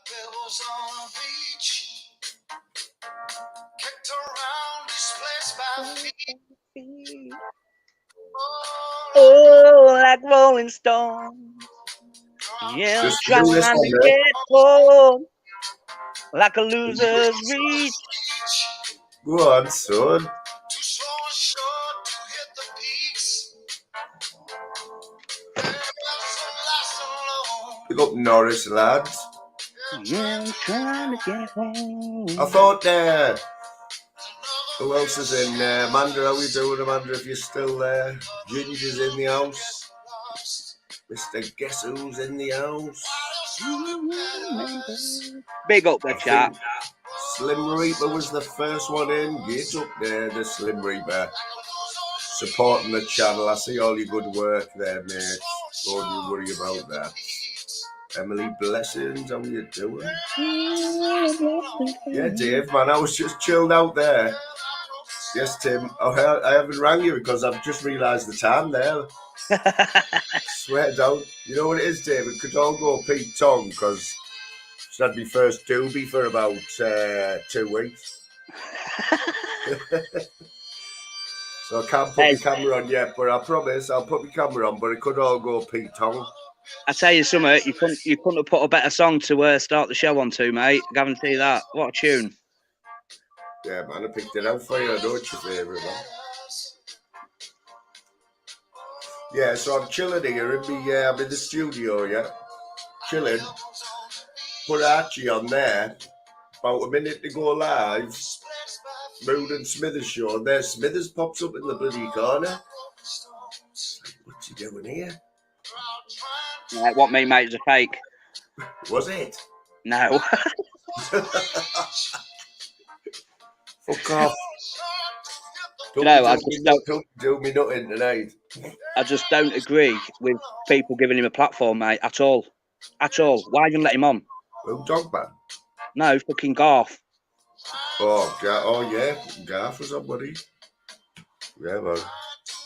pebbles on a beach, kicked around, displaced by feet. Oh, like Rolling Stone. Yeah, I'm Just trying do this to one there. get home. Like a loser's reach. Go on, son. Too slow and short to hit the peaks. Pick up Norris, lads. Yeah, I'm trying to get home. I thought, who else is in there? Amanda, how we doing, Amanda, if you're still there? Ginger's in the house. Mr. Guess Who's in the house. Big up the chat. Slim Reaper was the first one in. Get up there, the Slim Reaper. Supporting the channel. I see all your good work there, mate. Don't you worry about that. Emily Blessings, how you doing? Yeah, Dave, man, I was just chilled out there. Yes, Tim. I haven't rang you because I've just realised the time there. Swear down. You know what it is, Dave? It could all go Pete Tong because she's had my first doobie for about 2 weeks. So I can't put my camera on yet, but I promise I'll put my camera on, but it could all go Pete Tong. I tell you something, you couldn't have put a better song to start the show on to, mate. I guarantee that. What a tune. Yeah, man, I picked it out for you. I know it's your favourite one. Yeah, so I'm chilling here I'm in the studio, yeah. Chilling. Put Archie on there. About a minute to go live. Mood and Smithers show, and there Smithers pops up in the bloody corner. What's he doing here? What me, mate, is a fake. Was it? No. Fuck off. I don't do me nothing tonight. I just don't agree with people giving him a platform, mate, at all. At all. Why even let him on? Who, Dogman? No, fucking Garth. Oh yeah, Garth was on, buddy. Yeah, man.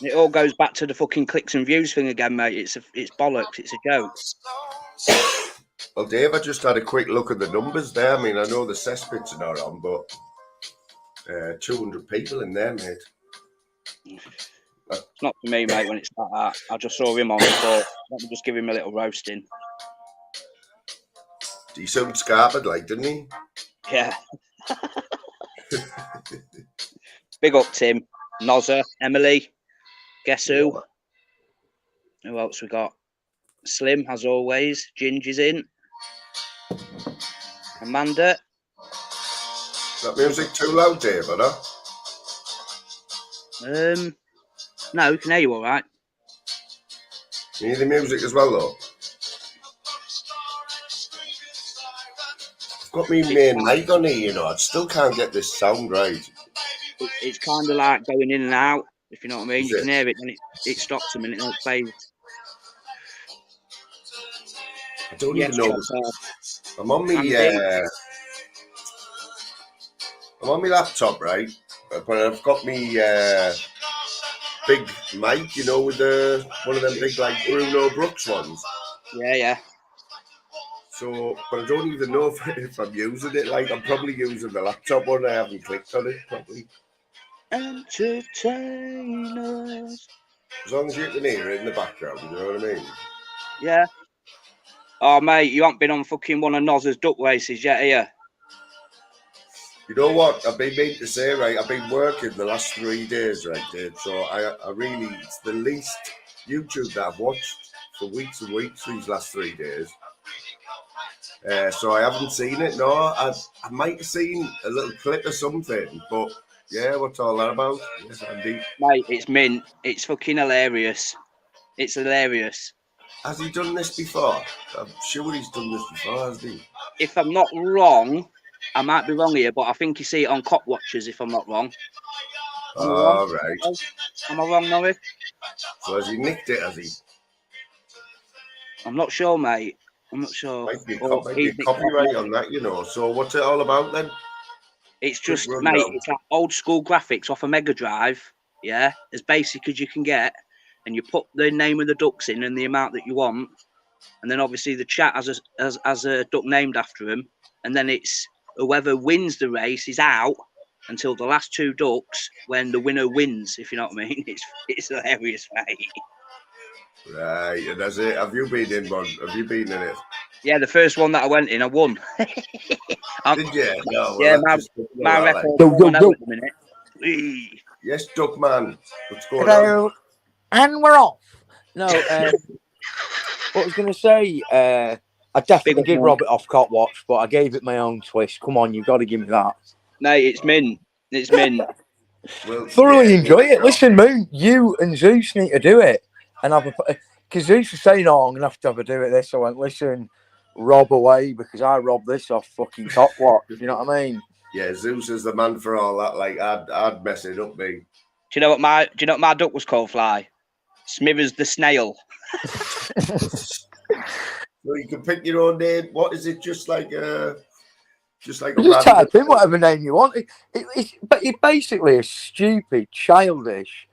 It all goes back to the fucking clicks and views thing again, mate. It's bollocks. It's a joke. Well, Dave, I just had a quick look at the numbers there. I mean, I know the cesspits are not on, but 200 people in there, mate. It's not for me, mate, when it's like that. I just saw him on, so let me just give him a little roasting. He sounded scarpered, like, didn't he? Yeah. Big up, Tim. Nozza, Emily. Guess who? Yeah. Who else we got? Slim, as always. Ginger's in. Amanda. Is that music too loud, Dave, or not? No, we can hear you all right. You hear the music as well, though? I've got me main mic on here, you know. I still can't get this sound right. It's kind of like going in and out, if you know what I mean. You can hear it, and it stops a minute and it plays. I don't even know. I'm on my laptop, right? But I've got me big mic, you know, with one of them big, like, Bruno Brooks ones. Yeah. So, but I don't even know if I'm using it. Like, I'm probably using the laptop one. I haven't clicked on it properly. Entertain us. As long as you can hear it in the background, you know what I mean? Yeah. Oh, mate, you haven't been on fucking one of Nozza's duck races yet, have you? You know what? I've been meaning to say, right? I've been working the last 3 days, right, Dave? So I really, it's the least YouTube that I've watched for weeks and weeks these last 3 days. So I haven't seen it. No, I might have seen a little clip or something, but yeah, what's all that about? Yes, Andy. Mate, it's mint. It's fucking hilarious. It's hilarious. Has he done this before? I'm sure he's done this before, hasn't he? If I'm not wrong, I might be wrong here, but I think you see it on Cop Watchers, if I'm not wrong. Oh, right. Am I wrong, Norris? So has he nicked it, has he? I'm not sure, mate. I'm not sure. Might be copyright on that, you know. So what's it all about then? It's just, mate, it's like old school graphics off a Mega Drive, yeah, as basic as you can get, and you put the name of the ducks in and the amount that you want, and then obviously the chat has a duck named after him, and then it's whoever wins the race is out until the last 2 ducks when the winner wins, if you know what I mean. It's hilarious, mate. Right, and that's it. Have you been in one? Have you been in it? Yeah, the first one that I went in, I won. Did you? No, well, Yeah, my record's Yo, yo, 1-0 yo. at the minute. Whee. Yes, Duckman. What's going on? Hello, and we're off. No, what I was going to say, I definitely did rob it off Cot Watch, but I gave it my own twist. Come on, you've got to give me that. Mate, it's mint. It's mint. Well, Thoroughly yeah, enjoy it. yeah. Listen, Moon, you and Zeus need to do it. And because Zeus was saying, oh, I'm going to have a do it this. I went, listen, rob away, because I robbed this off fucking Cot Watch. You know what I mean? Yeah, Zeus is the man for all that. Like, I'd mess it up, me. Do you know what my duck was called, Fly? Smithers the snail. So you can pick your own name. What is it? Just like a Just type in whatever name you want. It's basically a stupid, childish,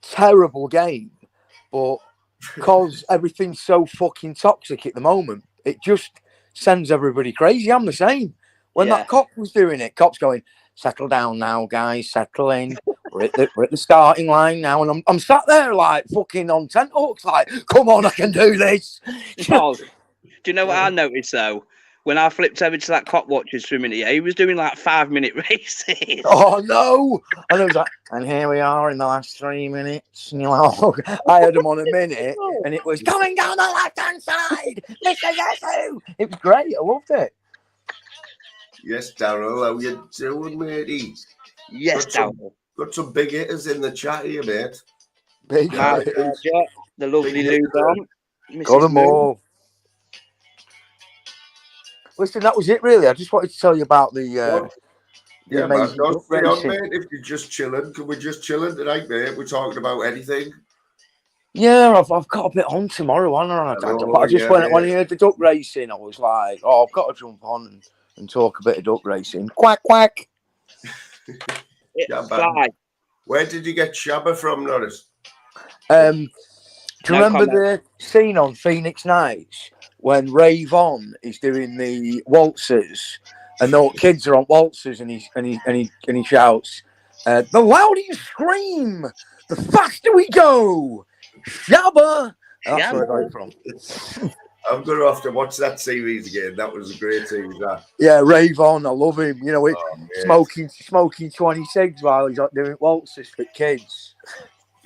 terrible game. But because everything's so fucking toxic at the moment, it just sends everybody crazy. I'm the same. When that cop was doing it, cop's going, settle down now, guys, settle in. We're at the starting line now, and I'm sat there like fucking on tenterhooks, like, come on, I can do this. Do you know what I noticed though? When I flipped over to that cop watches for a minute, he was doing like 5-minute races. Oh no! And it was like, and here we are in the last 3 minutes. And you're like, oh, I had them on a minute, and it was coming down the left-hand side. Listen, it was great. I loved it. Yes, Daryl, how you doing, matey? Yes, Daryl. Got some big hitters in the chat here, mate. Big hitters. The lovely Lubon. Got them all. Listen, that was it, really. I just wanted to tell you about the yeah, man. Don't stay on, racing. mate. If you're just chilling, can we just chilling tonight, mate? We're talking about anything. Yeah, I've got a bit on tomorrow, haven't I? But I just when I heard the duck racing, I was like, oh, I've got to jump on and talk a bit of duck racing. Quack, quack. Fly. Where did you get Shabba from, Norris? Do you remember the scene on Phoenix Nights when Ray Vaughan is doing the waltzers and the kids are on waltzers and he shouts, the louder you scream, the faster we go. Shabba. That's where I got it from. I'm going to have to watch that series again. That was a great series, that. Yeah, Ray Vaughan, I love him. You know, smoking 26 while he's doing waltzers for kids.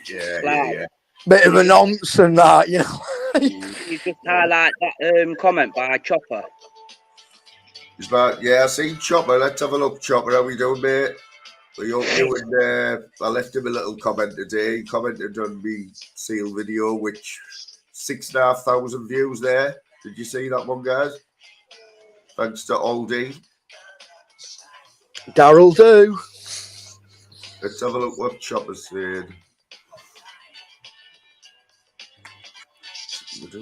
Yeah. Bit of a nonce and that, you know. You just highlight that comment by Chopper. I see Chopper. Let's have a look, Chopper. How we doing, mate? I left him a little comment today. He commented on me seal video, which 6,500 views there. Did you see that one, guys? Thanks to Aldi. Daryl do. Let's have a look what Chopper said. Are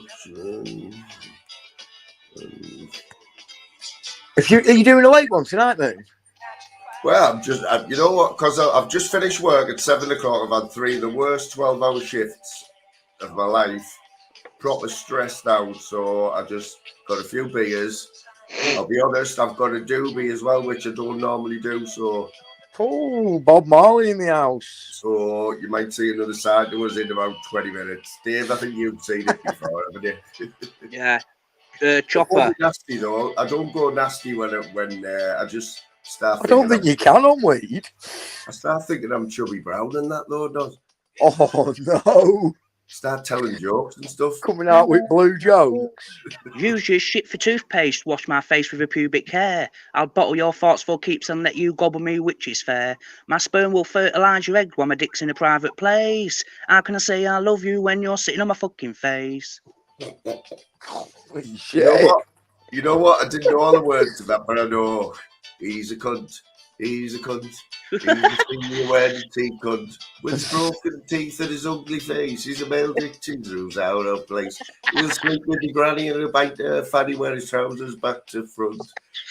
you doing a late one tonight, then? Well, I'm just, you know what? Because I've just finished work at 7 o'clock. I've had 3 of the worst 12-hour shifts of my life. Proper stressed out, so I just got a few beers. I'll be honest, I've got a doobie as well, which I don't normally do. So, Bob Marley in the house. So you might see another side to us in about 20 minutes. Dave, I think you've seen it before, haven't you? Yeah. Chopper. I don't nasty though. I don't go nasty when I just start. I don't think you can on weed. I start thinking I'm Chubby Brown and that though, does. Oh no. Start telling jokes and stuff. Coming out with blue jokes. Use your shit for toothpaste. Wash my face with a pubic hair. I'll bottle your thoughts for keeps and let you gobble me, which is fair. My sperm will fertilise your egg while my dick's in a private place. How can I say I love you when you're sitting on my fucking face? You know what? I didn't know all the words to that, but I know. He's a cunt. He's a cunt. He's a finger-wearing teeth cunt. With broken teeth and his ugly face, he's a male dictator who's out of place. He'll sleep with your granny and a Banter fanny wear his trousers back to front.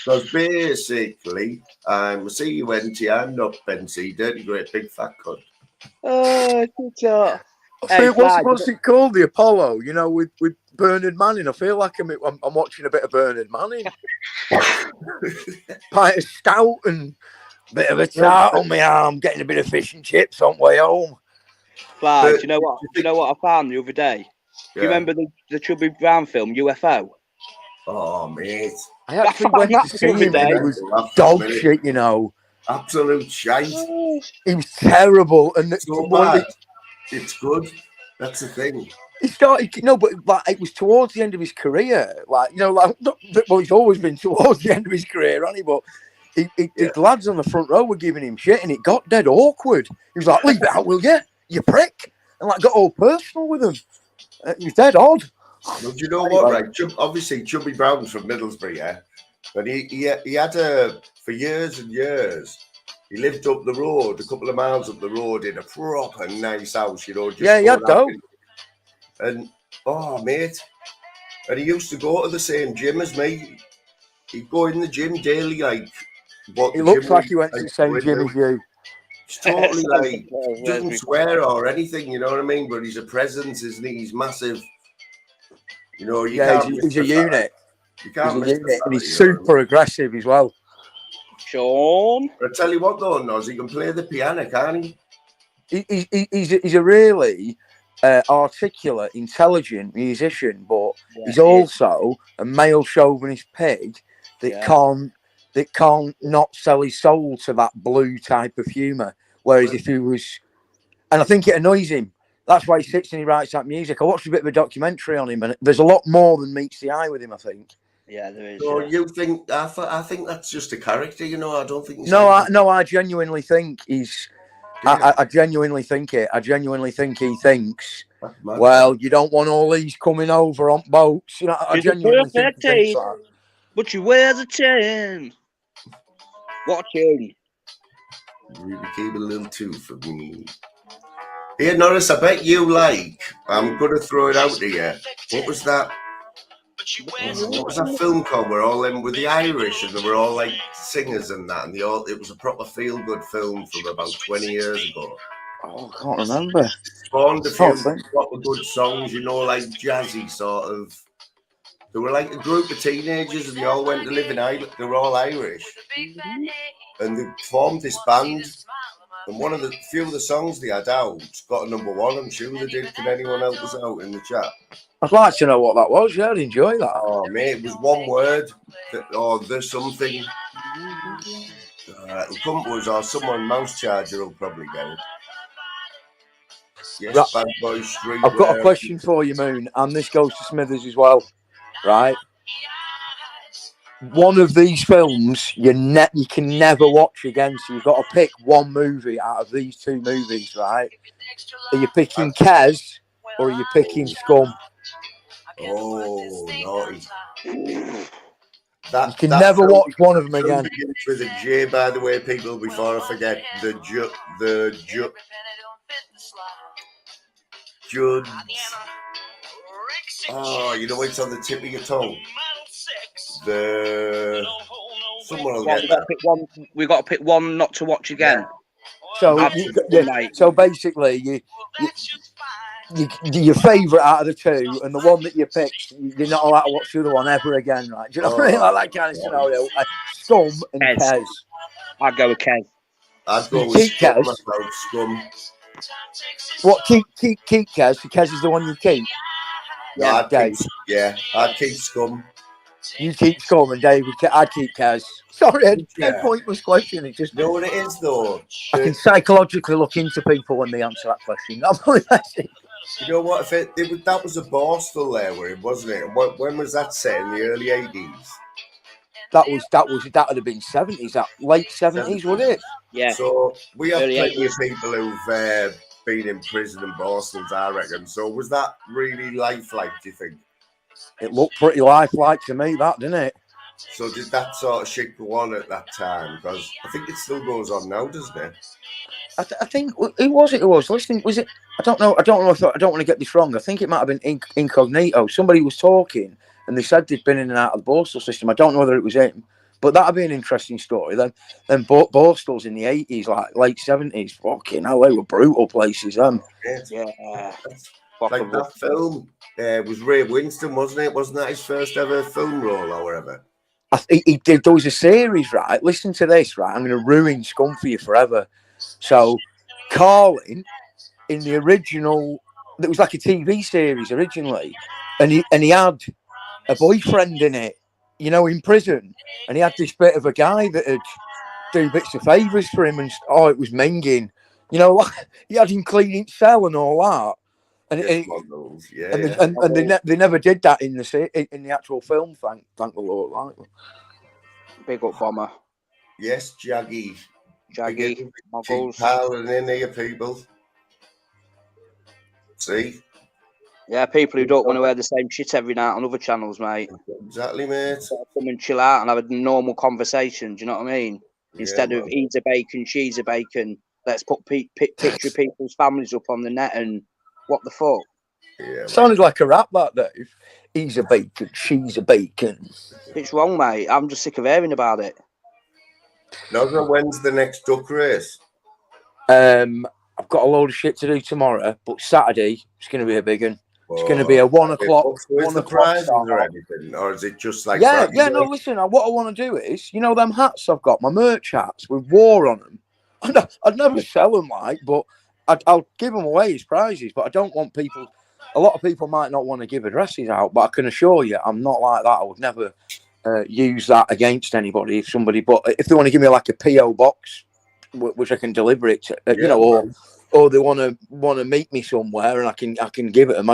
Because basically, I'm a C-U-N-T, I'm not Bency, dirty great big fat cunt. Oh, good job. I feel, what's it called? The Apollo, you know, with Bernard Manning. I feel like I'm watching a bit of Bernard Manning. Pint of stout and bit of a tart on my arm, getting a bit of fish and chips on way home. Fly, do you know what? Do you know what I found the other day? Do you remember the Chubby Brown film UFO? Oh, mate! I actually went to see him, and he was dog shit. You know, absolute shite. He was terrible, and so bad. It's good. That's the thing. He started, but like it was towards the end of his career. Like, well, he's always been towards the end of his career, hasn't he? But the lads on the front row were giving him shit, and it got dead awkward. He was like, "Leave it out, will you prick?" And like got all personal with him. He was dead odd. Well, do you know what? Right, obviously, Chubby Brown's from Middlesbrough, yeah, but he had for years and years. He lived up the road, a couple of miles up the road, in a proper nice house, just he had dough. And mate, and he used to go to the same gym as me. He'd go in the gym daily, like. He looks like he went to the same gym as you. He's totally like doesn't swear or anything, you know what I mean? But he's a presence, isn't he? He's massive. You know, he's a unit. You can't miss unit, and he's super aggressive as well. Sean, I tell you what, though, Noz, he can play the piano, can't he? He's a really articulate, intelligent musician, but he's also a male chauvinist pig that can't not sell his soul to that blue type of humour. Whereas if he was, and I think it annoys him. That's why he sits and he writes that music. I watched a bit of a documentary on him, and there's a lot more than meets the eye with him, I think. Yeah, there is. So you think? I think that's just a character, I don't think. I genuinely think he's. I genuinely think it. I genuinely think he thinks. Well, you don't want all these coming over on boats. I genuinely think he thinks that. But you wears a chain. What chain? You became a little too for me. Here, Norris, I bet you I'm going to throw it out to you. What was that? What was that film called? Where all them with the Irish, and they were all like singers and that, and it was a proper feel-good film from about 20 years ago. Oh, I can't remember. It spawned a few proper good songs, like jazzy sort of. They were like a group of teenagers, and they all went to live in Ireland. They were all Irish, and they formed this band. And one of the few of the songs they had out got a #1. I'm sure they did. Can anyone help us out in the chat? I'd like to know what that was. Yeah, I'd enjoy that. Oh, mate, it was one word. There's something. It'll come to us, or someone Mousecharger will probably get it. Yes, right. Bad Boy Street. I've got a question for you, Moon, and this goes to Smithers as well, right? One of these films you can never watch again, so you've got to pick one movie out of these two movies, right? Are you picking Kez or are you picking Scum? Oh, naughty. You can never watch one of them again. With a J, by the way, people, before I forget, the Judge. Oh, it's on the tip of your tongue. Someone will get that. We got to pick one not to watch again. So, so basically, your favourite out of the two, and the one that you picked, you're not allowed to watch the other one ever again, right? Do you know what I mean? Like that kind of scenario. Scum and Kez. I'd go with Kez. I'd go with Scum. What? Keep Kez. Kez is the one you keep. Yeah, I'd keep Scum. You keep Scum, and Dave, I'd keep Kez. Sorry, a pointless question. It just. You know what it is, though? I can psychologically look into people when they answer that question. You know what? That was a Borstal there, wasn't it? When was that set? In the early 80s? That would have been 70s. That late 70s, would it? Yeah. So we have plenty of people who've been in prison in Borstals, I reckon. So was that really lifelike, do you think? It looked pretty lifelike to me, that, didn't it? So did that sort of shit go on at that time? Because I think it still goes on now, doesn't it? I think who was it? Listening, was it? I don't know. I don't want to get this wrong. I think it might have been Incognito. Somebody was talking, and they said they'd been in and out of the Borstal system. I don't know whether it was him, But that'd be an interesting story. Then Borstal's in the 80s, like late 70s. Fucking hell, they were brutal places. Yeah. Like that film was Ray Winston, wasn't it? Wasn't that his first ever film role or whatever? He did. There was a series, right? Listen to this, right? I'm going to ruin Scum for you forever. So, Carlin, in the original, it was like a TV series originally, and he had a boyfriend in it, you know, in prison, and he had this bit of a guy that would do bits of favours for him, and it was minging, you know, he had him cleaning cell and all that. And they never did that in the actual film. Thank the Lord. Right? Big up Bomber. Yes, Jaggy, Muggles. Piling in here, people. See? Yeah, people who don't want to wear the same shit every night on other channels, mate. Exactly, mate. Come and chill out and have a normal conversation. Do you know what I mean? Instead of eat a bacon, she's a bacon. Let's put picture people's families up on the net and what the fuck? Yeah, sounded like a rap, that Dave. He's a bacon, she's a bacon. It's wrong, mate. I'm just sick of hearing about it. No, when's the next duck race? I've got a load of shit to do tomorrow, but Saturday it's going to be a big one. It's going to be a 1 o'clock. Is the prizes or anything, or is it just like? Yeah. No, listen. What I want to do is, you know, them hats I've got, my merch hats with war on them. I'd never sell them, but I'll give them away as prizes. But I don't want people. A lot of people might not want to give addresses out, but I can assure you, I'm not like that. I would never use that against anybody. But if they want to give me like a PO box, which I can deliver it to, you know, or they want to meet me somewhere and I can give it them.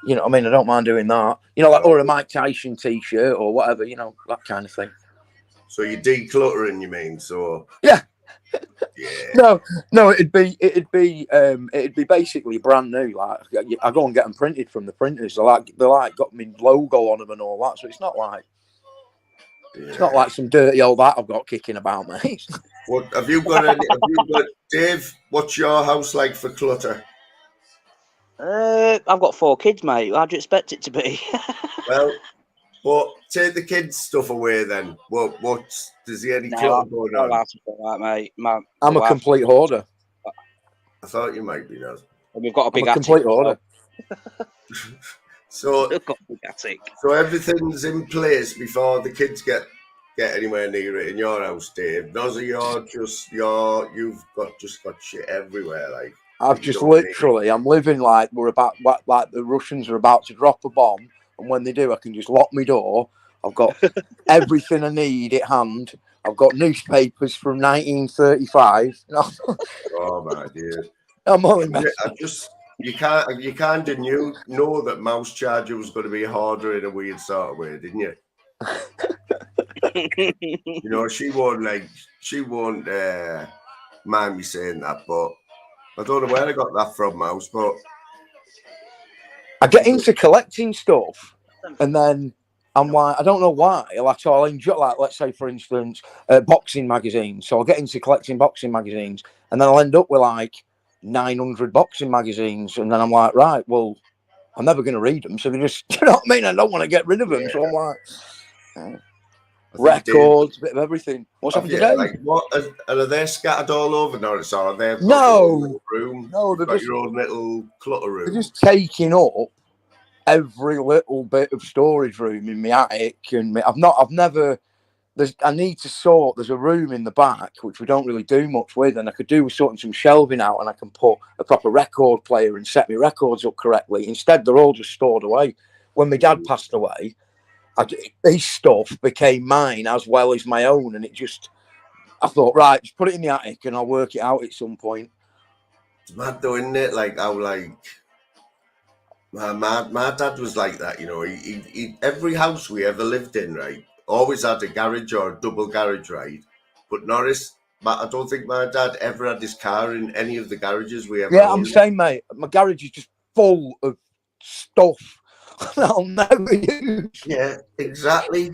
You know, I mean, I don't mind doing that. You know, like, or a Mike Tyson T-shirt or whatever. You know, that kind of thing. So you're decluttering, you mean? So yeah. Yeah. No, it'd be basically brand new. Like I go and get them printed from the printers. They're like got my logo on them and all that. So it's not like it's not like some dirty old that I've got kicking about, mate. What have you got? Dave? What's your house like for clutter? I've got 4 kids, mate. How do you expect it to be? Well, but take the kids' stuff away then. What does he any clutter going on? Right, mate. I'm a complete hoarder. I thought you might be that. And we've got a big attic. Complete hoarder. So we've got a big attic. So everything's in place before the kids get anywhere near it in your house, Dave. Those are you've got shit everywhere, like. I've just literally, I'm living like like the Russians are about to drop a bomb, and when they do, I can just lock my door. I've got everything I need at hand. I've got newspapers from 1935. Oh my dear! I'm only you kind of know that Mousecharger was going to be a hoarder in a weird sort of way, didn't you? You know, she won't mind me saying that, but. I don't know where I got that from, Mouse, but I get into collecting stuff, and then I'm like, I don't know why. I'll enjoy, like, let's say, for instance, boxing magazines. So I'll get into collecting boxing magazines, and then I'll end up with like 900 boxing magazines, and then I'm like, right, well, I'm never going to read them, so they just, you know what I mean? I don't want to get rid of them, so I'm like. Records, bit of everything. What's happened today? Like, what are they scattered all over Norris? Or are they no room? No, they're got just your own little clutter room. They're just taking up every little bit of storage room in my attic, and I need to sort. There's a room in the back which we don't really do much with, and I could do with sorting some shelving out, and I can put a proper record player and set my records up correctly. Instead, they're all just stored away. When my dad passed away. His stuff became mine as well as my own, and I thought, right, just put it in the attic and I'll work it out at some point. It's mad though, isn't it? Like how my dad was like that, you know. He every house we ever lived in, right, always had a garage or a double garage, right? But Norris, I don't think my dad ever had his car in any of the garages we ever. Yeah, I'm saying, mate, my garage is just full of stuff. I'll never use. Yeah, exactly.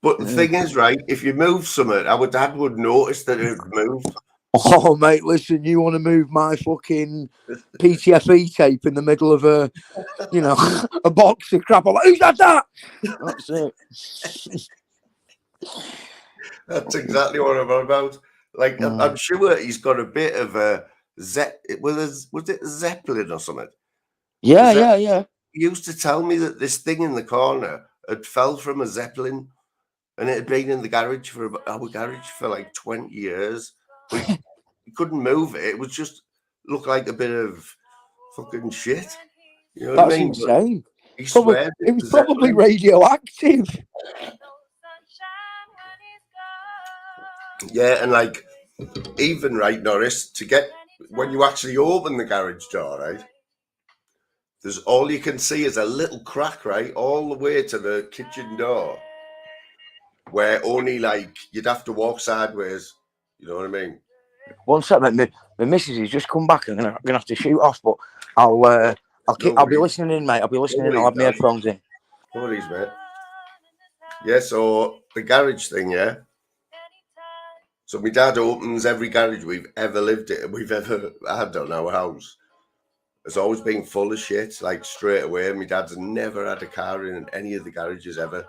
But the thing is, right, if you move something, our dad would notice that it moved. Oh, mate, listen, you want to move my fucking PTFE tape in the middle of a box of crap? I'm like, who's had that? That's it. That's exactly what I'm on about. Like, I'm sure he's got a bit of a was it a Zeppelin or something? Yeah, yeah, yeah. He used to tell me that this thing in the corner had fell from a Zeppelin, and it had been in the garage our garage for like 20 years. But he couldn't move it. It was just looked like a bit of fucking shit. You know what That's I mean? insane. He Probably, swears it was it's a probably Zeppelin. radioactive. Yeah, and like even right, Norris, to get when you actually open the garage door, right? There's all you can see is a little crack, right, all the way to the kitchen door, where only like you'd have to walk sideways. You know what I mean? One sec, mate. My missus has just come back. I'm gonna have to shoot off, but I'll No be worries. listening in, mate. I'll be listening. I'll have my No headphones in. worries, mate. Yeah, so the garage thing, yeah. So my dad opens every garage we've ever lived in, we've ever had on our house. It's always been full of shit, like straight away. My dad's never had a car in any of the garages ever.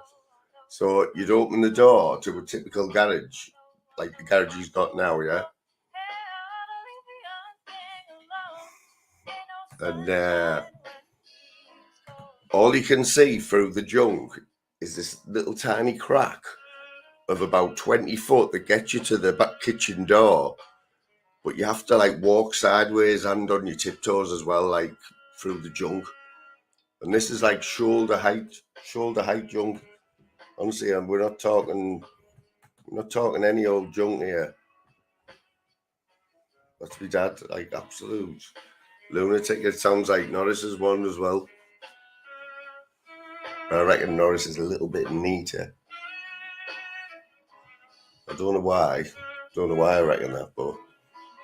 So you'd open the door to a typical garage, like the garage he's got now, yeah. And all you can see through the junk is this little tiny crack of about 20 foot that gets you to the back kitchen door. But you have to like walk sideways and on your tiptoes as well, like through the junk. And this is like shoulder height junk. Honestly, we're not talking any old junk here. That's my dad, like absolute lunatic. It sounds like Norris's one as well. I reckon Norris is a little bit neater. I don't know why. I reckon that, but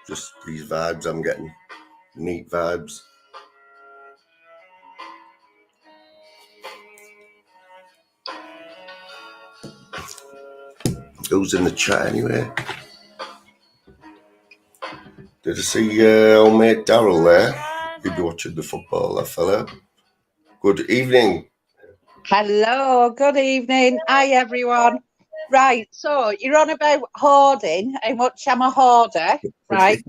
just these vibes I'm getting. Neat vibes. Who's in the chat anyway? Did I see old mate Daryl there? He'd be watching the football, that fella. Good evening. Hello, good evening. Hi, everyone. Right, so you're on about hoarding, how much I'm a hoarder, right?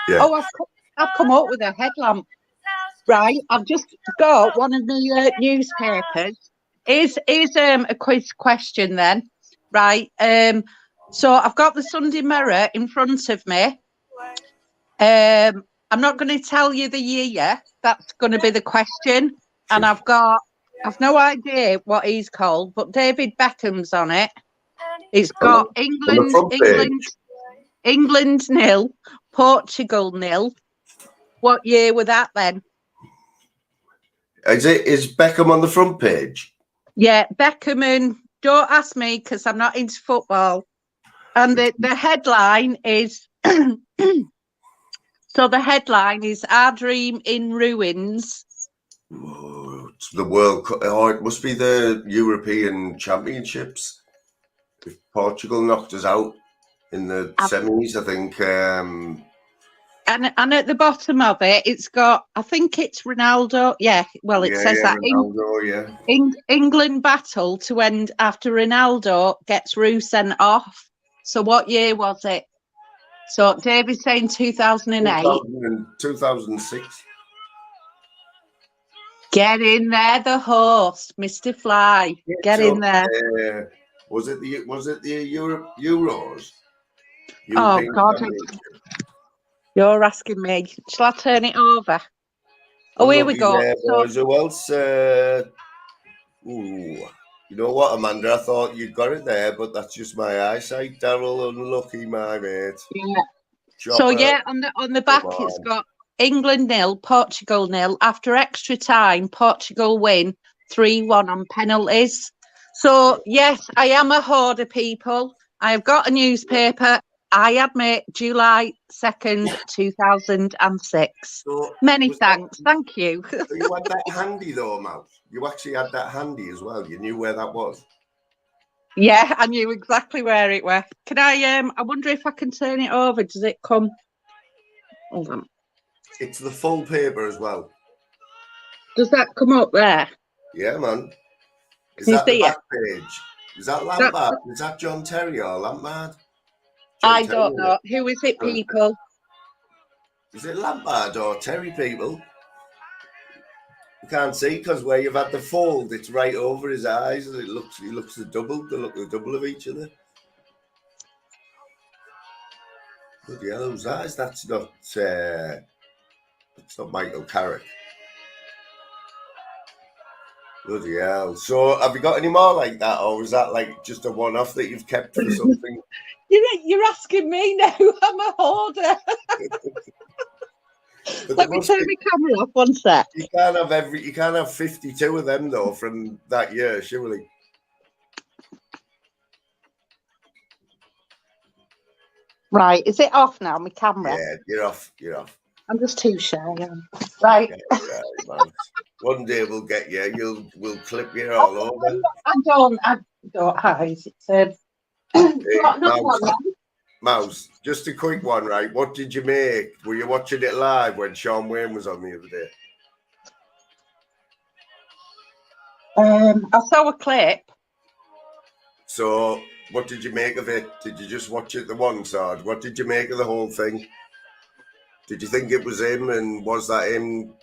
Yeah. Oh, I've come up with a headlamp. Right, I've just got one of the newspapers. Is a quiz question then, right? So I've got the Sunday Mirror in front of me. I'm not going to tell you the year. That's going to be the question, and I've no idea what he's called, but David Beckham's on it. It's got England 0, Portugal 0. What year were that then? Is Beckham on the front page? Yeah, Beckham, and don't ask me because I'm not into football. And the headline is so the headline is Our Dream in Ruins. Oh, it's the World Cup. Oh, it must be the European Championships. If Portugal knocked us out in the semis, I think. And at the bottom of it, it's got, I think it's Ronaldo. Yeah, well, it says that. Ronaldo, England battle to end after Ronaldo gets Rue sent off. So what year was it? So David's saying 2008. 2006. Get in there, the host, Mr. Fly. Get in there. Was it the Euros? Oh God, you're asking me. Shall I turn it over? Oh, here we go. Boys. Who else? You know what, Amanda? I thought you got it there, but that's just my eyesight. Daryl, unlucky, my mate. Yeah. So yeah, on the back it's got England 0, Portugal 0. After extra time, Portugal win 3-1 on penalties. So yes, I am a hoarder, people. I have got a newspaper. I admit, July 2nd, 2006. So many thanks. Thank you. So you had that handy though, Mal. You actually had that handy as well. You knew where that was. Yeah, I knew exactly where it was. Can I wonder if I can turn it over. Does it come? Hold on. It's the full paper as well. Does that come up there? Yeah, man. Is Can you that the see back page? Is that Lampard? Is that John Terry or Lampard? I don't know. Who is it, people? Is it Lampard or Terry, people? You can't see because where you've had the fold, it's right over his eyes, and he looks the double. They look the double of each other. Bloody hell, who's that? That's not Michael Carrick. Bloody hell. So have you got any more like that, or is that like just a one-off that you've kept for something? You're asking me now. I'm a hoarder. Let me turn my camera off 1 sec. You can't have 52 of them though from that year, surely. Right, is it off now, my camera? Yeah, you're off. I'm just too shy. Right. Yeah, right, one day we'll get you. We'll clip you all over. I don't hide. It's Mouse, just a quick one, right? What did you make? Were you watching it live when Sean Wayne was on the other day? I saw a clip. So, what did you make of it? Did you just watch it the once, or what did you make of the whole thing? Did you think it was him, and was that him?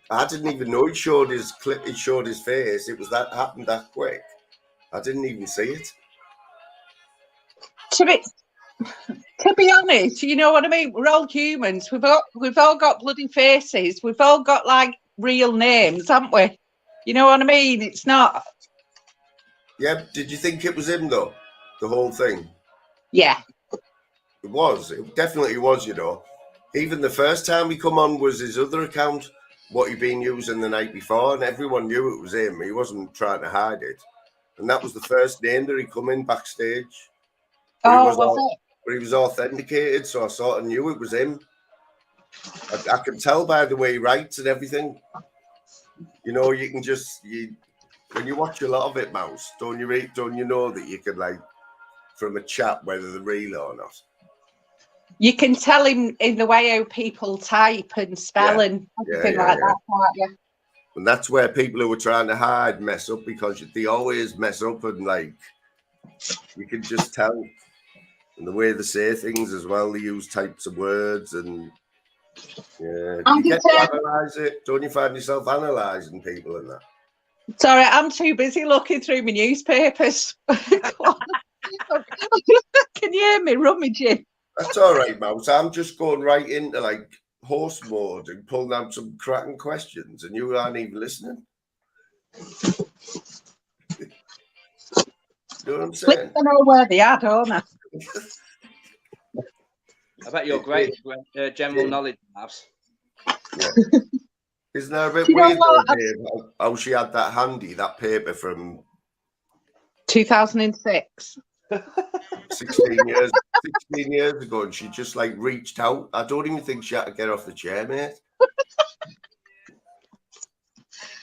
I didn't even know he showed his clip. He showed his face. It was that happened that quick. I didn't even see it. To be honest, you know what I mean? We're all humans. We've all got bloody faces. We've all got like real names, haven't we? You know what I mean? It's not. Yeah. Did you think it was him though? The whole thing. Yeah. It was. It definitely was. You know, even the first time he come on was his other account, what he'd been using the night before, and everyone knew it was him. He wasn't trying to hide it, and that was the first name that he come in backstage. But he was authenticated, so I sort of knew it was him. I can tell by the way he writes and everything. You know, you can just when you watch a lot of it, Mouse, don't you know that you can like from a chat whether they're real or not. You can tell in the way how people type and spell and everything like that, can't you? And that's where people who are trying to hide mess up, because they always mess up, and like you can just tell. And the way they say things as well, they use types of words, and you get to analyse it. Don't you find yourself analysing people and that? Sorry, I'm too busy looking through my newspapers. Can you hear me rummaging? That's all right, Mouse. I'm just going right into like horse mode and pulling out some cracking questions, and you aren't even listening. You know what I'm saying? I know where they are, don't I? I bet you're great general knowledge, Mouse. Yeah. Isn't that a bit weird, though, Dave, how she had that handy, that paper from 2006. 16 years ago, and she just like reached out. I don't even think she had to get off the chair, mate.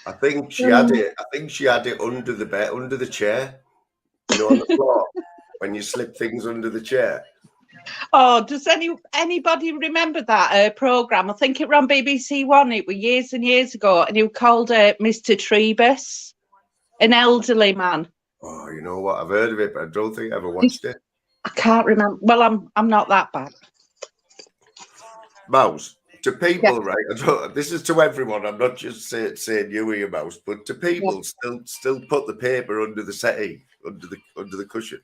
I think she had it under the bed, under the chair, you know, on the floor when you slip things under the chair. Oh, does anybody remember that programme? I think it ran BBC One. It was years and years ago, and he was called Mr. Trebus, an elderly man. Oh, you know what? I've heard of it, but I don't think I ever watched it. I can't remember. Well, I'm not that bad. Mouse, to people, right? This is to everyone. I'm not just saying you or your Mouse, but to people, still put the paper under the settee, under the cushion.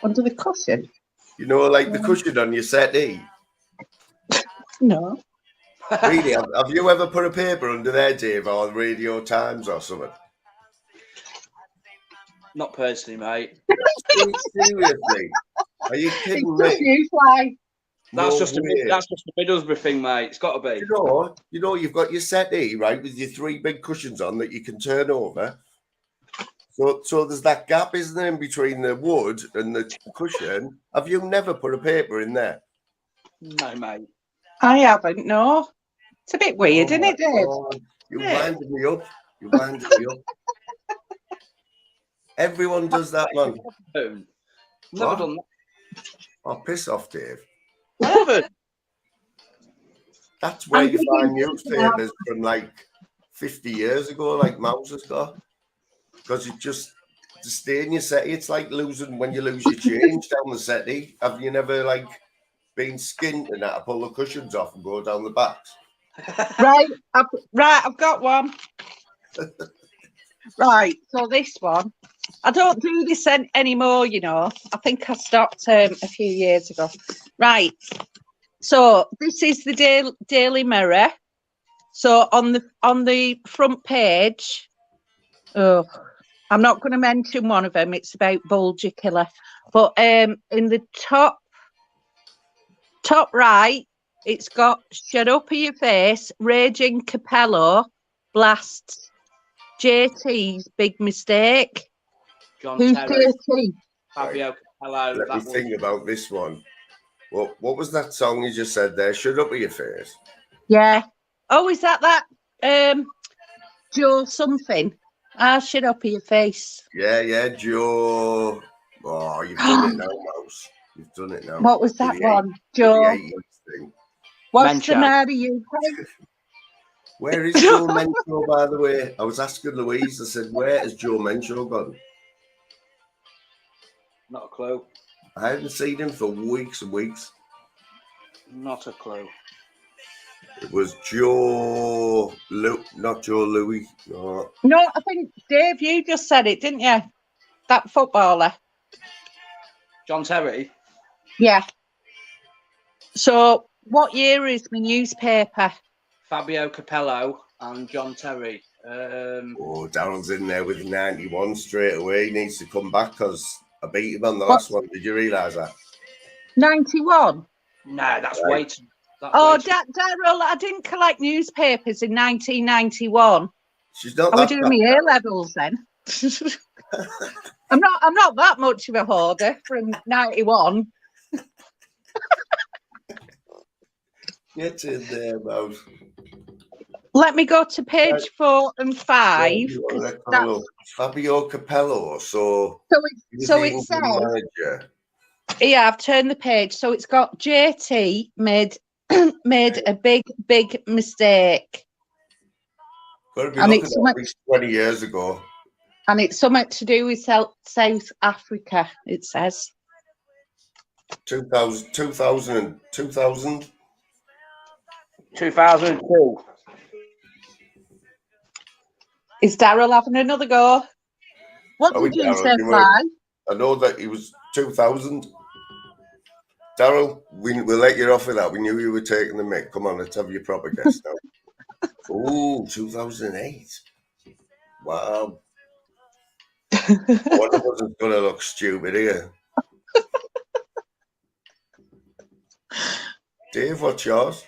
Under the cushion. You know, like the cushion on your settee. No. Really? Have you ever put a paper under there, Dave, or Radio Times or something? Not personally, mate. Seriously? Are you kidding me? That's just a Middlesbrough thing, mate. It's got to be. You know, you've got your settee, right, with your 3 big cushions on that you can turn over. So there's that gap, isn't there, in between the wood and the cushion? Have you never put a paper in there? No, mate. I haven't, no. It's a bit weird, isn't it, Dave? You winded me up. You winded me up. Everyone does that, man. Never done that. Oh, piss off, Dave. Never. That's where you find newspapers from like 50 years ago, like Mouse has got. Because to stay in your settee. It's like losing when you lose your change down the settee. Have you never like been skinned and had to pull the cushions off and go down the backs? Right, I've got one. Right, so this one, I don't do this anymore, you know. I think I stopped a few years ago. Right, so this is the Daily Mirror. So on the front page, oh, I'm not going to mention one of them. It's about Bulgy Killer, but in the top right, it's got "Shut up in your face." Raging Capello blasts JT's big mistake. John Who's Terry, JT? Fabio Capello. Let me think about this one. What was that song you just said there? Shut up with your face. Yeah. Oh, is that Joe something? Shut up in your face. Yeah, Joe. Oh, you've done it now, Mouse. You've done it now. What was that one? Joe. What's the matter, you? Where is Joe Mencho, by the way? I was asking Louise. I said, where has Joe Mencho gone? Not a clue. I haven't seen him for weeks and weeks. Not a clue. It was Joe, not Joe Louis. No, I think, Dave, you just said it, didn't you? That footballer. John Terry? Yeah. So, what year is my newspaper? Fabio Capello and John Terry. Daryl's in there with 91 straight away. He needs to come back because I beat him on the last one. Did you realise that? 91? No, that's way too... Daryl, I didn't collect newspapers in 1991. She's not. Are we doing my A levels then? I'm not that much of a hoarder from 91. Get in there, Mouse. Let me go to page 4 and 5. Fabio Capello. So it says. Manager. Yeah, I've turned the page. So it's got JT made a big mistake. Got to be looking at least 20 years ago. And it's something to do with South Africa, it says. 2000. 2002. Is Daryl having another go? What did you say, Fly? I know that he was 2000. Daryl, we'll let you off with that. We knew you were taking the mic. Come on, let's have your proper guess now. Oh, 2008. Wow. One of us is going to look stupid here. Dave, what's yours?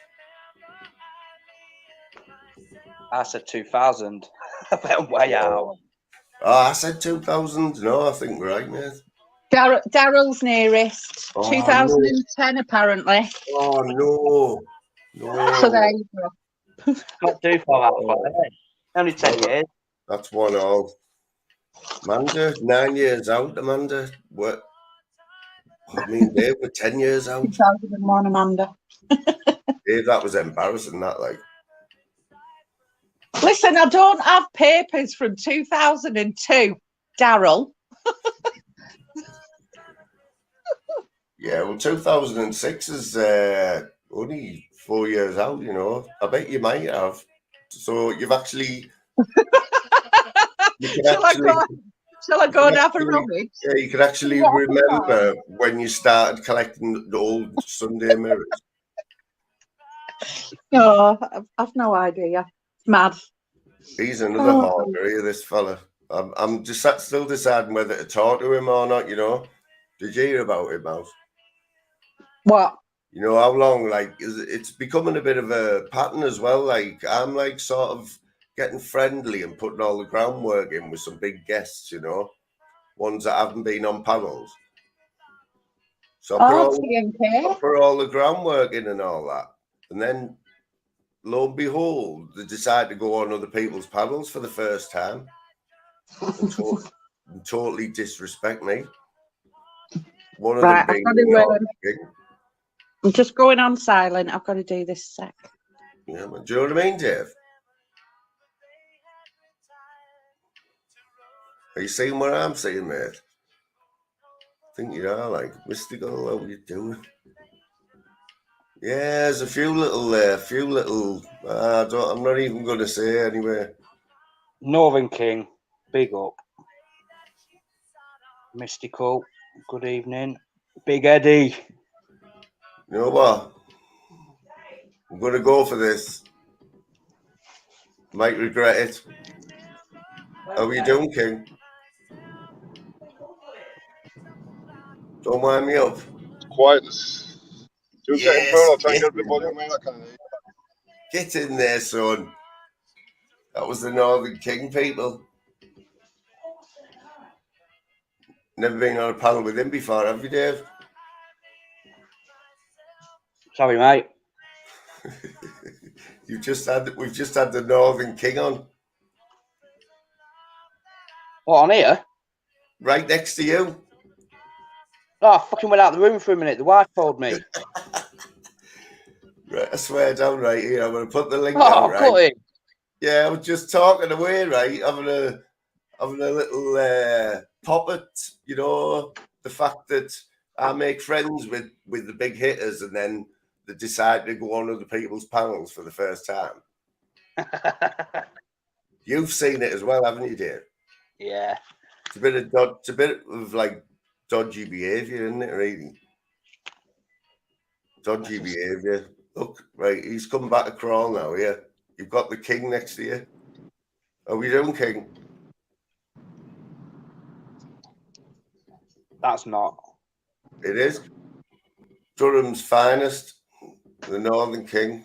I said 2000. I went way out. Oh, I said 2000. No, I think we're right, mate. Daryl's nearest. 2010, no. Apparently. Oh, no. So there you go. Not too far out of it. Only 10 years. That's 1-0. Amanda, 9 years out, Amanda. What? I mean, Dave, we're 10 years out. 2001, Amanda. Dave, that was embarrassing, that, like. Listen, I don't have papers from 2002, Daryl. Yeah, well, 2006 is only 4 years out, you know. I bet you might have. So you've actually... Shall I go and have a rummage? Yeah, you can actually remember when you started collecting the old Sunday mirrors. No, I've no idea. It's mad. He's another harder here, this fella. I'm just still deciding whether to talk to him or not, you know. Did you hear about it, Mouse? What? You know, how long, like, it's becoming a bit of a pattern as well. Like, I'm, like, sort of getting friendly and putting all the groundwork in with some big guests, you know. Ones that haven't been on panels. So I put all the groundwork in and all that. And then, lo and behold, they decide to go on other people's panels for the first time and totally disrespect me. One of them being I'm just going on silent. I've got to do this sec. Yeah, man. Do you know what I mean, Dave? Are you seeing what I'm seeing, mate? I think you are, like, mystical. How are you doing? Yeah, there's a few little. I'm not even going to say anyway. Northern King, big up. Mystical, good evening. Big Eddie. You know what? I'm going to go for this. Might regret it. How are you doing, King? Don't wind me up. Quietness. 2 second Yes, phone, I'll try and get a bit of volume, mate. I can't hear you. get in there, son. That was the Northern King, people. Never been on a panel with him before, have you, Dave? Sorry, mate. We've just had the Northern King on. What, on here? Right next to you. Oh, I fucking went out the room for a minute. The wife called me. Right, I swear down right here. I'm going to put the link Oh, out, right? got it. Yeah, I was just talking away, right? Having a little pop at, you know, the fact that I make friends with the big hitters and then they decide to go on other people's panels for the first time. You've seen it as well, haven't you, Dave? Yeah. It's a bit of like dodgy behaviour, isn't it, really? Dodgy behaviour. Look, right, he's come back to crawl now, yeah. You've got the King next to you. How are you doing, King? That's not. It is. Durham's finest, the Northern King.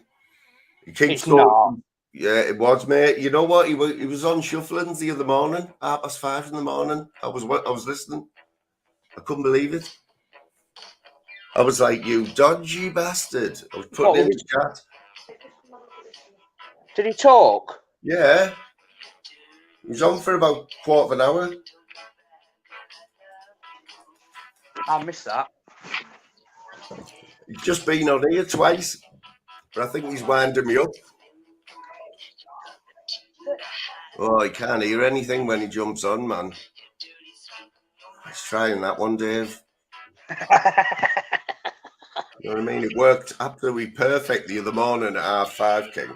He keeps It's going. not. Yeah, it was, mate. You know what? He was on Shufflins the other morning, 5:30 in the morning. I was listening. I couldn't believe it. I was like, "You dodgy bastard!" I was putting in the chat. Did he talk? Yeah, he was on for about a quarter of an hour. I missed that. He's just been on here twice, but I think he's winding me up. Oh, he can't hear anything when he jumps on, man. He's trying that one, Dave. You know what I mean? It worked absolutely perfect the other morning at 5:30, King.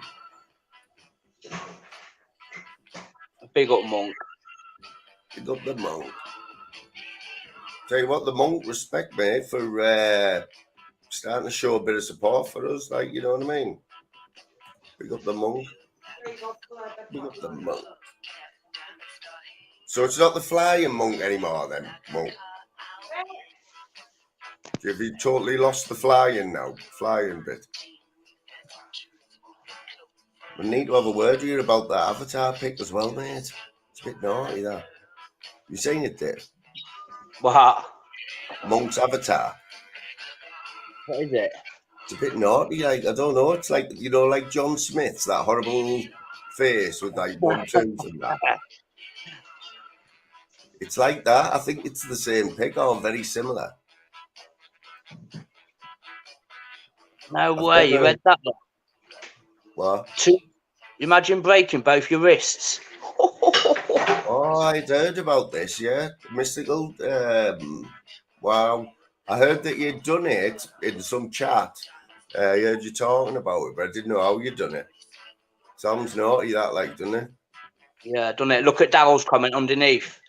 Big up, Monk. Big up the Monk. Tell you what, the Monk respect, mate, for starting to show a bit of support for us. Like, you know what I mean? Big up the Monk. Big up the Monk. So it's not the flying Monk anymore, then, Monk. Have you totally lost the flying now? Flying bit. We need to have a word here about that avatar pic as well, mate. It's a bit naughty, that. You seen it, Dave? What? Monk's avatar. What is it? It's a bit naughty, like, I don't know. It's like, you know, like John Smith's, that horrible face with like 1 2s and that. It's like that. I think it's the same pic or very similar. No way. You read that one? What? Imagine breaking both your wrists. Oh, I'd heard about this, yeah. Mystical. Wow. I heard that you'd done it in some chat. I heard you talking about it, but I didn't know how you'd done it. Sounds naughty, that, like, doesn't it? Yeah, done it. Look at Daryl's comment underneath.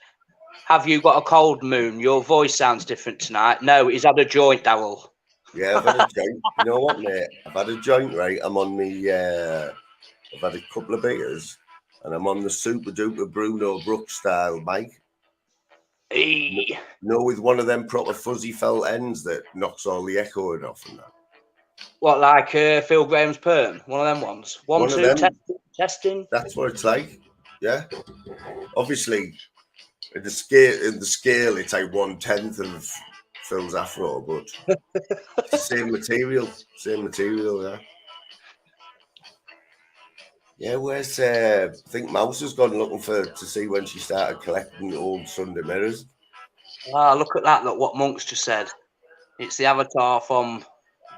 Have you got a cold, Moon? Your voice sounds different tonight. No, he's had a joint, Daryl. Yeah, I've had a joint. You know what, mate? I've had a joint, right? I'm on the... I've had a couple of beers, and I'm on the super duper Bruno Brooks style mic. Hey. You know, with one of them proper fuzzy felt ends that knocks all the echoing off and that. What, like Phil Graham's perm? One of them ones? One, two, testing? That's what it's like, yeah. Obviously, in the scale, it's like 1/10 of Phil's afro, but it's the same material, yeah. Yeah, where's I think Mouse has gone looking to see when she started collecting old Sunday mirrors. Ah, look at that! Look what Monk's just said. It's the avatar from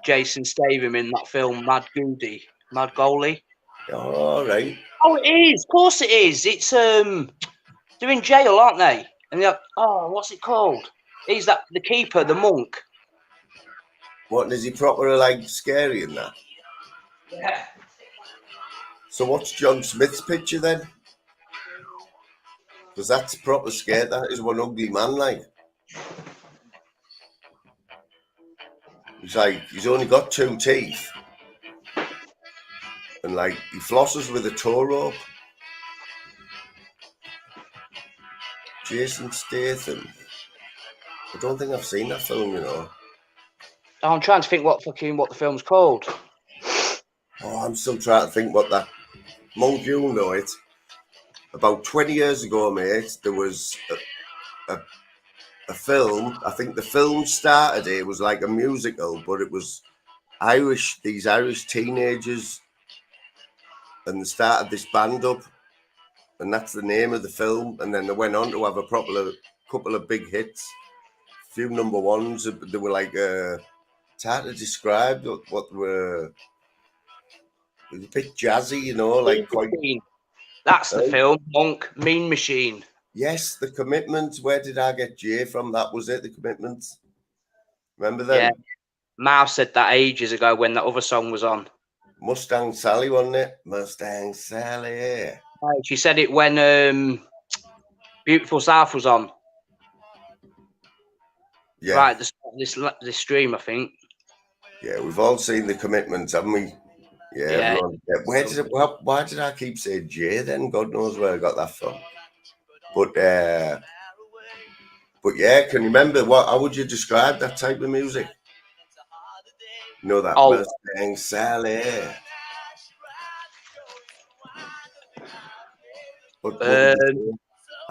Jason Statham in that film Mad Goalie. All right. Oh, it is. Of course, it is. It's the They're in jail, aren't they? And they're like, oh, what's it called? He's the keeper, the monk. What, is he proper like scary in that? Yeah. So what's John Smith's picture then? Because that's proper scared. That is one ugly man, like. He's like, he's only got 2 teeth. And like, he flosses with a tow rope. Jason Statham. I don't think I've seen that film, you know. I'm trying to think what the film's called. Oh, I'm still trying to think what that... Monk, you'll know it. About 20 years ago, mate, there was a film. I think the film started, it was like a musical, but it was these Irish teenagers, and they started this band up, and that's the name of the film. And then they went on to have a couple of big hits, a few number ones. They were like, it's hard to describe what were. It was a bit jazzy, you know, like quite. That's the film, Monk, Mean Machine. Yes, The Commitments. Where did I get Jay from? That was it, The Commitments. Remember them? Yeah. Mal said that ages ago when that other song was on. Mustang Sally, wasn't it? Mustang Sally. She said it when Beautiful South was on. Yeah. Right, this stream, I think. Yeah, we've all seen The Commitments, haven't we? Yeah. Why did I keep saying Jay then? God knows where I got that from. But yeah, can you remember how would you describe that type of music? You know that Mustang Sally. But I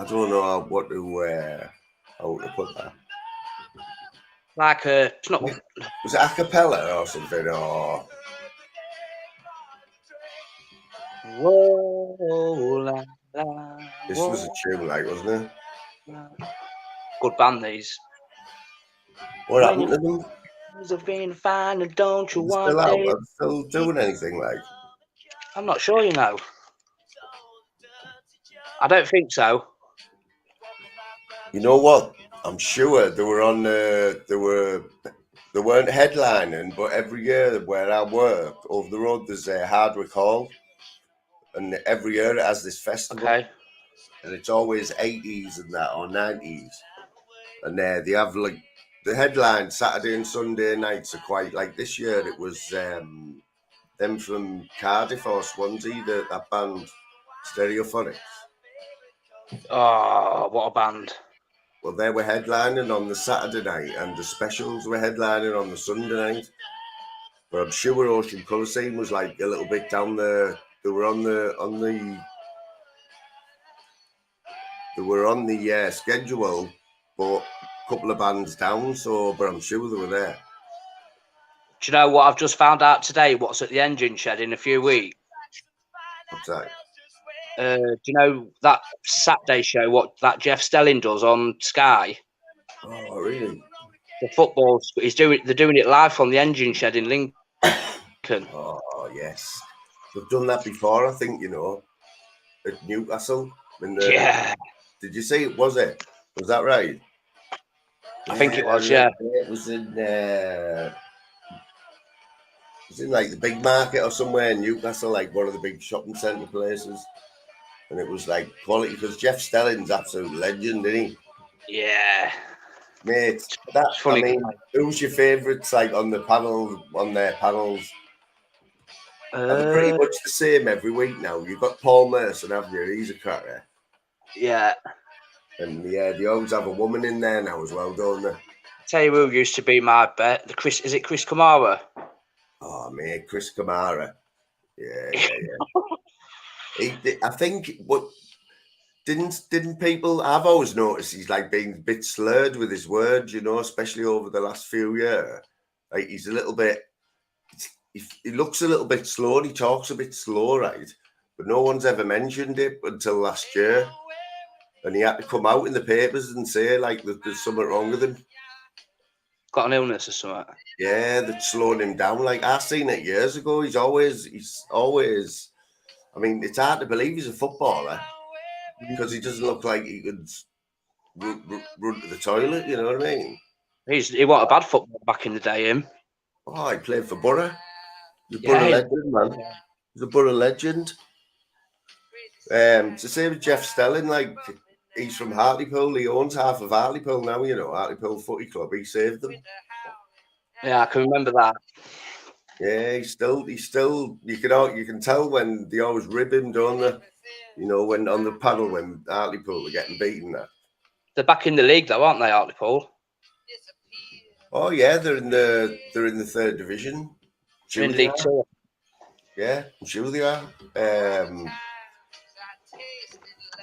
don't know how to put that. Like it's not. Was it a cappella or something? Or whoa, la, la, this was a tune, like, wasn't it? Good band, these. What happened to them? Of being fine, and don't you want still out? Are they still doing anything, like? I'm not sure, you know. I don't think so. You know what? I'm sure they were on they weren't headlining, but every year where I work over the road, there's a Hardwick Hall, and every year it has this festival, and it's always 80s and that, or 90s, and they have like the headline Saturday and Sunday nights are quite like this year. It was them from Cardiff or Swansea, that band Stereophonics. Oh, what a band! Well, they were headlining on the Saturday night, and the Specials were headlining on the Sunday night. But I'm sure Ocean Colour Scene was like a little bit down there. They were on the schedule, but a couple of bands down. So, but I'm sure they were there. Do you know what I've just found out today? What's at the Engine Shed in a few weeks? What's that? Do you know that Saturday show? What that Jeff Stelling does on Sky? Oh, really? The football. They're doing it live from the Engine Shed in Lincoln. Oh yes, they've done that before. I think, you know, at Newcastle. Yeah. Did you see it? Was that right? I think it was. Yeah. It was in. It was in like the big market or somewhere in Newcastle, like one of the big shopping centre places. And it was like quality, because Jeff Stelling's absolute legend, isn't he? Yeah. Mate, that's funny. I mean, who's your favourites like on their panels? Are they pretty much the same every week now? You've got Paul Merson, haven't you? He's a cracker. Yeah. And yeah, they always have a woman in there now as well, don't they? Tell you who used to be my bet. Is it Chris Kamara? Oh mate, Chris Kamara. Yeah. I think what didn't people? I've always noticed he's like being a bit slurred with his words, you know, especially over the last few years. Like he's a little bit. He looks a little bit slow and he talks a bit slow, right? But no one's ever mentioned it until last year, and he had to come out in the papers and say like there's something wrong with him. Got an illness or something? Yeah, that's slowing him down. Like I seen it years ago. He's always. I mean, it's hard to believe he's a footballer, because he doesn't look like he could run to the toilet. You know what I mean? He wasn't a bad footballer back in the day, him. Oh, he played for Borough. He's a Yeah, Borough legend, man. He's a Borough legend. It's the same with Jeff Stelling. Like, he's from Hartlepool. He owns half of Hartlepool now. You know, Hartlepool Footy Club. He saved them. Yeah, I can remember that. Yeah, he's still. You can tell when they always rib him, don't they? You know, when on the paddle when Hartlepool are getting beaten. They're back in the league, though, aren't they, Hartlepool? Oh yeah, they're in the 3rd division. They're in League Two. Yeah, I'm sure they are.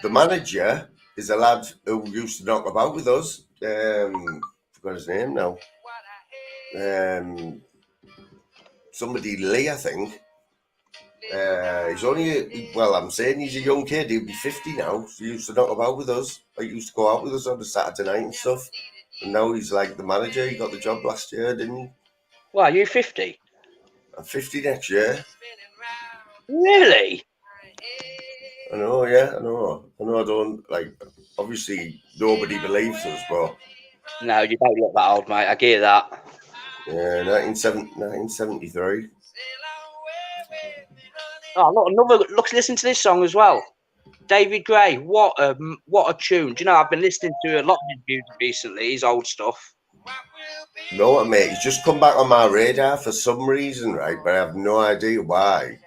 The manager is a lad who used to knock about with us. Forgot his name now. Somebody Lee, I think. He's only, I'm saying he's a young kid. He'll be 50 now. So he used to knock about with us. He used to go out with us on a Saturday night and stuff. And now he's like the manager. He got the job last year, didn't he? Well, are you 50? I'm 50 next year. Really? I know, yeah, I know. I don't, like, obviously nobody believes us, but... No, you don't look that old, mate. I get that. Yeah, 1973. Oh, look, listen to this song as well. David Gray, what a tune. Do you know, I've been listening to a lot of his music recently, his old stuff. No, what, mate? He's just come back on my radar for some reason, right? But I have no idea why.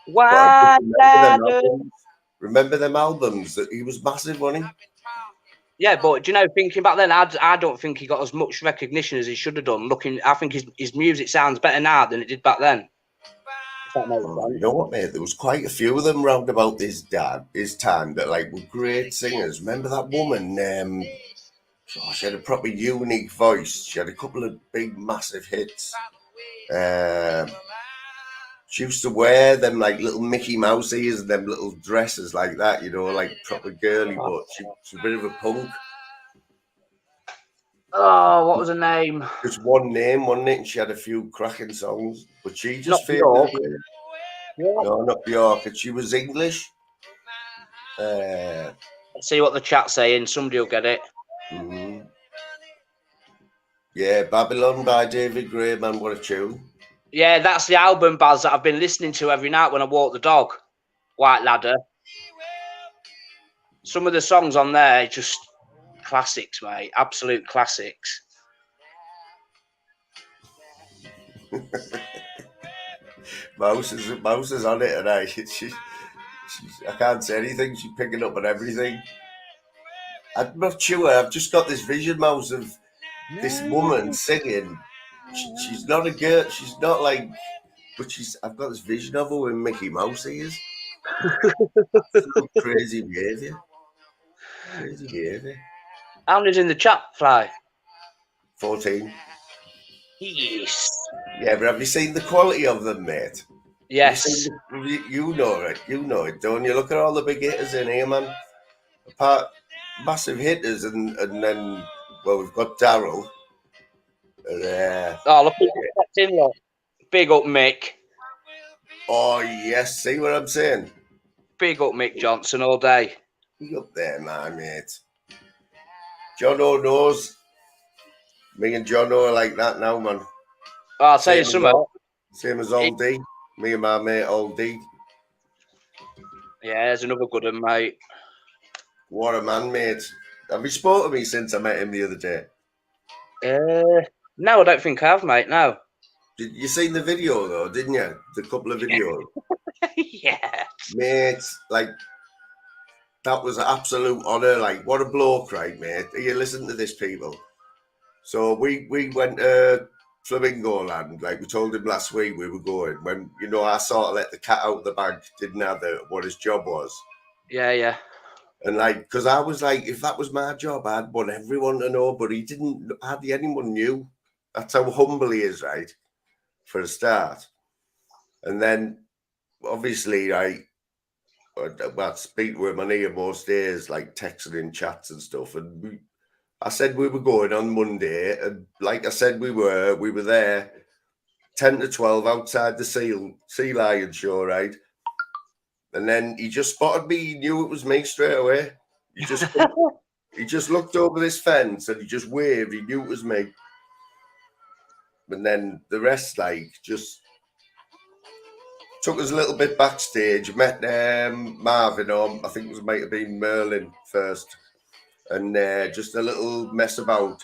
Why? Remember them albums that he was massive, wasn't he? Yeah, but do you know, thinking back then, I don't think he got as much recognition as he should have done. I think his music sounds better now than it did back then. You know what, mate? There was quite a few of them round about his time that like were great singers. Remember that woman? She had a proper unique voice. She had a couple of big, massive hits. She used to wear them like little Mickey Mouse ears and them little dresses like that, you know, like proper girly, but she's a bit of a punk. Oh, what was her name? Just one name, wasn't it? And she had a few cracking songs, but she just faded away. No, not Bjork. And she was English. Let's see what the chat's saying. Somebody will get it. Mm-hmm. Yeah, Babylon by David Gray, man, what a tune. Yeah, that's the album, Baz, that I've been listening to every night when I walk the dog. White Ladder. Some of the songs on there, just classics, mate. Absolute classics. Mouse is on it tonight. I can't say anything. She's picking up on everything. I'm not sure. I've just got this vision, Mouse, of this woman singing. She's not a girl. She's not like, but I've got this vision of her with Mickey Mouse ears. Crazy behaviour. Crazy behaviour. How many's in the chat, Fly? 14. Yes. Yeah, but have you seen the quality of them, mate? Yes. You know it. You know it, don't you? Look at all the big hitters in here, man. Massive hitters, and then, well, we've got Daryl. Oh, look who's in, look. Big up, Mick. Oh, yes. See what I'm saying? Big up, Mick Johnson all day. Big up there, my mate. John O knows. Me and John O are like that now, man. Oh, I'll tell you something. Same as Old D. Me and my mate, Old D. Yeah, there's another good one, mate. What a man, mate. Have you spoken to me since I met him the other day? No, I don't think I have, mate, no. Did you seen the video, though, didn't you? The couple of videos. Yeah. Mate, like, that was an absolute honour. Like, what a bloke, right, mate? You listen to this, people. So we went to Flamingo Land. Like, we told him last week we were going. When, you know, I sort of let the cat out of the bag, didn't have what his job was. Yeah. And, like, because I was like, if that was my job, I'd want everyone to know. But he didn't, hardly anyone knew. That's how humble he is, right? For a start. And then, obviously, I speak to him on here most days, like texting in chats and stuff. And I said we were going on Monday, and like I said, we were there 10 to 12 outside the Sea Lion show, right? And then he just spotted me. He knew it was me straight away. He just looked over this fence and he just waved. He knew it was me. And then the rest, like, just took us a little bit backstage. Met Marvin, or I think it might have been Merlin first, and just a little mess about.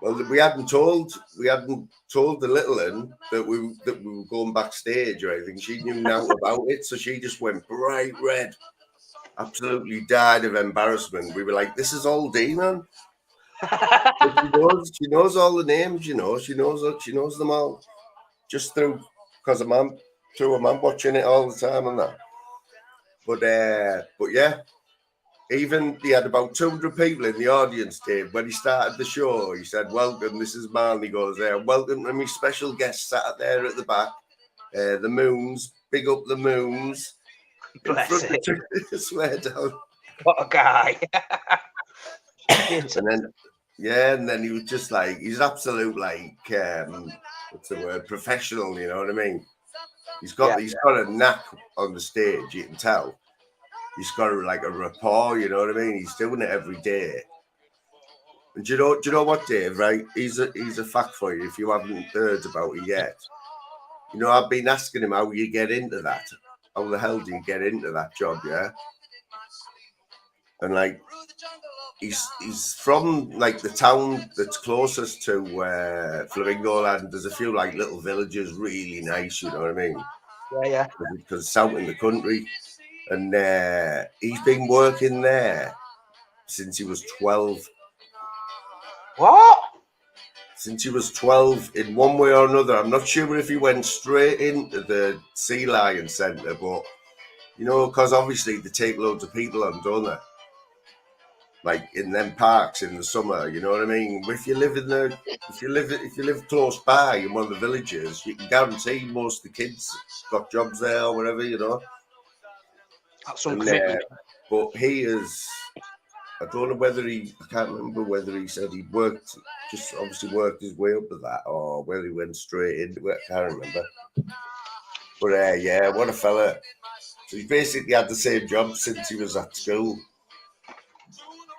Well, we hadn't told the little one that we were going backstage or anything. She knew now about it, so she just went bright red, absolutely died of embarrassment. We were like, "This is all D, man." She knows all the names, you know. She knows them all, just because a man watching it all the time and that. But yeah. Even he had about 200 people in the audience, Dave. When he started the show, he said, "Welcome, this is Marlon." He goes, "Welcome to my special guest sat there at the back, the Moons. Big up the Moons." Bless him. I swear down. What a guy. and then he was just like, he's absolute, like, what's the word? Professional, you know what I mean? He's got a knack on the stage, you can tell. He's got like a rapport, you know what I mean? He's doing it every day. And do you know what, Dave? Right? He's a fact for you if you haven't heard about it yet. You know, I've been asking him how you get into that. How the hell do you get into that job? Yeah. And like, he's from like the town that's closest to Flamingo Land. There's a few like little villages, really nice. You know what I mean? Yeah. Because it's out in the country. And he's been working there since he was 12. What? Since he was 12, in one way or another. I'm not sure if he went straight into the Sea Lion Centre, but, you know, because obviously they take loads of people on, don't they? Like in them parks in the summer, you know what I mean? If you live if you live close by in one of the villages, you can guarantee most of the kids got jobs there or whatever, you know. That's some commitment. But he is, I don't know whether I can't remember whether he said he obviously worked his way up to that, or whether he went straight into it. I can't remember. But yeah, what a fella. So he basically had the same job since he was at school.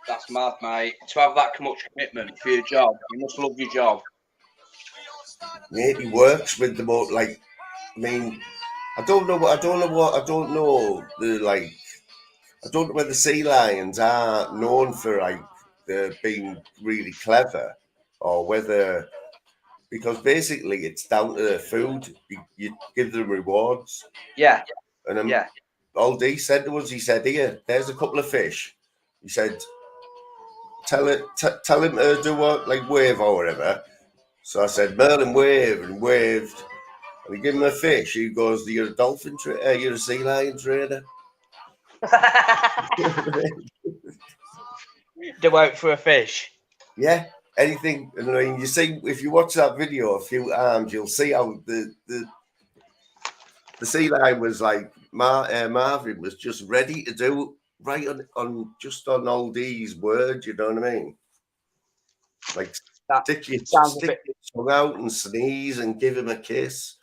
That's mad, mate. To have that much commitment for your job, you must love your job. Mate, he works with the most, like, I mean, I don't know whether the sea lions are known for like being really clever, or whether, because basically it's down to their food. You give them rewards. Yeah. And all D said to us, he said, "Here, there's a couple of fish." He said, tell him to do what, like wave or whatever. So I said, "Merlin, wave," and waved. And he gave him a fish. He goes, "You're a dolphin trader, you're a sea lion trader." Do out for a fish. Yeah, anything. I mean, you see, if you watch that video a few times, you'll see how the sea lion was like, Marvin was just ready to do right on old D's word, you know what I mean? Like, stick your tongue out and sneeze and give him a kiss.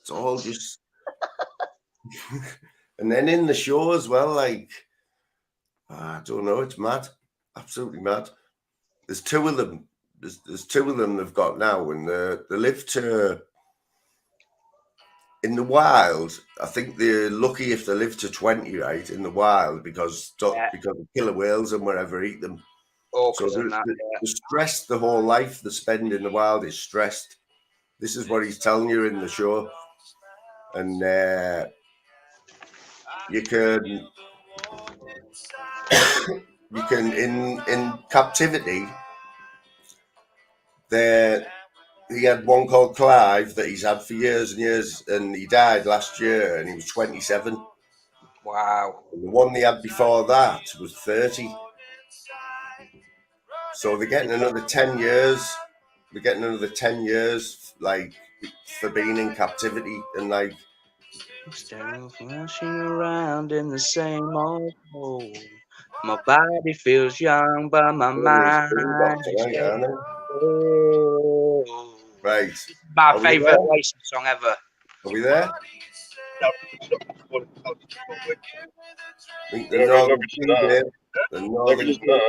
It's all just... And then in the show as well, like, I don't know, it's mad. Absolutely mad. There's two of them. There's two of them they've got now, and they live to... In the wild, I think they're lucky if they live to 20, right? In the wild, because of killer whales and wherever eat them. So they're stressed the whole life they spend in the wild is stressed. This is what he's telling you in the show. And you can in captivity, he had one called Clive that he's had for years and years, and he died last year and he was 27. Wow. And the one they had before that was 30. So they're getting another 10 years. They're getting another 10 years, like, for being in captivity, and like... Still flashing around in the same old hole. My body feels young, but my mind is getting old. Right. My favourite racing song ever. Are we there? think the Northern King, Dave. The Northern King.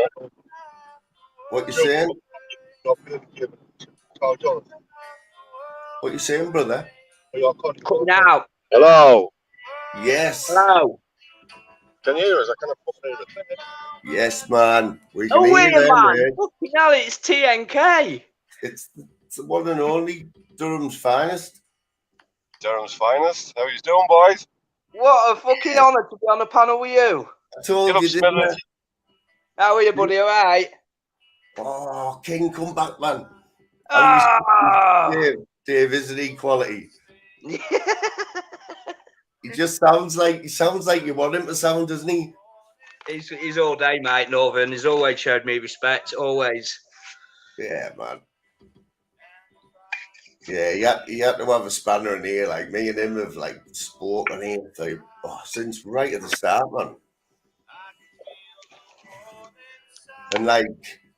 What you saying? What you saying, brother? Coming out. Hello. Yes. Hello. Can you hear us? I kind of put it in. Yes, man. We can Oh, hear wait, you, man. mate. Fucking hell, it's TNK. It's the one and only Durham's finest. Durham's finest. How you doing, boys? What a fucking honour to be on a panel with you. I told Get up, you, didn't Smithers. I? How are you, buddy? All right? Oh, King, come back, man. Ah. Dave is an equality. He just sounds like you want him to sound, doesn't he? He's all day, mate, Northern. He's always showed me respect, always. Yeah, man. Yeah, he had to have a spanner in here. Like me and him have like spoken here since right at the start, man. And like,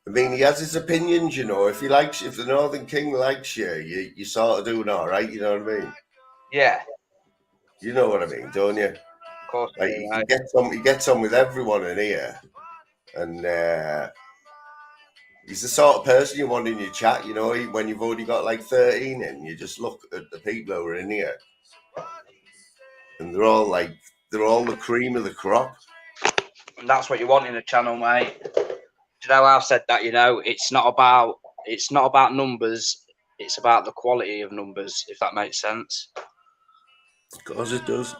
I mean, he has his opinions, you know. If the Northern King likes you sort of doing all right. You know what I mean? Yeah. You know what I mean, don't you? Of course. Like Right. he gets on with everyone in here, and he's the sort of person you want in your chat. You know, when you've already got like 13 in, you just look at the people who are in here, and they're all the cream of the crop. And that's what you want in a channel, mate. Do you know how I've said that? You know, it's not about numbers. It's about the quality of numbers, if that makes sense. Of course it does.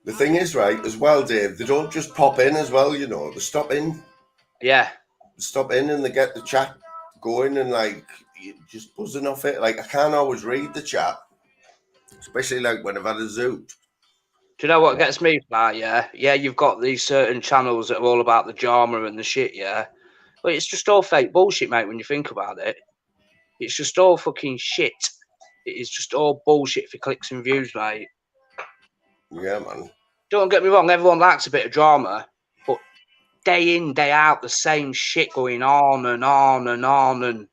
The thing is, right, as well, Dave, they don't just pop in as well, you know. They stop in. Yeah. They stop in and they get the chat going and, like, just buzzing off it. Like, I can't always read the chat, especially, like, when I've had a zoot. Do you know what gets me, Flat? Yeah? Yeah, you've got these certain channels that are all about the drama and the shit, yeah? But it's just all fake bullshit, mate, when you think about it. It's just all fucking shit. It is just all bullshit for clicks and views, mate. Yeah, man. Don't get me wrong, everyone likes a bit of drama, but day in, day out, the same shit going on and on and on. And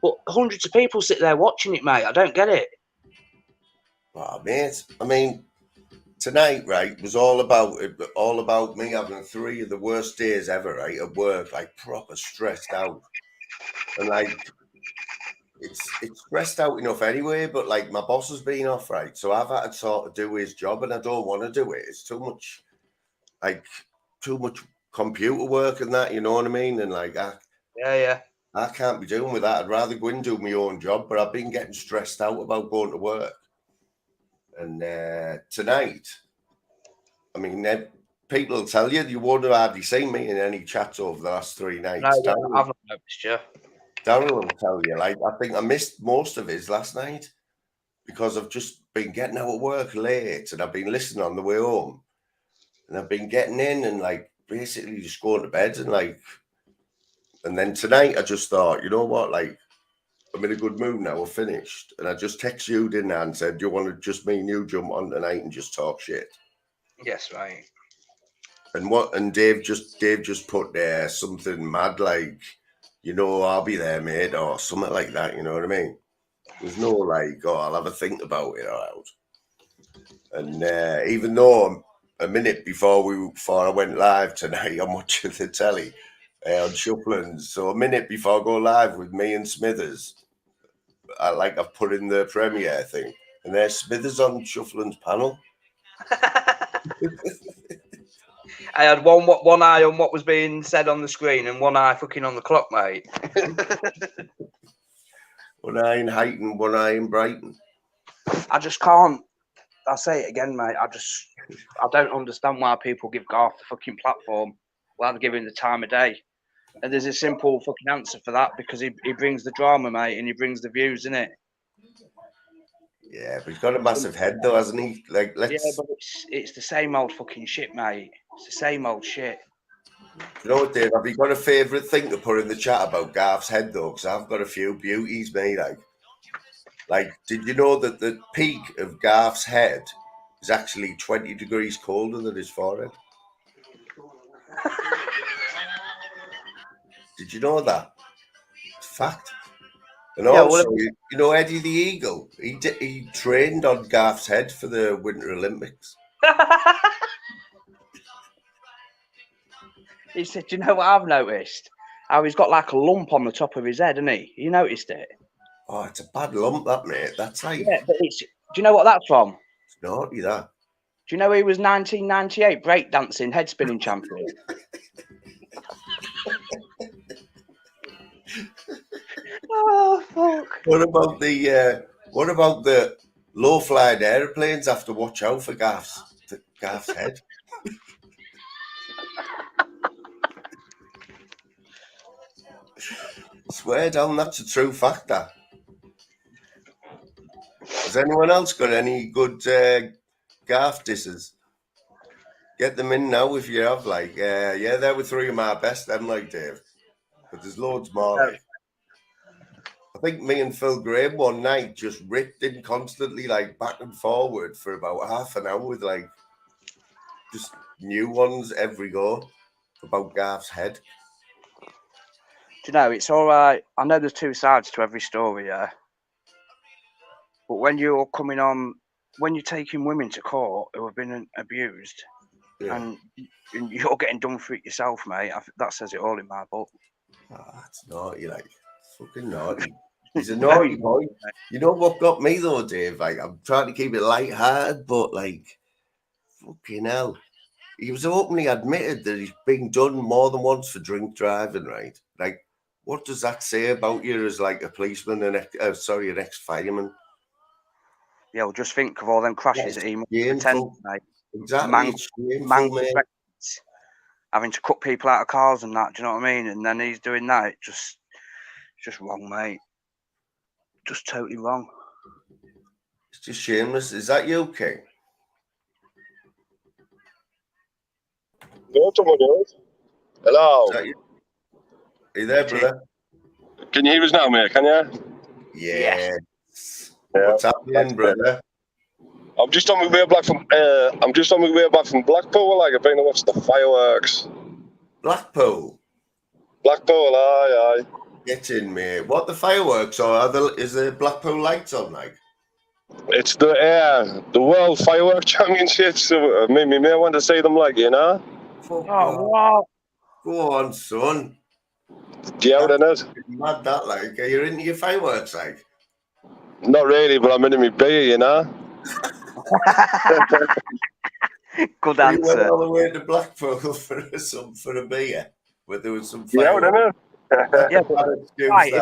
but hundreds of people sit there watching it, mate. I don't get it. Oh, mate. I mean, tonight, right, was all about me having 3 of the worst days ever, right, at work, like proper stressed out. And like it's stressed out enough anyway, but like my boss has been off, right? So I've had to sort of do his job and I don't want to do it. It's too much computer work and that, you know what I mean? And like I can't be doing with that. I'd rather go and do my own job, but I've been getting stressed out about going to work. And tonight, I mean, people will tell you won't have hardly seen me in any chats over the last 3 nights. No, I've not noticed you. Darren will tell you, like, I think I missed most of his last night because I've just been getting out of work late and I've been listening on the way home. And I've been getting in and, like, basically just going to bed and, like, and then tonight I just thought, you know what, like, I'm in a good mood now, I've finished. And I just texted you, didn't I, and said, do you want to just me and you jump on tonight and just talk shit? Yes, right. And Dave just put there something mad like, you know, I'll be there, mate, or something like that, you know what I mean? There's no like, oh, I'll have a think about it or out. And even though a minute before I went live tonight, I'm watching the telly on Shufflins. So a minute before I go live with me and Smithers, I've put in the premiere thing, and there's Smithers on Shufflins panel. I had one eye on what was being said on the screen and one eye fucking on the clock, mate. One eye in Heighton, one eye in Brighton. I just can't. I'll say it again, mate. I don't understand why people give Garth the fucking platform without giving the time of day. And there's a simple fucking answer for that, because he brings the drama, mate, and he brings the views, innit? Yeah, but he's got a massive head though, hasn't he? Like, Yeah, but it's the same old fucking shit, mate. It's the same old shit. You know what, Dave? Have you got a favourite thing to put in the chat about Garth's head though? Because I've got a few beauties, mate. Like, did you know that the peak of Garth's head is actually 20 degrees colder than his forehead? Did you know that? It's fact. And also, you know, Eddie the Eagle, he trained on Garth's head for the Winter Olympics. He said, "Do you know what I've noticed? How he's got like a lump on the top of his head, hasn't he? You noticed it?" Oh, it's a bad lump, that, mate. That's like... Yeah, but do you know what that's from? It's naughty, that. Do you know he was 1998 breakdancing head spinning champion? Oh, fuck. What about the low-flying aeroplanes have to watch out for Garth's head? Swear down, that's a true fact, that. Has anyone else got any good Garth disses? Get them in now if you have, like. Yeah, they were 3 of my best, them, like, Dave. But there's loads more, like. I think me and Phil Graham one night just ripped in constantly, like, back and forward for about half an hour with, like, just new ones every go about Garth's head. Do you know, it's all right. I know there's 2 sides to every story, yeah. But when you're when you're taking women to court who have been abused, and you're getting done for it yourself, mate, that says it all in my book. Oh, that's naughty, like. Fucking naughty. He's a naughty boy. You know what got me, though, Dave? Like, I'm trying to keep it light-hearted, but, like, fucking hell. He was openly admitted that he's been done more than once for drink driving, right? Like, what does that say about you as, like, a policeman and an ex-fireman? Yeah, well, just think of all them crashes that he must attend, mate. Exactly, it's shameful, mate. Having to cut people out of cars and that, do you know what I mean? And then he's doing that. It's just wrong, mate. Just totally wrong. It's just shameless. Is that you, King? Hello. Are you there, brother? Can you hear us now, mate? Can you? Yeah. What's happening, brother? I'm just on my way back from. Blackpool. Like, I've been to watch the fireworks. Blackpool. Aye. Get in, mate. What, the fireworks, or is there Blackpool lights on, like? It's the World Fireworks Championships. So me want to see them, like, you know. Wow. Go on, son. Yeah, it is. Mad that, like. Are you into your fireworks, like? Not really, but I'm into me beer, you know. Good answer. You went all the way to Blackpool for a beer, where there was some fireworks. Yeah, yeah, but, right,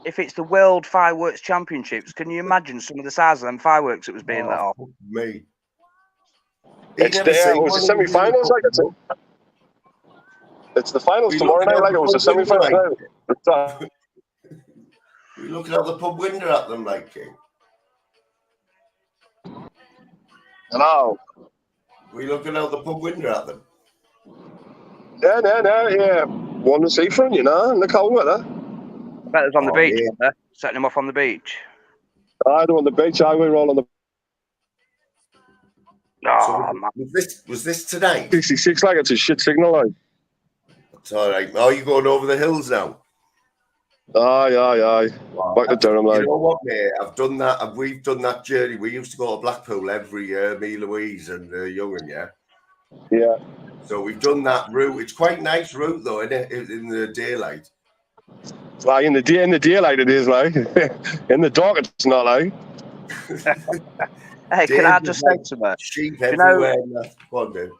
if it's the World Fireworks Championships, can you imagine some of the size of them fireworks that was being let off? Me. It was the semi-finals, like it's. It's the finals tomorrow night, like it was the semi-finals. We're looking out the pub window at them, like, King. Hello. We're looking out the pub window at them. Yeah. One to seafront, you know, in the cold weather. I bet it's on the beach, yeah. Setting them off on the beach. I don't on the beach, I will roll on the. Oh, man. Was this tonight? 66, like it's a shit signal, like. It's all right. Oh, you going over the hills now? Aye. Wow. Back to Durham, like. You know what, mate? I've done that. We've done that journey. We used to go to Blackpool every year, me, Louise, and Young'un, yeah? Yeah. So we've done that route. It's quite a nice route, though, isn't it? In the daylight. Like in the daylight, it is, like. In the dark, it's not, like. Hey, can I just say something? Sheep everywhere. Do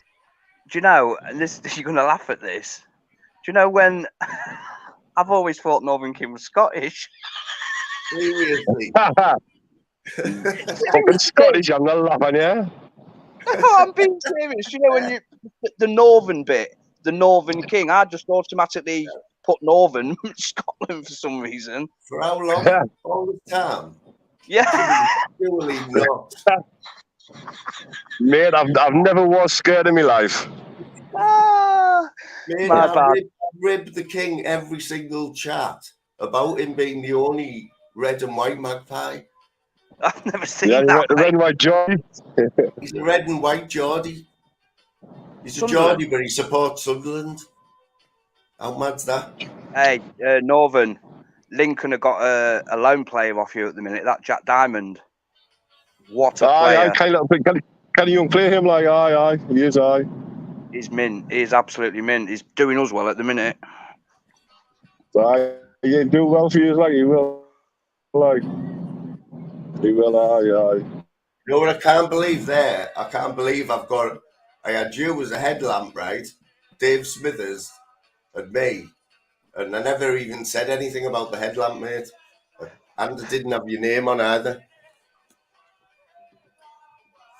you know, and this you're going to laugh at this, do you know when I've always thought Northern King was Scottish? Seriously? Fucking Scottish, I'm not laughing, yeah? No, I'm being serious. Do you know when the Northern bit, the Northern King, I just automatically put Northern Scotland for some reason. For how long? All the time? Yeah. Surely not. Mate, I've never was scared in my life. Mate, I ribbed the King every single chat about him being the only red and white magpie. I've never seen that. The red and white Geordie. He's a red and white Geordie. He's a Geordie, but he supports Sunderland. How mad's that? Hey, Northern. Lincoln have got a lone player off you at the minute. That Jack Diamond. What a Aye, player! Can you play him like aye? He is aye. He's mint. He's absolutely mint. He's doing us well at the minute. Aye, he do well for you, like he will. Like he will. Aye. You know what I can't believe there? I can't believe I had you as a headlamp, right? Dave Smithers and me. And I never even said anything about the headlamp, mate. And I didn't have your name on either.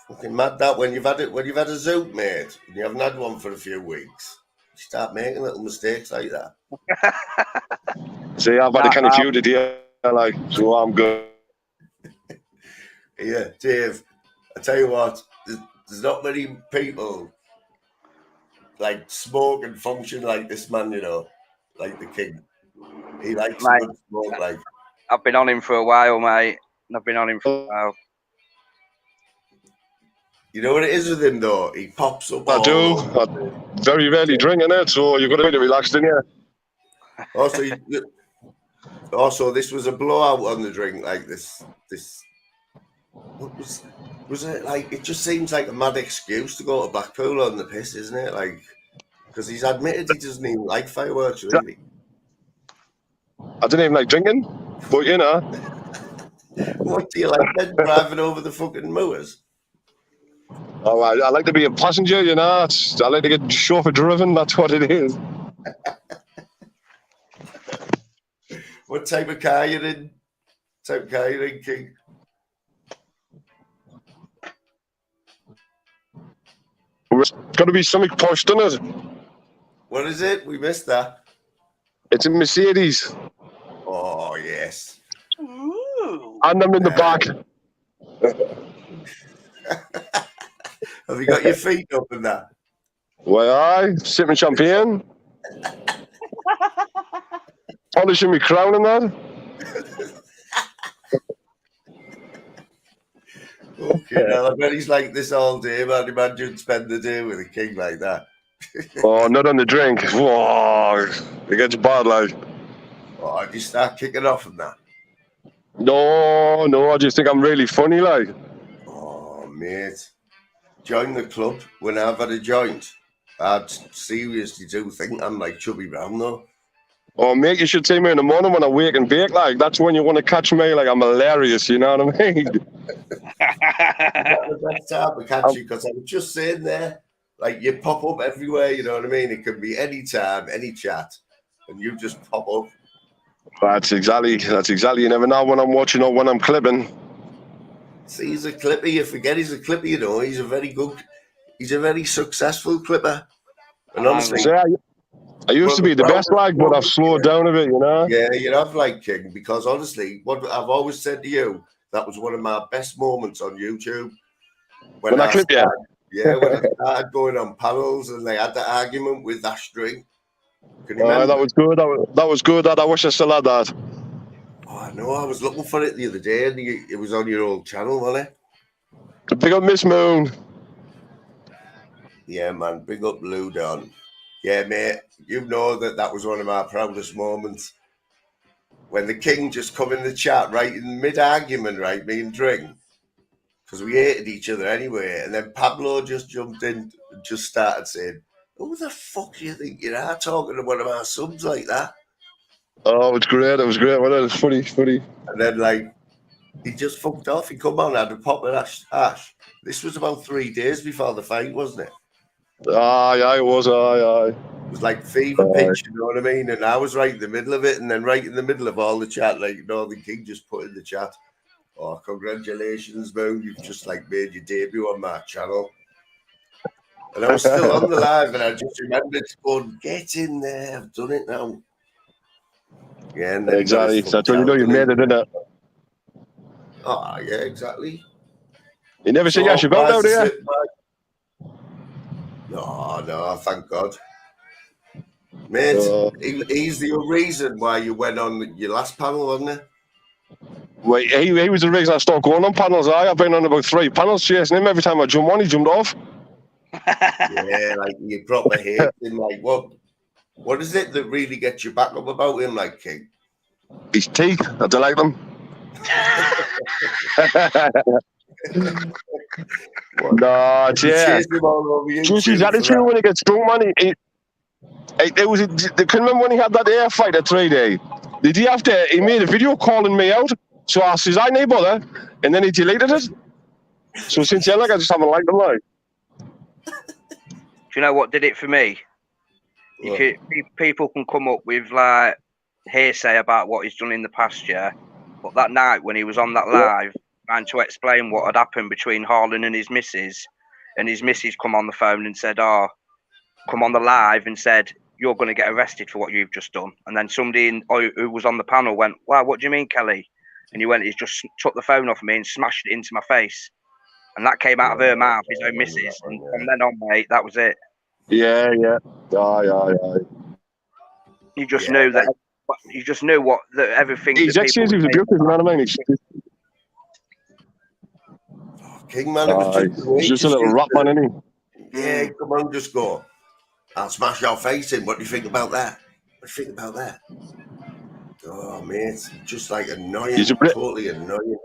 Fucking mad that when you've had a zoot, mate, and you haven't had one for a few weeks, you start making little mistakes like that. See, I've had a kind of feuded here, like, so I'm good. Yeah, Dave, I tell you what, there's not many people like smoke and function like this man, you know, like the king. He likes good smoke, like. I've been on him for a while, mate. I've been on him for a while. You know what it is with him, though? He pops up. I do. I very rarely drink in it, so you've got to be relaxed in here. Also, this was a blowout on the drink, like this. What was it like? It just seems like a mad excuse to go to Blackpool on the piss, isn't it? Like, because he's admitted he doesn't even like fireworks, really. I don't even like drinking, but you know. What do you like then, driving over the fucking moors? Oh, I like to be a passenger, you know. I like to get chauffeur driven. That's what it is. What type of car you in? King? It's got to be something posh, doesn't it? What is it? We missed that. It's a Mercedes. Oh, yes. Ooh. And I'm in the back. Have you got your feet up in that? Well, aye, sipping champagne. Polishing my crown and that. Okay, well, I bet he's like this all day, man. Imagine spend the day with a king like that. Oh, not on the drink. Whoa, it gets bad, like. Oh, did you start kicking off from that? No, I just think I'm really funny, like. Oh, mate. Join the club when I've had a joint. I seriously do think I'm like Chubby Brown, though. Oh, mate, you should see me in the morning when I wake and bake, like. That's when you want to catch me, like, I'm hilarious, you know what I mean? That's the best time to catch you, because I was just saying there, like, you pop up everywhere, you know what I mean? It can be any time, any chat, and you just pop up. That's exactly. You never know when I'm watching or when I'm clipping. See, he's a clipper. You forget he's a clipper, you know. He's a very successful clipper. And honestly, I used to be the best, like, but I've slowed down a bit, you know? Yeah, you have, like, King, because honestly, what I've always said to you, that was one of my best moments on YouTube. When I clip you? Yeah, when I started going on panels and they had that argument with Ash Drink. Can you remember? That was good. That was good. I wish I still had that. Oh, no, I was looking for it the other day and it was on your old channel, wasn't it? Big up Miss Moon. Yeah, man, big up Lou Don. Yeah, mate, you know that was one of my proudest moments. When the king just come in the chat, right, in mid-argument, right, me and Drink, because we hated each other anyway, and then Pablo just jumped in and just started saying, who the fuck do you think you are talking to one of our subs like that? Oh, it's great. It was great. Well, it's funny. And then, like, he just fucked off. He come on, had a pop at Ash. This was about 3 days before the fight, wasn't it? Aye, it was. Aye. It was like fever pitch, you know what I mean? And I was right in the middle of it, and then right in the middle of all the chat, like, you know, the king just put in the chat, oh, congratulations, Moon, you've just, like, made your debut on my channel. And I was still on the live, and I just remembered going, get in there, I've done it now. Yeah, and then exactly. That's when you know you've made it, isn't it? Oh, yeah, exactly. You never say yes, you've got out here? No, thank God. Mate, he's the reason why you went on your last panel, wasn't it? Well, he was the reason I stopped going on panels. I've been on about 3 panels chasing him. Every time I jump on, he jumped off. Yeah, like you proper hate him. Like, what is it that really gets you back up about him, like, King? His teeth, I don't like them. No, yeah. Just his attitude when he gets drunk, man. Can you remember when he had that air fight at 3D? He made a video calling me out. So I says, I no bother. And then he deleted it. So since then, like, I just haven't liked him, like. Do you know what did it for me? People can come up with, like, hearsay about what he's done in the past year. But that night when he was on that live, trying to explain what had happened between Harlan and his missus come on the phone and said, come on the live and said, you're going to get arrested for what you've just done. And then somebody who was on the panel went, wow, what do you mean, Kelly? And he went, he's just took the phone off me and smashed it into my face. And that came out of her mouth, his own missus. And from then on, mate, that was it. Yeah. You just knew that. You just knew that everything. He's actually was abusive, you know what I mean? King, man, he's just a little rat man, isn't he? Yeah, come on, just go. I'll smash your face in. What do you think about that? What do you think about that? Oh, mate, just like annoying, totally annoying.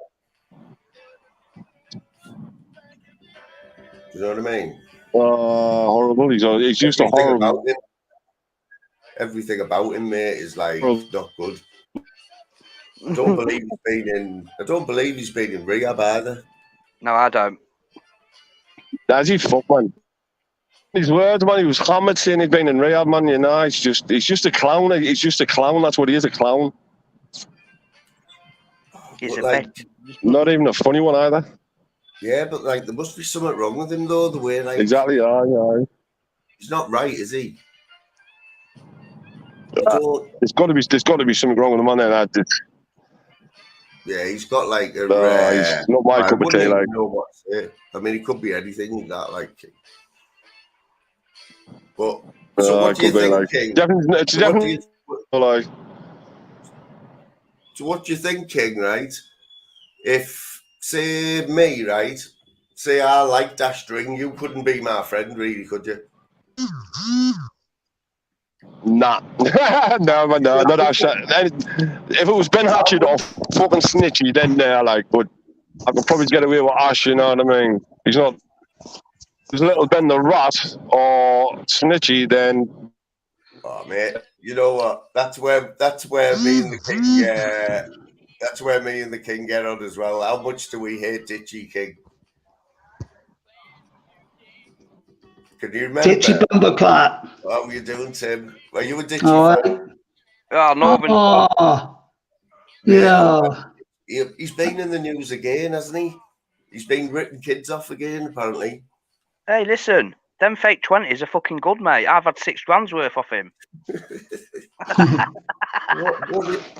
You know what I mean? Horrible. He's just a horrible. Everything about him, mate, is like not good. I don't believe he's been in rehab either. No, I don't. That's his fuck, man. His words, man. He was hammered saying he'd been in rehab, man. You know, he's just a clown. He's just a clown. That's what he is, a clown. He's not even a funny one either. Yeah, but like there must be something wrong with him though. The way like exactly, yeah. He's not right, is he? There's got to be something wrong with him, man. Yeah, he's got like a. He's not my cup of tea. Like, know what's it. I mean, it could be anything that like. But so what do you think, King? Definitely like. So what do you think, King? Right? If say me, right? Say I like that string, you couldn't be my friend, really, could you? Nah. No, not actually. If it was Ben Hatchett or fucking Snitchy, then but I could probably get away with Ash, you know what I mean? He's not. There's a little Ben the Rat or Snitchy, then. Oh, mate, you know what? That's where me and the King, that's where me and the King get on as well. How much do we hate Ditchy King? Can you remember? Ditchy Bumbleclap. What were you doing, Tim? Were you a Ditchy fan? Norman. Oh, yeah. He's been in the news again, hasn't he? He's been ripping kids off again, apparently. Hey, listen. Them fake 20s are fucking good, mate. I've had $6 worth off him.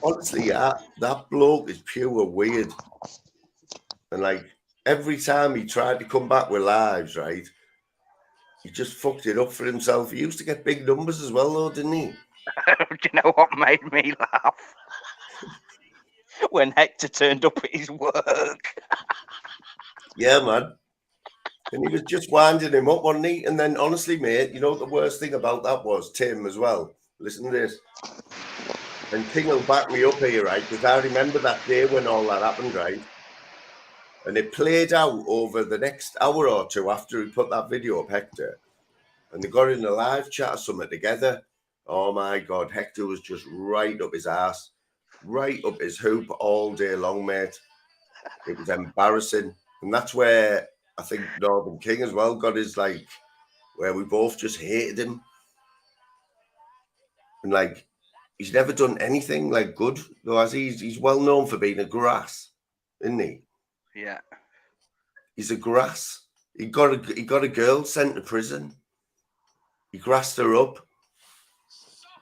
Honestly, that bloke is pure weird. And like every time he tried to come back with lives, right? He just fucked it up for himself. He used to get big numbers as well, though, didn't he? Do you know what made me laugh? When Hector turned up at his work. Yeah, man. And he was just winding him up, wasn't he? And then, honestly, mate, you know what the worst thing about that was? Tim as well. Listen to this. And King will back me up here, right? Because I remember that day when all that happened, right? And it played out over the next hour or two after he put that video up, Hector. And they got in a live chat or something together. Oh, my God. Hector was just right up his ass. Right up his hoop all day long, mate. It was embarrassing. And that's where I think Northern King as well got his, like, where we both just hated him. And, like, he's never done anything, like, good. Though, as he's well known for being a grass, isn't he? Yeah. He's a grass. He got a girl sent to prison. He grassed her up.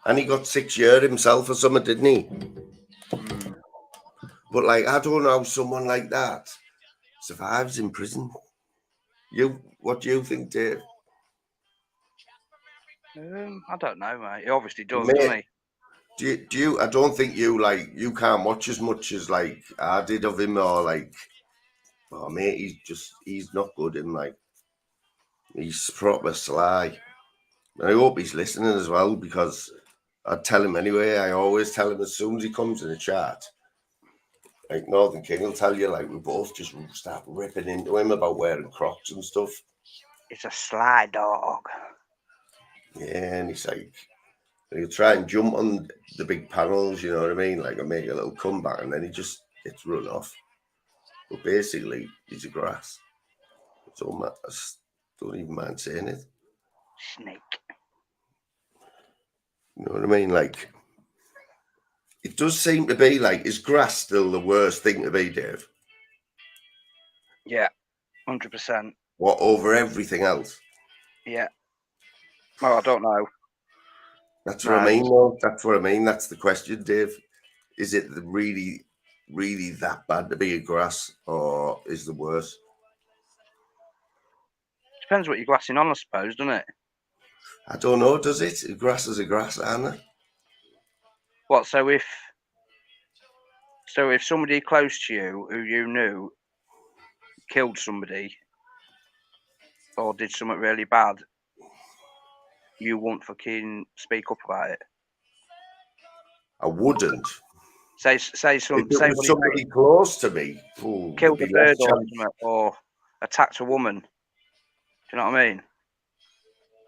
And he got 6 years himself or something, didn't he? But, like, I don't know how someone like that survives in prison. What do you think, Dave? I don't know, mate. He obviously does, Mate, doesn't he? Do you? I don't think you can't watch as much as like I did of him, or like, oh mate, he's not good. Him like, he's proper sly. I hope he's listening as well, because I'd tell him anyway. I always tell him as soon as he comes in the chat. Like Northern King will tell you, like we both just start ripping into him about wearing Crocs and stuff. It's a sly dog. Yeah, and he's like, he'll try and jump on the big panels, you know what I mean? Like, I make a little comeback, and then he just gets run off. But basically, he's a grass. So I don't even mind saying it. Snake. You know what I mean? Like, it does seem to be like, is grass still the worst thing to be, Dave? Yeah, 100%. What, over everything else? Yeah. Well, I don't know. That's what I mean, though. That's what I mean. That's the question, Dave. Is it really, really that bad to be a grass, or is the worst? Depends what you're grassing on, I suppose, doesn't it? I don't know, does it? A grass is a grass, aren't it? What, so if somebody close to you who you knew killed somebody or did something really bad, you won't fucking speak up about it? I wouldn't. Say somebody close to me killed a bird or something, or attacked a woman. Do you know what I mean?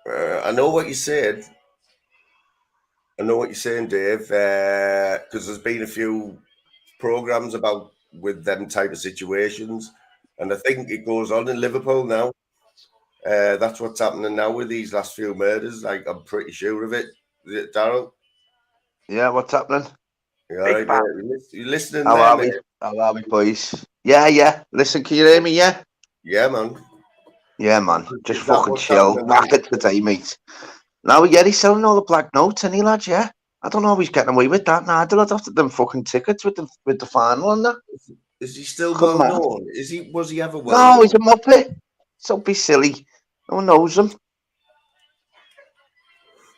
I know what you said. I know what you're saying, Dave, because there's been a few programs about with them type of situations, and I think it goes on in Liverpool now. That's what's happening now with these last few murders. Like, I'm pretty sure of it. Is it, Daryl? Yeah, what's happening? You all right, mate? You listening How there, are mate? we? How are we, boys? Yeah. Listen, can you hear me? Yeah. Yeah, man. Yeah, man. Just fucking chill. Knackered today, mate. Now, yeah, he's selling all the black notes, any lads? Yeah. I don't know if he's getting away with that now. I don't know after them fucking tickets with the final and that. Is he still well known? Was he ever well known? No, he's a muppet. Don't be silly. No one knows him.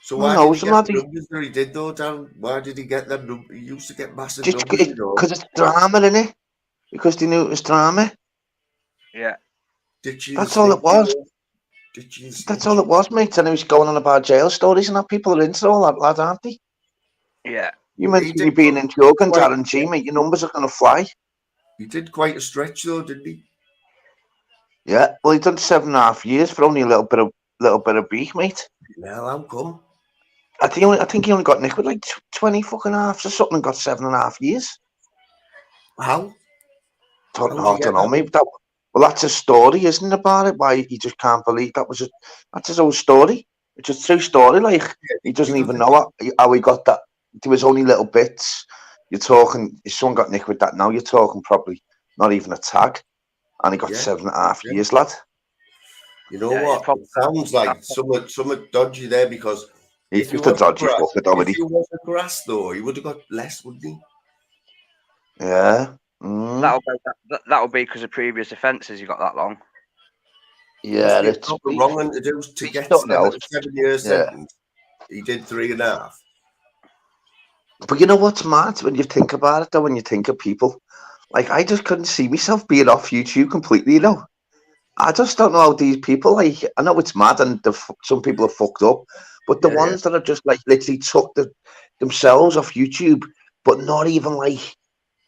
So why did he get the numbers that he did, though, Dan? Why did he get them numbers? He used to get massive numbers, you know. Because it's drama, innit? Because they knew it was drama. Yeah. That's all it was. That's all it was, mate. And he was going on about jail stories and that. People are into all that, lad, aren't they? Yeah. You mentioned you being in jug and Darren G, mate. Your numbers are going to fly. He did quite a stretch, though, didn't he? Yeah. Well, he done 7.5 years for only a little bit of beef, mate. Well, how come? I think he only got nicked with like 20 fucking halves or something and got 7.5 years. How? I don't know, mate. Well, that's a story, isn't it, about it? Why he just can't believe that's his own story. It's a true story. Like, he doesn't even know how he got that. There was only little bits. You're talking, if someone got nicked with that now, you're talking probably not even a tag. And he got 7.5 years, lad. You know what? It sounds like somewhat dodgy there, because if you was a grass, though, he would have got less, wouldn't he? Yeah. That'll be because of previous offences. You got that long. Yeah, it's wrong one to do to get 7 years sentence. He did 3.5. But you know what's mad when you think about it, though? When you think of people, like, I just couldn't see myself being off YouTube completely. You know, I just don't know how these people. Like, I know it's mad, and some people are fucked up, but the ones that are just like literally took themselves off YouTube, but not even like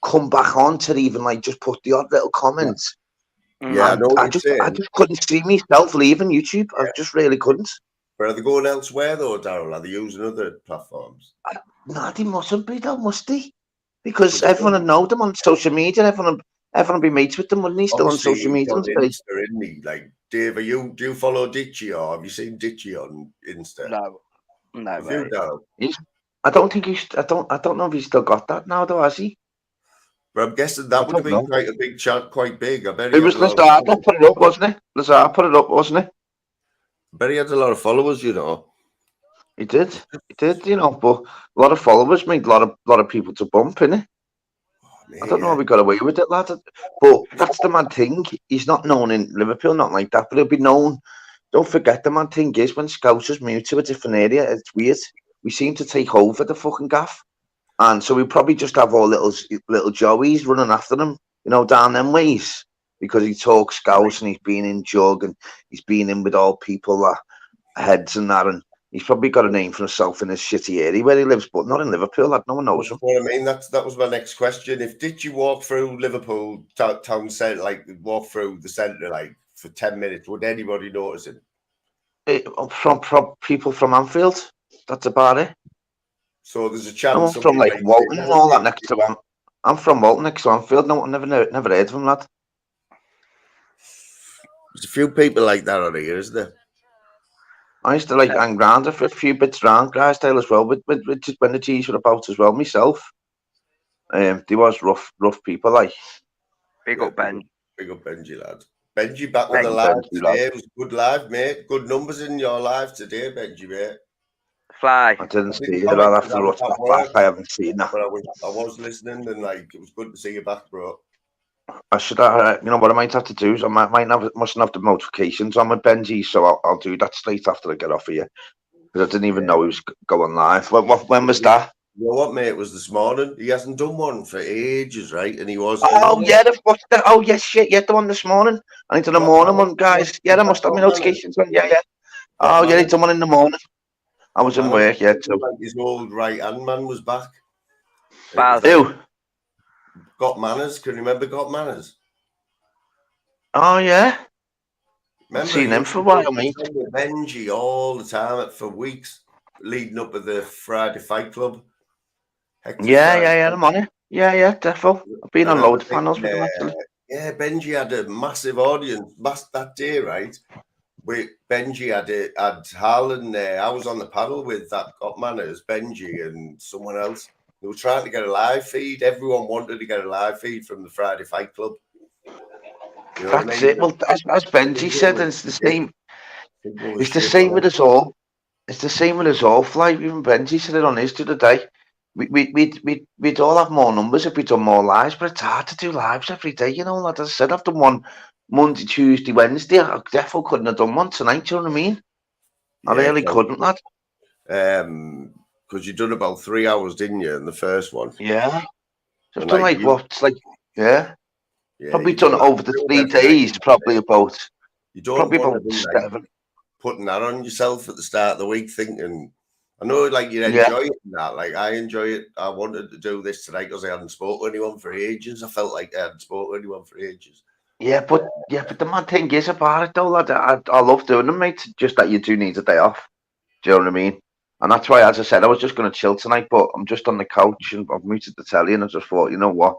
come back on to even like just put the odd little comments. Yeah, I just couldn't see myself leaving YouTube. I just really couldn't. But are they going elsewhere though, Daryl? Are they using other platforms? No, they mustn't be though, must they? Because everyone would know them on social media. Everyone would be mates with them, wouldn't he? Still on social media. On Insta, isn't he? Like, Dave, do you follow Ditchy, or have you seen Ditchy on Insta? No, I don't think I don't know if he's still got that now, though, has he? But I'm guessing that would have been quite a big chat, quite big. I bet it was Lazar that put it up, wasn't it? Lazar put it up, wasn't it? I bet he had a lot of followers, you know. He did, you know, but a lot of followers made a lot of people to bump, innit? I don't know how we got away with it, lad. But that's the mad thing. He's not known in Liverpool, not like that, but he'll be known. Don't forget, the mad thing is when Scousers move to a different area, it's weird. We seem to take over the fucking gaff. And so we probably just have all little Joeys running after them, you know, down them ways. Because he talks Scouse and he's been in Jug and he's been in with all people that heads and that. And He's probably got a name for himself in his shitty area where he lives, but not in Liverpool. Lad, no one knows him. What I mean, that was my next question. Did you walk through Liverpool town centre, like walk through the centre, like for 10 minutes, would anybody notice him? From people from Anfield, that's about it. So there's a chance. I'm from like Walton and all that next to him. I'm from Walton next to Anfield. No, I've never heard of him, lad. There's a few people like that on here, isn't there? I used to like hang round for a few bits round Grisdale as well, when the G's were about as well. Myself, there was rough people like. Big up Ben. Big up Benji, lad. Benji back with the live today. It was a good live, mate. Good numbers in your live today, Benji, mate. Fly. I didn't see it. I'll have to rush back. I haven't seen that. But I was listening, and like it was good to see you back, bro. I should, you know what I might have to do is I mustn't have the notifications on with Benji, so I'll do that straight after I get off of you, because I didn't even know he was going live. When was that? You know what, mate? It was this morning. He hasn't done one for ages, right? And he was. Oh yeah, oh yes, shit, yeah, the one this morning. I need to the morning one, guys. Yeah, I must have my notifications on. Yeah. Oh yeah, he done one in the morning. I was in work, yeah. So his old right hand man was back. Who? Got Manners. Can you remember Got Manners? Oh yeah. Remember, seen him for a while, mate. Benji all the time for weeks leading up to the Friday Fight Club. Yeah, I'm on it. Yeah, defo. I've been on loads of panels with him actually. Yeah, Benji had a massive audience that day, right? Benji had Harlan there. I was on the panel with that Got Manners, Benji, and someone else. They were trying to get a live feed. Everyone wanted to get a live feed from the Friday Fight Club. You know That's it. Well, as Benji said, it's the same. It's the same with us all. It's the same with us all. Fly. Even Benji said it on his the other day. We'd all have more numbers if we'd done more lives, but it's hard to do lives every day. You know, like I said, I've done one Monday, Tuesday, Wednesday. I definitely couldn't have done one tonight. Do you know what I mean? I really couldn't, lad. Because you done about 3 hours, didn't you, in the first one? Yeah. So I've done like what? Like probably done it over the 3 days. Probably about. You don't probably want about to be 7. Putting that on yourself at the start of the week, thinking. I know, like you enjoy it and that. Like I enjoy it. I wanted to do this tonight because I hadn't spoken to anyone for ages. I felt like I hadn't spoken to anyone for ages. Yeah, but the mad thing is about it though, lad. I love doing them, mate. Just that you do need a day off. Do you know what I mean? And that's why, as I said, I was just going to chill tonight, but I'm just on the couch and I've muted the telly, and I just thought, you know what,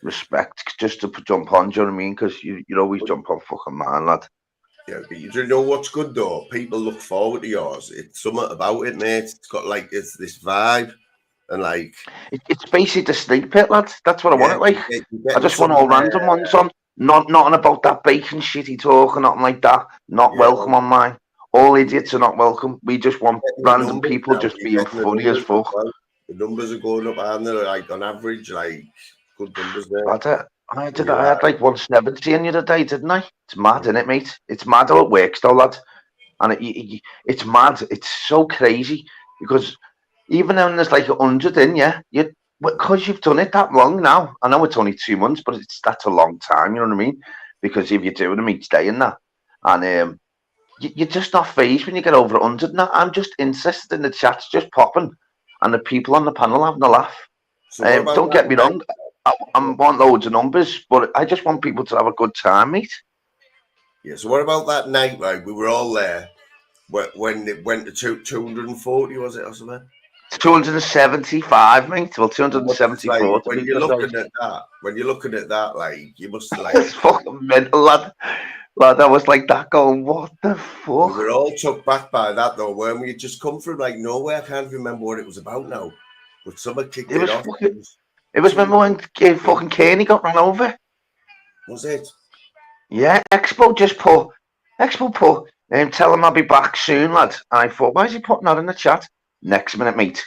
respect, just to jump on. Do you know what I mean? Because you always jump on, fucking man, lad. Yeah, but you know what's good though? People look forward to yours. It's something about it, mate. It's got like it's this vibe, and like it's basically the snake pit, lad. That's what I want it like. I just want all random ones on. Nothing about that bacon shitty talk or nothing like that. Not welcome on mine. All idiots are not welcome. We just want random people just being funny as fuck. The numbers are going up, and they're like on average, like good numbers there. I had like 170 in the other day, didn't I? It's mad, isn't it, mate? It's mad how it works, though, lad. And it's mad. It's so crazy because even when there's like 100 in, because you've done it that long now. I know it's only 2 months, but that's a long time. You know what I mean? Because if you're doing them each day and that, and you're just not phased when you get over 100. Now I'm just interested in the chats just popping, and the people on the panel having a laugh. So don't get me wrong. I want loads of numbers, but I just want people to have a good time, mate. Yeah, so what about that night, right? We were all there when it went to 240, was it, or something? 275, mate. Well, 274. Like, when you're looking at that, like, you must like... It's fucking mental, lad. Lad, I was like that going, what the fuck? We were all took back by that, though, weren't we? Just come from, like, nowhere. I can't remember what it was about now. But someone kicked it off. It was remember when fucking Kearney got run over? Was it? Yeah, Expo put, tell him I'll be back soon, lad. And I thought, why is he putting that in the chat? Next minute, mate.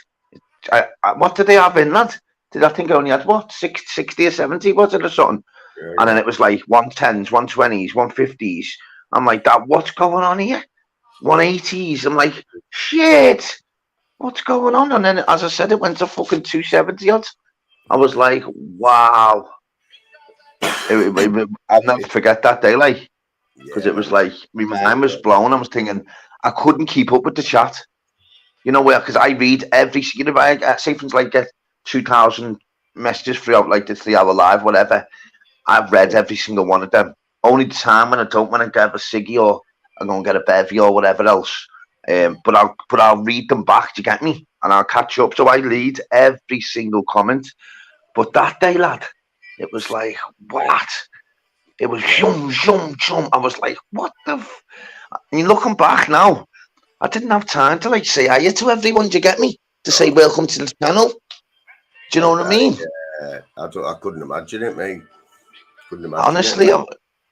What did they have in, lad? Did I think only had, 60 or 70, was it, or something? Yeah. And then it was like 110s, 120s, 150s. I'm like, what's going on here? 180s. I'm like, shit, what's going on? And then, as I said, it went to fucking 270 odds. I was like, wow. I'll never forget that day, like, because it was like, my mind was blown. I was thinking, I couldn't keep up with the chat. You know where? Because I read every. You know, say things like get 2,000 messages throughout like the 3 hour live, whatever. I've read every single one of them. Only the time when I don't want to get a ciggy or I'm going to get a bevy or whatever else. But I'll read them back. Do you get me? And I'll catch up. So I read every single comment. But that day, lad, it was like, what? It was zoom, zoom, zoom. I was like, what the? I mean, looking back now, I didn't have time to like say hiya to everyone. Do you get me? To say welcome to the channel. Do you know what I mean? Yeah, I couldn't imagine it, mate. Couldn't imagine Honestly, it.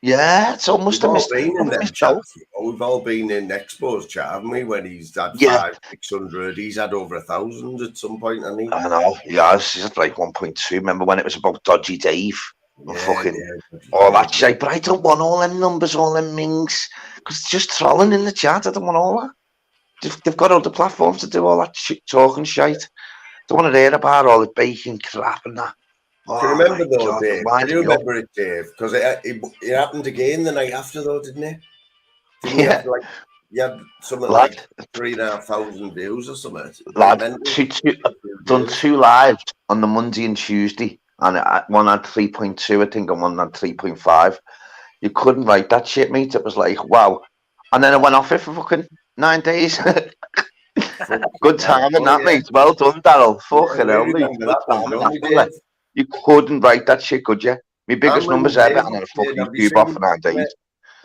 Yeah, it's almost We've a all been in them chats. We've all been in Expo's chat, haven't we? When he's had 500, 600, he's had over 1,000 at some point, hasn't he? I know. Yeah, he's had like 1.2. Remember when it was about Dodgy Dave and all that shit? But I don't want all them numbers, all them mings, because it's just trolling in the chat. I don't want all that. They've got other platforms to do all that talking shite. Don't want to hear about all the baking crap and that. Do you remember though, Dave? Do you remember it, Dave? Because it happened again the night after, though, didn't it? Didn't you have you had something like 3,500 views or something? Lad, done 2 lives on the Monday and Tuesday, and one had 3.2, I think, and one had 3.5. You couldn't write that shit, mate. It was like, wow. And then I went off it for fucking 9 days. Good timing, that, mate. Well done, Daryl. Fucking hell, mate. You couldn't write that shit, could you? My biggest numbers ever, and then a fucking cube off for 9 days.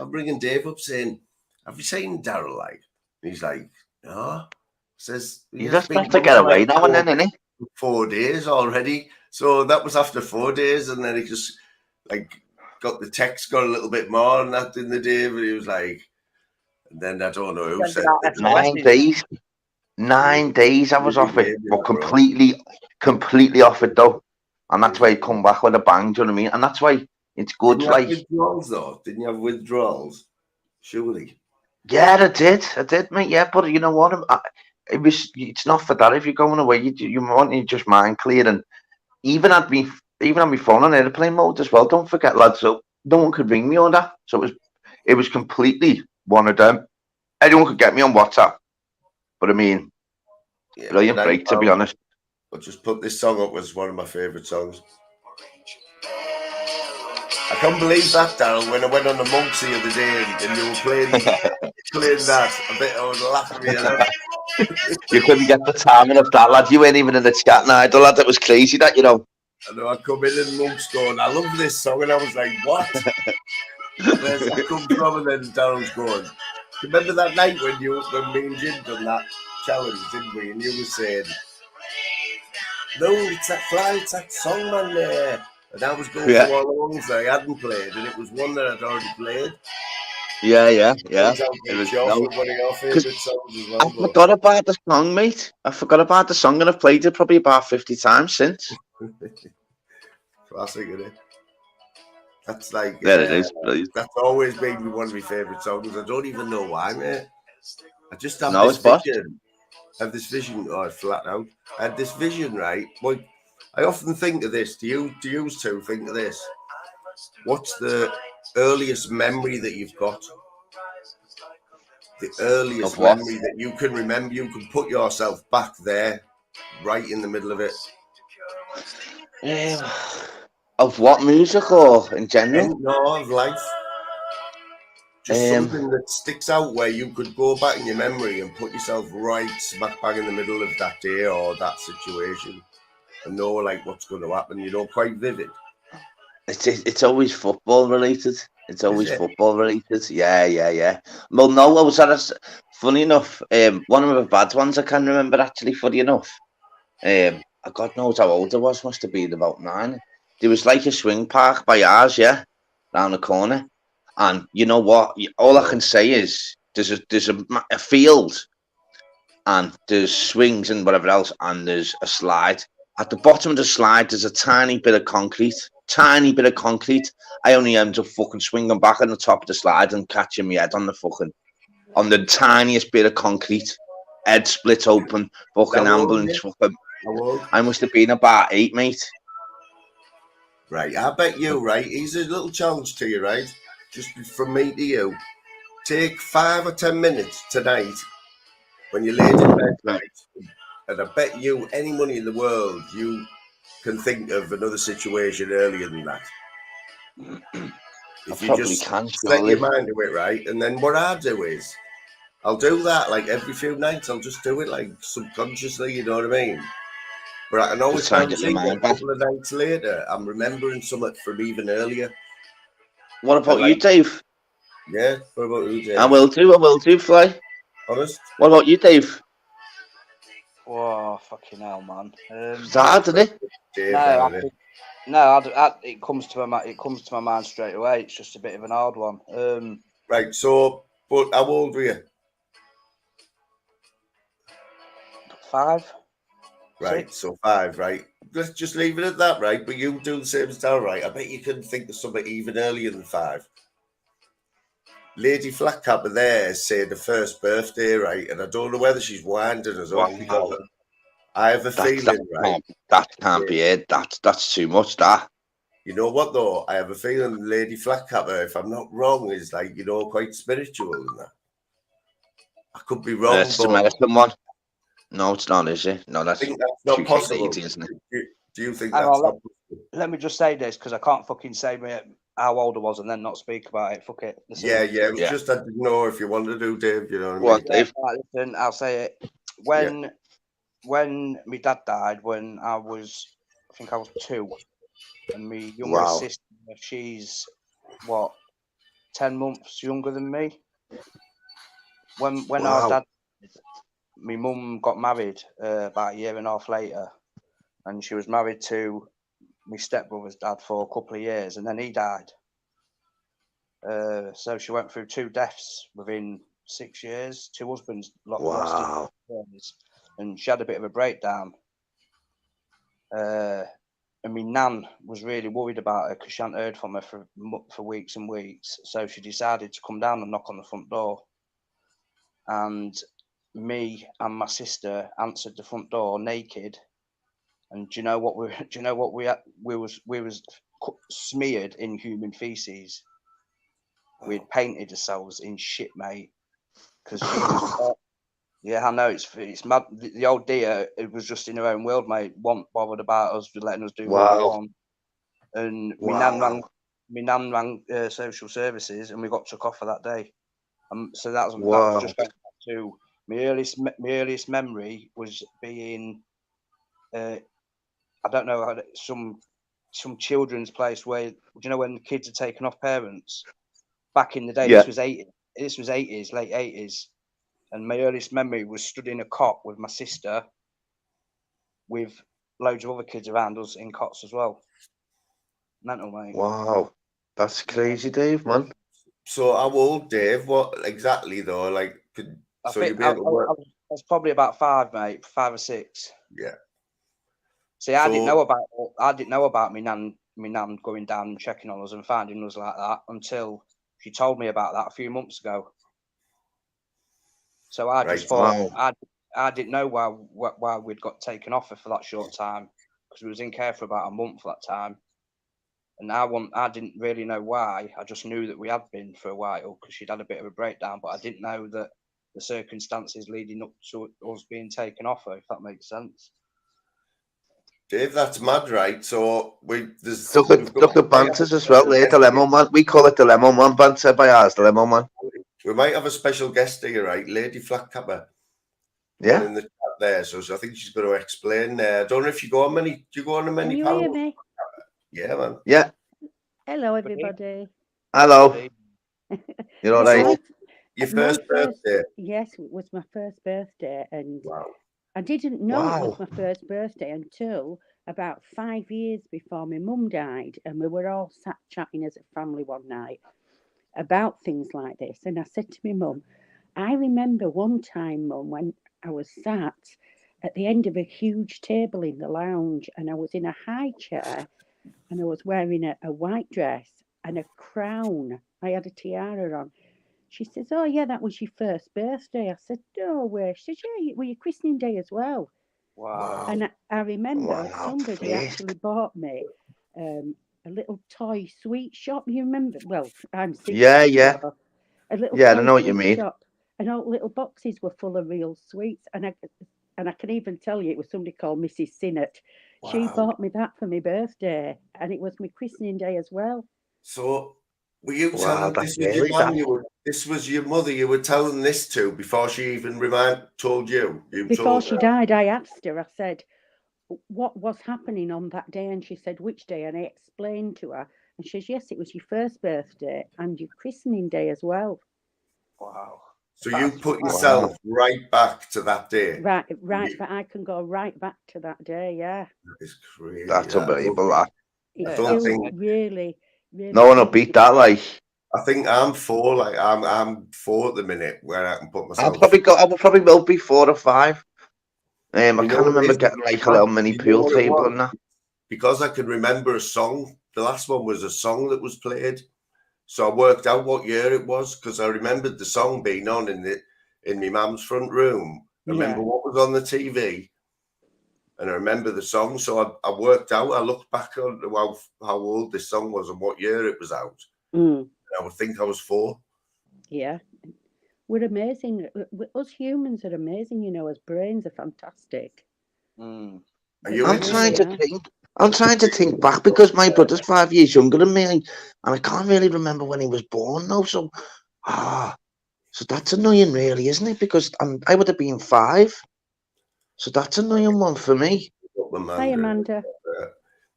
I'm bringing Dave up saying, have you seen Daryl? Like, and he's like, no. Says you just have to get away now and then, innit? 4 days already. So that was after 4 days, and then he just like got the text, got a little bit more and that in the day, but he was like, and then I don't know who said 9 days. 9 days I was off it, but completely off it though. And that's why he come back with a bang, do you know what I mean? And that's why it's good. Didn't you have withdrawals though? Didn't you have withdrawals? Surely. Yeah, I did, mate. Yeah, but you know what? It's not for that. If you're going away, you want to just mind clear, and even on my phone on airplane mode as well. Don't forget, lads. So no one could ring me on that. So it was completely one of them. Anyone could get me on WhatsApp. But I mean, brilliant break, to be honest. But just put this song up as one of my favourite songs. I can't believe that, Daryl, when I went on the Monks the other day and you were playing that. I bet I was laughing at you. You couldn't get the timing of that, lad. You weren't even in the chat neither, lad. That was crazy, that, you know. I know, I come in and Monk's going, I love this song. And I was like, what? Where's that come from? And then Daryl's going, remember that night when me and Jim done that challenge, didn't we? And you were saying, no, it's that fly, it's that song, man, there. And I was going through all the ones that I hadn't played, and it was one that I'd already played. Yeah. It was one of your favourite songs as well. I forgot about the song, mate. I forgot about the song, and I've played it probably about 50 times since. Classic, isn't it? That's like... There it is. Brilliant. That's always been one of my favourite songs. I don't even know why, mate. I just have this vision. Oh, it's flat out. I had this vision, right? Well, I often think of this. Do you two think of this? What's the earliest memory that you've got? The earliest memory that you can remember. You can put yourself back there, right in the middle of it. Of what, music or in general? No, of life. Just something that sticks out where you could go back in your memory and put yourself right smack bang in the middle of that day or that situation and know like what's going to happen, you know, quite vivid. It's always football related. It's always football related. Yeah. Well, no, I was at funny enough, one of the bad ones I can remember actually, funny enough. God knows how old I was, must have been about 9. There was like a swing park by ours, round the corner. And you know what? All I can say is there's a field, and there's swings and whatever else, and there's a slide. At the bottom of the slide, there's a tiny bit of concrete. I only end up fucking swinging back on the top of the slide and catching my head on the tiniest bit of concrete. Head split open, fucking ambulance. Fucking. I must have been about 8, mate. Right, I bet you, right? Here's a little challenge to you, right? Just from me to you. Take 5 or 10 minutes tonight when you laid in bed, right? And I bet you any money in the world you can think of another situation earlier than that. If you just set your mind to it, right? And then what I do is I'll do that like every few nights. I'll just do it like subconsciously, you know what I mean? But I can always guarantee that a couple of nights later, I'm remembering something from even earlier. What about you, Dave? Yeah, what about you, Dave? I will do, Fly. Honest? What about you, Dave? Oh, fucking hell, man. It's hard, isn't it? It comes to my mind straight away. It's just a bit of an hard one. Right, so, but how old were you? 5. Right, 6. so 5, right? Let's just leave it at that, right? But you do the same as Darryl, right? I bet you can think of something even earlier than 5. Lady Flatcapper there said the first birthday, right? And I don't know whether she's winding us up because I have a feeling, right? That can't be it. That's too much, that. You know what, though? I have a feeling Lady Flatcapper, if I'm not wrong, is like, you know, quite spiritual in that. I could be wrong, It's the medicine one. No, it's not, is it? No, that's not possible. Lady, isn't it? Do you think that's not possible? Let me just say this, because I can't fucking say how old I was and then not speak about it. Fuck it. Yeah. It was just I didn't know if you wanted to do, Dave. You know what I mean? Dave? Listen, I'll say it. When my dad died, I think I was 2, and my younger sister, she's 10 months younger than me. When our dad, my mum got married about a year and a half later, and she was married to my stepbrother's dad for a couple of years, and then he died. So she went through 2 deaths within 6 years, 2 husbands lost in years, and she had a bit of a breakdown. And my nan was really worried about her because she hadn't heard from her for weeks and weeks. So she decided to come down and knock on the front door. And me and my sister answered the front door naked. And do you know what we was smeared in human feces. We'd painted ourselves in shit, mate. Because yeah, I know it's mad. The old dear, it was just in her own world, mate. Wasn't bothered about us, letting us do what we want. And my nan rang social services, and we got took off for that day. So that was just going back to my earliest memory was being, I don't know, some children's place where, do you know when the kids are taken off parents? Back in the day, this was 80s, late 80s. And my earliest memory was stood in a cot with my sister, with loads of other kids around us in cots as well. Mental, mate. Wow, that's crazy, Dave, man. So how old, Dave? What exactly though? Like, I was probably about 5, mate, 5 or 6. Yeah. See, I didn't know about my nan going down and checking on us and finding us like that until she told me about that a few months ago. So I just thought I didn't know why we'd got taken off her for that short time, because we was in care for about a month that time, and I didn't really know why. I just knew that we had been for a while because she'd had a bit of a breakdown, but I didn't know that the circumstances leading up to us being taken off her, if that makes sense. Dave, that's mad, right? So look at Banters as well. The Lemon Man. We call it the Lemon Man Banter by ours, the Lemon Man. We might have a special guest here, right? Lady Flatcapper. Yeah. In the chat there, so I think she's going to explain there. I don't know if you go on many. Do you go on many panels? Can you hear me? Yeah, man. Yeah. Hello, everybody. Hello. You're all right. Your first birthday? Yes, it was my first birthday, and I didn't know it was my first birthday until about 5 years before my mum died, and we were all sat chatting as a family one night about things like this, and I said to my mum, I remember one time, Mum, when I was sat at the end of a huge table in the lounge, and I was in a high chair, and I was wearing a white dress and a crown. I had a tiara on. She says, oh, yeah, that was your first birthday. I said, no way. She said, yeah, well, your christening day as well. Wow. And I remember somebody actually bought me a little toy sweet shop. You remember? Well, I'm 60. Yeah. A little I toy know what you sweet mean. shop. and all little boxes were full of real sweets. And I can even tell you, it was somebody called Mrs. Sinnott. Wow. She bought me that for my birthday, and it was my christening day as well. So, were you telling this was your mum? This was your mother you were telling this to before she even told you? Before she died, I asked her, I said, what was happening on that day? And she said, which day? And I explained to her, and she says, yes, it was your first birthday and your christening day as well. Wow. So you put yourself right back to that day. Right, but I can go right back to that day, yeah. That is crazy. That's unbelievable, that. It's still really, really. No one will beat that, like. I think I'm 4, like I'm 4 at the minute where I can put myself. I probably will be 4 or 5. I can't remember getting like a little mini pool table and that. Because I can remember a song. The last one was a song that was played. So I worked out what year it was because I remembered the song being on in my mum's front room. I remember what was on the TV. And I remember the song. So I worked out, I looked back on how old this song was and what year it was out. Mm. I would think I was 4. Yeah. We're amazing. Us humans are amazing, you know, as brains are fantastic. I'm trying to think back because my brother's 5 years younger than me, and I can't really remember when he was born now. So that's annoying, really, isn't it? Because I would have been 5. So that's an annoying one for me. Hi, Amanda.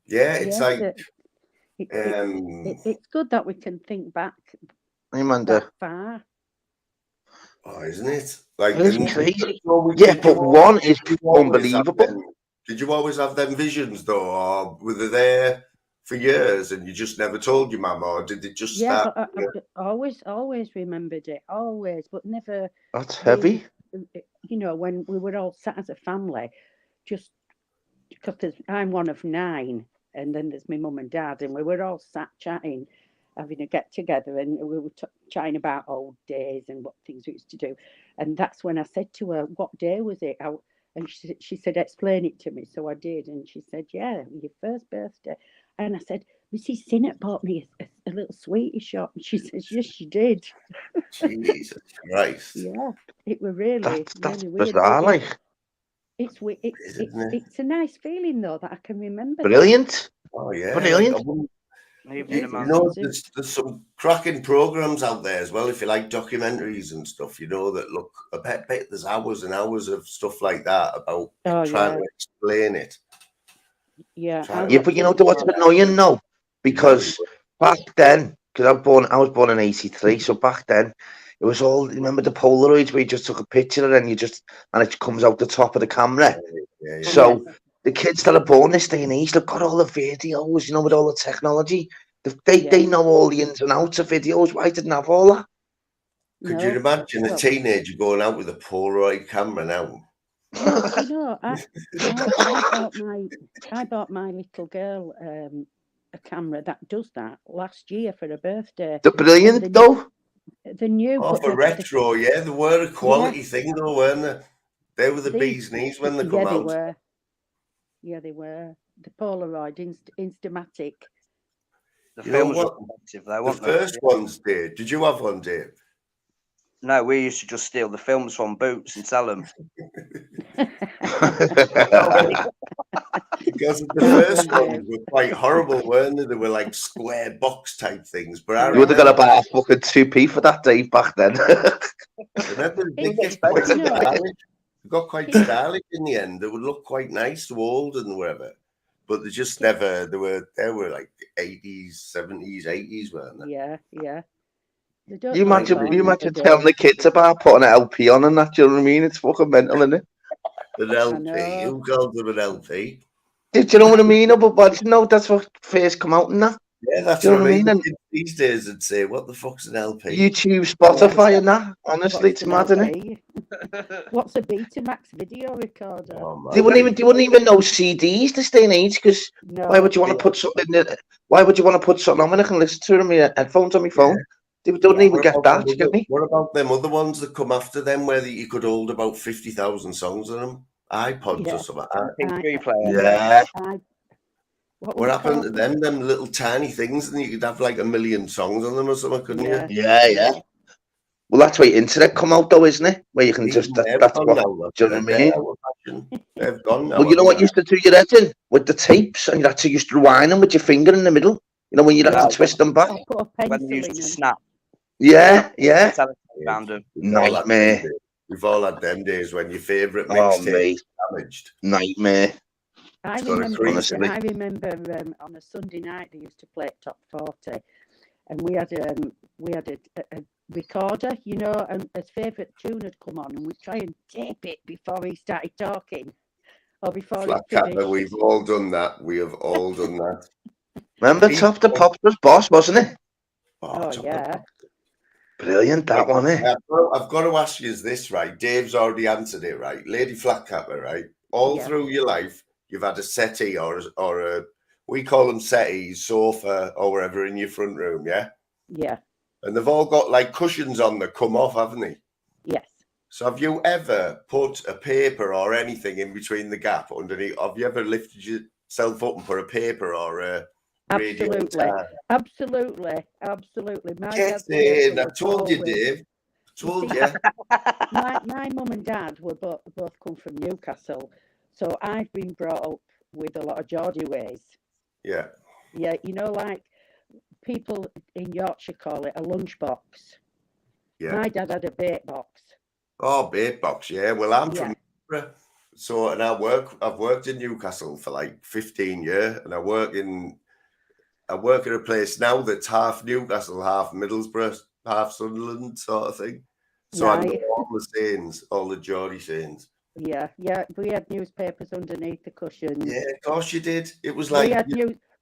Yeah, it's it's good that we can think back. Hey, Amanda. That far. Oh, isn't it? Like, it's crazy. Yeah, but one is unbelievable. Did you always have them visions, though, or were they there for years and you just never told your mum, or did it just start? Yeah, but I always remembered it, always, but never. That's heavy. You know, when we were all sat as a family, just because I'm one of 9, and then there's my mum and dad, and we were all sat chatting, having a get together, and we were chatting about old days and what things we used to do. And that's when I said to her, what day was it? And she said, explain it to me. So I did. And she said, yeah, your first birthday. And I said, Mrs. Sinnott bought me a little sweetie shop. And she says, yes, she did. Jesus Christ. Yeah, it were really, that's really weird. Bizarre, like. It's a nice feeling, though, that I can remember. Brilliant. Oh, yeah. Brilliant. You know, there's some cracking programs out there as well. If you like documentaries and stuff, you know, that look, I bet there's hours and hours of stuff like that about trying to explain it. Yeah, but you know what's annoying now? Because back then, because I was born in '83, so back then it was all. Remember the Polaroids where you just took a picture and it comes out the top of the camera. Yeah. So. The kids that are born this day and age, they've got all the videos, you know, with all the technology. They know all the ins and outs of videos. Why didn't have all that? Could you imagine a teenager going out with a Polaroid camera now? Well, you know, I bought my little girl a camera that does that last year for her birthday. They're brilliant, though. The new. Oh, for retro, yeah. They were a quality thing, though, weren't they? They were the bee's knees when they come out. Yeah, they were. The Polaroid, Instamatic. The films were expensive, though, weren't they? The first ones did. Did you have one, Dave? No, we used to just steal the films from Boots and sell them. Because the first ones were quite horrible, weren't they? They were like square box type things. But you would have got to buy a fucking 2p for that, Dave, back then. Remember, they got quite stylish in the end. They would look quite nice to old and whatever, but they just never. They were like 80s, 70s, 80s, weren't they? Yeah. You imagine telling the kids about putting an LP on and that. Do you know what I mean? It's fucking mental, isn't it? An LP. Who called them an LP? Do you know what I mean? But no, that's what first come out in that. Yeah, that's what I mean. These days, I'd say, what the fuck's an LP? YouTube, Spotify, and that. Honestly, it's mad, isn't it? What's a Betamax video recorder? Oh, they wouldn't even know CDs this day and age, because why would you want to put something in it? Why would you want to put something on when I can listen to them on headphones on my phone? They don't even get that. You get me? What about them other ones that come after them, where you could hold about 50,000 songs on them? iPods or something. MP player. Yeah. What happened to them? Them little tiny things, and you could have like 1 million songs on them or something, couldn't you? Yeah. Well, that's where internet come out, though, isn't it? Where you can just that's what. Do you know what I mean? They've gone now. Well, you know what used to do your head in with the tapes, and you had to used to rewind them with your finger in the middle. You know when you'd have to twist them back. When they used to snap. Yeah, yeah. Nightmare. We've all had them days when your favourite mixtape is damaged. Nightmare. I remember on a Sunday night they used to play Top 40, and we had a recorder, you know, and his favourite tune had come on, and we'd try and tape it before he started talking, or before he finished. We've all done that. We have all done that. Remember Top the Pops was boss, wasn't it? Oh yeah. Brilliant, that one, eh? I've got to ask you this, right? Dave's already answered it, right? Lady Flatcapper, right? All through your life, you've had a settee or a, we call them settees, sofa, or wherever in your front room, yeah? Yeah. And they've all got like cushions on that come off, haven't they? Yes. So have you ever put a paper or anything in between the gap underneath? Have you ever lifted yourself up and put a paper or a Absolutely. Get in. I told you, Dave. I told you. My mum and dad were both come from Newcastle, so I've been brought up with a lot of Geordie ways. Yeah. Yeah, you know, like people in Yorkshire call it a lunchbox. Yeah. My dad had a bait box. Oh, bait box, yeah. Well, I'm from so, and I've worked in Newcastle for like 15 years, and I work at a place now that's half Newcastle, half Middlesbrough, half Sunderland sort of thing. So I know all the sayings, all the Geordie sayings. Yeah. We had newspapers underneath the cushions. Yeah, of course you did. It was like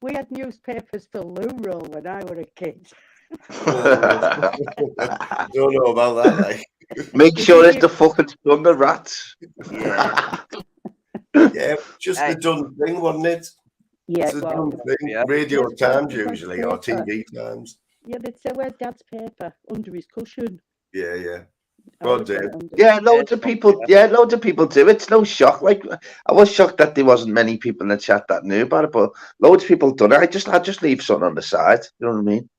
we had newspapers for loo roll when I was a kid. Don't know about that. Like. Make sure it's the fucking thunder rats. Yeah. Yeah, just the done thing, wasn't it? Yeah, it's a done thing. Yeah. Radio Times usually, or TV Times. Yeah, they'd say, "Where's Dad's paper?" Under his cushion. Yeah. God damn. Yeah, loads of people do. It's no shock. Like I was shocked that there wasn't many people in the chat that knew about it, but loads of people done it. I just leave something on the side. You know what I mean?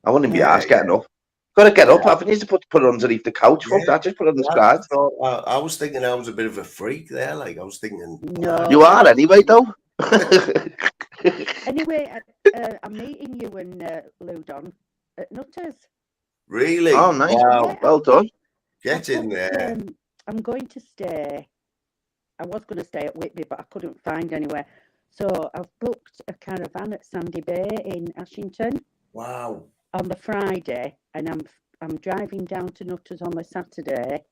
I wouldn't be asked getting up. Got to get up, haven't you? To put it underneath the couch. Fuck that, just put it on the side. I was thinking I was a bit of a freak there. Like I was thinking, no, you are anyway, though. Anyway, I'm meeting you and Ludon at Nutters. Really? Oh, nice. Wow. Well done. Get in there. I'm going to stay. I was going to stay at Whitby, but I couldn't find anywhere. So I've booked a caravan at Sandy Bay in Ashington. Wow. On the Friday, and I'm driving down to Nutters on the Saturday,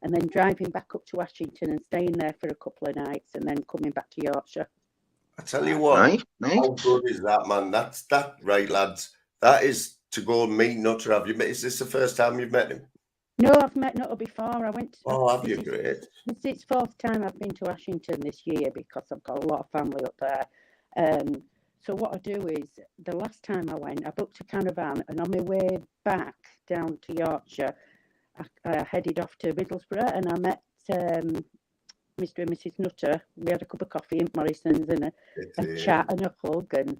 and then driving back up to Ashington and staying there for a couple of nights, and then coming back to Yorkshire. I tell you what, how good is that, man? That's that, right, lads? That is to go and meet Nutter. Have you met? Is this the first time you've met him? No, I've met Nutter before. I went. Have you? Great. It's fourth time I've been to Ashington this year because I've got a lot of family up there. So what I do is, the last time I went, I booked a caravan, and on my way back down to Yorkshire, I headed off to Middlesbrough, and I met Mr. and Mrs. Nutter. We had a cup of coffee in Morrison's and a chat and a hug, and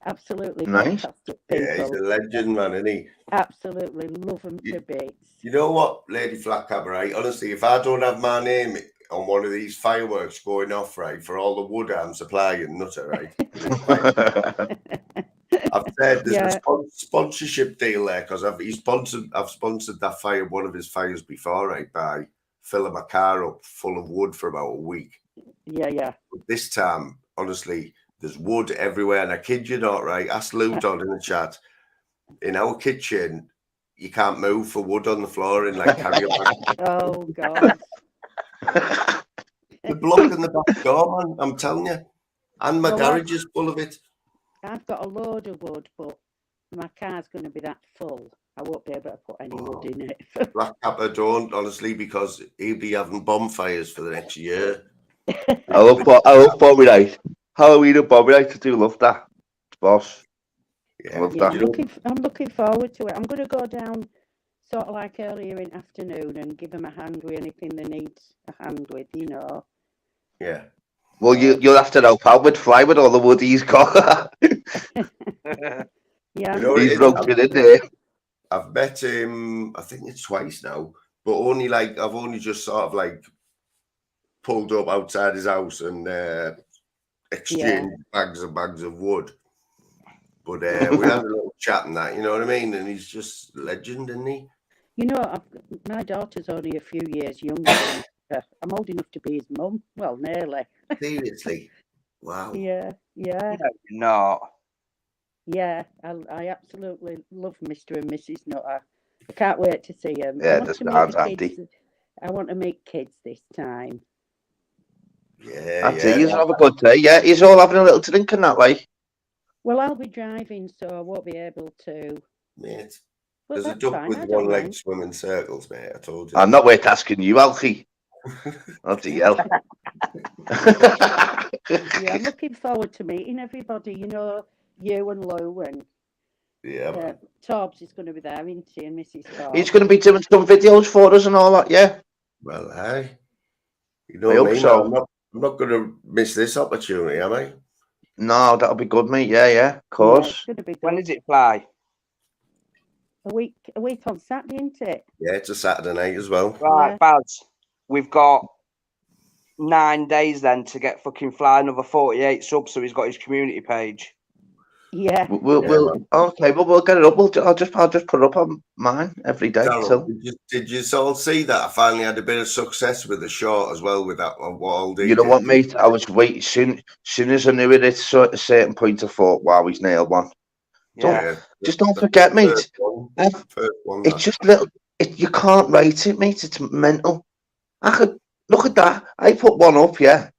absolutely fantastic people. Yeah, he's a legend, man, isn't he? Absolutely love him to bits. You know what, Lady Flatcapper, right? Honestly, if I don't have my name on one of these fireworks going off, right, for all the wood I'm supplying, Nutter, right? I've said there's a sponsorship deal there because I've sponsored that one of his fires before, right, by filling my car up full of wood for about a week. Yeah. But this time, honestly, there's wood everywhere, and I kid you not, right? Ask Ludon in the chat. In our kitchen, you can't move for wood on the floor in like carry on. Oh God. The block in the back door, man, I'm telling you. And my garage is full of it. I've got a load of wood, but my car's going to be that full. I won't be able to put any wood in it. Flatcapper don't, honestly, because he'll be having bonfires for the next year. I love Bobby Night. Halloween and Bobby Night, I do love that. Boss. Yeah, I love that. I'm looking forward to it. I'm going to go down sort of like earlier in afternoon and give them a hand with anything they need a hand with, you know. Yeah. Well, you'll have to help out with fly with all the wood he's got. Yeah. He's roped it in there. I've met him, I think it's twice now, but only like I've only just sort of like pulled up outside his house and exchanged bags and bags of wood. But we had a little chat and that, you know what I mean? And he's just a legend, isn't he? You know, my daughter's only a few years younger than her. I'm old enough to be his mum. Well, nearly. Seriously. Wow. Yeah. No, you're not. Yeah, I absolutely love Mr. and Mrs. Nutter. I can't wait to see them. Yeah, that's Auntie. I want to meet kids this time. Yeah, Auntie, you have a good day. Yeah, he's all having a little drink and that way. Well, I'll be driving, so I won't be able to. Mate, well, there's a duck with one leg swimming circles, mate. I told you. I'm not worth asking you, Alfie. Bloody hell. Yeah, I'm looking forward to meeting everybody. You know, you and Lou and Tobbs is going to be there, isn't he? And Mrs. Tobbs. He's going to be doing some videos for us and all that, yeah. Well, hey, you know what I mean? So. I'm not going to miss this opportunity, am I? No, that'll be good, mate. Yeah, of course. Yeah, when does it fly? A week on Saturday, isn't it? Yeah, it's a Saturday night as well. Right, Baz, we've got 9 days then to get fucking fly another 48 subs, so he's got his community page. Yeah. We'll get it up. I'll just put it up on mine every day. Darryl, did you all see that? I finally had a bit of success with the short as well with that one. You know what, mate? I was waiting. Soon as I knew it, it's at a certain point I thought, wow, he's nailed one. Yeah. Don't forget, mate. It's just little. You can't rate it, mate. It's mental. I could look at that. I put one up, and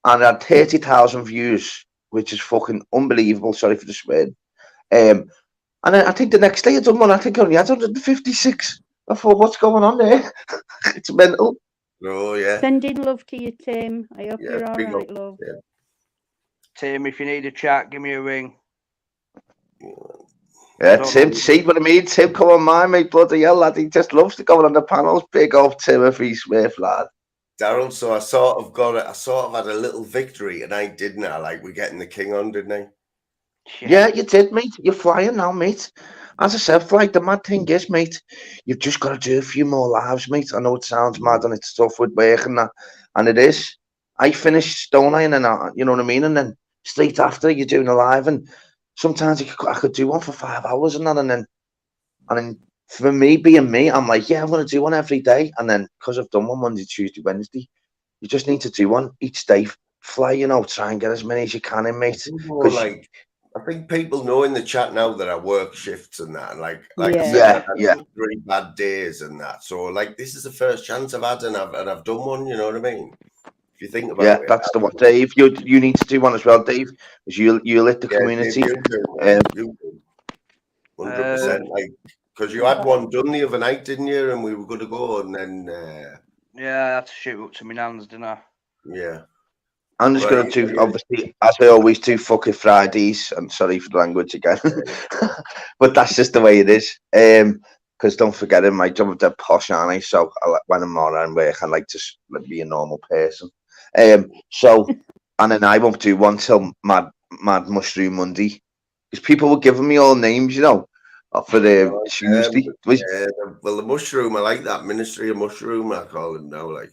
I had 30,000 views, which is fucking unbelievable. Sorry for the swearing. And then I think the next day I done one. I think I only had 156. I thought, what's going on there? It's mental. Oh yeah. Sending love to you, Tim. I hope you're all right, love. Yeah. Tim, if you need a chat, give me a ring. Yeah, Tim, see what I mean? Tim, come on, mate, bloody hell, lad. He just loves to go on the panels. Big old Timothy Swift, lad. Darryl, so I sort of had a little victory, and I didn't. Like, we're getting the king on, didn't I? Yeah, you did, mate. You're flying now, mate. As I said, like, the mad thing is, mate, you've just got to do a few more lives, mate. I know it sounds mad and it's tough with work and that, and it is. I finished Stone Iron and that, you know what I mean? And then straight after, you're doing a live, and sometimes I could do one for 5 hours and that, and then for me, being me, I'm like, yeah, I'm going to do one every day. And then because I've done one Monday, Tuesday, Wednesday, you just need to do one each day. Fly, try and get as many as you can in, mate. Like, I think people know in the chat now that I work shifts and that. Like I said, I had 3 bad days and that. So, like, this is the first chance I've had, and I've done one. You know what I mean? If you think about it. Yeah, that's the one, Dave. You need to do one as well, Dave, because you lit the community. Dave, you do. 100%. Like, because you had one done the other night, didn't you? And we were going to go, and then yeah, I had to shoot up to my nan's, didn't I? Yeah. I'm just going to do, obviously, as I always do, fucking Fridays. I'm sorry for the language again, but that's just the way it is. Because don't forget, in my job, they're posh, aren't I? So when I'm on work, I like to be a normal person. So, and then I won't do one till Mad Mushroom Monday, because people were giving me all names, for the Tuesday. Well, the mushroom, I like that. Ministry of Mushroom, I call it now. Like,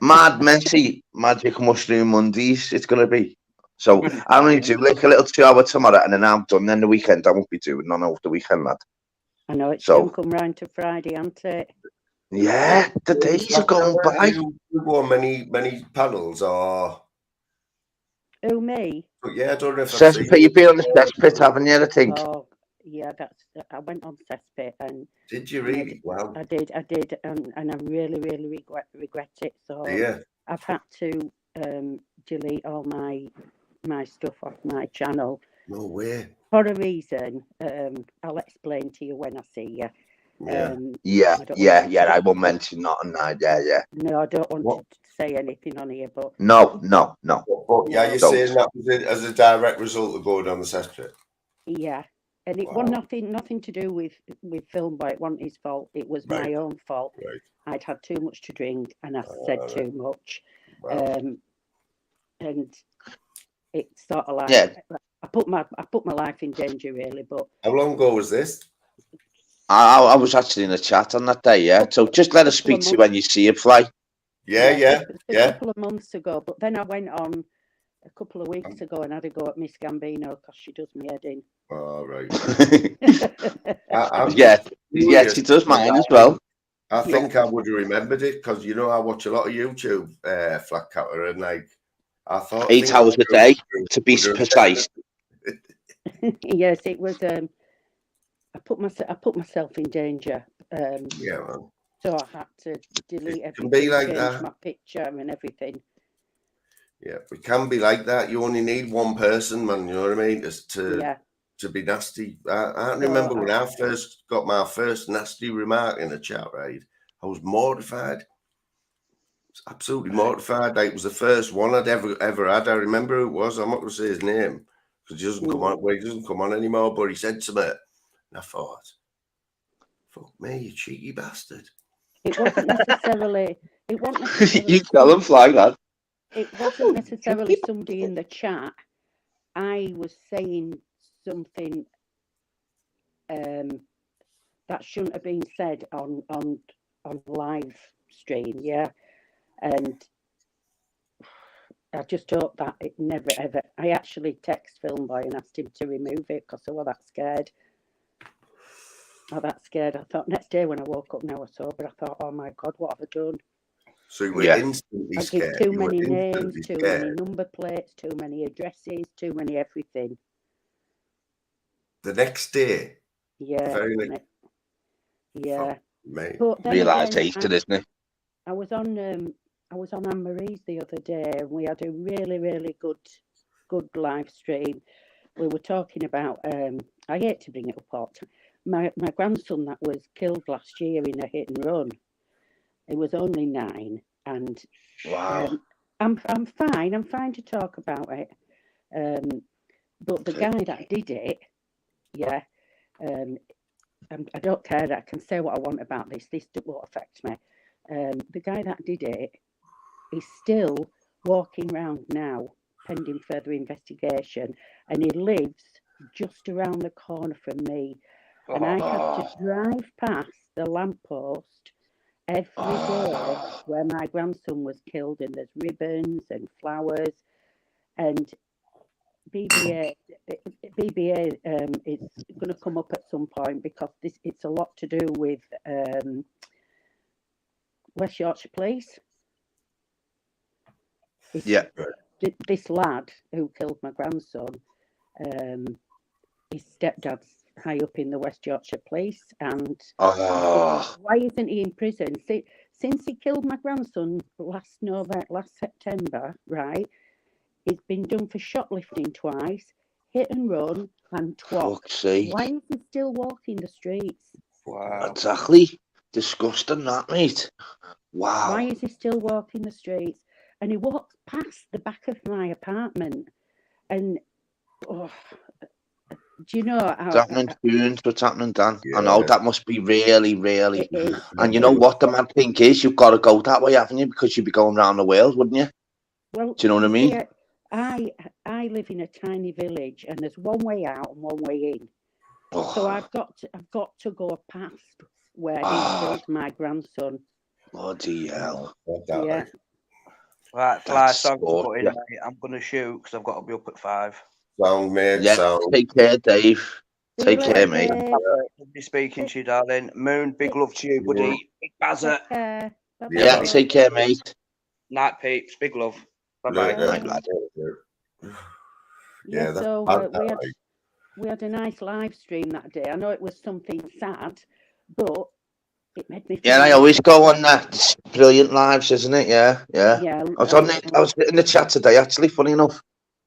Mad Messy Magic Mushroom Mondays, it's going to be. So I'm going to do like a little 2-hour tomorrow, and then I'm done. Then the weekend, I won't be doing none over the weekend, lad. I know it's going to come round to Friday, ain't it? Yeah, the days are going by. You go on many panels, or who, me? Yeah, I don't know if Cesspit, you've been on the Cesspit, haven't you? I think. Oh, yeah, I went on Cesspit, and did you really? Wow. I did, and I really regret it. So I've had to delete all my stuff off my channel. No way. For a reason. I'll explain to you when I see you. I won't mention nothing. Yeah. No, I don't want to say anything on here, but no. But yeah, you're saying that was it as a direct result of going on the Cesspit. Yeah, and it was nothing to do with Film Boy. It wasn't his fault. It was my own fault. Right. I'd had too much to drink, and I said too much. And it's sort of like I put my life in danger really. But how long ago was this? I was actually in a chat on that day, yeah. So just let us speak to you when you see it fly. Yeah. A couple of months ago, but then I went on a couple of weeks ago and had a go at Miss Gambino because she does me head in. Oh, right. Yes, she does mine as well. I think I would have remembered it because I watch a lot of YouTube, Flat Cutter, and like I thought 8 hours a day to be precise. Yes, it was. I put myself in danger. Well. So I had to delete everything, be like change that. my picture and everything. Yeah, it can be like that. You only need one person, man. You know what I mean? Just to be nasty. I remember when I first got my first nasty remark in a chat, right? I was mortified. Absolutely mortified. Like, it was the first one I'd ever had. I remember who it was. I'm not going to say his name because he doesn't come on. Well, he doesn't come on anymore. But he said to me, and I thought, "Fuck me, you cheeky bastard." It wasn't necessarily. You tell him like that. It wasn't necessarily somebody in the chat. I was saying something that shouldn't have been said on live stream, and I just hope that it never ever. I actually text Filmboy and asked him to remove it because I was that scared. I thought next day when I woke up, now I sober, I thought, oh my God, what have I done? So you were instantly I scared. give too many names, too many number plates, too many addresses, too many everything. The next day. Yeah. Mate. Realisation, isn't it? I was on Anne Marie's the other day, and we had a really, really good live stream. We were talking about. I hate to bring it up all the time. My grandson that was killed last year in a hit and run. He was only 9, and I'm fine. I'm fine to talk about it. But the guy that did it, I don't care that I can say what I want about this. This won't affect me. The guy that did it is still walking around now, pending further investigation, and he lives just around the corner from me. And I have to drive past the lamppost every day where my grandson was killed, and there's ribbons and flowers, and BBA is going to come up at some point because it's a lot to do with West Yorkshire Police. This lad who killed my grandson, his stepdad's high up in the West Yorkshire Police, and why isn't he in prison? Since he killed my grandson last September, right? He's been done for shoplifting twice, hit and run, and twat. Why is he still walking the streets? Wow. Exactly. Disgusting, that, mate. Wow. Why is he still walking the streets? And he walks past the back of my apartment, and do you know what's happening, Tunes? What's happening, Dan? I know that must be really, really. And you know what the mad thing is? You've got to go that way, haven't you? Because you'd be going around the world, wouldn't you? Well, do you know what I mean? I live in a tiny village, and there's one way out and one way in. So I've got to go past where he killed my grandson. Bloody hell! Yeah. Right, Fly, I'm going to shoot because I've got to be up at 5. Sound, mate. Take care, Dave. Take care, mate. Lovely speaking to you, darling. Moon, big love to you, buddy. Big bazzer. Yeah, take care, mate. Night, peeps. Big love. Bye-bye. Night, lad. We had a nice live stream that day. I know it was something sad, but it made me feel I always go on that. It's brilliant lives, isn't it? Yeah. I was I was in the chat today, actually, funny enough.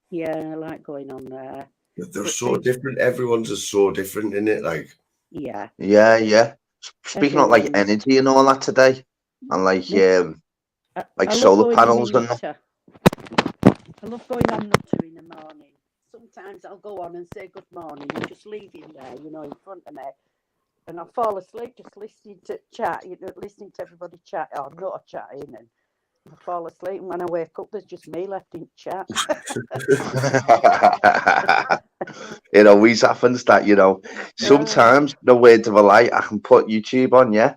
Yeah, I like going on there. They're so different. Everyone's just so different, isn't it? Like. Yeah. Speaking of like energy and all that today, and like solar panels and that. I love going on Nutter in the morning. Sometimes I'll go on and say good morning and just leave him there, in front of me. And I'll fall asleep just listening to chat, listening to everybody chat, or not chatting, and I fall asleep. And when I wake up, there's just me left in chat. It always happens that, sometimes, no word of a lie, I can put YouTube on, yeah,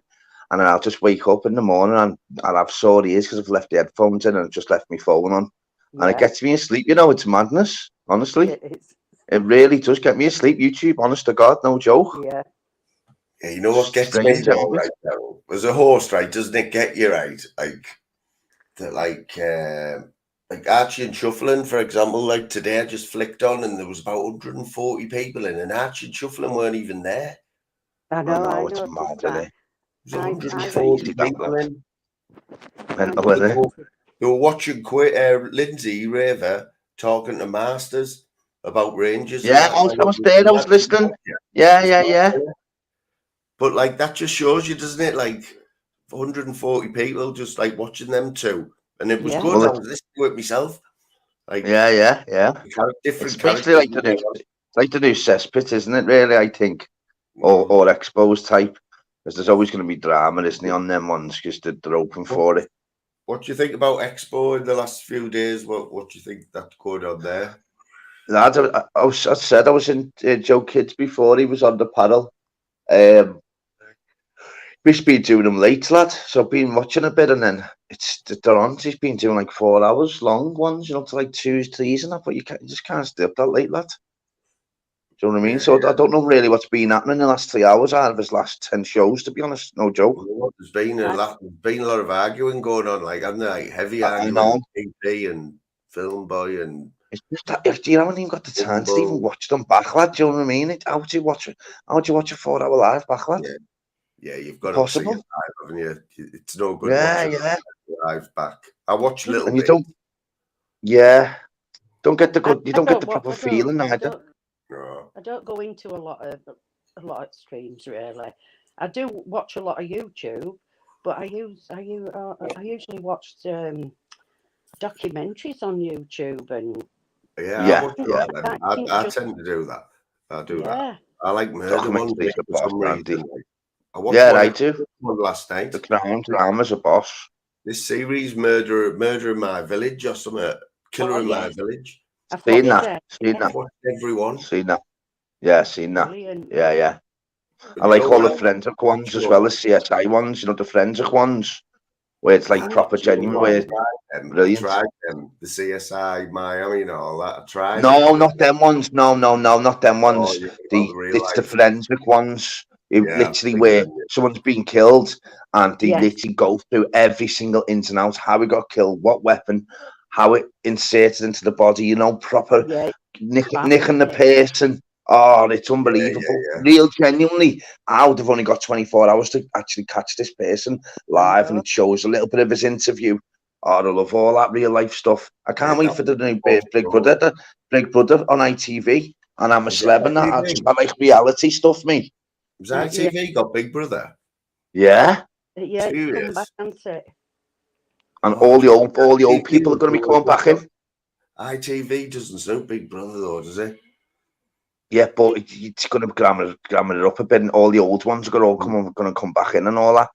and then I'll just wake up in the morning and I'll have sore ears because I've left the headphones in and I've just left my phone on. And it gets me asleep, it's madness, honestly. It really does get me asleep, YouTube, honest to God, no joke. Yeah, you know what gets me though, right, Daryl? As a host, right, doesn't it get you, right? Like Archie and Shuffling, for example, like today I just flicked on and there was about 140 people in, and Archie and Shuffling weren't even there. I know, it's mad, isn't it? There's 140 people in. They were watching Lindsay Raver talking to Masters about Rangers. Yeah, I was there, I was listening. Yeah. But like that just shows you, doesn't it? Like 140 people just like watching them two. And it was good. I was listening to it myself. Like yeah. Different it's basically like the new cesspit, isn't it? Really, I think, or exposed type, because there's always going to be drama, isn't it, on them ones because they're open for it. What do you think about Expo in the last few days? What do you think that's going on there? I said I was in Joe Kidd's before he was on the panel. We've been doing them late, lad. So I've been watching a bit, and then they're on. He's been doing like 4 hours long ones, to like 2s, 3s, and that. But you just can't stay up that late, lad. Do you know what I mean? So I don't know really what's been happening in the last 3 hours out of his last 10 shows, to be honest. No joke. There's been a lot of arguing going on, like, hasn't there? Like heavy arguing, EP and Film Boy, and it's just that you haven't even got the time to even watch them back, lad. Do you know what I mean? How would you watch it? How would you watch a 4-hour live back, lad? Yeah, you've got to see it live, haven't you? It's no good watching live back. I watch a little bit. Don't get the good. You don't get the proper feeling either. I don't go into a lot of streams really. I do watch a lot of YouTube, but I usually watch documentaries on YouTube and I tend to do that. I do that. I like murder ones for some reason. I do. One last night. The Crown Drama's a boss. This series, Murder in My Village, or something, Killer in My Village. Seen that. Everyone. Seen that. Yeah, seen that. Brilliant. Yeah. I like all the forensic ones as well as CSI ones, the forensic ones, where it's like proper genuine. Brilliant. I tried them, the CSI Miami and all that. I tried. No, not them ones. No, not them ones. It's the forensic ones. Literally where someone's been killed and they literally go through every single ins and outs, how he got killed, what weapon, how it inserted into the body, proper nicking the person. Oh, it's unbelievable. Real genuinely, I would have only got 24 hours to actually catch this person live, and it shows a little bit of his interview. Oh, I love all that real life stuff. I can't wait for the new Big Brother on ITV, and I'm a celeb and that. I like reality stuff, mate. Was ITV got Big Brother? Yeah. Yeah, it's come back, hasn't it? And all the old people are going to be coming back in. ITV doesn't suit Big Brother though, does it? Yeah, but it's going to grammar it up a bit, and all the old ones are going to come back in and all that.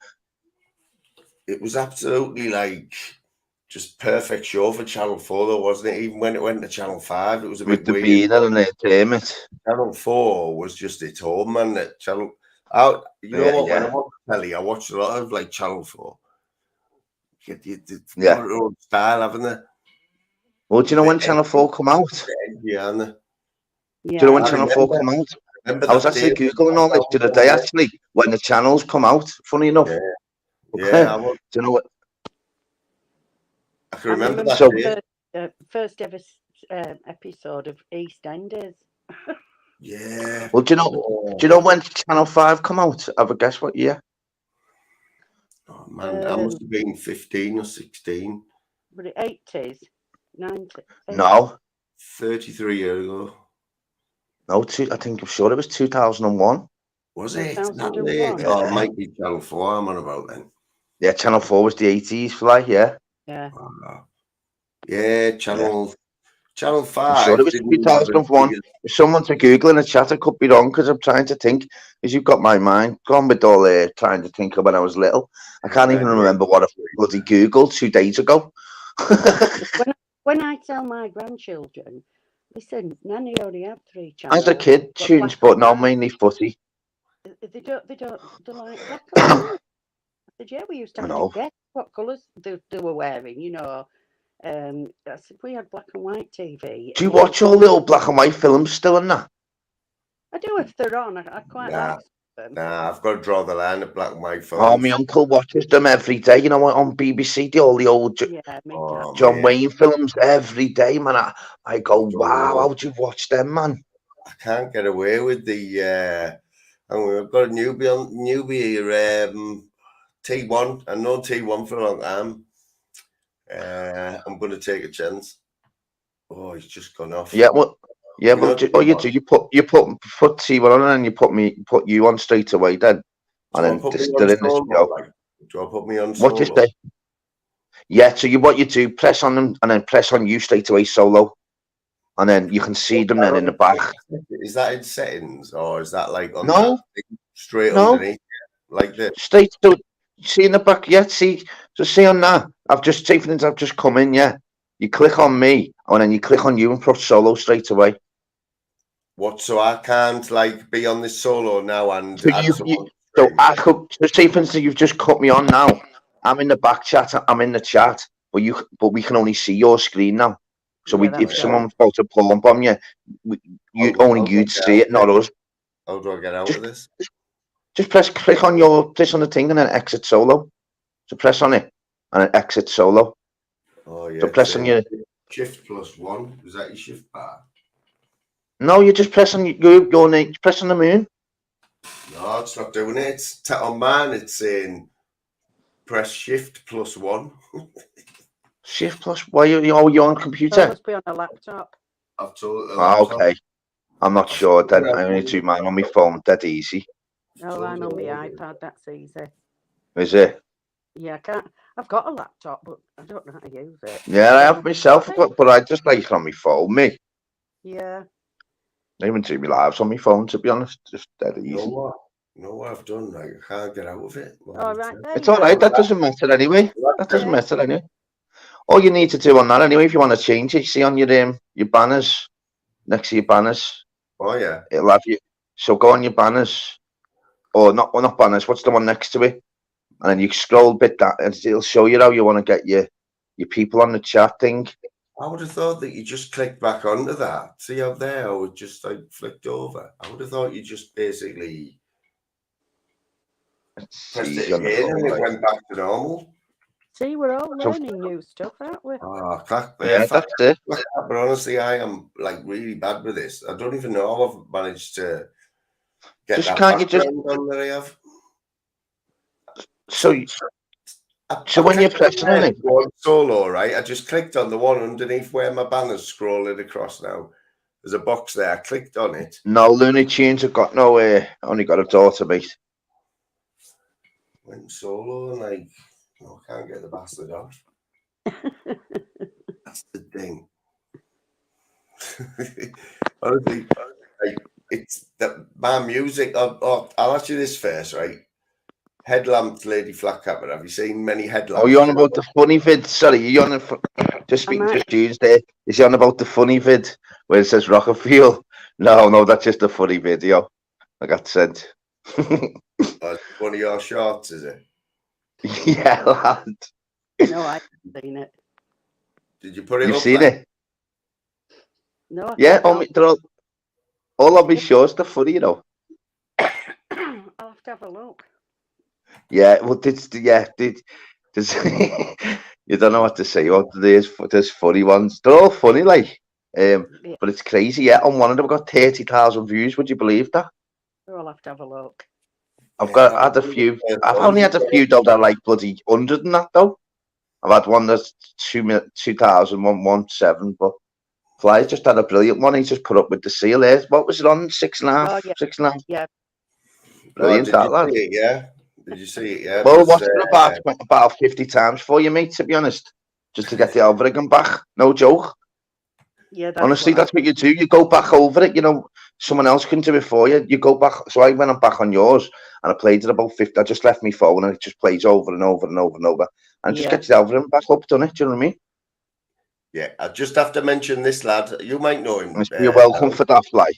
It was absolutely like just perfect show for Channel 4 though, wasn't it? Even when it went to Channel 5, it was a bit weird. With the and entertainment. Channel 4 was just its home, man. When I watched telly, I watched a lot of like Channel 4. Got their own style, haven't they? Well, do you know when Channel 4 come out? Yeah. Do you know when Channel 4 come out? I was actually Googling all this the other day, actually, when the channels come out, funny enough. Yeah. Do you know what? I can remember that. First ever episode of EastEnders. Yeah. Well, do you know when Channel 5 come out? Have a guess what year? Oh man, I must have been 15 or 16. Were it 80s? 90s? No. 33 years ago. No, I'm sure it was 2001. Was it? That late? Oh, it might be Channel 4 I'm on about then. Yeah, Channel 4 was the 80s fly, yeah. Yeah. Channel 5. I'm sure it was 2001. If someone to Google in the chat, I could be wrong because I'm trying to think. Because you've got my mind gone with all trying to think of when I was little. I can't even remember what I bloody Googled 2 days ago. When I tell my grandchildren Listen, Nanny only had 3 channels. As a kid, tunes, but now mainly footy. They like black and white. I said, yeah, we used to have to guess what colours they were wearing, you know. I said, we had black and white TV. Do you watch all the old black and white films still in that? I do if they're on. I quite like them. Nah, I've got to draw the line at black and white films. Oh, my uncle watches them every day. You know, on BBC, all the old John Wayne films every day, man. I go, wow, how'd you watch them, man? I can't get away with the. I've got a newbie here, T1. I've known T1 for a long time. I'm going to take a chance. Oh, he's just gone off. Yeah, well, yeah, but you do. You put T1 on, and you put you on straight away. Then, and then they're in this show. Do I put me on solo? What you say? Yeah. So what you do? Press on them, and then press on you straight away solo, and then you can see them then in the back. Is that in settings, or is that like on that thing straight underneath, like this? Straight to see in the back. Yeah. See. So see on that. I've just come in. Yeah. You click on me, and then you click on you and press solo straight away. What? So I can't like be on this solo now and so I could. So say for instance, you've just cut me on now. I'm in the back chat. I'm in the chat, but we can only see your screen now. So if someone's about to pull up on you, you'd see it, not us. How do I get out of this? Just click on the thing and then exit solo. So press on it and then exit solo. Oh yeah. So press on your shift +1. Was that your shift bar? No, you just press on your name. Press on the moon. No, it's not doing it. It's on mine. It's saying press shift +1. Shift plus. Why you're on computer? It must be on a laptop. I've told it. Okay. I'm not sure. Then I only do mine on my phone. Dead easy. No, I'm on my iPad. That's easy. Is it? Yeah, I can't. I've got a laptop, but I don't know how to use it. Yeah, I have myself, but I just like it on my phone. Me. Yeah. I even do my lives on my phone, to be honest. Just dead easy. You know what I've done? Like, I can't get out of it. All right. It's all right. That doesn't matter anyway. That doesn't matter anyway. All you need to do on that anyway, if you want to change it, see on your banners, next to your banners. Oh yeah. It'll have you. So go on your banners, or not banners. What's the one next to it? And then you scroll a bit that, and it'll show you how you want to get your people on the chat thing. I would have thought that you just clicked back onto that. See up there, or just like flicked over. I would have thought you just basically pressed it again and it went back to normal. See, we're all learning new stuff, aren't we? Oh, yeah, that's it. But honestly, I am like really bad with this. I don't even know how I've managed to get just that background on that I have. So when you're pressing on it, solo, right? I just clicked on the one underneath where my banner's scrolling across now. There's a box there. I clicked on it. No, Looney Tunes have got no only got a daughter, mate. Went solo and like, I can't get the bastard off. That's the thing. Honestly, like, it's that my music. I'll ask you this first, right? Headlamps, Lady Flatcapper. Have you seen many headlamps? Oh, you're on about the funny vid? Sorry, you're on just speaking to Tunes there. Is he on about the funny vid where it says Rockerfield? No, that's just a funny video. I got sent. One of your shorts, is it? Yeah, lad. No, I haven't seen it. Did you put it? You've up seen there? it? No. Yeah, all of my shorts. They're funny, you know. I'll have to have a look. Yeah, well, there's you don't know what to say. Well, there's funny ones. They're all funny, like, but it's crazy. Yeah, on one of them, I've got 30,000 views. Would you believe that? I'll have to have a look. I've had a few. I've only had a few though that are like bloody 100 and that though. I've had one that's 2,000, 117, but Fly's just had a brilliant one. He just put up with the seal there. What was it on? 6.5? Oh, yeah. 6.5. Yeah. Brilliant, Did that lad. Yeah. Did you see it? Yeah. Well, I watched it about 50 times for you, mate, to be honest. Just to get the algorithm back. No joke. Yeah, honestly, that's what you do. You go back over it. You know, someone else can do it for you. You go back. So I went back on yours and I played it about 50. I just left my phone and it just plays over and over and over and over. And just gets the algorithm back up, done it. Do you know what I mean? Yeah, I just have to mention this lad. You might know him. You're welcome for that, fly.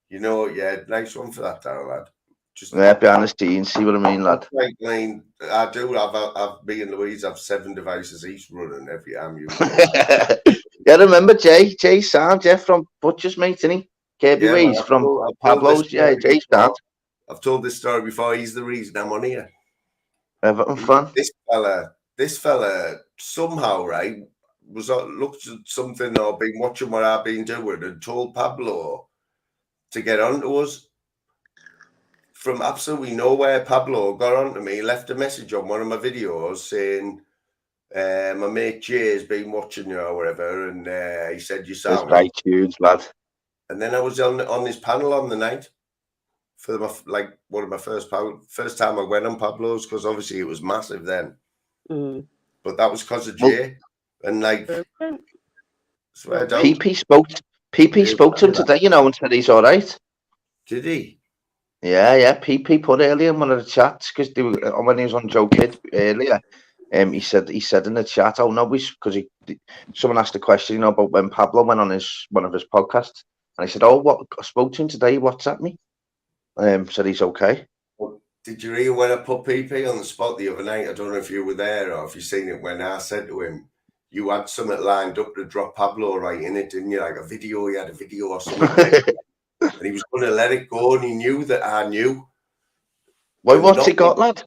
You know, yeah, nice one for that, Darryl, lad. Just behind the scenes, see what I mean, lad. I mean, I do. I've me and Louise have 7 devices each running every time you. Yeah, remember Jay Sound, from Butcher's, mate, isn't he? Kirby Ways from Pablo's. Yeah, Jay Sound. I've told this story before. He's the reason I'm on here. Everton fan. This fella somehow, right, looked at something or been watching what I've been doing and told Pablo to get on to us. From absolutely nowhere, Pablo got on to me, left a message on one of my videos saying, my mate Jay's been watching you or whatever, and he said you sound right tunes, lad. And then I was on his panel on the night for one of my first time I went on Pablo's, because obviously it was massive then. But that was because of Jay. And PP spoke to him today, and said he's all right. Did he? Yeah. PP put earlier in one of the chats, because when he was on Joe Kidd earlier, he said in the chat, oh no, because someone asked a question, about when Pablo went on one of his podcasts, and I said, oh, what? I spoke to him today. WhatsApp me. Said he's okay. Did you hear when I put PP on the spot the other night? I don't know if you were there or if you seen it, when I said to him, you had something lined up to drop Pablo right in it, didn't you? Like a video, he had a video or something. And he was going to let it go, and he knew that I knew. Why, what's he got, lad?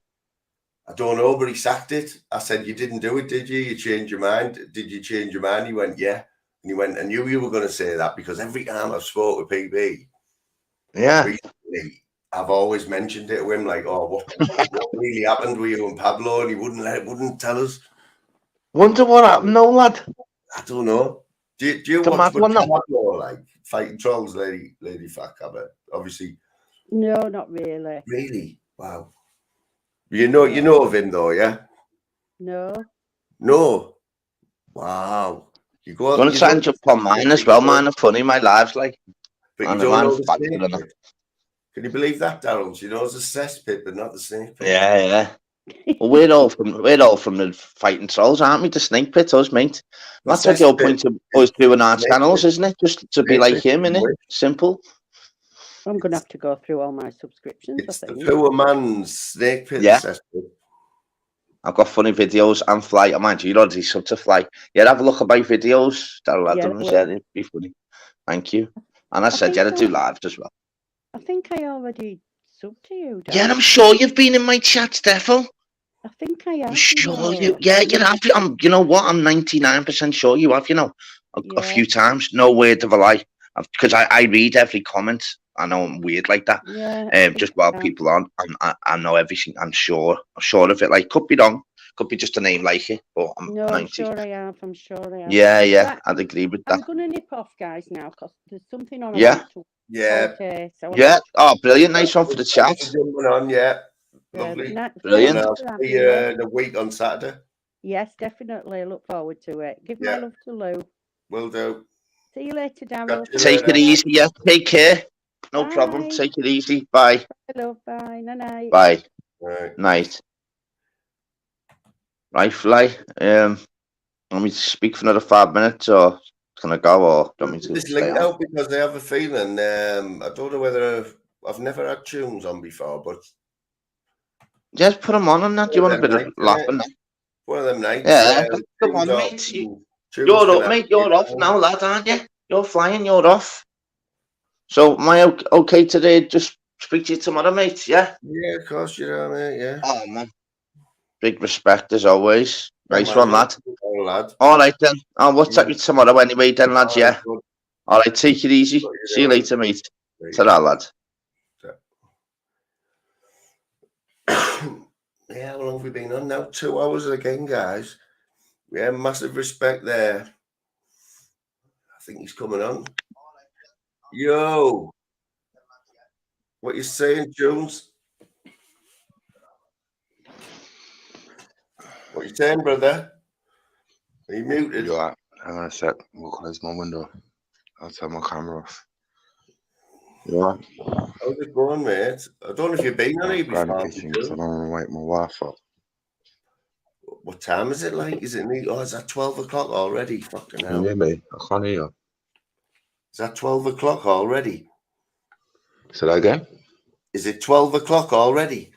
I don't know, but he sacked it. I said, you didn't do it, did you? You changed your mind. Did you change your mind? He went, yeah. And he went, I knew you were going to say that, because every time I've spoke with PB, recently, I've always mentioned it to him, like, oh, what really happened with you and Pablo? And he wouldn't tell us. Wonder what happened, no, lad. I don't know. Do you watch Pablo, like Fighting Trolls, Lady Fat Cabot? Obviously. No, not really. Really? Wow. You know of him though, yeah? No. Wow. You go. I'm gonna try and jump on mine as well. Mine are funny. My lives, like. But you don't know the snake pit. Can you believe that, Darryl? She knows the cesspit, but not the snake pit. Yeah. Well, we're all from the Fighting Trolls, aren't we? The snake pit, us, mate. That's what the whole point of us doing our channels, isn't it? Just to be like him, innit? Simple. I'm gonna have to go through all my subscriptions. It's the poor man's snake pit. Yeah. I've got funny videos and Fly. I mind you're already sub to Fly. Yeah, have a look at my videos. It'd be funny. Thank you. And I said, I do live as well. I think I already subbed to you, Dan. Yeah, and I'm sure you've been in my chats, Defo. I think I have. I'm sure you have. You know what? I'm 99% sure you have, a few times. No word of a lie. Because I read every comment. I know I'm weird like that. Yeah. Just while people on, I know everything. I'm sure of it. Like, could be wrong. Could be just a name like it. But I'm 90. I'm sure I have. Yeah. Right. I'd agree with that. I'm going to nip off, guys, now, because there's something on. Yeah. Okay. So Oh, brilliant. Nice one for the chat. Yeah. Lovely. Brilliant. I'll see you in a week on Saturday. Yes, definitely. I look forward to it. Give my love to Lou. Will do. See you later, Darryl. Take it easy. Yeah. Take care. No problem. Take it easy. Bye. Hello. Bye. Night. Bye. Right. Night. Right, Fly. Let me speak for another 5 minutes, or can I go, or do you want me to this link out, because I have a feeling. I don't know whether I've never had tunes on before, but just put them on and that. Do you want a bit of laughing? One of them nights. Yeah, come on, mate. You're up, mate. You're off now, lad, aren't you? You're flying. You're off. So, am I okay today? Just speak to you tomorrow, mate. Yeah. Yeah, of course you are, mate. Yeah. Oh man. Big respect as always. Nice one, lad. Lad. All right then. I'll WhatsApp you tomorrow anyway, then, lads. Yeah. All right. Take it easy. See you later, mate. Ta-ra, lad. Yeah, how long have we been on now? 2 hours again, guys. Yeah, massive respect there. I think he's coming on. Yo. What you saying, Jones? What you saying, brother? Are you muted? You're right. Hang on a sec. We'll close my window. I'll turn my camera off. You all right? How's it going, mate? I don't know if you've been on here before. I don't want to wake my wife up. What time is it like? Is it? Oh, is that 12 o'clock already? Fucking Can hell. you hear me? I can't hear you. Is that 12 o'clock already? Say that again? Is it 12 o'clock already?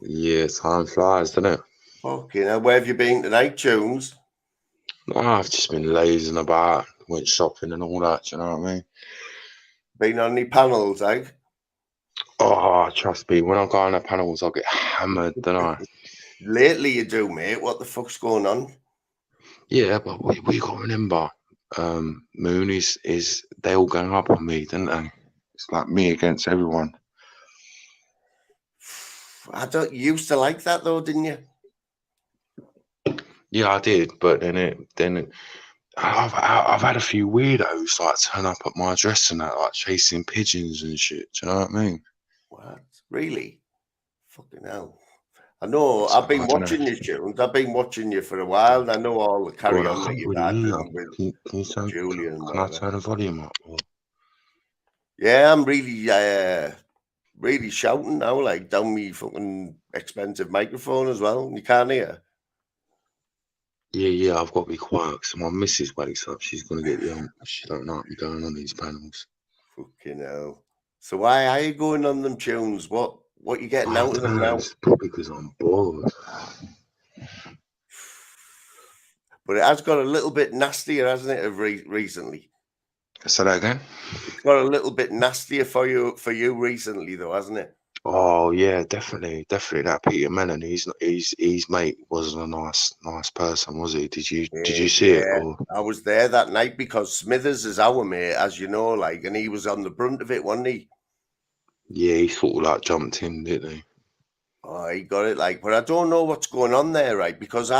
Yeah, time flies, doesn't it? Fucking hell. Where have you been tonight, Tunes? No, I've just been lazing about, went shopping and all that, do you know what I mean? Been on any panels, eh? Oh, trust me, when I go on the panels, I'll get hammered, don't I? Lately you do, mate. What the fuck's going on? Yeah, but we got to remember, Moon is they all gang up on me, didn't they? It's like me against everyone. You used to like that though, didn't you? Yeah, I did, but then I've had a few weirdos like turn up at my address and that, like chasing pigeons and shit. Do you know what I mean? What? Really? Fucking hell. I know, I've been watching you, Tunes. I've been watching you for a while, and I know all the carry on that you've had with Julian and whatever. Can I turn the volume up? Or? Yeah, I'm really shouting now, like down me fucking expensive microphone as well. You can't hear. Yeah, I've got to be quiet. So my missus wakes up, she's gonna get the she don't like me going on these panels. Fucking hell. So why are you going on them tunes? What you getting out of them now? It's probably because I'm bored. But it has got a little bit nastier, hasn't it, recently? Say that again? It's got a little bit nastier for you recently, though, hasn't it? Oh yeah, definitely. That Peter Mellon, his mate wasn't a nice person, was he? Did you see it? Or? I was there that night because Smithers is our mate, as you know, like, and he was on the brunt of it, wasn't he? Yeah, he sort of like jumped in, didn't he? Oh, he got it, like, but I don't know what's going on there, right? Because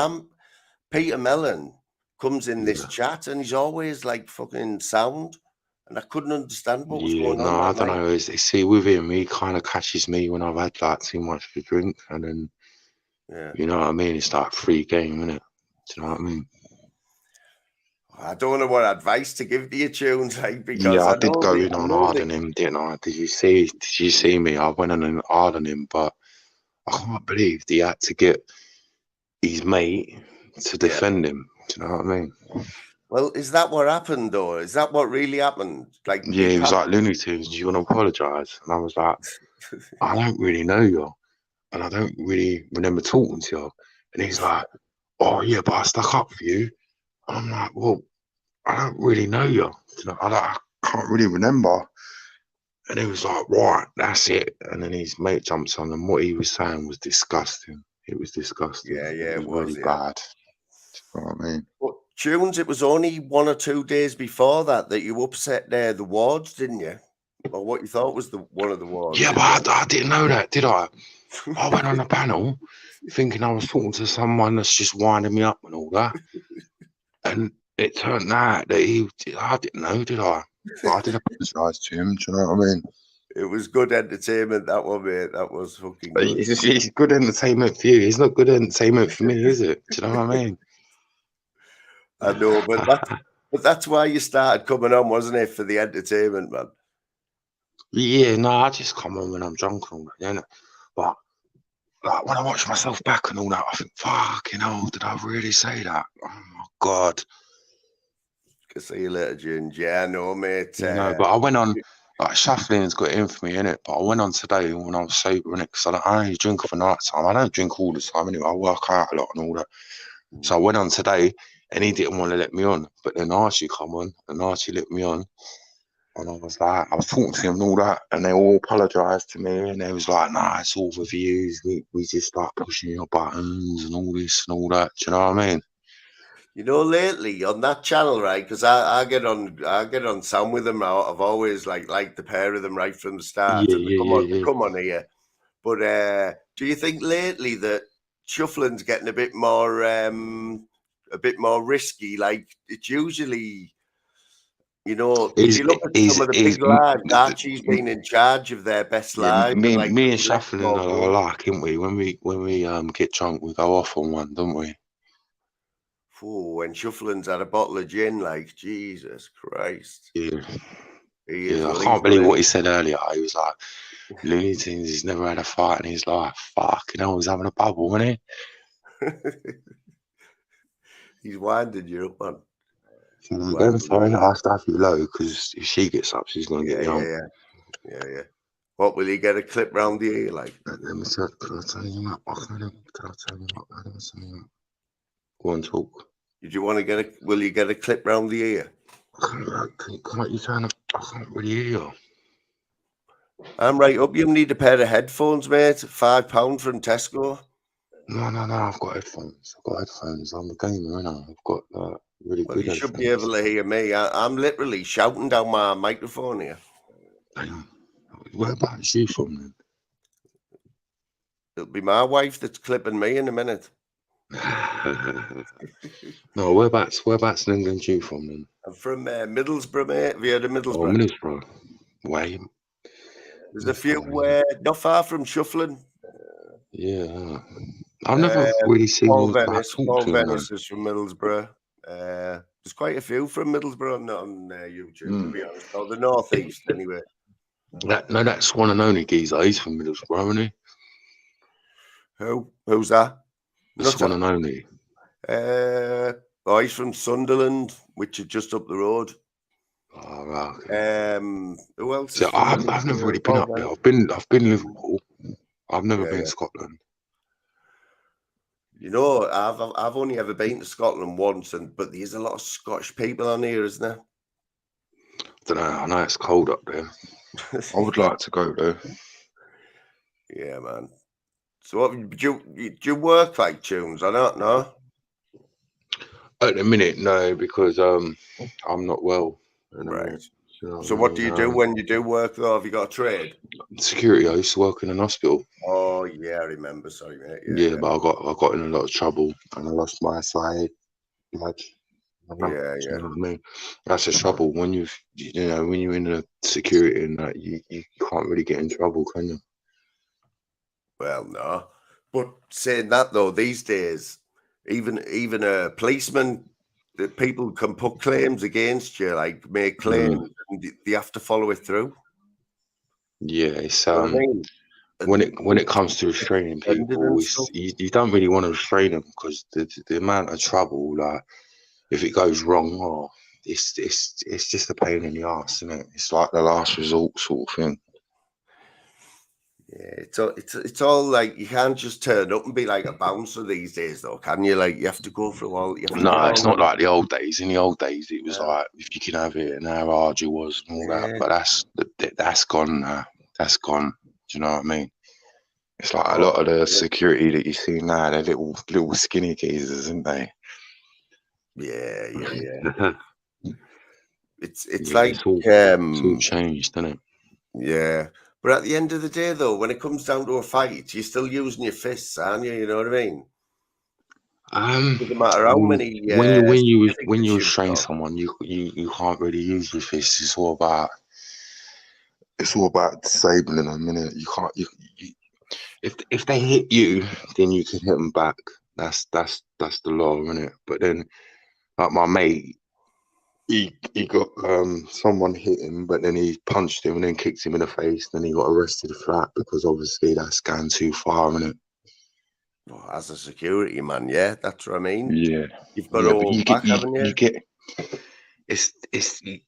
Peter Mellon comes in this chat and he's always like fucking sound, and I couldn't understand what was going on. No, I don't know. See, with him, he kind of catches me when I've had like too much to drink, and then you know what I mean. It's like free game, isn't it? Do you know what I mean? I don't know what advice to give to you, Tunes, like, because I did go in on hard on him, didn't I? Did you see me? I went on hard on him, but I can't believe he had to get his mate to defend him. Do you know what I mean? Well, is that what happened, though? Is that what really happened? Like, yeah, he was like, Looney Tunes, do you want to apologise? And I was like, I don't really know you, and I don't really remember talking to you. And he's like, oh yeah, but I stuck up for you. And I'm like, well, I don't really know you. I can't really remember. And he was like, right, that's it. And then his mate jumps on, and what he was saying was disgusting. It was disgusting. Yeah, it was really bad. You know what I mean? But Tunes, it was only 1 or 2 days before that you upset the wards, didn't you? Or what you thought was one of the wards. Yeah, but I didn't know that, did I? I went on the panel thinking I was talking to someone that's just winding me up and all that. And it turned out that I didn't know, did I? But I did apologise to him, do you know what I mean? It was good entertainment, that one, mate. That was fucking good. It's good entertainment for you. It's not good entertainment for me, is it? Do you know what I mean? I know, but that's why you started coming on, wasn't it? For the entertainment, man. Yeah, no, I just come on when I'm drunk and all that, yeah. But like when I watch myself back and all that, I think, fucking hell, did I really say that? Oh my God. See you later, Ginge. Yeah, no, mate. No, but I went on, like, shuffling's got in for me, innit? But I went on today when I was sober, innit? Because I only drink for night time. I don't drink all the time, anyway. I work out a lot and all that. So I went on today, and he didn't want to let me on. But then Archie come on, and Archie let me on. And I was talking to him and all that, and they all apologised to me, and they was like, nah, it's all for views. We just start pushing your buttons and all this and all that. Do you know what I mean? You know, lately on that channel, right? Because I get on sound with them. I've always liked the pair of them right from the start. Come on here. But do you think lately that shuffling's getting a bit more risky? Like it's usually. You know, if you look at some of the big lives, Archie's been in charge of their best lives. Me and Shuffling are alike, aren't we? When we get drunk, we go off on one, don't we? Oh, when Shuffling's had a bottle of gin, like Jesus Christ. Yeah. I can't believe what he said earlier. He was like, Looney Tunes, he's never had a fight in his life. Fucking hell, he's having a bubble, wasn't he? He's winding you up, man. Again, sorry, I have to have you low because if she gets up, she's going to get young. Yeah. What, will he get a clip round the ear like? Let me see. Can I tell you that? Can I tell you that? Go on, talk. Did you want to get will you get a clip round the ear? Can't you turn up? I can't really hear you. I'm right up. You need a pair of headphones, mate. £5 from Tesco. No. I've got headphones. I'm a gamer, and I've got really good headphones. You should be able to hear me. I'm literally shouting down my microphone here. Damn. Whereabouts you from then? It'll be my wife that's clipping me in a minute. No, whereabouts in England you from then? I'm from Middlesbrough, mate. Have you heard of Middlesbrough? Oh, Middlesbrough. Way. There's a few not far from Shuffling. Yeah. I've never really seen Paul one Venice. Paul Venice is from Middlesbrough. There's quite a few from Middlesbrough on YouTube, to be honest. Or the northeast, anyway. That's one and only geezer. He's from Middlesbrough, isn't he? Who's that? That's one and only. He's from Sunderland, which is just up the road. Oh, right. Okay. Who else? So I've never really been up there. I've been Liverpool. I've never been Scotland. You know, I've only ever been to Scotland once, but there's a lot of Scottish people on here, isn't there? I don't know. I know it's cold up there. I would like to go though. Yeah, man. So, what do you work like tunes? I don't know. At the minute, no, because I'm not well. Right. So what do you do when you do work though? Have you got a trade? Security. I used to work in an hospital. Oh yeah, I remember. Sorry, mate. Yeah, but I got in a lot of trouble and I lost my side. Like, you know what I mean? That's the trouble when when you're in the security and that you can't really get in trouble, can you? Well, no. But saying that though, these days, even a policeman, that people can put claims against you, like make claims, and they have to follow it through. Yeah, it's when it comes to restraining people, you don't really want to restrain them because the amount of trouble, like if it goes wrong, it's just a pain in the ass, isn't it? It's like the last resort sort of thing. Yeah, it's all like you can't just turn up and be like a bouncer these days, though, can you? Like you have to go through all. No, it's not like the old days. In the old days, it was like if you can have it and how hard you was and all that. But that's gone now. That's gone. Do you know what I mean? It's like a lot of the security that you see now, they're little skinny geezers, isn't they? Yeah. It's like it's all changed, isn't it? Yeah. But at the end of the day, though, when it comes down to a fight, you're still using your fists, aren't you? You know what I mean? Doesn't matter how many. When you restrain someone, you can't really use your fists. It's all about disabling them, innit? You can't. If they hit you, then you can hit them back. That's the law, innit? But then, like my mate, he got someone hit him, but then he punched him and then kicked him in the face. Then he got arrested for that because obviously that's gone too far, innit? Well, as a security man, yeah, that's what I mean. Yeah, you've got to hold back, haven't you? You get it's the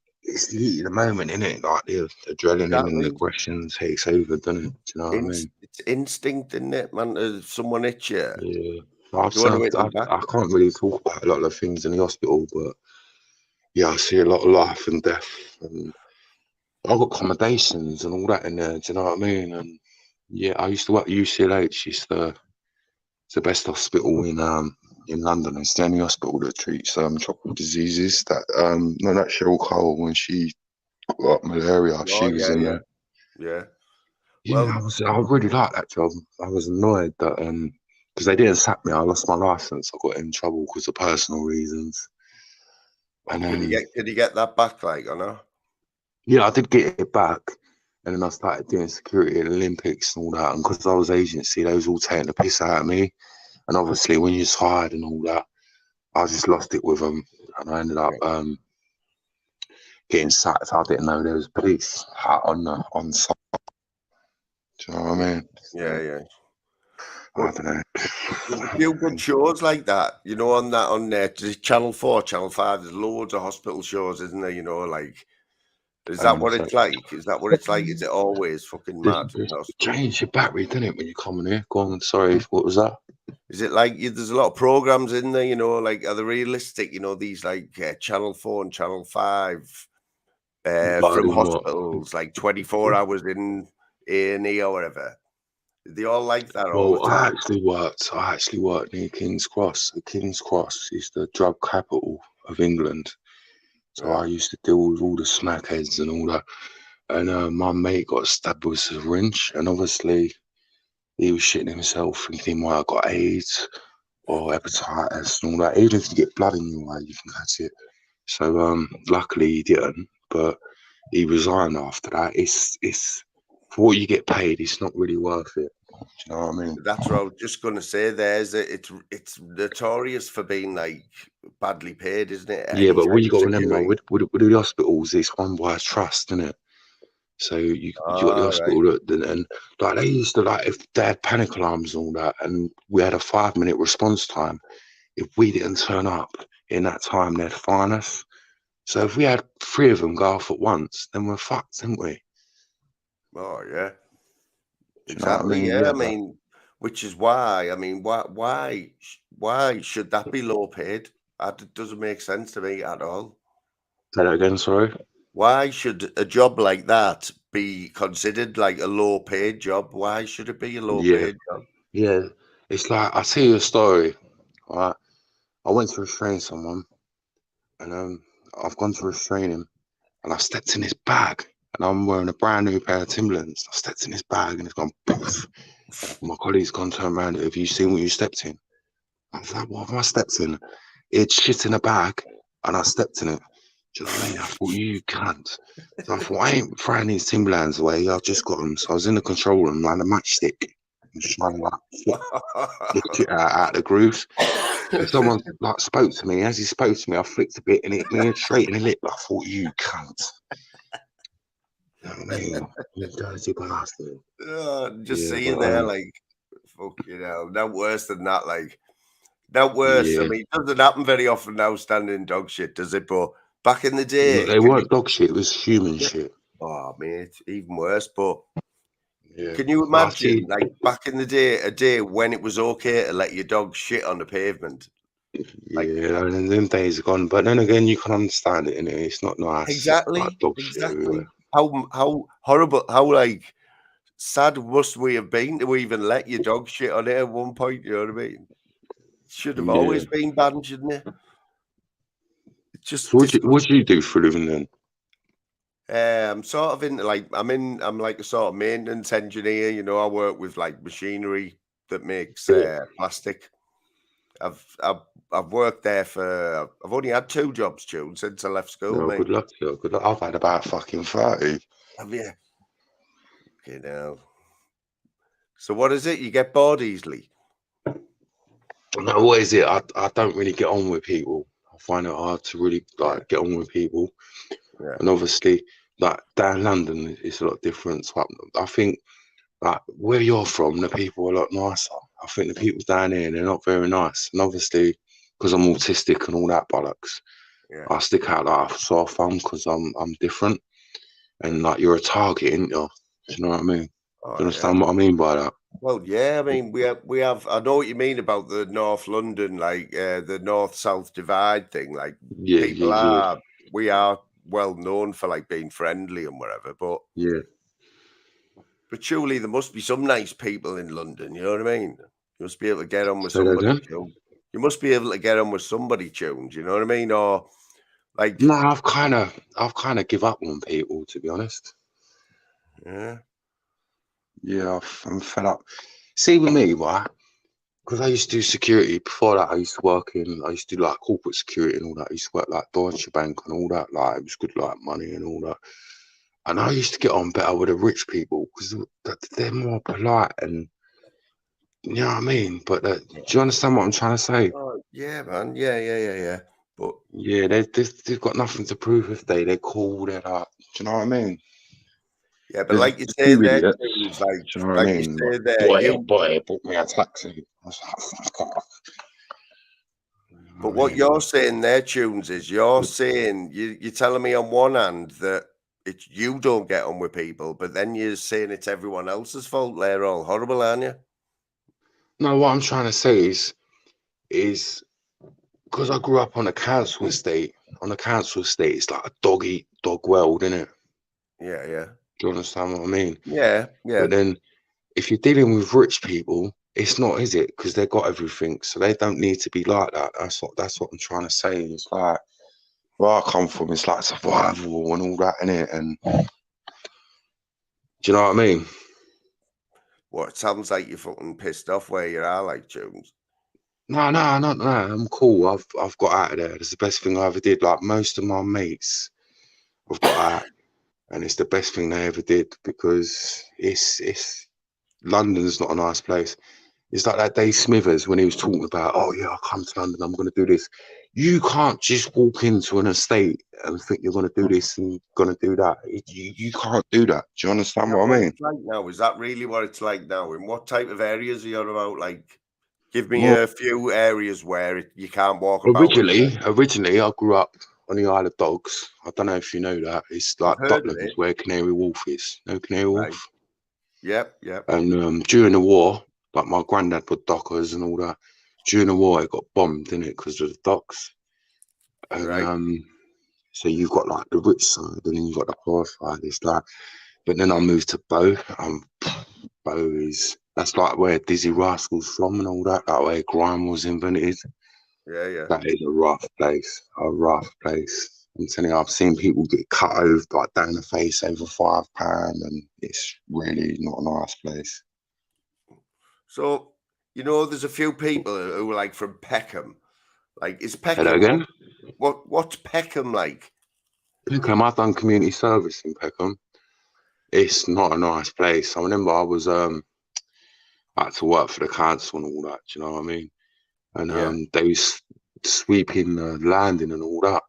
heat of the moment, innit? Like the adrenaline and the aggression takes over, doesn't it? Do you know what I mean? It's instinct, isn't it, man? Someone hits you. Yeah. I can't really talk about a lot of things in the hospital, but yeah, I see a lot of life and death, and I've got accommodations and all that in there. Do you know what I mean? And yeah, I used to work at UCLH. It's the best hospital in London. It's the only hospital that treats tropical diseases. That that Cheryl Cole, when she got malaria, she was in there. Yeah. Yeah, I really liked that job. I was annoyed that because they didn't sack me. I lost my license. I got in trouble because of personal reasons. And did you get that back, like, or no? Yeah, I did get it back, and then I started doing security at the Olympics and all that. And because I was agency, they was all taking the piss out of me. And obviously, when you're tired and all that, I just lost it with them, and I ended up getting sacked. I didn't know there was police on site. Do you know what I mean? Yeah. I don't know. There's a few good shows like that, you know, on Channel 4, Channel 5. There's loads of hospital shows, isn't there? You know, like, is that what it's like? Is that what it's like? Is it always fucking mad? Change your battery, doesn't it, when you come in here? Go on, sorry, what was that? Is it like there's a lot of programs in there, you know, like, are they realistic, you know, these like Channel 4 and Channel 5 from hospitals, like 24 hours in A&E or whatever? They all like that all the Well, time. I actually worked near King's Cross. So King's Cross is the drug capital of England. So I used to deal with all the smackheads and all that. And my mate got stabbed with a syringe, and obviously he was shitting himself, thinking, well, I got AIDS or hepatitis and all that. Even if you get blood in your eye, you can catch it. So luckily he didn't, but he resigned after that. It's for what you get paid, it's not really worth it. Do you know what I mean? That's what I was just going to say. It's notorious for being like badly paid, isn't it? Yeah, but what you got to remember with the hospitals, it's one by trust, isn't it? So you got the hospital and like they used to, like, if they had panic alarms and all that, and we had a 5-minute response time, if we didn't turn up in that time, they'd fine us. So if we had 3 of them go off at once, then we're fucked, didn't we? Oh yeah, exactly. You know what I mean? I mean, which is why, I mean, why should that be low paid? It doesn't make sense to me at all. Say that again, sorry. Why should a job like that be considered like a low paid job? Why should it be a low paid job? Yeah, it's like, I'll tell you a story. All right, I went to restrain someone, and I've gone to restrain him, and I stepped in his bag, and I'm wearing a brand new pair of Timberlands. I stepped in his bag, and it's gone poof. My colleague's gone turned around. Have you seen what you stepped in? I was like, what have I stepped in? It's shit in a bag, and I stepped in it. Do you know what I mean? I thought, you can't. So I thought, I ain't throwing these Timberlands away. I've just got them. So I was in the control room, like a matchstick, and just trying to like flick it out the grooves. And someone like spoke to me. As he spoke to me, I flicked a bit and it hit me straight in the lip. I thought, you can't. You know what I mean? You dirty bastard. Just seeing there, like, fucking hell, no worse than that, like. No worse. I mean, it doesn't happen very often now, standing dog shit, does it? But back in the day, they weren't dog shit; it was human shit. Oh, mate, even worse. But can you imagine, like, back in the day, a day when it was okay to let your dog shit on the pavement? Like, and them days are gone. But then again, you can understand it, innit? It's not nice. Exactly. Like dog shit everywhere. How horrible, how like sad must we have been to even let your dog shit on it at one point? You know what I mean? Should have always been banned, shouldn't it? It's just. So what do you do for a living then? I'm sort of into like I'm like a sort of maintenance engineer. You know, I work with like machinery that makes plastic. I've worked there for. I've only had 2 jobs, June, since I left school. No, good luck to you. Good luck. I've had about fucking 30. Have you? Okay, now. So what is it? You get bored easily? No, what is it? I don't really get on with people. I find it hard to really like get on with people. And obviously, like down London, it's a lot different. So I think like where you're from, the people are a lot nicer. I think the people down here, they're not very nice. And obviously, because I'm autistic and all that bollocks, I stick out like a sore thumb because I'm different. And like you're a target, ain't you? Do you know what I mean? Do you understand what I mean by that? Well, yeah, I mean, we have. I know what you mean about the North London, like the North-South divide thing. Like, we are well known for like being friendly and whatever, but surely there must be some nice people in London. You know what I mean? You must be able to get on with somebody. You must be able to get on with somebody, Tunes. You know what I mean? Or like, no, I've kind of give up on people, to be honest. Yeah, I'm fed up. See, with me, right? Because I used to do security. Before that, I used to do like corporate security and all that. I used to work like Deutsche Bank and all that. Like, it was good, like money and all that. And I used to get on better with the rich people because they're more polite and, you know what I mean? But do you understand what I'm trying to say? Yeah, man. Yeah. But yeah, they've got nothing to prove if they're cool. They're like, do you know what I mean? Yeah, but like you say You there, idiot. Tunes, Do you know what I like you mean? say there, Boy, book me a taxi. I was like, fuck off. But what you're saying there, Tunes, is you're saying you're telling me on one hand that it's you don't get on with people, but then you're saying it's everyone else's fault. They're all horrible, aren't you? No, what I'm trying to say is because I grew up on a council estate. On a council estate, it's like a dog eat dog world, isn't it? Yeah, yeah. Do you understand what I mean? Yeah, yeah. But then if you're dealing with rich people, it's not, is it? Because they've got everything, so they don't need to be like that. That's what I'm trying to say. It's like where I come from, it's like survival and all that, innit? And do you know what I mean? Well, it sounds like you're fucking pissed off where you are, like Tunes. No, I'm cool. I've got out of there. It's the best thing I ever did. Like most of my mates have got out, and it's the best thing they ever did because it's London's not a nice place. It's like that Dave Smithers when he was talking about, oh yeah, I'll come to London, I'm going to do this. You can't just walk into an estate and think you're going to do this and going to do that. You can't do that. Do you understand what I mean? It's like now, is that really what it's like now? In what type of areas are you on about? Like, give me a few areas where you can't walk about. Originally, I grew up on the Isle of Dogs. I don't know if you know that. It's like Docklands where Canary Wharf is. No Canary Wharf? Yep. And during the war, like my granddad put dockers and all that. During the war, it got bombed, didn't it? Because of the docks. And so you've got like the rich side and then you've got the poor side. It's like, but then I moved to Bow. Bow that's like where Dizzy Rascal's from and all that. That way grime was invented. Yeah. That is a rough place. I'm telling you, I've seen people get cut over like down the face over £5, and it's really not a nice place. So, there's a few people who are like from Peckham. Like, is Peckham... Hello again? What's Peckham like? Peckham, I've done community service in Peckham. It's not a nice place. I remember I was had to work for the council and all that, do you know what I mean? And they was sweeping the landing and all that.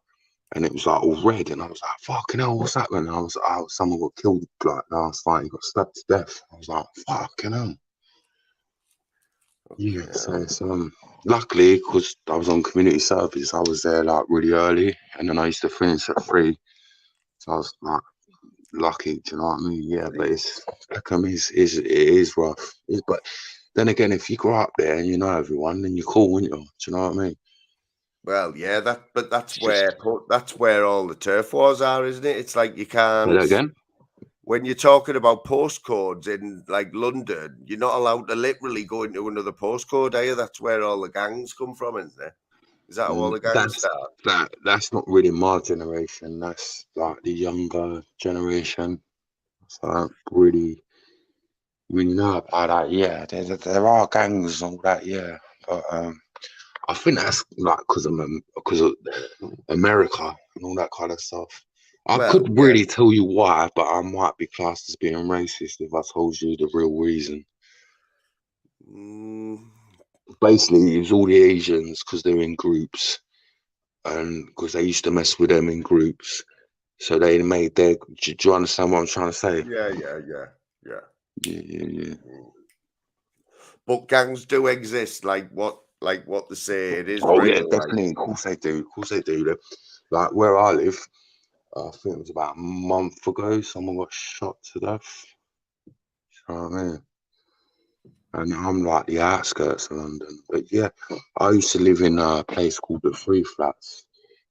And it was like all red, and I was like, fucking hell, what's happening? I was like, someone got killed like last night, he got stabbed to death. I was like, fucking hell. Yeah, so it's, luckily, because I was on community service, I was there like really early, and then I used to finish at 3. So I was like lucky, do you know what I mean? Yeah, but Peckham is rough. But then again, if you grow up there and you know everyone, then you're cool, wouldn't you? Do you know what I mean? Well, yeah, that's where all the turf wars are, isn't it? It's like you can't. Say that again? When you're talking about postcodes in like London, you're not allowed to literally go into another postcode, are you? That's where all the gangs come from, isn't it? Is that how all the gangs start? That's not really my generation. That's like the younger generation. So I don't really know about that. Yeah, there are gangs and all that. Yeah, but I think that's like because of America and all that kind of stuff. I could really tell you why, but I might be classed as being racist if I told you the real reason. Basically, it was all the Asians because they're in groups, and because they used to mess with them in groups, so they made their. Do you understand what I'm trying to say? Yeah. Yeah. But gangs do exist, like what they say it is. Oh yeah, definitely. Of course they do. Like where I live, I think it was about a month ago, someone got shot to death. You know what I mean? And I'm like the outskirts of London. But yeah, I used to live in a place called the Three Flats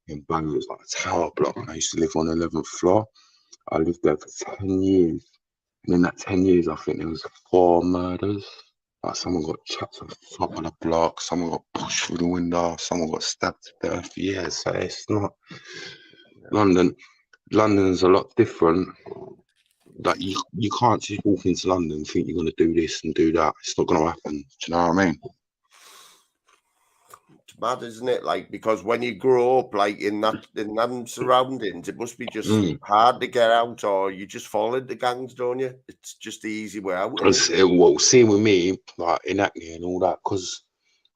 in Banter. It was like a tower block. And I used to live on the 11th floor. I lived there for 10 years. And in that 10 years, I think there was 4 murders. Like someone got chucked off the top of the block, someone got pushed through the window, someone got stabbed to death. Yeah, so it's not London. London's a lot different. Like you can't just walk into London and think you're going to do this and do that. It's not going to happen. Do you know what I mean? It's mad, isn't it? Like, because when you grow up like in them surroundings, it must be just hard to get out, or you just fall into gangs, don't you? It's just the easy way out. Well, seeing with me, like in acne and all that, because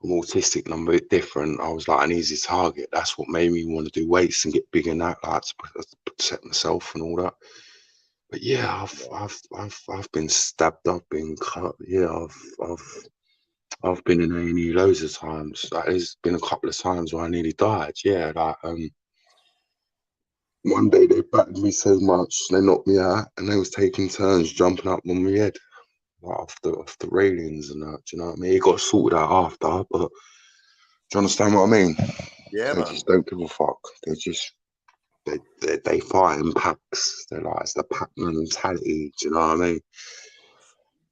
I'm autistic and I'm a bit different, I was like an easy target. That's what made me want to do weights and get big in that, like to protect myself and all that. But yeah, I've been stabbed, I've been cut. Yeah, I've been in A&E loads of times. Like, there's been a couple of times where I nearly died. Yeah, like one day they battered me so much they knocked me out, and they was taking turns jumping up on my head, like off the railings and that. Do you know what I mean? It got sorted out after, but do you understand what I mean? Yeah, they man. just don't give a fuck. They just they fight in packs. They're like, it's the pack mentality. Do you know what I mean?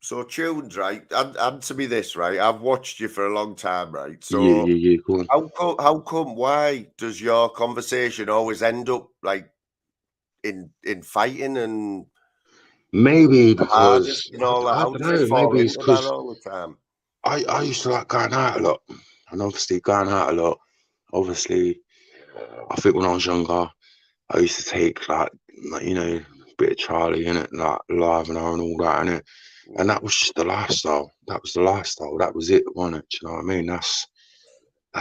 So Tunes, right? Answer me this, right? I've watched you for a long time, right? So yeah. Go on. how come? Why does your conversation always end up like in fighting and maybe because and all that? I How don't does it know. fall Maybe it's into that because all the time? I used to like going out a lot, and obviously going out a lot. Obviously, I think when I was younger, I used to take like you know, a bit of Charlie in it, like Live and all that in it, and that was just the lifestyle. That was the lifestyle. That was it, wasn't it? Do you know what I mean? That's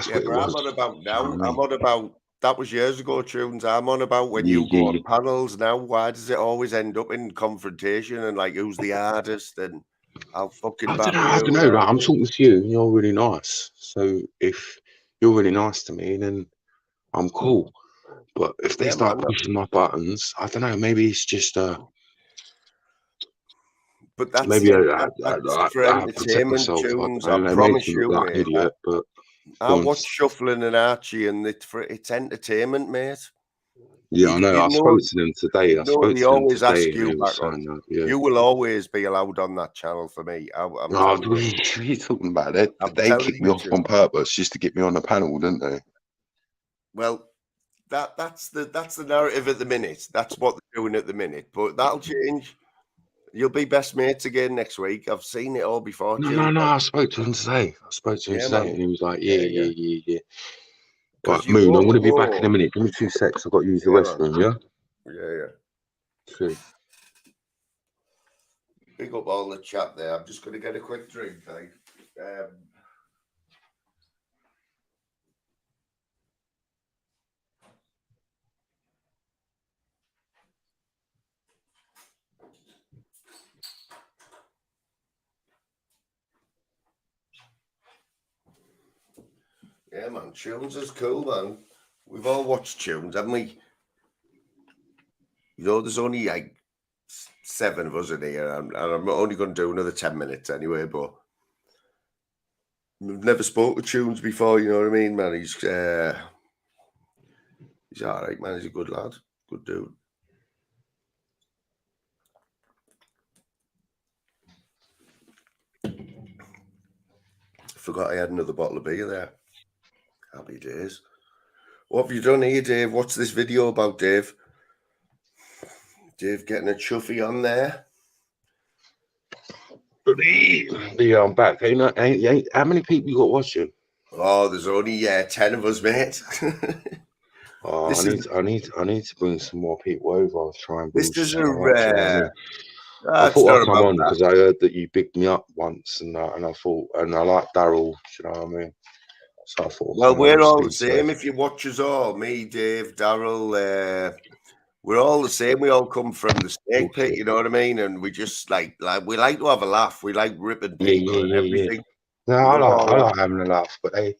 Yeah, what it but was. I'm on about now. Do you know what I mean? I'm on about that was years ago, Tunes. I'm on about when you go on panels now. Why does it always end up in confrontation and like who's the hardest and how fucking I bad don't know. Like, I'm talking to you, and you're really nice. So if you're really nice to me, then I'm cool. But if they start pushing my buttons, I don't know. Maybe it's just But that's maybe that's for I protect entertainment, myself. Tunes. I I don't know. It makes promise me you, look like an mate. idiot, but I watch Shuffling and Archie, and it's entertainment, mate. Yeah, I know. I spoke to them today. You know, they always ask you and back on. that, yeah. You will always be allowed on that channel for me. I'm What are you talking about? They kicked me off on purpose just to get me on the panel, didn't they? Well, that's the narrative at the minute. That's what they're doing at the minute. But that'll change. You'll be best mates again next week. I've seen it all before. No. I spoke to him today. And he was like, yeah. Right, Moon, I'm going to be back in a minute. Give me 2 secs. I've got to use the restroom, yeah? Yeah. True. Pick up all the chat there. I'm just going to get a quick drink, Yeah, man. Tunes is cool, man. We've all watched Tunes, haven't we? You know, there's only like 7 of us in here, and I'm only going to do another 10 minutes anyway, but we've never spoke to Tunes before, you know what I mean, man? He's all right, man. He's a good lad. Good dude. Forgot I had another bottle of beer there. Happy days. What have you done here, Dave? What's this video about, Dave? Dave getting a chuffy on there. Yeah, I'm back. How many people you got watching? Oh, there's only 10 of us, mate. Oh, I need to bring some more people over. I'll try and This is I thought I'd come on because I heard that you bigged me up once, and I thought, and I like Daryl. You know what I mean? So I thought, well, we're all the same. If you watch us all, me, Dave, Daryl, we're all the same. We all come from the snake pit. You know what I mean? And we just like we like to have a laugh. We like ripping people and everything. No, I like having a laugh, but they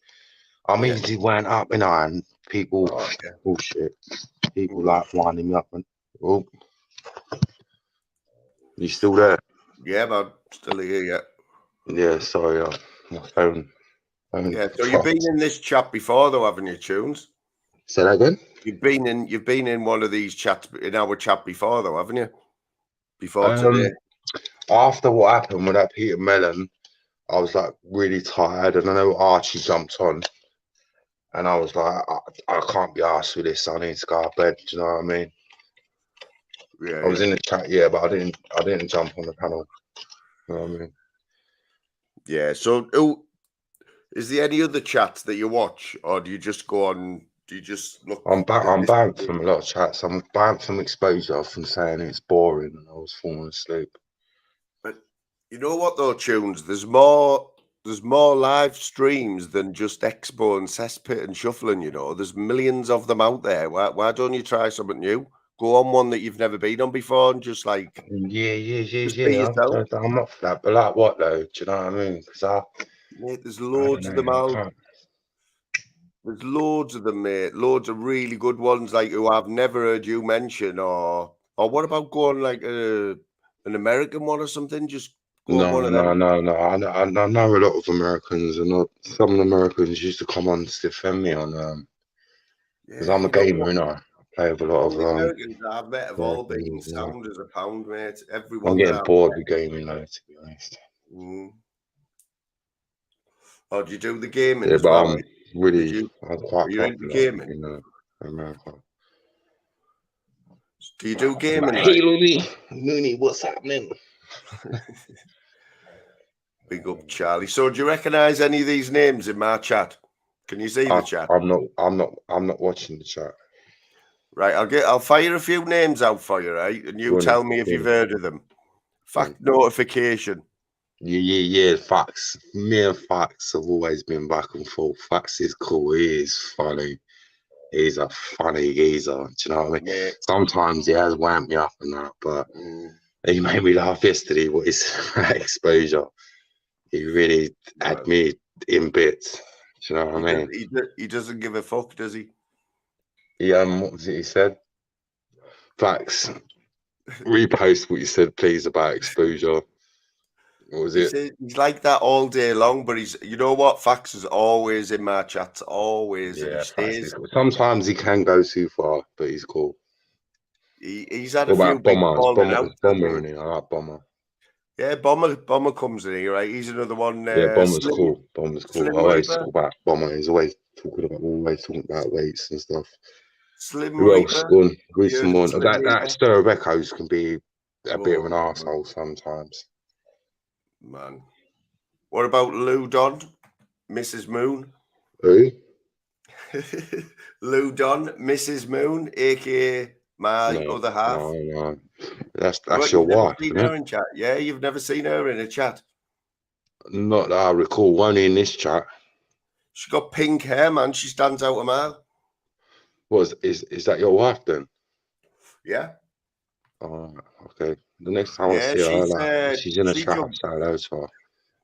went up, and people bullshit. People like winding me up, and you still there? Yeah, man, still here. Yeah. Yeah, sorry, my phone. Yeah, so you've been in this chat before, though, haven't you, Tunes? Say that again. You've been in one of these chats in our chat before, though, haven't you? Before today. After what happened with that Peter Mellon, I was like really tired, and I know Archie jumped on, and I was like, I can't be arsed with this. I need to go to bed. Do you know what I mean? Yeah. I was in the chat, but I didn't jump on the panel. You know what I mean? Yeah. So, is there any other chats that you watch, or do you just go on? Do you just look? I'm banned from a lot of chats. I'm banned from exposure from saying it's boring and I was falling asleep. But you know what though, Tunes? There's more live streams than just Expo and Cesspit and Shuffling. You know, there's millions of them out there. Why don't you try something new? go on one that you've never been on before and just like Yeah. be yourself. I'm up for that, but like what though? Do you know what I mean? Because mate, there's loads of them out. There's loads of them, mate. Loads of really good ones, like who I've never heard you mention. Or what about going like an American one or something? Just go on one of them. No. I know a lot of Americans, and some Americans used to come on to defend me on because I'm a gamer, I play with a lot of Americans I've met have all been sound as a pound, mate. Everyone. I'm getting bored with gaming though, to be honest. Oh, do you do the gaming Yeah, as but well? I'm quite You're into gaming? in America. Do you do gaming? Hey, Looney, what's happening? Big up, Charlie. So, do you recognise any of these names in my chat? Can you see the chat? I'm not watching the chat. Right, I'll fire a few names out for you, right? And you tell me if you've heard of them. Fact notification. Yeah. Facts. Me and Facts have always been back and forth. Facts is cool. He is funny. He's a funny geezer. Do you know what I mean? Yeah. Sometimes he has wound me up and that, but he made me laugh yesterday with his exposure. He really had me in bits. Do you know what I mean? He doesn't give a fuck, does he? What was it he said? Facts. Repost what you said, please, about exposure. What was it? He's like that all day long, but you know what? Facts is always in my chats, always. Yeah, and he stays. cool. Sometimes he can go too far, but he's cool. He's had a few big falling out. Bomber in here. I like Bomber. Yeah, Bomber comes in here, right? He's another one. Yeah, Bomber's cool. Bomber's cool. I always Reaper. talk about Bomber. He's always talking about weights and stuff. Slim Who else? Reaper. Go on. Read some more. That Stir of Echoes can be a bit of an arsehole sometimes. Man. What about Lou Don? Mrs. Moon? Who? Lou Don, Mrs. Moon, aka my other half. No. That's your wife, seen isn't her in chat? Yeah, you've never seen her in a chat? Not that I recall. Only in this chat. She's got pink hair, man. She stands out a mile. Is that your wife then? Yeah. Oh, okay. The next time I see her, she's in a chat. Say hello to her.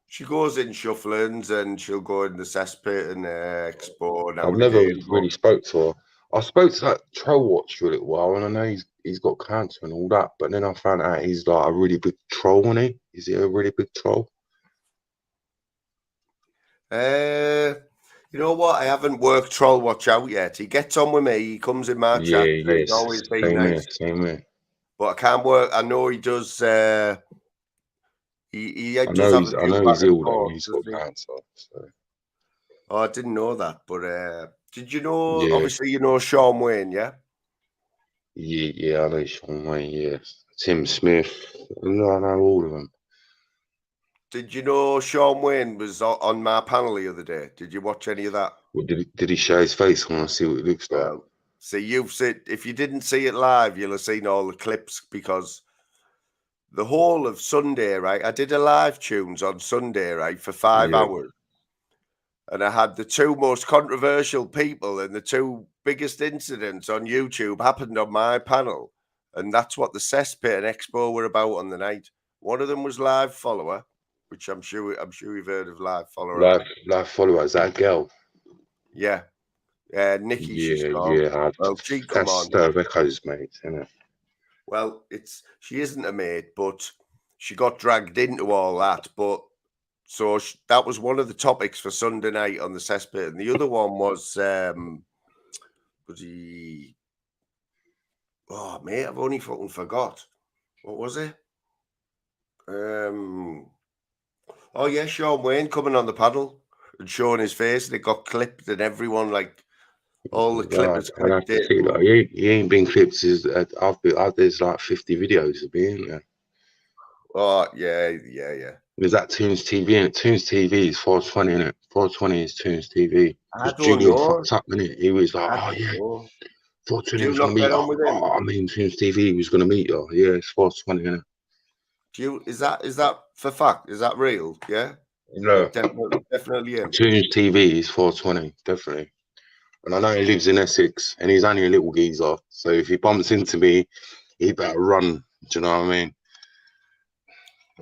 She goes in shufflings and she'll go in the cesspit and expo. I've never really spoke to her. I spoke to that Troll Watch for a little while, and I know he's got cancer and all that. But then I found out he's like a really big troll, isn't he? Is he a really big troll? You know what? I haven't worked Troll Watch out yet. He gets on with me. He comes in my chat. He's always been nice. Same here. But I can't work. I know he does. He I know he's ill though. He's got cancer. So. Oh, I didn't know that. But did you know? Yeah. Obviously, you know Sean Wayne, yeah. Yeah, I know Sean Wayne. Yes, Tim Smith. I know all of them. Did you know Sean Wayne was on my panel the other day? Did you watch any of that? Well, did he show his face? I want to see what it looks like. See, you've seen. If you didn't see it live, you'll have seen all the clips because the whole of Sunday, right? I did a live tunes on Sunday, right, for 5 hours. And I had the two most controversial people and the two biggest incidents on YouTube happened on my panel. And that's what the cesspit and expo were about on the night. One of them was Live Follower, which I'm sure you've heard of Live Follower. Live Follower, is that a girl? Yeah. Nikki, she's called. Yeah. Well, she come on. Stir of Echoes, mate, isn't it? Well, she isn't a mate, but she got dragged into all that. But so that was one of the topics for Sunday night on the cesspit, and the other one was he? Oh, mate, I've only fucking forgot. What was it? Oh yeah, Sean Wayne coming on the paddle and showing his face, and it got clipped, and everyone like. All the clippers clipped it. He ain't been clipped. There's like 50 videos of me, isn't there? Oh, yeah. There's that Tunez TV, and Tunez TV is 420, innit? 420 is Tunez TV. I don't know. Fucked up, innit? He was like, 420 was going to meet you. I mean, Tunez TV was going to meet you. Yeah, it's 420, innit? Is that for fact? Is that real? Yeah? No. Definitely. Tunez TV is 420, definitely. and I know he lives in Essex, and he's only a little geezer. So if he bumps into me, he better run. Do you know what I mean?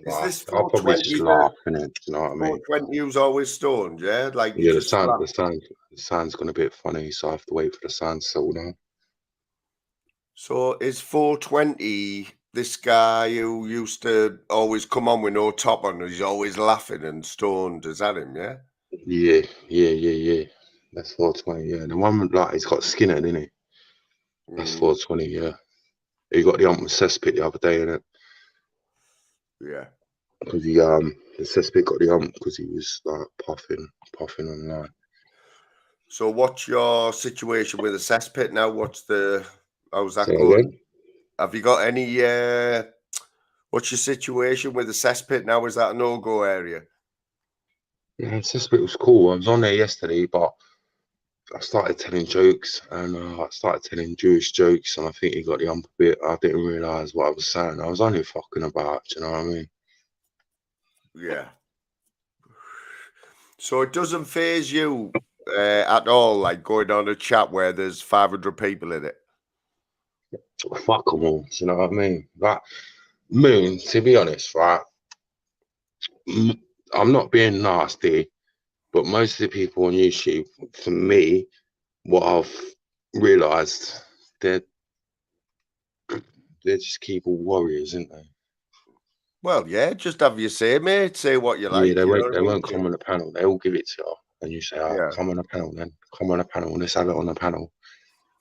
Is this I'll probably just 420 laugh, innit? Do you know what I mean? 420 who's always stoned, yeah? Like you Yeah, just the sound's gone a bit funny, so I have to wait for the sound to settle down. So is 420 this guy who used to always come on with no top on, he's always laughing and stoned? Is that him, yeah? Yeah. That's 420, yeah. The one like he's got skinhead, isn't he? That's 420, yeah. He got the hump with Cesspit the other day, innit? Yeah. Because the Cesspit got the hump because he was like puffing online. So what's your situation with the cesspit now? How's that Say going? again? Have you got any what's your situation with the cesspit now? Is that a no-go area? Yeah, Cesspit was cool. I was on there yesterday, but I started telling jokes, and I started telling Jewish jokes, and I think he got the hump a bit. I didn't realise what I was saying. I was only fucking about, do you know what I mean? Yeah. So it doesn't faze you at all, like going on a chat where there's 500 people in it? Fuck them all, do you know what I mean? Like, Moon, to be honest, right? I'm not being nasty, but most of the people on YouTube, for me, what I've realised, they're just keyboard warriors, aren't they? Well, yeah, just have your say, mate. Say what you like. Yeah, they you won't come on the panel. They all give it to you, and you say, "Oh, Yeah. come on the panel, then come on the panel. Let's have it on the panel,"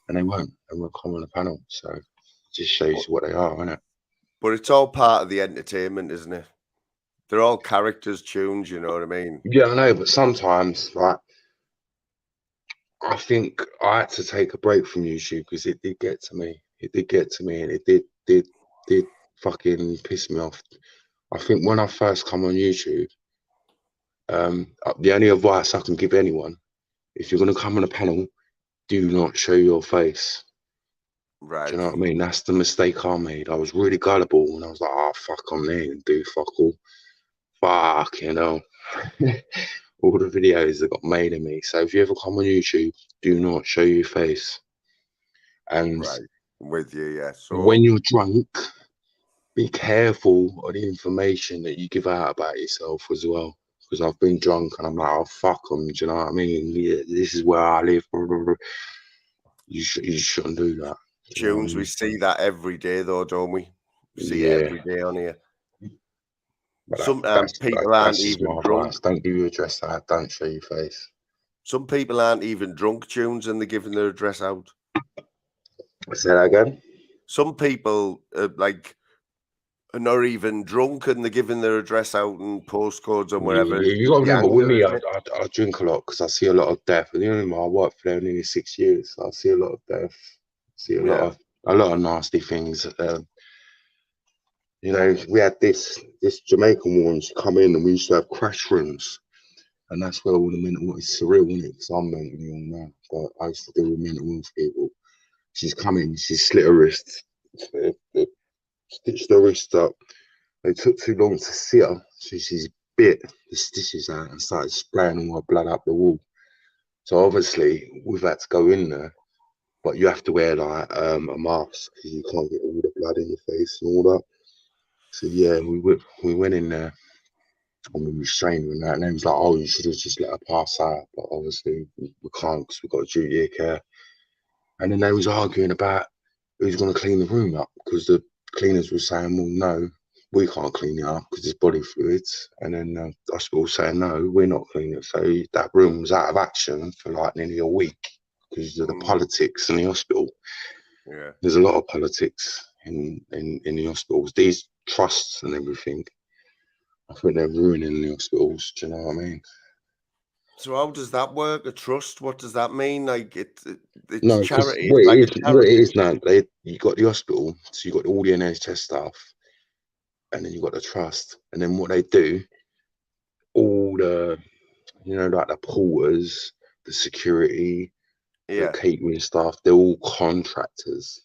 and they won't. They won't come on the panel. So it just shows you what they are, isn't it? But it's all part of the entertainment, isn't it? They're all characters, tunes. You know what I mean? Yeah, I know. But sometimes, like, I think I had to take a break from YouTube because it did get to me. It did get to me, and it did fucking piss me off. I think when I first come on YouTube, the only advice I can give anyone, if you're going to come on a panel, do not show your face. Right. Do you know what I mean? That's the mistake I made. I was really gullible, and I was like, "Oh fuck, I'm there and do fuck all." Fuck, you know. All the videos that got made of me. So if you ever come on YouTube, do not show your face. And right, with you, yeah. So when you're drunk, be careful of the information that you give out about yourself as well. Because I've been drunk and I'm like, "Oh fuck them," do you know what I mean? Yeah, this is where I live. You shouldn't do that. Do you know what I tunes, we mean? see that every day, though, don't we? We see Yeah. it every day on here. But Sometimes people aren't that's just even my drunk. advice. Don't give your address out. Don't show your face. Some people aren't even drunk, tunes, and they're giving their address out. Say that again. Some people are not even drunk and they're giving their address out and postcodes and wherever. Yeah, you got to remember, with me, I drink a lot because I see a lot of death. And you know, I worked for them nearly 6 years. So I see a lot of death. See a lot of nasty things. You know, we had this Jamaican woman come in, and we used to have crash rooms, and that's where all the mental is surreal, isn't it? Because I'm mentally ill now, but I used to deal with mental health people. She's coming, she slit her wrist, they stitched her wrist up. They took too long to see her, so she's bit the stitches out and started spraying all her blood up the wall. So obviously we've had to go in there, but you have to wear like a mask because you can't get all the blood in your face and all that. So yeah, we went in there and we restrained her and that, and they was like, "Oh, you should have just let her pass out," but obviously we can't because we've got a duty of care. And then they was arguing about who's going to clean the room up because the cleaners were saying, "Well, no, we can't clean it up because it's body fluids." And then the hospital was saying, "No, we're not cleaning it." So that room was out of action for like nearly a week because of the politics in the hospital. Yeah, there's a lot of politics in the hospitals. These trusts and everything, I think they're ruining the hospitals. Do you know what I mean? So how does that work? A trust? What does that mean? Like it's No, charity. what Like it is now, you got the hospital, so you got all the NHS staff, and then you got the trust, and then what they do, all the, you know, like the porters, the security, the catering staff, they're all contractors.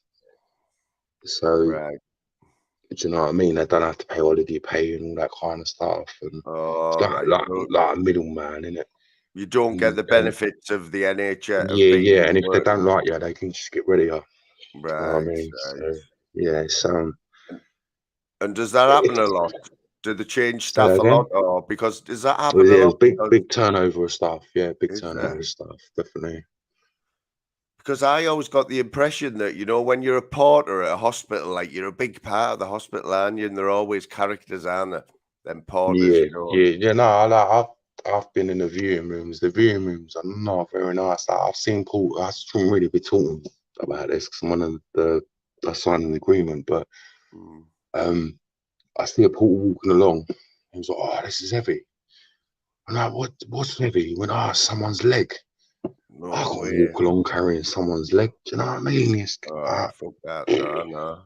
So, do you know what I mean? They don't have to pay holiday pay and all that kind of stuff, and it's like a middleman, isn't it? You don't get the benefits of the NHS. Yeah, yeah, and if they don't like you, they can just get rid of you. Right. You know what I mean? So, yeah, so. And does that happen a lot? Do they change staff a lot, or because does that happen yeah, a lot? Big turnover of staff. Yeah, big turnover of staff, definitely. Because I always got the impression that, you know, when you're a porter at a hospital, like you're a big part of the hospital, aren't you? And they're always characters, aren't they? Them porters, you know. Yeah. No, I've been in the viewing rooms. The viewing rooms are not very nice. Like, I've seen porters. I shouldn't really be talking about this because I'm one of I signed an agreement, but I see a porter walking along. He was like, "Oh, this is heavy." I'm like, "What's heavy?" He went, "Oh, someone's leg." No I can't way. walk along carrying someone's leg. Do you know what I mean? Fuck that. No.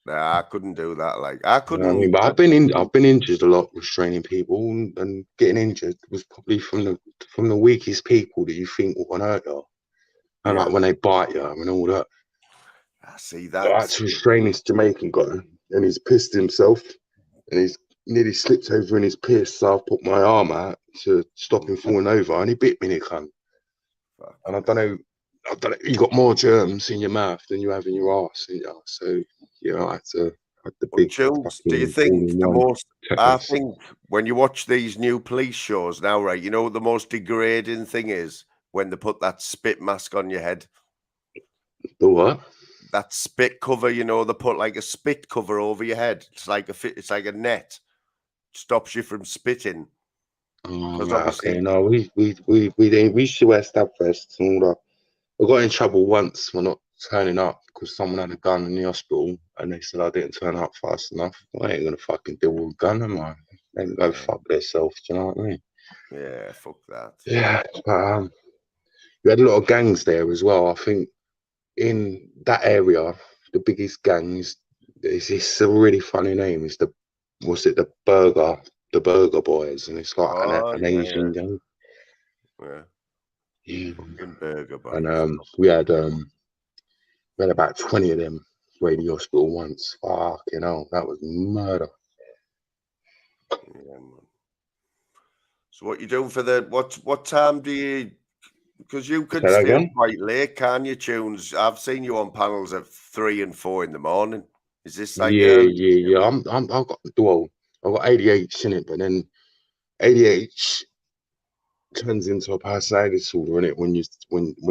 Nah, I couldn't do that. Like I couldn't. You know what I mean? But I've been injured a lot restraining people, and getting injured was probably from the weakest people that you think will hurt you. And like when they bite you and all that. I see that. I had to restrain this Jamaican guy, and he's pissed himself, and he's nearly slipped over in his piss. So I've put my arm out to stop him falling over, and he bit me in the cunt. And I don't know. You got more germs in your mouth than you have in your arse, so I had to. The big Jules, do you think the most? I think when you watch these new police shows now, right? You know what the most degrading thing is when they put that spit mask on your head. The what? That spit cover. You know, they put like a spit cover over your head. It's like a net. Stops you from spitting. Oh, right, okay. No, we used to wear stab vests and all that. I got in trouble once for not turning up because someone had a gun in the hospital and they said I didn't turn up fast enough. I ain't gonna fucking deal with a gun, am I? They can go fuck themselves, do you know what I mean? Yeah, fuck that. Yeah, but we had a lot of gangs there as well. I think in that area, the biggest gangs, it's a really funny name. It's the Burger Boys, and it's like an Asian gang. Yeah. Fucking Burger Boys. And we had about 20 of them raid the hospital once. Fucking hell, that was murder. Yeah, man. So what you doing for what time do you? Because you can stay up quite late, can you, Tunes? I've seen you on panels at 3 and 4 in the morning. Is this like yeah? I've got ADHD in it, but then ADHD turns into a personality disorder in it when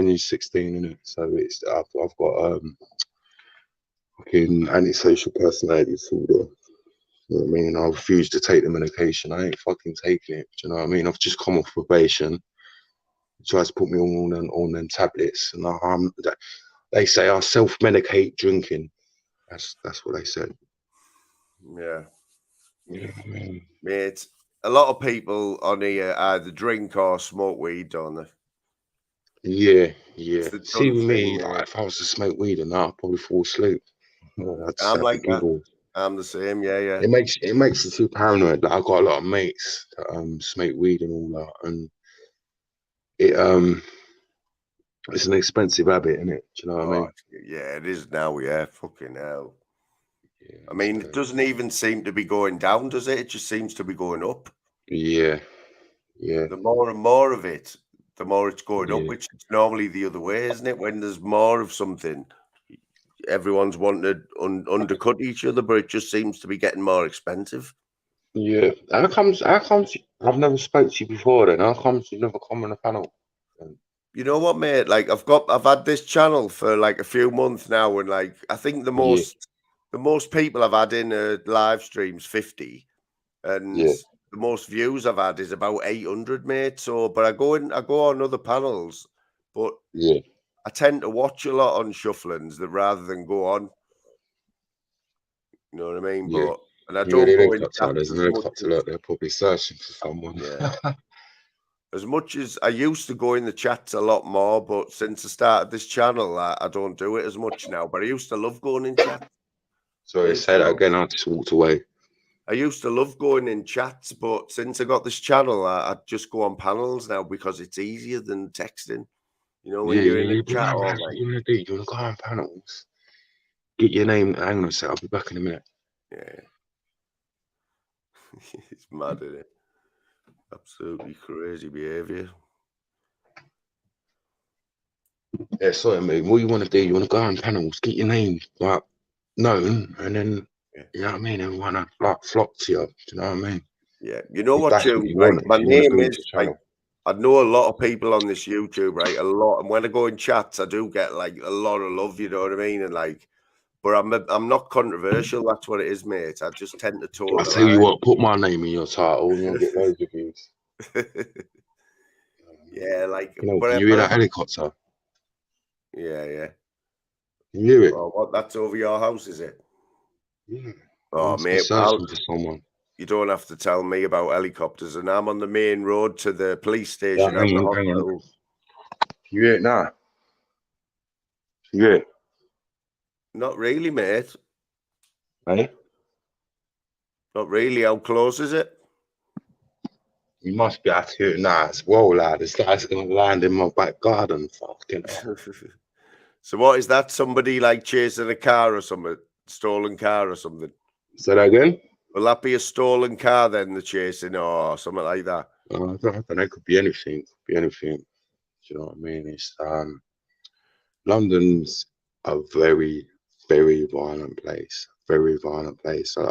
you're 16 in it. So it's I've got fucking antisocial personality disorder. You know what I mean? I refuse to take the medication. I ain't fucking taking it. Do you know what I mean? I've just come off probation. He tries to put me on them tablets, and they say I self-medicate drinking. That's what they said. Yeah. You know what I mean? Mate, a lot of people on here either drink or smoke weed, don't they? Yeah. See, with me, if I was to smoke weed and I'd probably fall asleep. I'm like that. I'm the same. Yeah. It makes you too paranoid. Like, I've got a lot of mates that smoke weed and all that, and it's an expensive habit, isn't it? Do you know what I mean? Yeah, it is now. Yeah, fucking hell. Yeah, I mean, it doesn't even seem to be going down, does it? It just seems to be going up. Yeah. The more and more of it, the more it's going up, which is normally the other way, isn't it? When there's more of something, everyone's wanting to undercut each other, but it just seems to be getting more expensive. Yeah. How comes I've never spoke to you before then? How comes you never come on the panel? You know what, mate? Like I've had this channel for like a few months now, and like I think the most people I've had in live streams 50, and the most views I've had is about 800, mate. So, but I go on other panels, but I tend to watch a lot on Shufflings rather than go on. You know what I mean? Yeah. But and I don't go in chats. There's no cuts a lot. They're probably searching for someone. Yeah. As much as I used to go in the chats a lot more, but since I started this channel, I don't do it as much now. But I used to love going in chats. Sorry, say that again. I just walked away. I used to love going in chats, but since I got this channel, I just go on panels now because it's easier than texting. You know, when you're in a chat all night. You want to do? You want to go on panels? Get your name. Hang on a sec. I'll be back in a minute. Yeah. It's mad, isn't it? Absolutely crazy behaviour. Yeah, sorry, mate. What you want to do? You want to go on panels, get your name like known, and then you know what I mean. Everyone like flock to you. Do you know what I mean? Yeah, you know If what, that's you what you right? want. My If you want to name build is your like, channel. I know a lot of people on this YouTube, right? A lot, and when I go in chats, I do get like a lot of love. You know what I mean? And like, but I'm not controversial. That's what it is, mate. I just tend to toe I'll the tell you line. what. Put my name in your title, and you'll get loads of views. Yeah, like, You know, can you hear that helicopter? Yeah, yeah. Can you hear it? Oh, what? That's over your house, is it? Yeah. Oh, Must be mate, searching for someone. you don't have to tell me about helicopters. And I'm on the main road to the police station Yeah, and the hang on. hospital. You hear it now? You hear it? Not really, mate. Hey? Not really. How close is it? You must be able to hear it now. It's well, lad. It's like it's going to land in my back garden. Fucking hell. So what is that? Somebody like chasing a car or something? Stolen car or something? Say that again? Will that be a stolen car then, the chasing, or something like that? I don't know. It could be anything. Could be anything. Do you know what I mean? It's London's a very, very violent place. Very violent place. So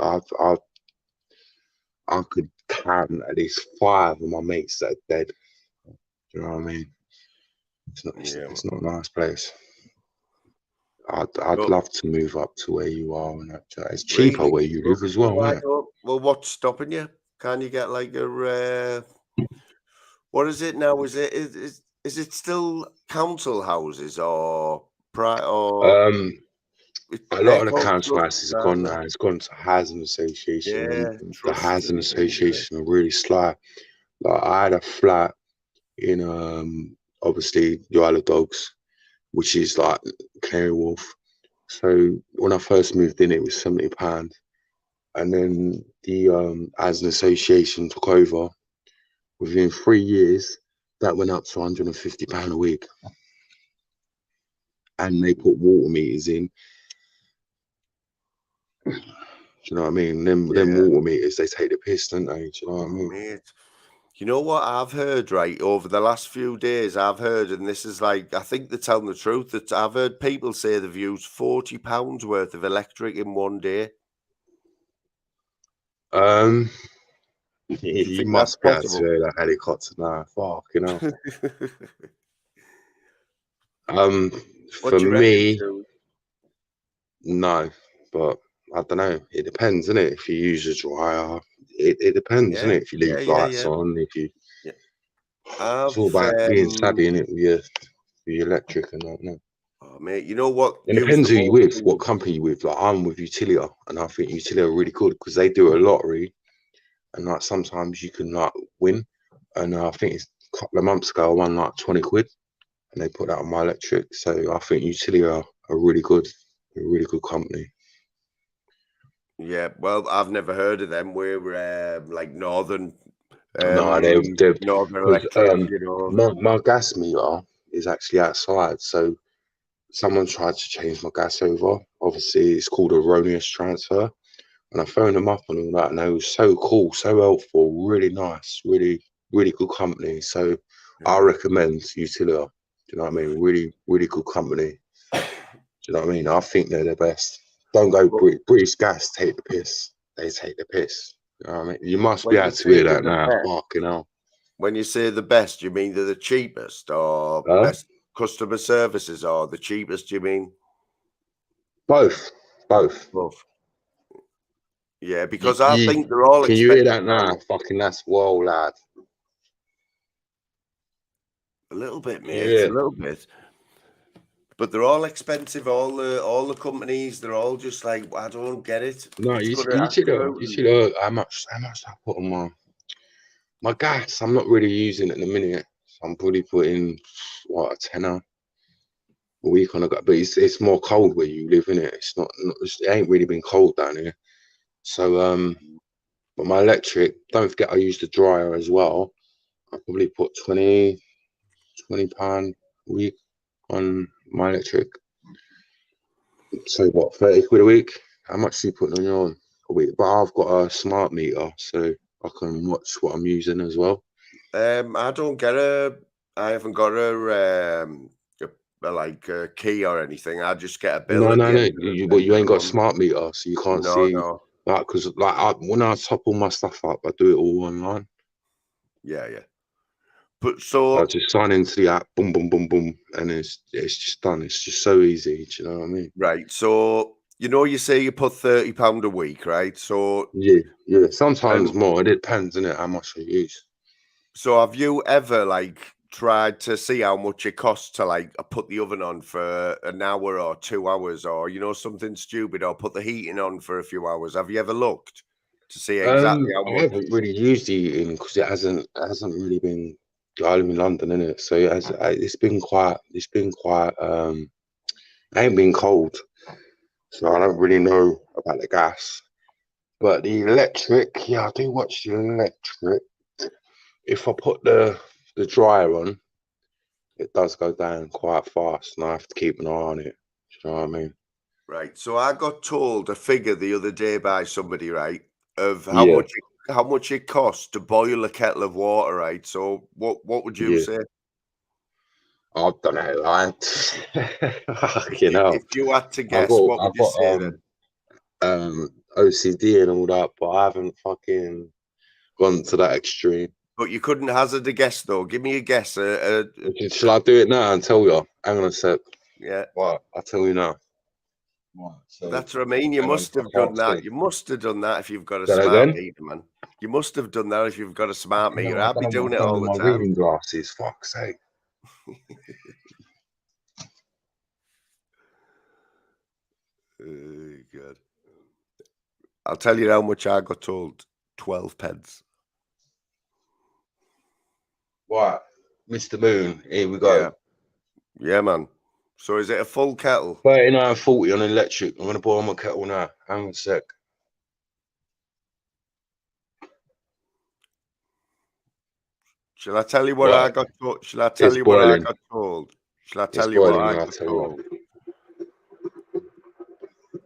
I could count at least 5 of my mates that are dead. Do you know what I mean? It's not a nice place. I'd love to move up to where you are, and it's cheaper Really? where you live as well, isn't it? Well, what's stopping you? Can you get like a what is it now? Is it still council houses or a lot of the council houses have gone now. It's gone to housing association, and the housing association are really sly. Like I had a flat in obviously the Isle of Dogs, which is like Canary Wharf. So when I first moved in, it was £70, and then the housing association took over. Within 3 years, that went up to £150 a week, and they put water meters in. Do you know what I mean? Them water meters, they take the piss, don't they? Do you know what I mean? Mate. You know what I've heard, right? Over the last few days, I've heard, and this is like, I think they're telling the truth, that I've heard people say they've used £40 worth of electric in one day. You must be able to hear that helicopter now. Fucking hell. For me, no, but I don't know. It depends, isn't it? If you use a dryer, it depends, isn't it? If you leave lights on, if you, it's all about being savvy, innit? With your electric and that. No. Oh, mate, you know what? It depends who you're with, what company you're with. Like I'm with Utilia, and I think Utilia are really good because they do a lottery, and like sometimes you can like win. And I think it's a couple of months ago I won like 20 quid, and they put that on my electric. So I think Utilia are really good, a really good company. Yeah, well, I've never heard of them. We're like Northern. No, they're Northern Electric. You know, my gas meter is actually outside, so someone tried to change my gas over. Obviously, it's called erroneous transfer, and I phoned them up and all that, and they were so cool, so helpful, really nice, really good company. So I recommend Utilia. Do you know what I mean? Really good company. Do you know what I mean? I think they're the best. Don't go British Gas. Take the piss. They take the piss. You know what I mean? You must be able to hear that now. Fucking hell. When you say the best, you mean they're the cheapest, or best customer services, or the cheapest? You mean both? Yeah, because I think they're all expensive. Can you hear that now? Fucking that's well, lad. A little bit, mate. A little bit. But they're all expensive. All the companies, they're all just like, I don't get it. No, you should know how much I put on my gas. I'm not really using it in a minute. So I'm probably putting what, a tenner a week on a gas. But it's more cold where you live, in it. It's not it ain't really been cold down here. So but my electric, don't forget I use the dryer as well. I probably put £20 a week on my electric. So what, 30 quid a week? How much are you putting on your a week? But I've got a smart meter, so I can watch what I'm using as well. I haven't got a like a key or anything. I just get a bill. No. But you ain't got a smart meter, so you can't see. No. Like, because when I top all my stuff up, I do it all online. Yeah. But so I just sign into the app, boom, boom, boom, boom, and it's just done. It's just so easy. Do you know what I mean? Right. So you say you put £30 a week, right? So yeah. Sometimes more. It depends, innit, how much I use. So have you ever like tried to see how much it costs to like put the oven on for an hour or 2 hours, or something stupid, or put the heating on for a few hours? Have you ever looked to see exactly how I much? haven't really used the heating because it hasn't really been. I live in London, innit? So it's been quite. It ain't been cold, so I don't really know about the gas. But the electric, yeah, I do watch the electric. If I put the dryer on, it does go down quite fast, and I have to keep an eye on it. Do you know what I mean? Right. So I got told a figure the other day by somebody, right, of Yeah. how much it costs to boil a kettle of water, right? So what would you say? I don't know. If you had to guess, what would you say then? OCD and all that, but I haven't fucking gone to that extreme. But you couldn't hazard a guess, though. Give me a guess. Shall I do it now and tell you? Hang on a sec. Yeah. Right, I'll tell you now. Right, so that's what I mean. You must have done that. You must have done that if you've got a smart meter, man. You must have done that if you've got a smart meter. I'd be doing it all the time. My reading glasses, fuck's sake. Oh, God. I'll tell you how much I got told. 12 pence. Right, Mr. Moon, here we go. Yeah, man. So is it a full kettle? 39.40 on electric. I'm going to boil my kettle now. Hang on a sec. Shall I tell you what I got told? Shall I tell you what I got told? Shall I tell you what I got told?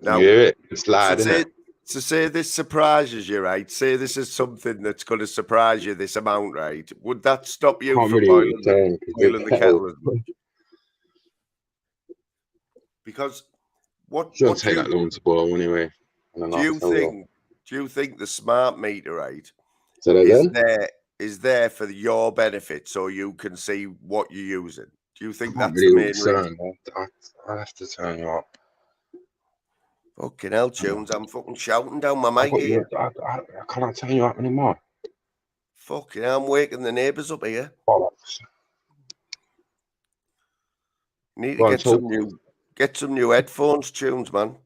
Now, you hear it? It's loud, isn't it? To say this surprises you, right? Say this is something that's going to surprise you, this amount, right? Would that stop you from boiling the kettle as much? Because what don't take that long to boil anyway. Do you think the smart meter, right, is there for your benefit so you can see what you're using? Do you think that's the main reason? I have to turn you up. Fucking hell, Tunes, I'm fucking shouting down my mic here. I can't turn you up anymore. Fucking hell, I'm waking the neighbours up here. Bollocks. Need to get some new headphones, Tunes, man.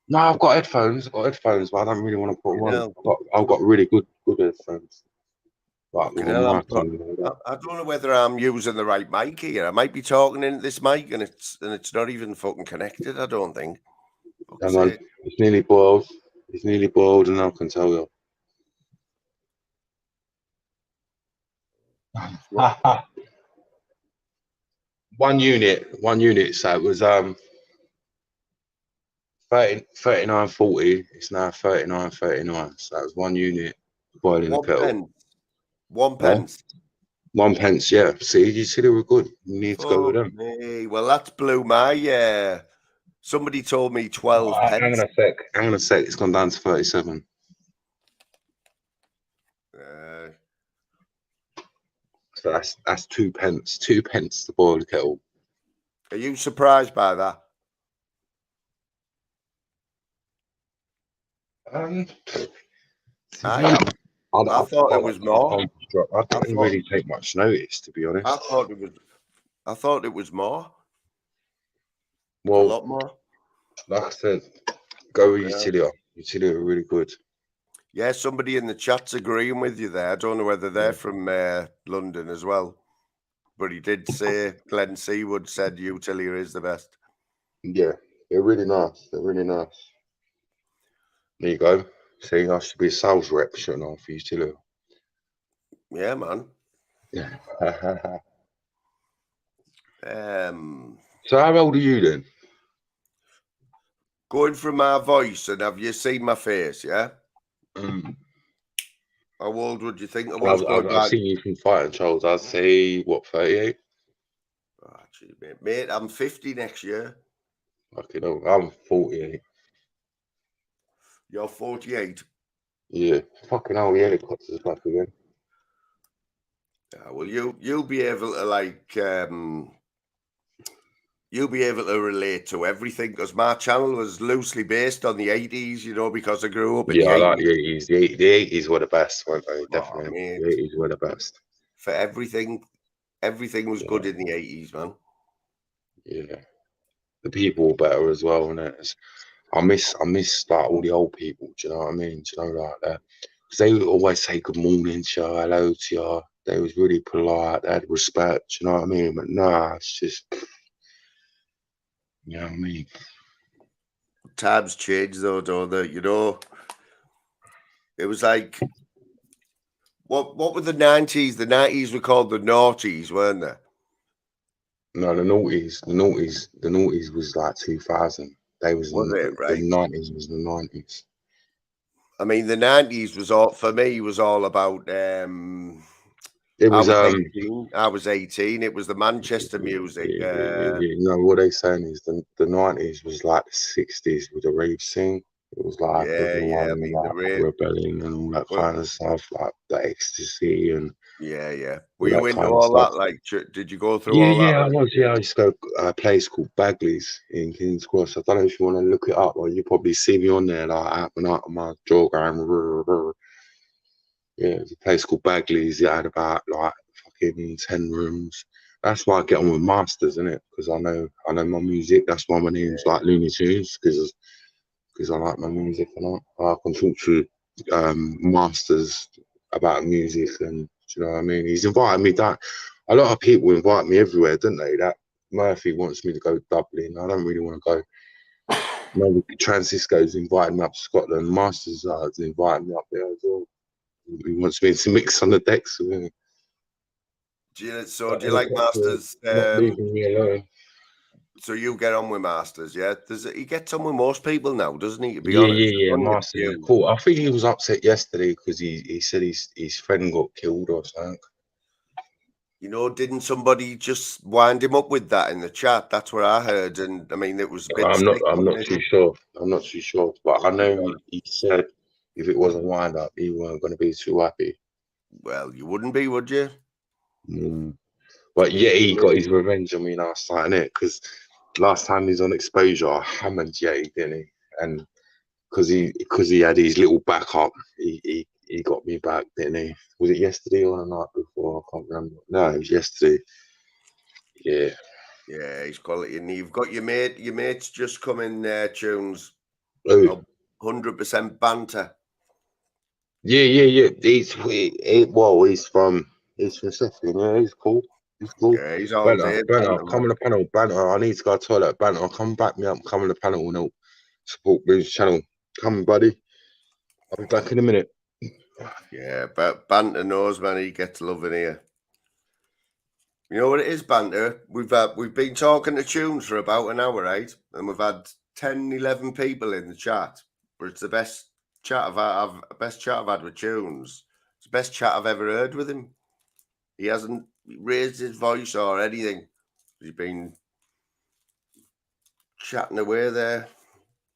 No, I've got headphones. But I don't really want to put them on. I've got really good headphones. Like with a mic on. I don't know whether I'm using the right mic here. I might be talking into this mic and it's not even fucking connected, I don't think. Hang on. It's nearly boiled. It's nearly boiled, and I can tell you. One unit. So it was 39.40. It's now 39.39. So that was 1 unit boiling the kettle. 1 pence. 1 pence, yeah. See, you said they were good. You need to go with them. Well, that's blew my. Somebody told me 12 pence. Hang on a sec. It's gone down to 37. So that's 2 pence. 2 pence to boil the kettle. Are you surprised by that? I thought it was more. I didn't really take much notice, to be honest. I thought it was more. Well, a lot more. Like I said, go with Utilia. Utilia are really good. Yeah, somebody in the chat's agreeing with you there. I don't know whether they're from London as well, but he did say Glenn Seawood said Utilia is the best. Yeah, they're really nice. They're really nice. There you go. See, I should be a sales rep, shouldn't I, for Utilia? Yeah, man. Yeah. So how old are you then? Going from my voice, and have you seen my face? Yeah. How old would you think I was? I've seen you from Fighting Charles. I'd say what, 38. Oh, Mate, I'm 50 next year. Fucking hell, I'm 48. You're 48. Yeah, fucking hell, yeah, it cuts us back again. Yeah, well, you'll be able to like you'll be able to relate to everything because my channel was loosely based on the 80s, you know, because I grew up in the 80s. I like the 80s. The 80s were the best, weren't they? Definitely. Mate. The 80s were the best. For everything was good in the 80s, man. Yeah. The people were better as well, innit? I miss like all the old people, do you know what I mean? Do you know, like that? Because they would always say good morning to you, hello to you. They was really polite, they had respect, you know what I mean? But nah, it's just, you know what I mean? Times change though, don't they? You know, it was like, what were the 90s? The 90s were called the noughties, weren't they? No, the noughties was like 2000. They was it, right? The 90s was the 90s. I mean, the 90s was all, for me, was all about, it was, I was 18. It was the Manchester music. No, what they saying is the 90s was like the 60s with the rave scene. It was like everyone, I mean, like rebelling and all that kind of stuff, like the ecstasy and Were you into all that? Like, did you go through all that? Yeah, I was. Yeah, I used to go a place called Bagley's in King's Cross. I don't know if you want to look it up, or you probably see me on there, like out and out of my jaw going. Yeah, it's a place called Bagley's. It had about like fucking 10 rooms. That's why I get on with masters, isn't it? Because I know my music. That's why my name's like Looney Tunes, because I like my music and I can talk to masters about music, and do you know what I mean? He's invited me down. A lot of people invite me everywhere, don't they? That Murphy wants me to go to Dublin. I don't really want to go. Maybe Francisco's invited me up to Scotland. Masters is inviting me up there as well. He wants me to mix on the decks. Do you like masters? Not leaving me alone. So you get on with masters, yeah? He gets on with most people now, doesn't he? To be honest, yeah. Masters is cool. I think he was upset yesterday because he said his friend got killed or something. You know, didn't somebody just wind him up with that in the chat? That's what I heard, and I mean, it was a bit. I'm not too sure. I'm not too sure, but I know he said if it was a wind up, he weren't going to be too happy. Well, you wouldn't be, would you? But yeah, he got his revenge on me last night, innit? Because last time he was on Exposure, I hammered Yeti, didn't he? And because he had his little backup, he got me back, didn't he? Was it yesterday or the night before? I can't remember. No, it was yesterday. Yeah. Yeah, he's quality. And you've got your mate's just come in there, Tunes. 100% banter. Yeah. He's from Sheffield. Yeah, he's cool. He's cool. Yeah, he's all day. Banter, come on the panel. Banter, I need to go to the toilet. Banter, come back me up. Come on the panel and help support Blues channel. Come, buddy. I'll be back in a minute. Yeah, but Banter knows, man. He gets love in here. You know what it is, Banter? We've been talking to Tunes for about an hour, right? And we've had 10, 11 people in the chat. But it's the best chat I've had with Tunes. It's the best chat I've ever heard with him. He hasn't raised his voice or anything. He's been chatting away there.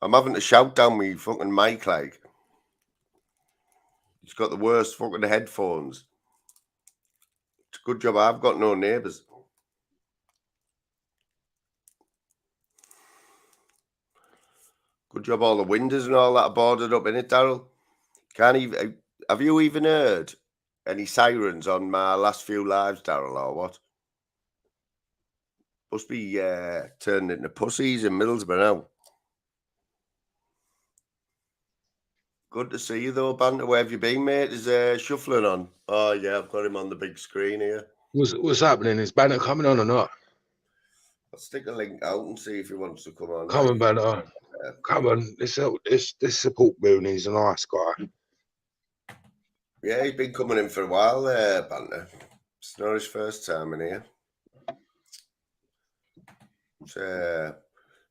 I'm having to shout down me fucking mic, like. He's got the worst fucking headphones. It's a good job I've got no neighbours. Good job all the windows and all that are boarded up, innit, Daryl? Have you even heard any sirens on my last few lives, Daryl, or what? Must be turning into pussies in Middlesbrough now. Good to see you though, Banter. Where have you been, mate? Is Shuffling on? Oh yeah, I've got him on the big screen here. What's happening? Is Banter coming on or not? I'll stick a link out and see if he wants to come on. Come on, Banter. Come on. This support Moon. He's a nice guy. Yeah, he's been coming in for a while there, Banter. It's not his first time in here.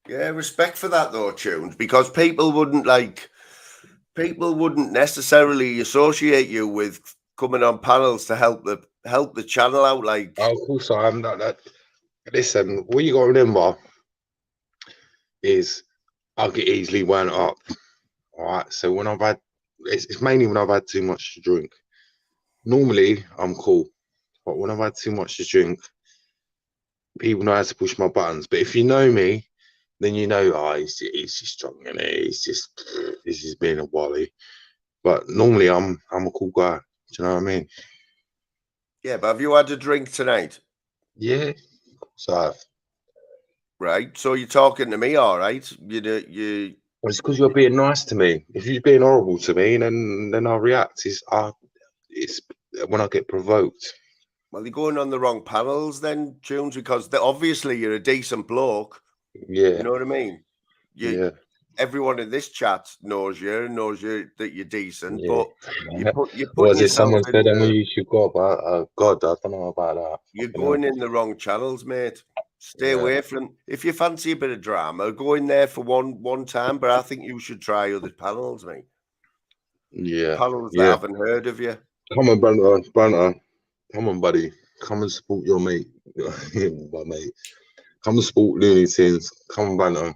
Yeah, respect for that though, Tunes, because people wouldn't necessarily associate you with coming on panels to help the channel out. Like, of course I am. That Listen, what you got to remember is I get easily wound up. All right. So when I've had, it's mainly when I've had too much to drink. Normally, I'm cool. But when I've had too much to drink, people know how to push my buttons. But if you know me, then you know, oh, he's just strong, and he's just being a wally. But normally, I'm a cool guy. Do you know what I mean? Yeah, but have you had a drink tonight? Yeah, so I have. Right. So you're talking to me, all right? You. Well, it's because you're being nice to me. If you're being horrible to me, then I'll react. It's when I get provoked. Well, you're going on the wrong panels then, Tunes, because obviously you're a decent bloke. Yeah. You know what I mean? Yeah. Everyone in this chat knows that you're decent, Yeah. but you put Was it yourself someone said in. you should go about God? I don't know about that. You're going in the wrong channels, mate. Stay away from. If you fancy a bit of drama, go in there for one time. But I think you should try other panels, mate. Yeah. Panels that haven't heard of you. Come on, Banta. Come on, buddy. Come and support your mate. My mate. Come and support Looney Tunes. Come on, Banta.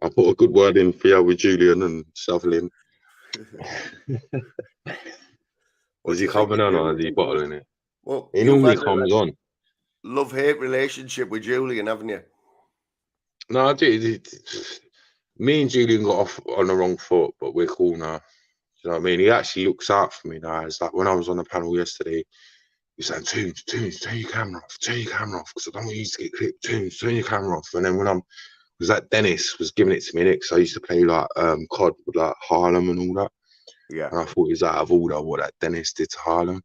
I put a good word in for you with Julian and Shoveling. Was he coming on or is he bottling it? Well, he normally comes on. Love-hate relationship with Julian, haven't you? No, I do. Me and Julian got off on the wrong foot, but we're cool now. You know what I mean? He actually looks out for me now. It's like when I was on the panel yesterday, he said, Tunes, turn your camera off, because I don't want you to get clipped. Tunes, turn your camera off. And then when because that Dennis was giving it to me, because I used to play like COD with like Harlem and all that. Yeah. And I thought it was out of order what that Dennis did to Harlem.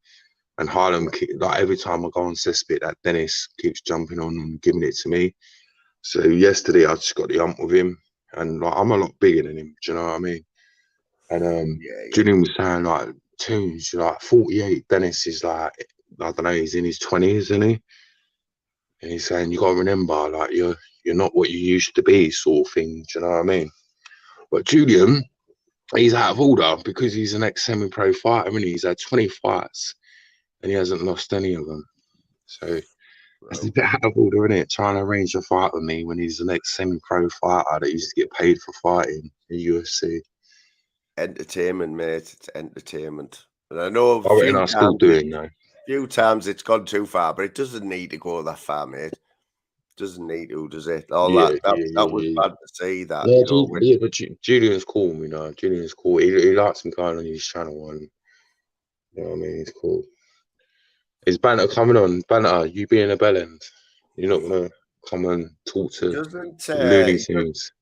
And Harlem, like every time I go on Cesspit, that Dennis keeps jumping on and giving it to me. So yesterday I just got the ump with him, and like I'm a lot bigger than him. Do you know what I mean? And Julian was saying like, Tunes, like 48. Dennis is like, I don't know, he's in his 20s, isn't he? And he's saying you got to remember, like you're not what you used to be, sort of thing. Do you know what I mean? But Julian, he's out of order because he's an ex-semi-pro fighter, and he's had 20 fights and he hasn't lost any of them. So that's a bit out of order, isn't it? Trying to arrange a fight with me when he's an ex-semi-pro fighter that used to get paid for fighting in UFC. Entertainment, mate. It's entertainment. And I know few times it's gone too far, but it doesn't need to go that far, mate. Doesn't need to, does it? That was bad to see that. Yeah, but Julian's cool, you know. Julian's cool. He likes him going on his channel, and you know what I mean. He's cool. Is Banter coming on? Banter, you being a bellend, you're not gonna come and talk to Looney Tunes.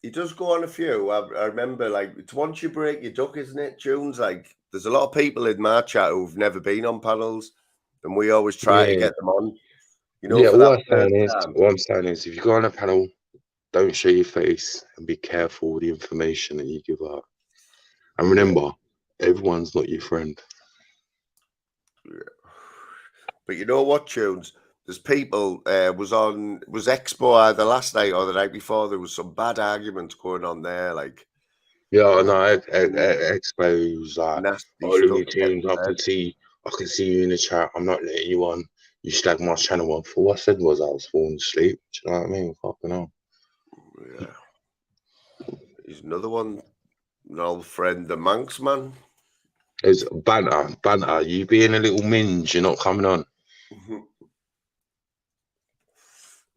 He does go on a few. I remember, like, it's once you break your duck, isn't it? Tunes, like, there's a lot of people in my chat who've never been on panels, and we always try to get them on. You know, what I'm saying is, if you go on a panel, don't show your face and be careful with the information that you give out. And remember, everyone's not your friend. Yeah. But you know what, Tunes? There's people was Expo either last night or the night before. There was some bad arguments going on there, like. Yeah, no, Expo was like, Looney Tunes, I can see you in the chat. I'm not letting you on. You slag my channel off. All I said was I was falling asleep. Do you know what I mean? Fucking hell. Yeah. He's another one, an old friend, the Manx man. It's Banter. You being a little minge, you're not coming on.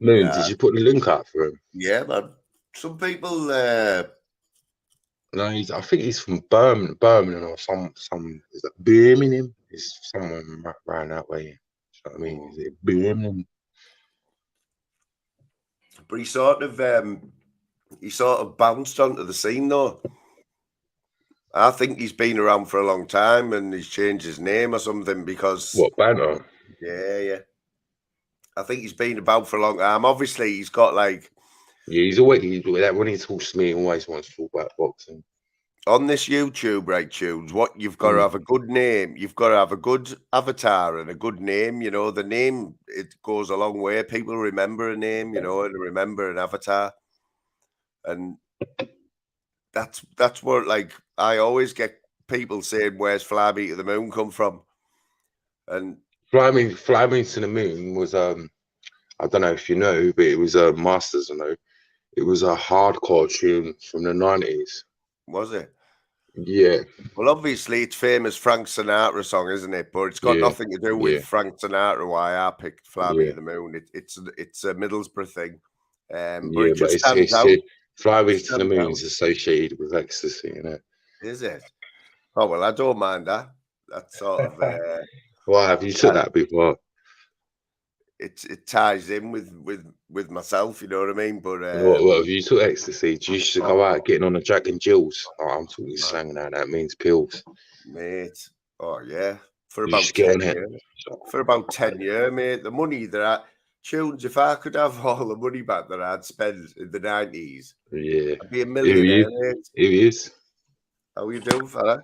Moon, did you put the link up for him? Yeah, man. Some people. No, I think he's from Birmingham or some. Is that Birmingham? Is someone around that way? You know what I mean? Is it Birmingham? But he sort of bounced onto the scene though. I think he's been around for a long time and he's changed his name or something because. What, Banter? Yeah. I think he's been about for a long time. Obviously, he's got like. Yeah, he's always when he talks to me, he always wants to talk about boxing. On this YouTube, right, Tunes, what you've got to have a good name. You've got to have a good avatar and a good name. You know, the name, it goes a long way. People remember a name, you know, and remember an avatar. And that's what, like, I always get people saying, where's Fly Me to the Moon come from? And Fly Me to the Moon was I don't know if you know, but it was a Masters. I know it was a hardcore tune from the 90s. Was it? Yeah. Well, obviously, it's famous Frank Sinatra song, isn't it? But it's got nothing to do with Frank Sinatra. Why I picked "Fly Me to the Moon." It's a Middlesbrough thing. But it just stands out. "Fly Me to the Moon" is associated with ecstasy, isn't it? Is it? Oh well, I don't mind that. That's sort of. Why have you took that before? It ties in with myself, you know what I mean. But what have you took ecstasy? Do you used to go out getting on a Jack and Jills? Oh, I'm talking slang now. That means pills, mate. Oh yeah, for about 10 years. For about 10 years, mate. The money that tunes. If I could have all the money back that I'd spent in the 90s, I'd be a millionaire. Who is? How you doing, fella?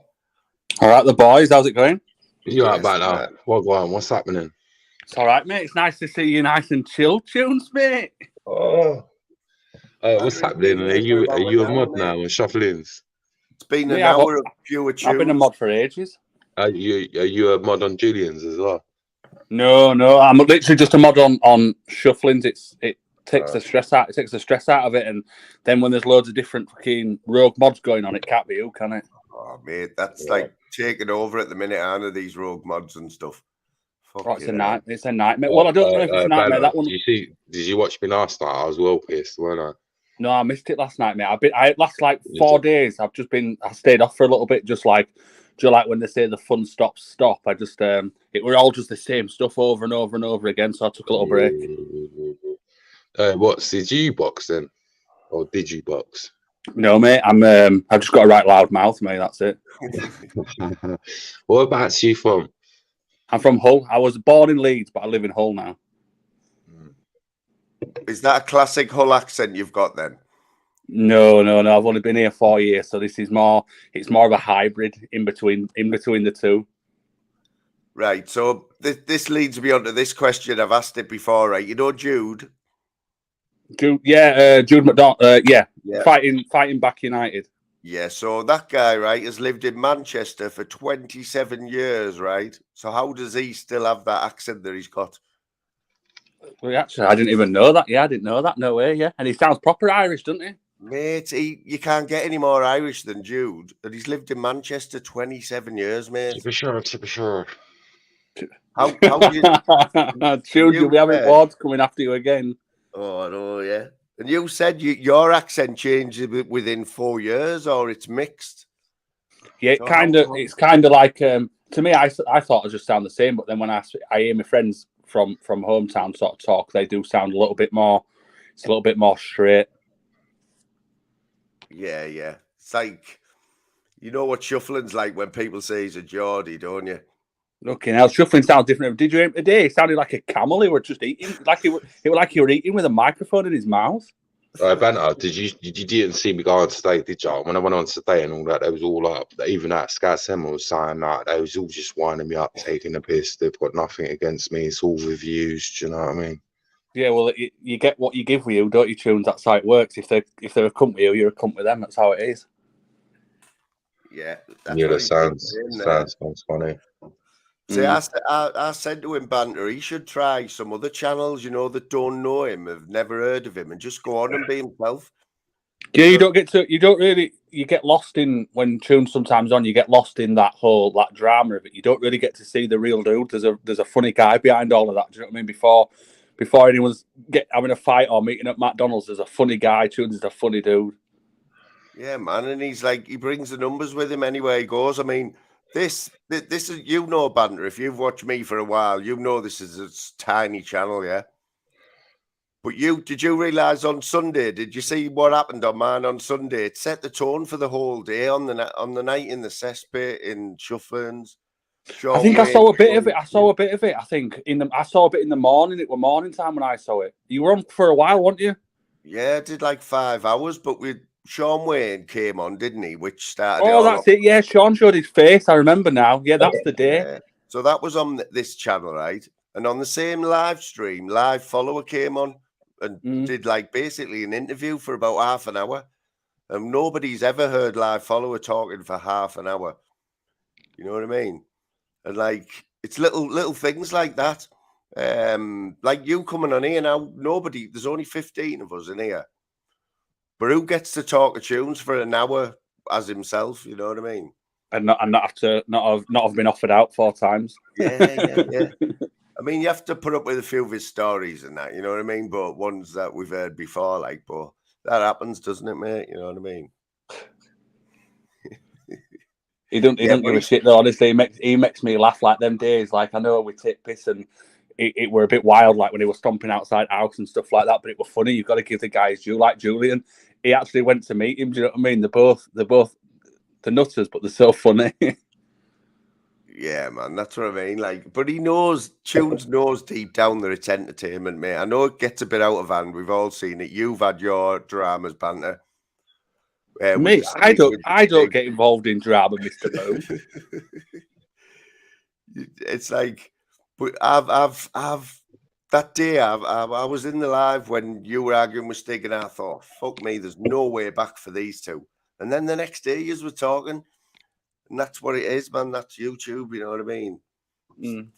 All right, the boys. How's it going? You all right, Banta? What's happening? It's all right, mate. It's nice to see you nice and chill, Tunes, mate. What's happening? Are you a mod now on Shufflings? It's been an hour of pure tunes. I've been a mod for ages. Are you a mod on Julian's as well? No, I'm literally just a mod on Shufflings. It takes the stress out. It takes the stress out of it, and then when there's loads of different fucking rogue mods going on, it can't be you, can it? Oh, mate, that's like taking over at the minute, Anna. These rogue mods and stuff. It's a nightmare. It's a nightmare. Well, I don't know if it's a nightmare. That one. Did you watch me last night? I was well pissed, weren't I? No, I missed it last night, mate. I last like 4 days. I stayed off for a little bit, just like when they say the fun stop. I just it were all just the same stuff over and over and over again. So I took a little break. What's did you box then, or did you box? No, mate. I've just got a right loud mouth, mate. That's it. Whereabouts are you from? I'm from Hull. I was born in Leeds, but I live in Hull now. Is that a classic Hull accent you've got then? No. I've only been here 4 years, so this is more. It's more of a hybrid in between the two. Right. So this leads me on to this question. I've asked it before, right? You know Jude. Jude McDonald. Yeah. Fighting back United. Yeah, so that guy, right, has lived in Manchester for 27 years, right? So how does he still have that accent that he's got? Well, actually, I didn't even know that. Yeah, I didn't know that. No way, yeah. And he sounds proper Irish, doesn't he? Mate, you can't get any more Irish than Jude. And he's lived in Manchester 27 years, mate. To be sure. How do you... Jude, you'll be having awards coming after you again. Oh, I know, yeah. And you said your accent changed within 4 years, or it's mixed? Yeah, so it's kind of like, to me, I thought I just sound the same, but then when I hear my friends from hometown sort of talk, they do sound a little bit more, it's a little bit more straight. Yeah. It's like, you know what shuffling's like when people say he's a Geordie, don't you? Looking hell, shuffling sounds different. Did you hear him today? He sounded like a camel. He were just eating, it was like he were eating with a microphone in his mouth. Banter, you didn't see me go on today, did you? When I went on today and all that, they was all up. Even that Sky Sema was saying that they was all just winding me up, taking a piss. They've got nothing against me. It's all reviews. Do you know what I mean? Yeah, well, you get what you give with you, don't you, Tunes? That's how it works. If they're a cunt with you, you're a cunt with them. That's how it is. Yeah, that sounds funny. See, I said to him, Banter, he should try some other channels, you know, that don't know him, have never heard of him, and just go on and be himself. Yeah, you get lost in, when Tunes sometimes on, you get lost in that drama of it. You don't really get to see the real dude. There's a funny guy behind all of that. Do you know what I mean? Before anyone's having a fight or meeting at McDonald's, there's a funny guy. Tunes is a funny dude. Yeah, man, and he brings the numbers with him anywhere he goes. I mean, this is, you know, Banter, if you've watched me for a while, you know this is a tiny channel, yeah? But did you realise on Sunday, did you see what happened on mine on Sunday? It set the tone for the whole day on the night in the cesspit, in Shufflins. I think I saw a bit of it. I saw a bit in the morning. It was morning time when I saw it. You were on for a while, weren't you? Yeah, I did like 5 hours, but Sean Wayne came on, didn't he? Which started. Oh, that's it. Yeah, Sean showed his face. I remember now. Yeah, that's the day. Yeah. So that was on this channel, right? And on the same live stream, Live Follower came on and did like basically an interview for about half an hour. And nobody's ever heard Live Follower talking for half an hour. You know what I mean? And like, it's little things like that. Like you coming on here now, there's only 15 of us in here. But who gets to talk of tunes for an hour as himself, you know what I mean? And not have been offered out 4 times. Yeah. I mean, you have to put up with a few of his stories and that, you know what I mean? But ones that we've heard before, like, but that happens, doesn't it, mate? You know what I mean? He don't give a shit though. Honestly, he makes me laugh like them days. Like I know we take piss and it were a bit wild, like when he was stomping outside house and stuff like that. But it was funny. You've got to give the guys due. Like Julian, he actually went to meet him. Do you know what I mean? They're both the nutters, but they're so funny. Yeah, man, that's what I mean. Like, but he knows, Tunes knows deep down that it's entertainment, mate. I know it gets a bit out of hand. We've all seen it. You've had your dramas, Banter. Mate, I don't get involved in drama, Mr. Boom. It's like, but I've that day I was in the live when you were arguing with Stig, and I thought, fuck me, there's no way back for these two. And then the next day, you were talking. And that's what it is, man. That's YouTube, you know what I mean?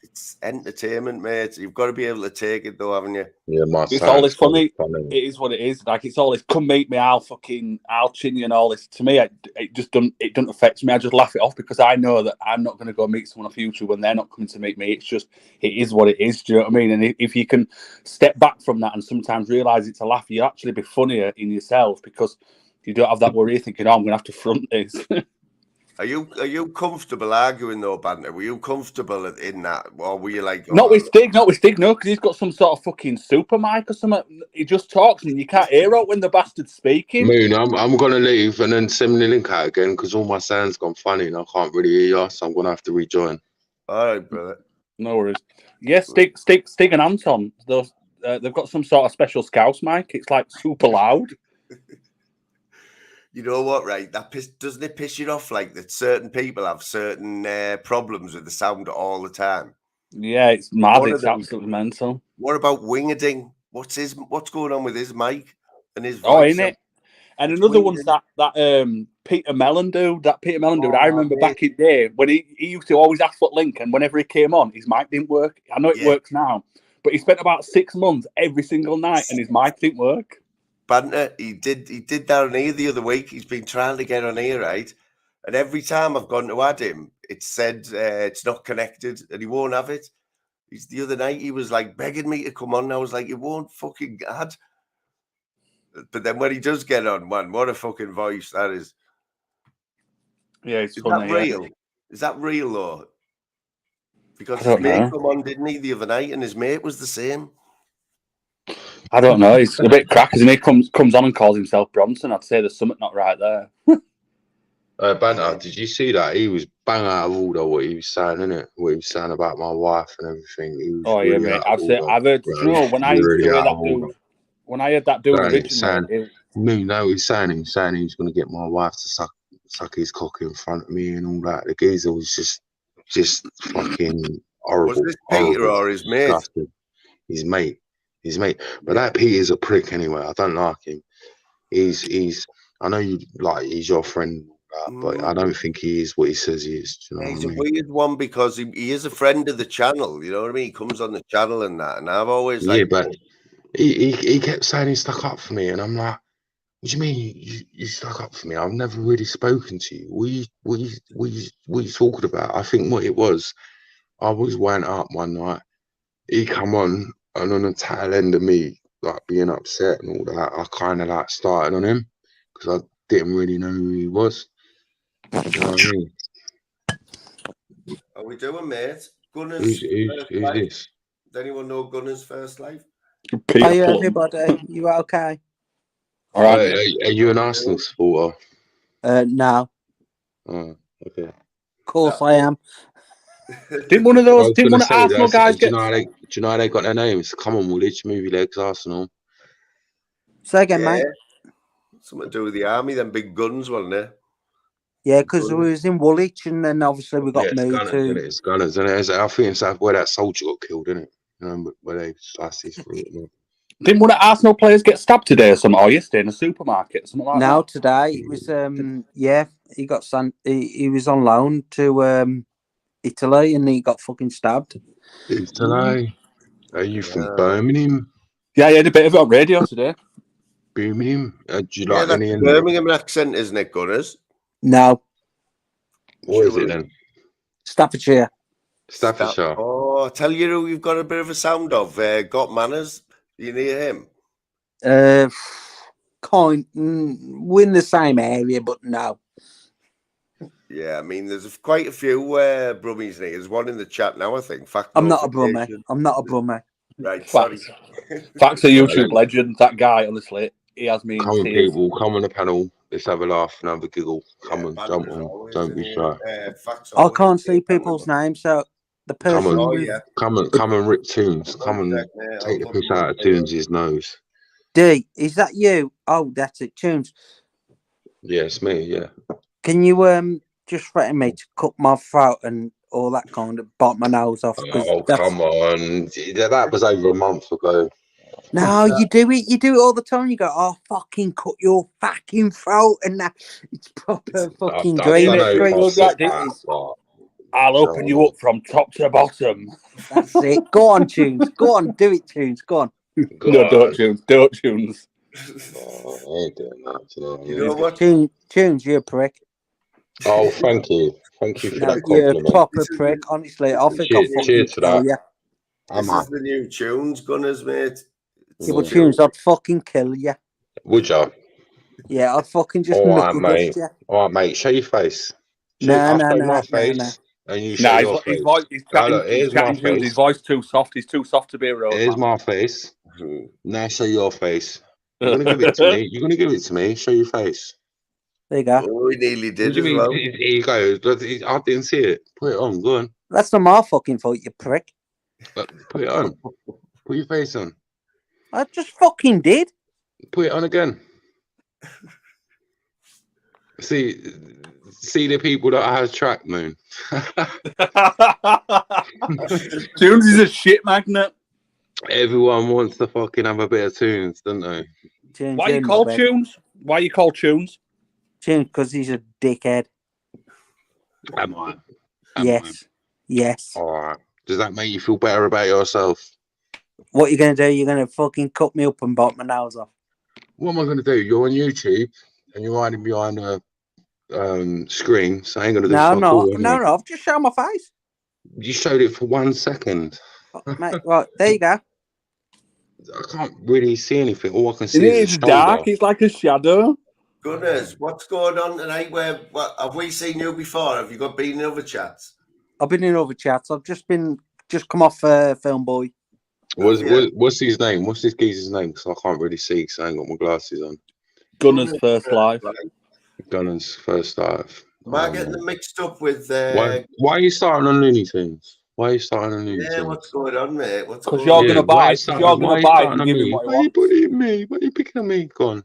It's entertainment, mate. You've got to be able to take it, though, haven't you? Yeah, it's all this funny. It is what it is. Like it's all this. Come meet me. I'll chin you and all this. To me, it just doesn't affect me. I just laugh it off because I know that I'm not going to go meet someone in the future when they're not coming to meet me. It's just it is what it is. Do you know what I mean? And if you can step back from that and sometimes realize it's a laugh, you actually be funnier in yourself because you don't have that worry thinking, "Oh, I'm going to have to front this." Are you comfortable arguing though, Banter? Were you comfortable in that, or were you like? Not with Stig, no, because he's got some sort of fucking super mic or something. He just talks and you can't hear out when the bastard's speaking. Moon, I'm gonna leave and then send me the link out again because all my sound's gone funny and I can't really hear you, so I'm gonna have to rejoin. All right, brother. No worries. Yes, Stig and Anton, those they've got some sort of special Scouse mic. It's like super loud. You know what, right? Doesn't it piss you off like that certain people have certain problems with the sound all the time? Yeah, it's mad. It's absolutely mental. What about Wingerding? What's going on with his mic and his voice? Oh, isn't it? And another one's that Peter Mellon dude. That Peter Mellon dude. I remember back in the day when he used to always ask for link, and whenever he came on, his mic didn't work. I know it works now, but he spent about 6 months every single night, and his mic didn't work. Banter, he did that on here the other week. He's been trying to get on here, right? And every time I've gone to add him, it said it's not connected and he won't have it. The other night he was like begging me to come on. And I was like, it won't fucking add. But then when he does get on, man, what a fucking voice that is. Yeah, it's funny. That real? Yeah. Is that real though? Because his mate come on, didn't he, the other night, and his mate was the same. I don't know. He's a bit crackers, and he comes on and calls himself Bronson. I'd say there's something not right there. Banter, did you see that? He was bang out of order what he was saying, innit? What he was saying about my wife and everything. He was really mate. I've heard. You know, when I used to hear that dude, when I heard that dude originally, he's saying he was going to get my wife to suck his cock in front of me and all that. The geezer was just fucking horrible. Was this Peter or his mate? Disgusting. His mate. But that Peter's a prick anyway. I don't like him. He's I know you like he's your friend, but I don't think he is what he says he is. Do you know he's what I mean? A weird one because he is a friend of the channel. You know what I mean? He comes on the channel and that, and I've always but he kept saying he stuck up for me, and I'm like, what do you mean you stuck up for me? I've never really spoken to you. What you talking about? I think what it was, I was wound up one night. He come on. And on the tail end of me, like being upset and all that, I kind of like started on him because I didn't really know who he was. You know what I mean? Are we doing, mate? Gunners. Who's this? Does anyone know Gunners First Life? Hey, everybody. You okay? All right. Are you an Arsenal supporter? No. Oh, okay. Of course I am. Didn't one of Arsenal guys get? Do you know how they got their names? Come on, Woolwich, movie legs, Arsenal. Say again, mate. Something to do with the army, them big guns, wasn't it? Yeah, because we was in Woolwich, and then obviously we got moved to. It's Gunners, and I think it's where that soldier got killed, isn't it? You know, where they sliced his throat. Didn't one of Arsenal players get stabbed today or something, or yesterday in a supermarket, something like that? No, today it was. He got he was on loan to Italy, and he got fucking stabbed. Italy. Are you from Birmingham? Yeah, I had a bit of it on radio today. Birmingham? Do you Yeah, like that's any a in Birmingham accent, isn't it, Gunners? No, What is it then? Staffordshire. Staffordshire. Oh, I tell you who you've got a bit of a sound of. Got Manners. You near him? We're in the same area, but no. Yeah, I mean, there's quite a few Brummies near. There's one in the chat now, I think. Fact I'm not a Brummer. I'm not a Brummer. Right, sorry. Facts a YouTube legend. That guy, honestly, he has me in Come on, tears. people. Come on the panel. Let's have a laugh and have a giggle. Come on, jump on. Don't be shy. I can't see people's names, so the person. Come on, with... come and rip Tunes. Come and take the piss out of Tunes' nose. D, is that you? Oh, that's it, Tunes. Yeah, it's me. Yeah. Can you just threaten me to cut my throat and all that kind of bite my nose off? Oh, come on. That was over a month ago. No, you do it. You do it all the time. You go, "Oh, fucking cut your fucking throat," and that it's proper fucking green. I'll open you up from top to bottom. That's it. Go on, Tunes. Go on, do it, Tunes. Go on. No, don't Tunes. Don't Tunes. Oh, I ain't doing that. You know what? Tunes, you're a prick. Oh, thank you. Thank you for that You're compliment. a proper prick, honestly. I think I'll fucking kill you. This is the new Tunes, Gunners, mate. Yeah, but Tunes, I'd fucking kill you. Would you? Yeah, I'd fucking just Alright, knuckle mate. dust you. Alright, mate. Show your face. Nah, I'll show my face. And you show your face. He's chatting Tunes. His voice too soft. He's too soft to be a road. Here's my face. Now show your face. You're gonna give it to me. You're gonna give it to me. Show your face. There you go. Oh, he nearly did What do as you well. mean? Here you go. I didn't see it. Put it on. Go on. That's not my fucking fault, you prick. Put it on. Put your face on. I just fucking did. Put it on again. See the people that has track, Moon. Tunes is a shit magnet. Everyone wants to fucking have a bit of Tunes, don't they? Tunes, Why you call Tunes? Why you call Tunes? Tunes, because he's a dickhead. Am I? Yes. All right. Does that make you feel better about yourself? What you gonna do? You're gonna fucking cut me up and bite my nose off. What am I gonna do? You're on YouTube and you're hiding behind a screen, so I ain't gonna do fuck all, No. I've just shown my face. You showed it for 1 second. Mate, right, there you go. I can't really see anything. All I can see It is dark. It's like a shadow. Gunners, what's going on tonight? Have we seen you before? Have you been in other chats? I've been in other chats. I've just come off Film Boy. What's his name? What's this geezer's name? Because I can't really see because I ain't got my glasses on. Gunner's First Life. Gunner's First Life. Am I getting them mixed up with? Why are you starting on Looney Tunes? Why are you starting on Looney Tunes? Yeah, what's going on, mate? Because you're going to buy. You're going to buy and give him what he wants. Why are you putting me? Why are you picking on me? Go on.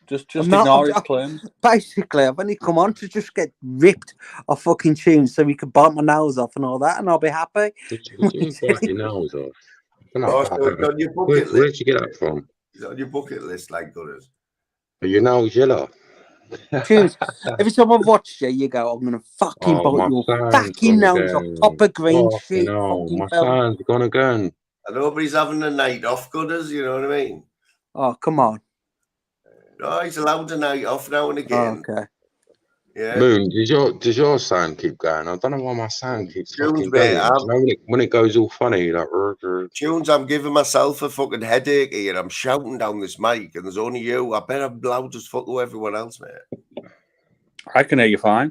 Just ignore his claims. Basically, I've only come on to just get ripped off fucking Tunes so we could bite my nose off and all that, and I'll be happy. Did you bite your nose off? On your bucket list. Where'd you get that from? Is it on your bucket list, like Gunners? Are your nose yellow? Tunes, every time I've watched you, you go, I'm going to fucking bite your fucking nose off top of green shit. My son's gone again. I know, but he's having a night off, Gunners, you know what I mean? Oh, come on. No, he's allowed a night off now and again. Oh, okay. Yeah. Moon, does your sound keep going? I don't know why my sound keeps fucking going. When it goes all funny, like Tunes, I'm giving myself a fucking headache here. I'm shouting down this mic, and there's only you. I bet I'm loud as fuck to everyone else, mate. I can hear you fine.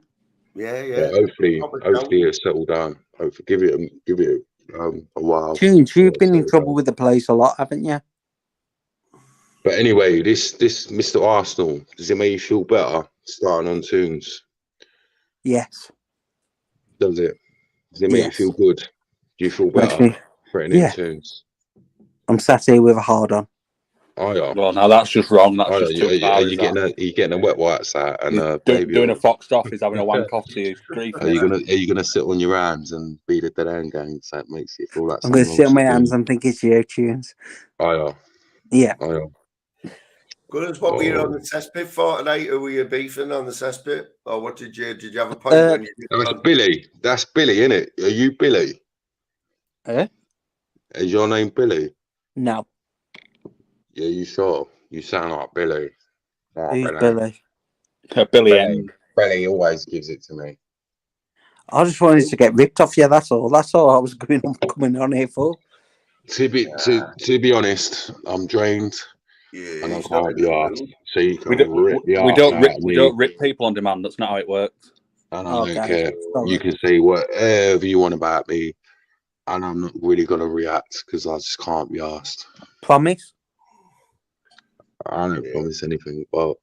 Yeah. Hopefully it's settled down. Hopefully, give it a while. Tunes, you've been in trouble with the place a lot, haven't you? But anyway, this Mr. Arsenal, does it make you feel better starting on Tunes? Yes. Does it? Does it make you feel good? Do you feel better threatening Tunes? I'm sat here with a hard on. Oh yeah. Well, no, that's just wrong. That's just too far. Are you getting a wet wipes out and doing a fox off? He's having a wank off to you. Are you gonna sit on your hands and be the dead hand gang? So it makes you feel like I'm gonna sit on my hands and think it's your Tunes. Oh yeah. Oh yeah. Gunners, what were you on the cesspit for tonight? Or were you beefing on the cesspit? Or what did you have a point when you That's Billy. That's Billy, isn't it? Are you Billy? Eh? Is your name Billy? No. Yeah, you sure? You sound like Billy. Who's Billy? Billy always gives it to me. I just wanted to get ripped off you. That's all. That's all I was coming on here for. To be honest, I'm drained, and I can't be asked. So you can rip the we arse don't out rip. of We me. don't rip people on demand. That's not how it works. And I don't care. You can say whatever you want about me, and I'm not really gonna react because I just can't be asked. Promise? I don't promise anything, but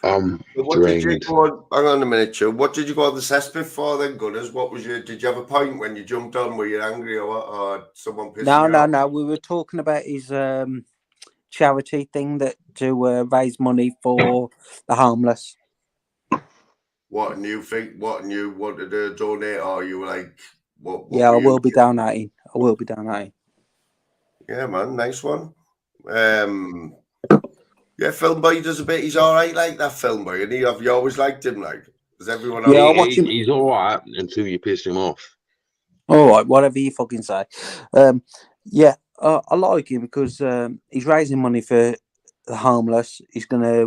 I'm What did you drained. go? Hang on a minute, Joe. What did you go to the cesspit for then, Gunners? What was your? Did you have a point when you jumped on? Were you angry or what? Or someone pissed you off? No. We were talking about his charity thing that to raise money for the homeless. What and you think? What and you wanted to donate? Or you were like, what? Yeah, I will be donating. Yeah, man, nice one. Yeah, Film Boy does a bit. He's all right, like that Film Boy, and have you always liked him? Like, does everyone? Yeah, he's all right until you piss him off. All right, whatever you fucking say. Yeah, I like him because he's raising money for the homeless. He's gonna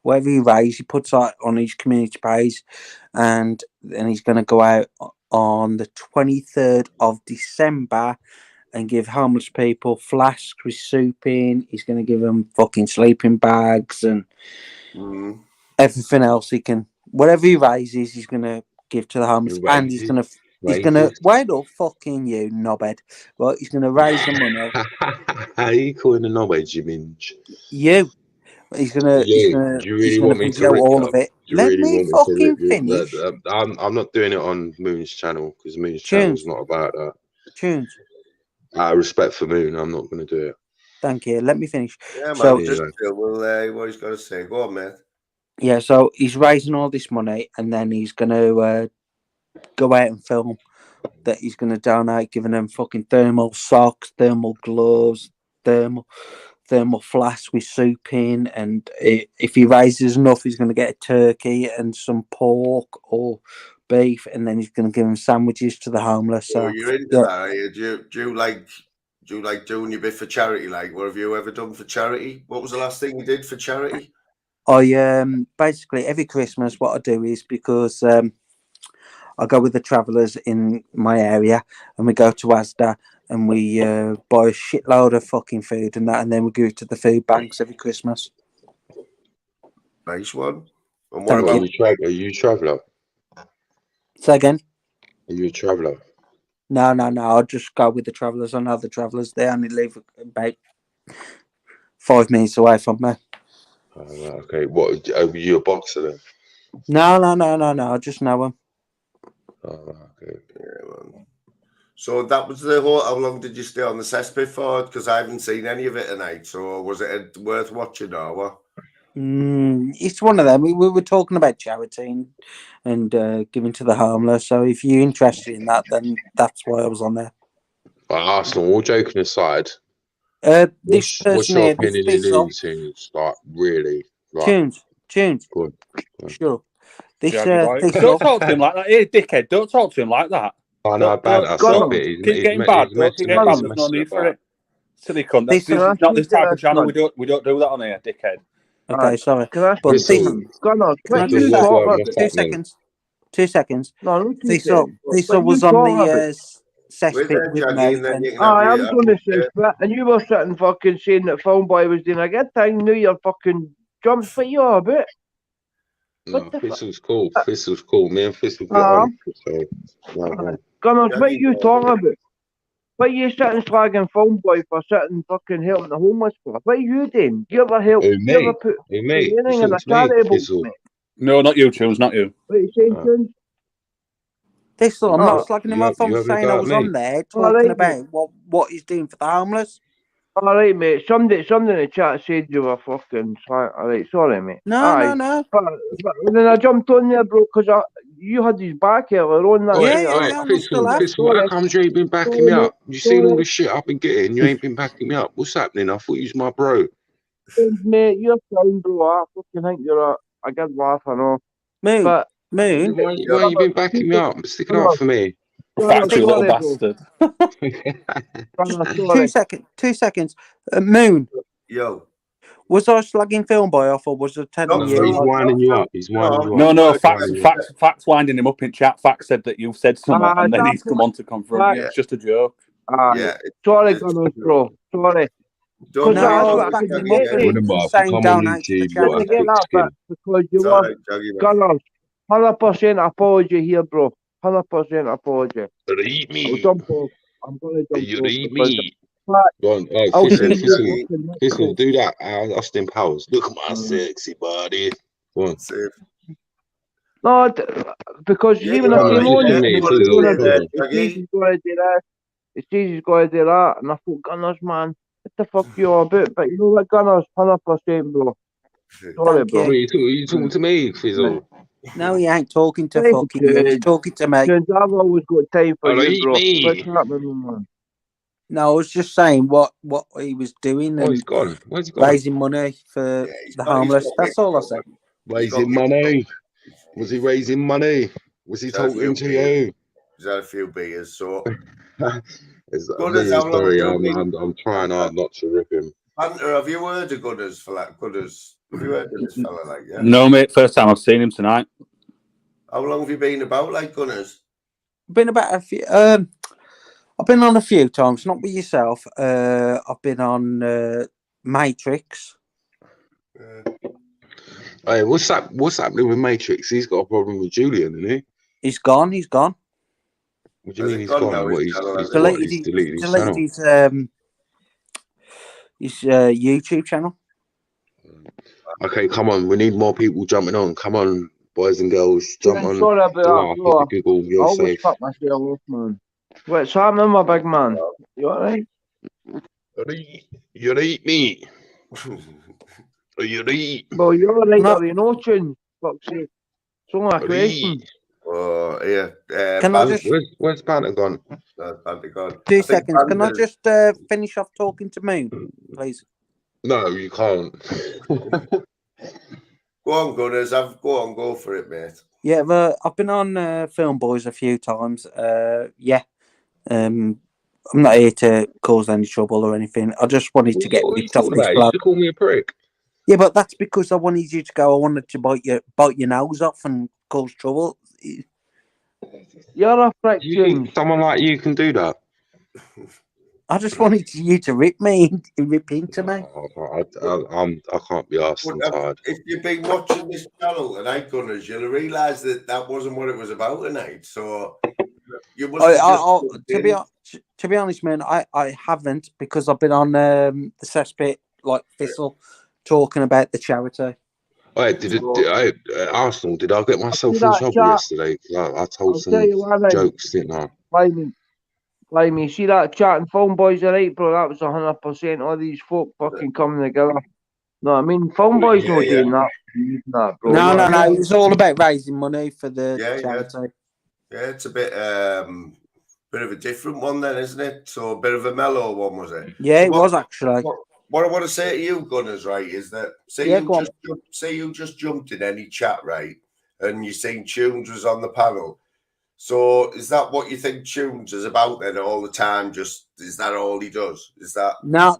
whatever he raises, he puts that on his community page, and then he's gonna go out on the 23rd of December and give homeless people flasks with soup in. He's gonna give them fucking sleeping bags and everything else he can. Whatever he raises, he's gonna give to the homeless, and he's gonna wait up, fucking you knobhead. Well, he's gonna raise the money. How are you calling a knobhead, you minge? You. He's gonna. Do you really want me to rip all of it. Do you Let really me want me to fucking rip finish. I'm not doing it on Moon's channel because Moon's channel is not about that. Tunes. Out of respect for Moon, I'm not going to do it. Thank you. Let me finish. Yeah, man. So, Just what he's got to say. Go on, mate. Yeah, so he's raising all this money, and then he's gonna go out and film that he's gonna donate, giving them fucking thermal socks, thermal gloves, thermal flasks with soup in, and if he raises enough, he's gonna get a turkey and some pork or beef, and then he's gonna give them sandwiches to the homeless. So you're into that, are you? Do you like doing your bit for charity? Like, what have you ever done for charity? What was the last thing you did for charity? I basically every Christmas what I do is because I go with the travellers in my area and we go to Asda and we buy a shitload of fucking food and that, and then we give it to the food banks every Christmas. Nice one. And what about are you a traveller? Say again. Are you a traveller? No. I'll just go with the travellers. I know the travellers. They only live about 5 minutes away from me. Okay. What? Are you a boxer then? No. I just know them. Okay. Yeah, man. So that was the whole. How long did you stay on the cesspit for? Because I haven't seen any of it tonight. So was it worth watching or what? It's one of them. We were talking about charity and giving to the homeless. So if you're interested in that, then that's why I was on there. Arsenal, all joking aside, what's your opinion in these things? Like, really? Like, Tunes. Good. Sure. Don't talk to him like that. Hey, dickhead, don't talk to him like that. I know about Keep getting bad. Keep getting bad. There's no need for it. Silly cunt. This is not this type of channel. We don't do that on here, dickhead. Okay, sorry. Can I but Two seconds. 2 seconds. No, Thistle was on the cesspit with me. I was on the cesspit, and you were sitting fucking saying that Phone Boy was doing a good thing. Now you're fucking jumped for you a bit. No, Thistle's cool. Thistle's cool. Me and Thistle get on. Gunners, what are you talking about? What are you sitting slagging Phone Boy for sitting fucking helping the homeless for? What are you doing? Do you ever help? Who, me? Do you ever put me? anything in a charity box, mate? No, not you, Tunes, not you. What are you saying, Tunes? Thistle, I'm not slagging him off. I'm saying I was on there talking about what he's doing for the homeless. All right, mate. Somebody in the chat said you were fucking slag. All right, sorry, mate. No. But then I jumped on there, bro, because you had his back earlier on. Thistle, how come you ain't been backing me up? You seen all the shit I've been getting? You ain't been backing me up. What's happening? I thought you was my bro. Mate, you're fine, bro. I fucking think you're a good laugh, I know. Moon. Why you been backing me up? Stick it up for me. Factory little bastard. 2 seconds. Moon. Yo. Was I slagging Film Boy off, or was I telling you? He's winding you up. He's winding you up. No. Facts winding him up in chat. Facts said that you've said something, and then he's come on to confront you. It's just a joke. Sorry, Gunners, bro. Sorry. Because you were Gunners. 100% apology here, bro. 100% apology. Eat me. I'm gonna jump. You eat me. Go on, Fizzle, do that. Austin Powers. Look at my sexy body. Go on. No, because even if you know he's going to do that, he's going to do that, and I thought, Gunners, man, what the fuck you all about? But you know what, Gunners, 100%, bro. Sorry, bro. You talking to me, Fizzle? No, he ain't talking to fucking you. He's talking to me. I've always got time for you, bro. Me. No, I was just saying what he was doing. Oh, he's gone. Where's he gone? Raising money for the homeless. That's all I said. Raising money. Was he raising money? Was he talking to you? He's had a few beers, so. I'm trying hard not to rip him. Banter, have you heard of Gunners for like Gunners? Have you heard of this fella like that? No, mate. First time I've seen him tonight. How long have you been about like Gunners? Been about a few. I've been on a few times, not with yourself. I've been on Matrix. Hey, what's happening with Matrix? He's got a problem with Julian, isn't he? He's gone. What do you mean he's gone? He's deleted his YouTube channel. Okay, come on. We need more people jumping on. Come on, boys and girls, jump on. Sorry about that, Google, you're I always safe. fuck myself off, man. What's happening, my big man? You alright? You eat me. You eat. Well, you're alright, are you no tune? Fuck's sake. It's only a question. Oh, yeah. Can I just... Where's Banta gone? Banta gone. 2 seconds. Can I just finish off talking to Moon, please? No, you can't. Go on, Gunners. Go for it, mate. Yeah, I've been on Film Boys a few times. I'm not here to cause any trouble or anything. I just wanted to get ripped off this bloke. You call me a prick. Yeah, but that's because I wanted you to go. I wanted to bite your nose off and cause trouble. You're a prick. Someone like you can do that. I just wanted you to rip into me. I can't be asked. I'm tired. If you've been watching this channel tonight, Gunners, you'll realise that wasn't what it was about tonight. So you must. To be honest, man, I haven't, because I've been on the cesspit like Thistle talking about the charity. Arsenal, did I get myself in trouble yesterday? I told some jokes, didn't I? Like me, see that chat and Phone Boys are right, bro. That was 100%. All these folk fucking coming together. No, I mean, Phone Boys not doing that, bro. No. It's all about raising money for the charity. Yeah, it's a bit of a different one then, isn't it? So a bit of a mellow one, was it? Yeah, it was actually. What I want to say to you, Gunners, right, is that say you just jumped in any chat, right, and you seen Tunes was on the panel. So is that what you think Tunes is about then all the time? Just is that all he does? Is that no.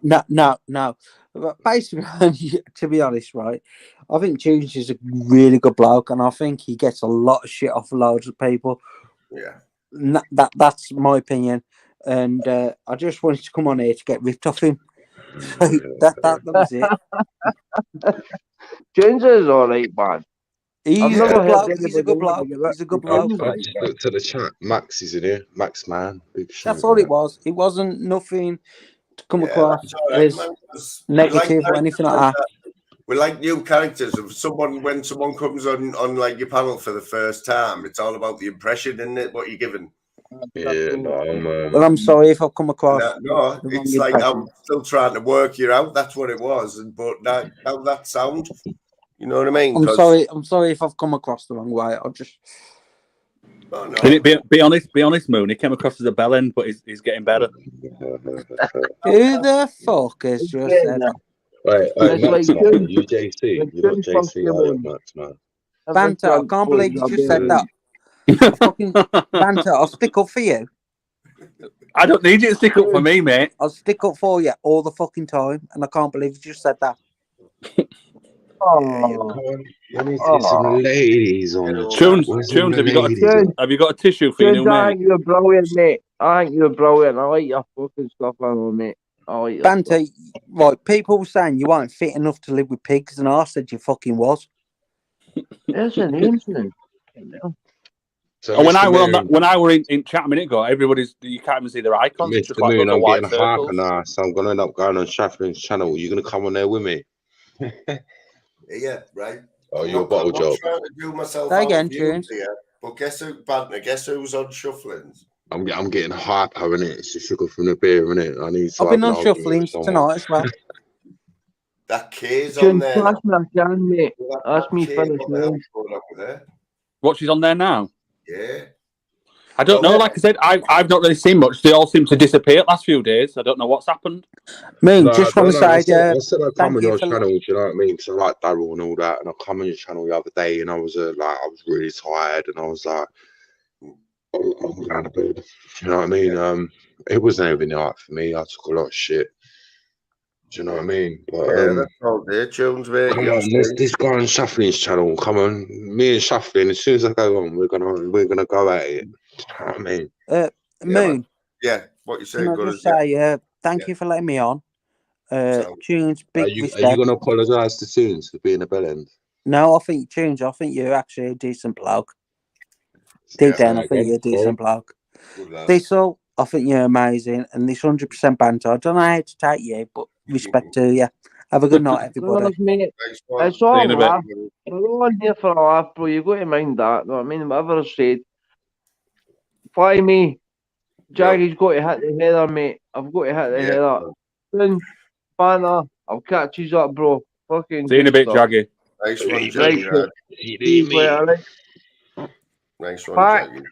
But basically, to be honest, right, I think Tunes is a really good bloke, and I think he gets a lot of shit off loads of people. Yeah. That's my opinion, and I just wanted to come on here to get ripped off him. So that was it. Tunes is all right, man. He's a good bloke. He's a good bloke. To the chat, Max is in here. Max, man. Big That's all it was. It wasn't nothing to come across as negative or anything like that. We like new characters. When someone comes on like your panel for the first time, it's all about the impression, isn't it? What you're giving. Yeah, well, I'm sorry if I've come across. No, it's like I'm still trying to work you out. That's what it was. But how that sound? You know what I mean? I'm sorry if I've come across the wrong way. I'll just. Oh, no. Be honest, Moon. He came across as a bellend, but he's getting better. Who the fuck has just said that? Right, Max, you JC. You're not JC, Max, man. Banter, I can't believe you just said that. Fucking Banter, I'll stick up for you. I don't need you to stick up for me, mate. I'll stick up for you all the fucking time, and I can't believe you just said that. You need to get some ladies on the Tunes, have you got a tissue for your new I mate? think you're brilliant, mate. I think you're brilliant. I like your fucking stuff, I know, mate. I like your Banter, stuff. right? People were saying you weren't fit enough to live with pigs, and I said you fucking was. There's a name, man. So And when Mr. I were in chat a minute ago, you can't even see their icons. It's just Mr. like Moon, loads of I'm white getting hyper circles. now, so I'm gonna end up going on Shafflin's channel. You gonna come on there with me? Yeah, right. Oh, you're a bottle job. I'm trying to do myself Say out again, of view Tunes. here, but guess who, Banter? Guess who's on Shufflings? I'm getting hyper, innit? It's the sugar from the beer, innit? I need to I've have been an on argument shuffling with someone. tonight as well. That K's on there. Pass me again, mate. That's me K's finished on there. now. What's going on with her? What, she's on there now? Yeah. I don't know. Like I said, I've not really seen much. They all seem to disappear last few days. I don't know what's happened. Moon, No, just I want don't to know. say, I said I'd come thank on you your for. channel, do you know what I mean? Because I like Daryl and all that, and I come on your channel the other day, and I was I was really tired, and I was like, I'm going to bed. Do you know what I mean? It wasn't even night for me. I took a lot of shit. Do you know what I mean? But Yeah, that's all there, Tunes, mate. come on, let's go on Shuffling's channel. Come on, me and Shuffling. As soon as I go on, we're gonna go at it. Do you know what I mean? Moon. Yeah, what you saying? Can I Good just as say, thank you for letting me on. Tunes, Are big you respect. gonna apologise to Tunes for being a bellend? No, I think Tunes. I think you're actually a decent bloke. Deep down, I think you're a decent bloke. Diesel, I think you're amazing, and this 100% Banter. I don't know how to take you, but respect to you. Have a good night, everybody. Mate, it's all a laugh. We're on here for a laugh, bro. You've got to mind that. You know what I mean? Whatever I said. Fly me. Jaggy's got to hit the header, mate. I've got to hit the header. Soon, Banner, I'll catch you up, bro. Fucking see you in a bit, Jaggy. Nice one, Right, Jaggy. Nice one, Jaggy.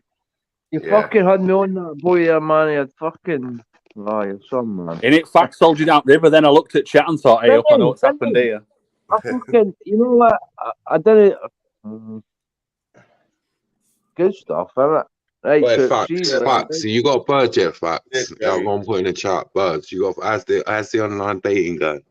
You fucking had me on that boy there, man. You had fucking... Oh, you're some man. In it, Fact sold you down river. Then I looked at chat and thought, hey, up, I know what's happened here. I fucking... You know what? I did it... Good stuff, innit? Right, Wait, so facts. So you got birds yet, facts? Yeah, I'm gonna put in the chat. Birds. You got how's the online dating going?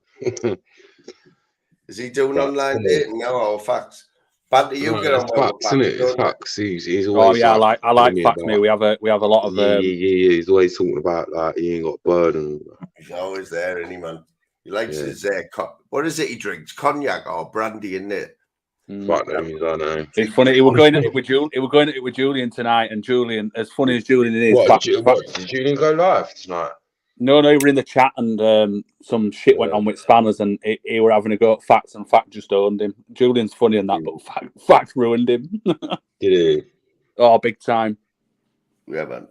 Is he doing online dating now or facts? Banter, you get on well with facts, isn't it? It's facts. He's Oh always. yeah, I like facts. Me, we have a lot of. Yeah. He's always talking about like he ain't got a bird and. He's always there, isn't he, man? He likes his what is it he drinks? Cognac or brandy, isn't it? Fuck knows, I know. It's funny. We're going at it with Julian tonight, and Julian, as funny as Julian is, did Julian go live tonight? No, we were in the chat, and some shit went on with Spanners, and he were having a go at Facts, and Fact just owned him. Julian's funny in that, but Fact ruined him. Did he? Oh, big time. Yeah, man.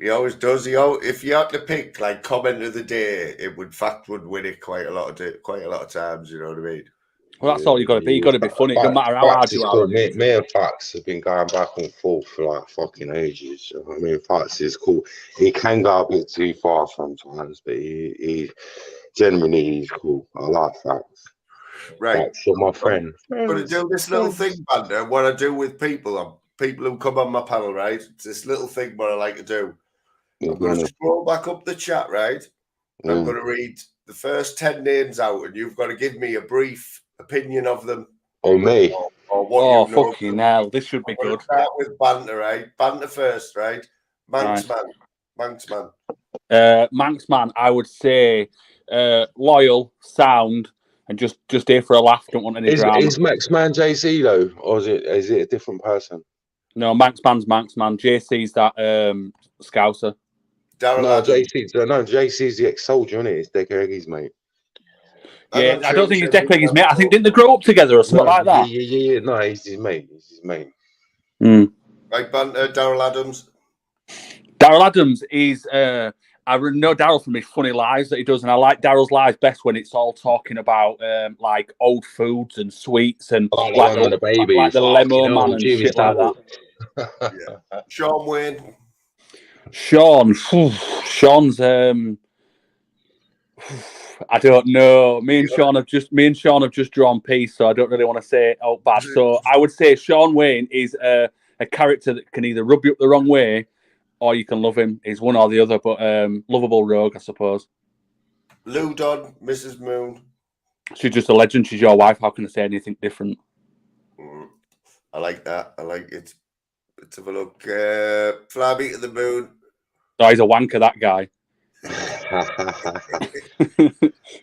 He always does. If you had to pick like comment of the day, Fact would win it quite a lot of times. You know what I mean? Well, that's all you got to be. You got to be funny. It doesn't matter how hard you are. Me and Facts have been going back and forth for like fucking ages. I mean, Facts is cool. He can go a bit too far sometimes, but he genuinely he's cool. I like Facts. Right. Facts, you're my friend. I'm gonna do this little thing, Banter. What I do with people who come on my panel, right? It's this little thing what I like to do. I'm going to scroll back up the chat, right? I'm going to read the first 10 names out, and you've got to give me a brief opinion of them. Oh, me? Or what you know. Fucking hell. This should be good. Start with Banter, right? Banter first, right? Manx man. Manx man, I would say loyal, sound, and just here for a laugh. Don't want any drama. Is Manx man JC though, or is it a different person? No, Manx man's Manx man. JC's that Scouser. JC's the ex-soldier, isn't it? It's Dick Eggy's mate. Yeah, I don't think he's Dick Eggy's mate. I think didn't they grow up together or something like that? Yeah. No, he's his mate. Right, Banter, Daryl Adams. Daryl Adams is. I know Daryl from his funny lives that he does, and I like Daryl's lives best when it's all talking about like old foods and sweets and like the lemo man and shit like that. Sean Wayne. Sean's I don't know. Me and Sean have just drawn peace, so I don't really want to say it out bad. So I would say Sean Wayne is a character that can either rub you up the wrong way or you can love him. He's one or the other, but lovable rogue, I suppose. Lou Dodd, Mrs. Moon. She's just a legend. She's your wife. How can I say anything different? I like that. I like it. Let's have a look. Fly me to the moon. Oh, he's a wanker, that guy.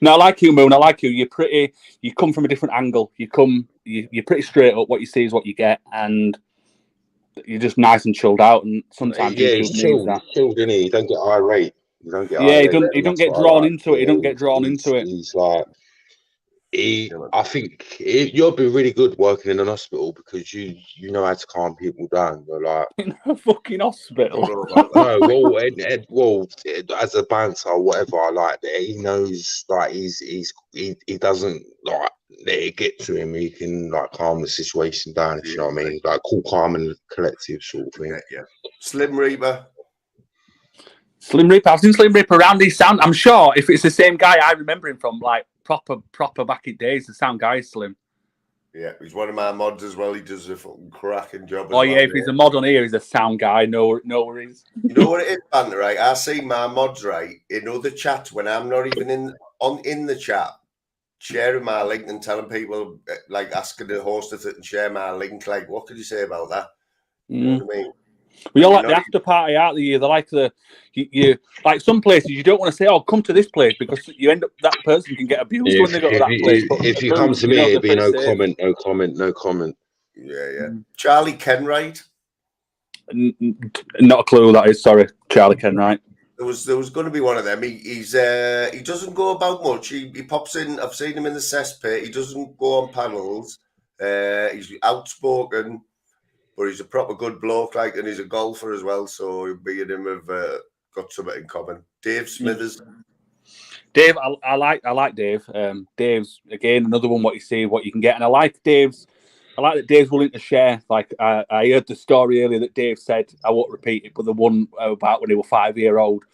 No, I like you, Moon. I like you. You're pretty. You come from a different angle. You're pretty straight up. What you see is what you get, and you're just nice and chilled out. And sometimes he's chilled. He's chilled, isn't he? You don't get irate. You don't get irate. He don't get drawn into it. He don't get drawn into it. He's like. I think you'll be really good working in an hospital because you know how to calm people down. You're like in a fucking hospital. No, well, as a banter or whatever, like he knows, like he doesn't like let it get to him. He can like calm the situation down. If you know what I mean, like cool, calm, and collective sort of thing. Yeah. Slim Reaper. Slim Reaper. I've seen Slim Reaper around his sound. I'm sure if it's the same guy, I remember him from like proper back in days. The sound guy is Slim. Yeah, he's one of my mods as well. He does a fucking cracking job. If he's a mod on here, he's a sound guy. No worries. You know what it is, Banter, right? I see my mods right in other chats when I'm not even in the chat, sharing my link and telling people, like asking the host if they can share my link. Like, what could you say about that? You know what I mean? We all like the after party out there. They're like you like some places you don't want to say, "Oh, come to this place," because you end up that person can get abused when they go to that place. If you come to me, it'd be no comment. Yeah. Charlie Kenwright. Not a clue who that is. Sorry, Charlie Kenwright. There was going to be one of them. He doesn't go about much. He pops in. I've seen him in the cesspit. He doesn't go on panels. He's outspoken. But he's a proper good bloke, like, and he's a golfer as well. So me and him have got something in common. Dave Smithers. Dave, I like Dave. Dave's again another one. What you see, what you can get, and I like that Dave's willing to share. Like I heard the story earlier that Dave said, I won't repeat it, but the one about when he was 5-year-old.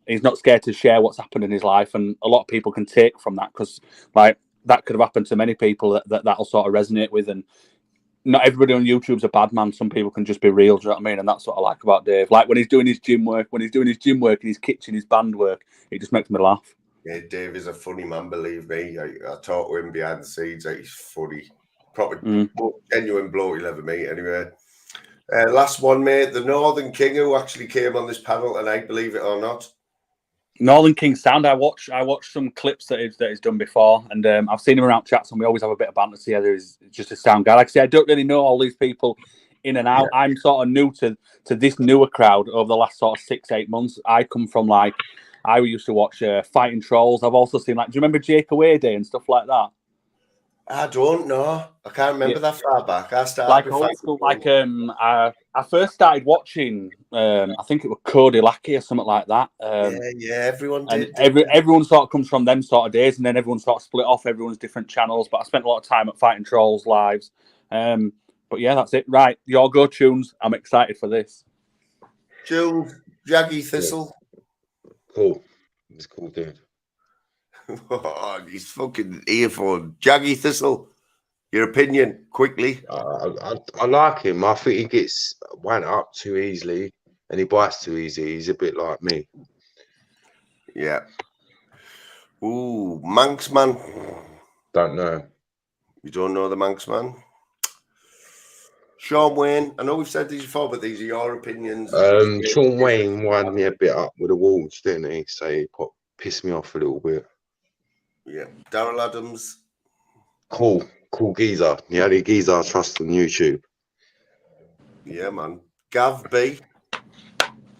He's not scared to share what's happened in his life, and a lot of people can take from that because like that could have happened to many people that'll sort of resonate with. And not everybody on YouTube's a bad man. Some people can just be real. Do you know what I mean? And that's what I like about Dave. Like when he's doing his gym work, in his kitchen, his band work, it just makes me laugh. Yeah, Dave is a funny man, believe me. I talk to him behind the scenes. Like, he's funny. Proper genuine bloke you'll ever meet. Anyway, last one, mate. The Northern King who actually came on this panel tonight, believe it or not. Northern King sound. I watched some clips that he's done before, and I've seen him around chats, and we always have a bit of banter together. He's just a sound guy. Like I say, I don't really know all these people in and out. Yeah. I'm sort of new to this newer crowd over the last sort of 6-8 months. I come from like I used to watch Fighting Trolls. I've also seen like, do you remember Jake Away Day and stuff like that? I don't know. I can't remember that far back. I started like old school. Like I first started watching. I think it was Cody Lackey or something like that. Everyone did. Everyone sort of comes from them sort of days, and then everyone sort of split off. Everyone's different channels. But I spent a lot of time at Fighting Trolls lives. But yeah, that's it. Right, your go tunes. I'm excited for this. Jules, Jaggy Thistle. Yeah. Cool. It's cool, dude. Oh, he's fucking earphone. Jaggy Thistle, your opinion, quickly. I like him. I think he gets wound up too easily and he bites too easy. He's a bit like me. Yeah. Ooh, Manxman. Don't know. You don't know the Manxman? Sean Wayne. I know we've said these before, but these are your opinions. Sean Wayne wound me a bit up with the walls, didn't he? So he pissed me off a little bit. Yeah, Daryl Adams. Cool geezer. The only geezer I trust on YouTube. Yeah, man. Gav B.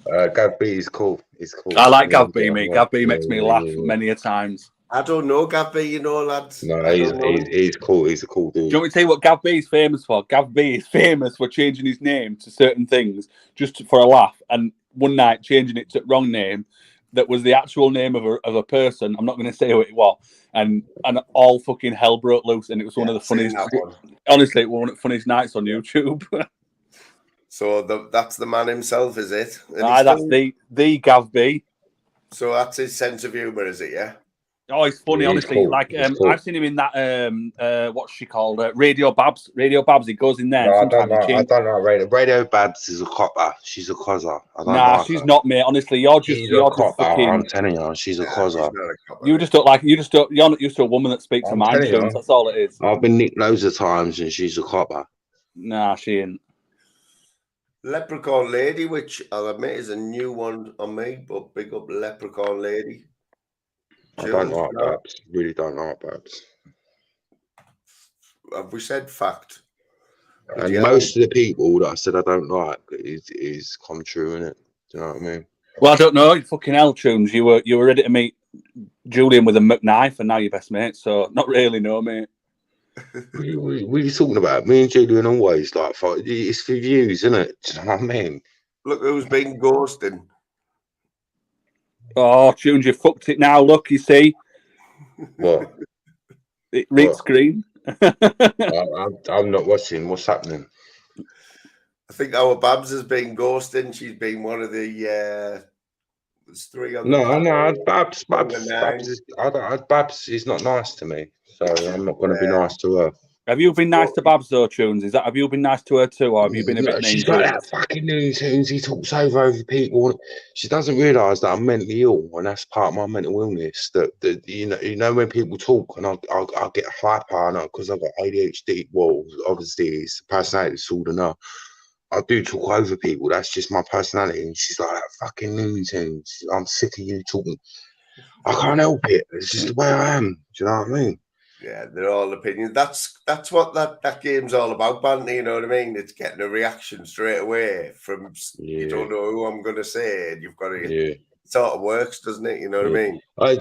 Gav B is cool. He's cool. I like Gav B, mate. Gav B makes me laugh many a times. I don't know Gav B, you know, lads. No, he's cool. He's a cool dude. Do you want me to tell you what Gav B is famous for? Gav B is famous for changing his name to certain things just for a laugh. And one night changing it to the wrong name. That was the actual name of a person. I'm not going to say who it was, and all fucking hell broke loose, and it was one of the funniest. Honestly, it was one of the funniest nights on YouTube. So that's the man himself, is it? That's the Gav B. So that's his sense of humour, is it? Yeah. Oh, he's funny, Yeah, he's honestly. cool. Like, He's cool. I've seen him in that. What's she called? Radio Babs. Radio Babs. He goes in there. No, and sometimes I don't know. Radio Babs is a copper. She's a cozzer. I don't Nah, like she's her. not, mate. Honestly, you're just She's a copper. fucking. I'm telling you, she's a cozzer. You just don't like. You're not used to a woman that speaks her I'm mind. telling you. That's all it is. I've been nicked loads of times, and she's a copper. Nah, she ain't. Leprechaun Lady, which I'll admit is a new one on me, but big up Leprechaun Lady. I don't like Babs. Really don't like Babs. Have we said fact? And most of the people that I said I don't like is come true, innit? Do you know what I mean? Well, I don't know. Fucking hell, Tunes. You were ready to meet Julian with a McKnife, and now you're best mates. So not really, no, mate. What are you talking about? Me and Julian always like fight. It's for views, isn't it? Do you know what I mean? Look who's been ghosting. Oh, Tunes, you fucked it now. Look, you see. What? It reads screen. I'm not watching. What's happening? I think our Babs has been ghosting. She's been one of the there's 3 on the Babs is not nice to me, so I'm not going to be nice to her. Have you been nice to Babs though, Tunes? Have you been nice to her too, or have you been a bit mean? She's got that fucking Looney Tunes. He talks over people. She doesn't realise that I'm mentally ill, and that's part of my mental illness. That you know when people talk, and I get hyper, and because I've got ADHD. Well, obviously it's personality disorder now. I do talk over people. That's just my personality. And she's like, that fucking Looney Tunes. I'm sick of you talking. I can't help it. It's just the way I am. Do you know what I mean? Yeah, they're all opinions. That's what that game's all about, Banter. You know what I mean? It's getting a reaction straight away from you don't know who I'm going to say, and you've got to. Yeah. It sort of works, doesn't it? You know what I mean? I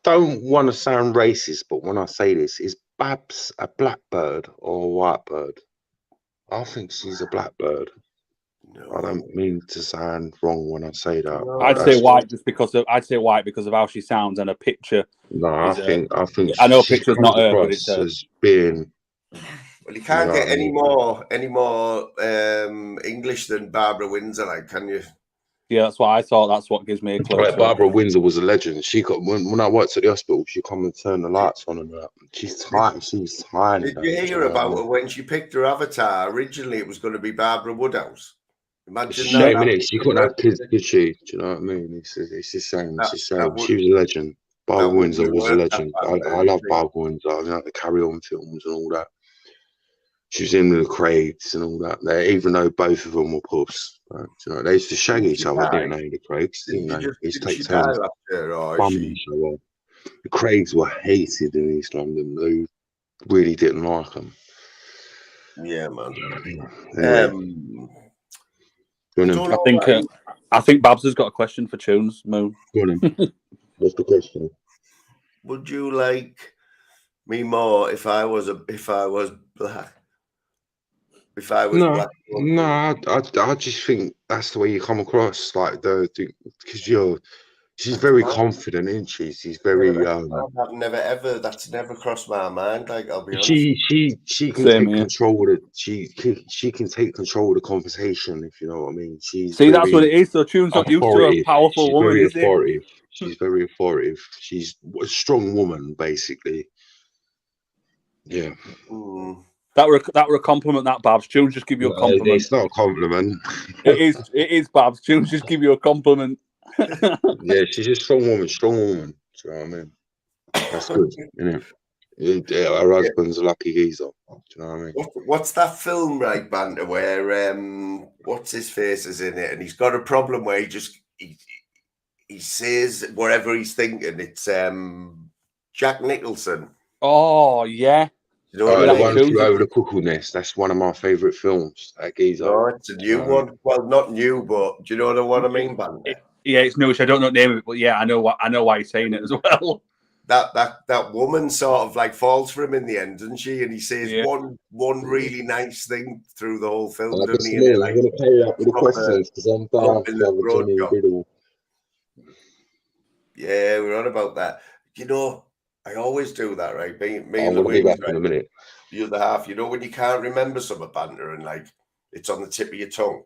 don't want to sound racist, but when I say this, is Babs a blackbird or a white bird? I think she's a blackbird. No. I don't mean to sound wrong when I say that. No, I'd say white because of how she sounds and her picture. No, I think I know picture's not her, but it's as being. Well, you can't get any more English than Barbara Windsor, like, can you? Yeah, that's what I thought. That's what gives me a clue. Right, Barbara Windsor was a legend. She got when I worked at the hospital, she come and turn the lights on and that. She's tiny. She's tiny. Did you hear about her when she picked her avatar? Originally, it was going to be Barbara Woodhouse. Imagine it's a shame, innit? She couldn't have kids, could she? Do you know what I mean? It's a shame. It's a shame. She was a legend. Barbara Windsor was a legend. I love Barbara Windsor. I like the Carry On films and all that. She was in with the Craigs and all that there, even though both of them were puffs. Right? You know, they used to shag each other, didn't they? The Craigs, didn't they? Used to take turns. The Craigs were hated in East London. They really didn't like them. Yeah, man. Anyway. I think Babs has got a question for Tunes, Moon. Go on then. What's the question? Would you like me more if I was black? If I was black? No, I just think that's the way you come across, like because she's very confident, isn't she? She's very. That's never crossed my mind. Like, I'll be honest. She can take control of it. She can take control of the conversation, if you know what I mean. That's what it is. So Tune's not used to a powerful woman, is it? She's very authoritative. She's a strong woman, basically. Yeah. That were a compliment, that Babs. Tunes just give you a compliment. It's not a compliment. It is, Babs. Tunes just give you a compliment. Yeah, she's a strong woman. Do you know what I mean? That's good, isn't it? Her husband's a lucky geezer. Do you know what I mean? What's that film, right, Banter, where what's his face is in it, and he's got a problem where he says whatever he's thinking. It's Jack Nicholson. Oh yeah. You know the one flew over the cuckoo nest. That's one of my favourite films. That geezer. Oh, it's a new one. Well, not new, but do you know what I mean, Banter? Yeah, it's newish. I don't know the name of it, but yeah, I know why he's saying it as well. That woman sort of like falls for him in the end, doesn't she? And he says one really nice thing through the whole film, doesn't he? I'm going to carry up with the questions because I'm down to have a Johnny Riddle. Yeah, we're on about that. You know, I always do that, right? Me I'm and going to be back in a minute. The other half, you know, when you can't remember some Banter and like it's on the tip of your tongue.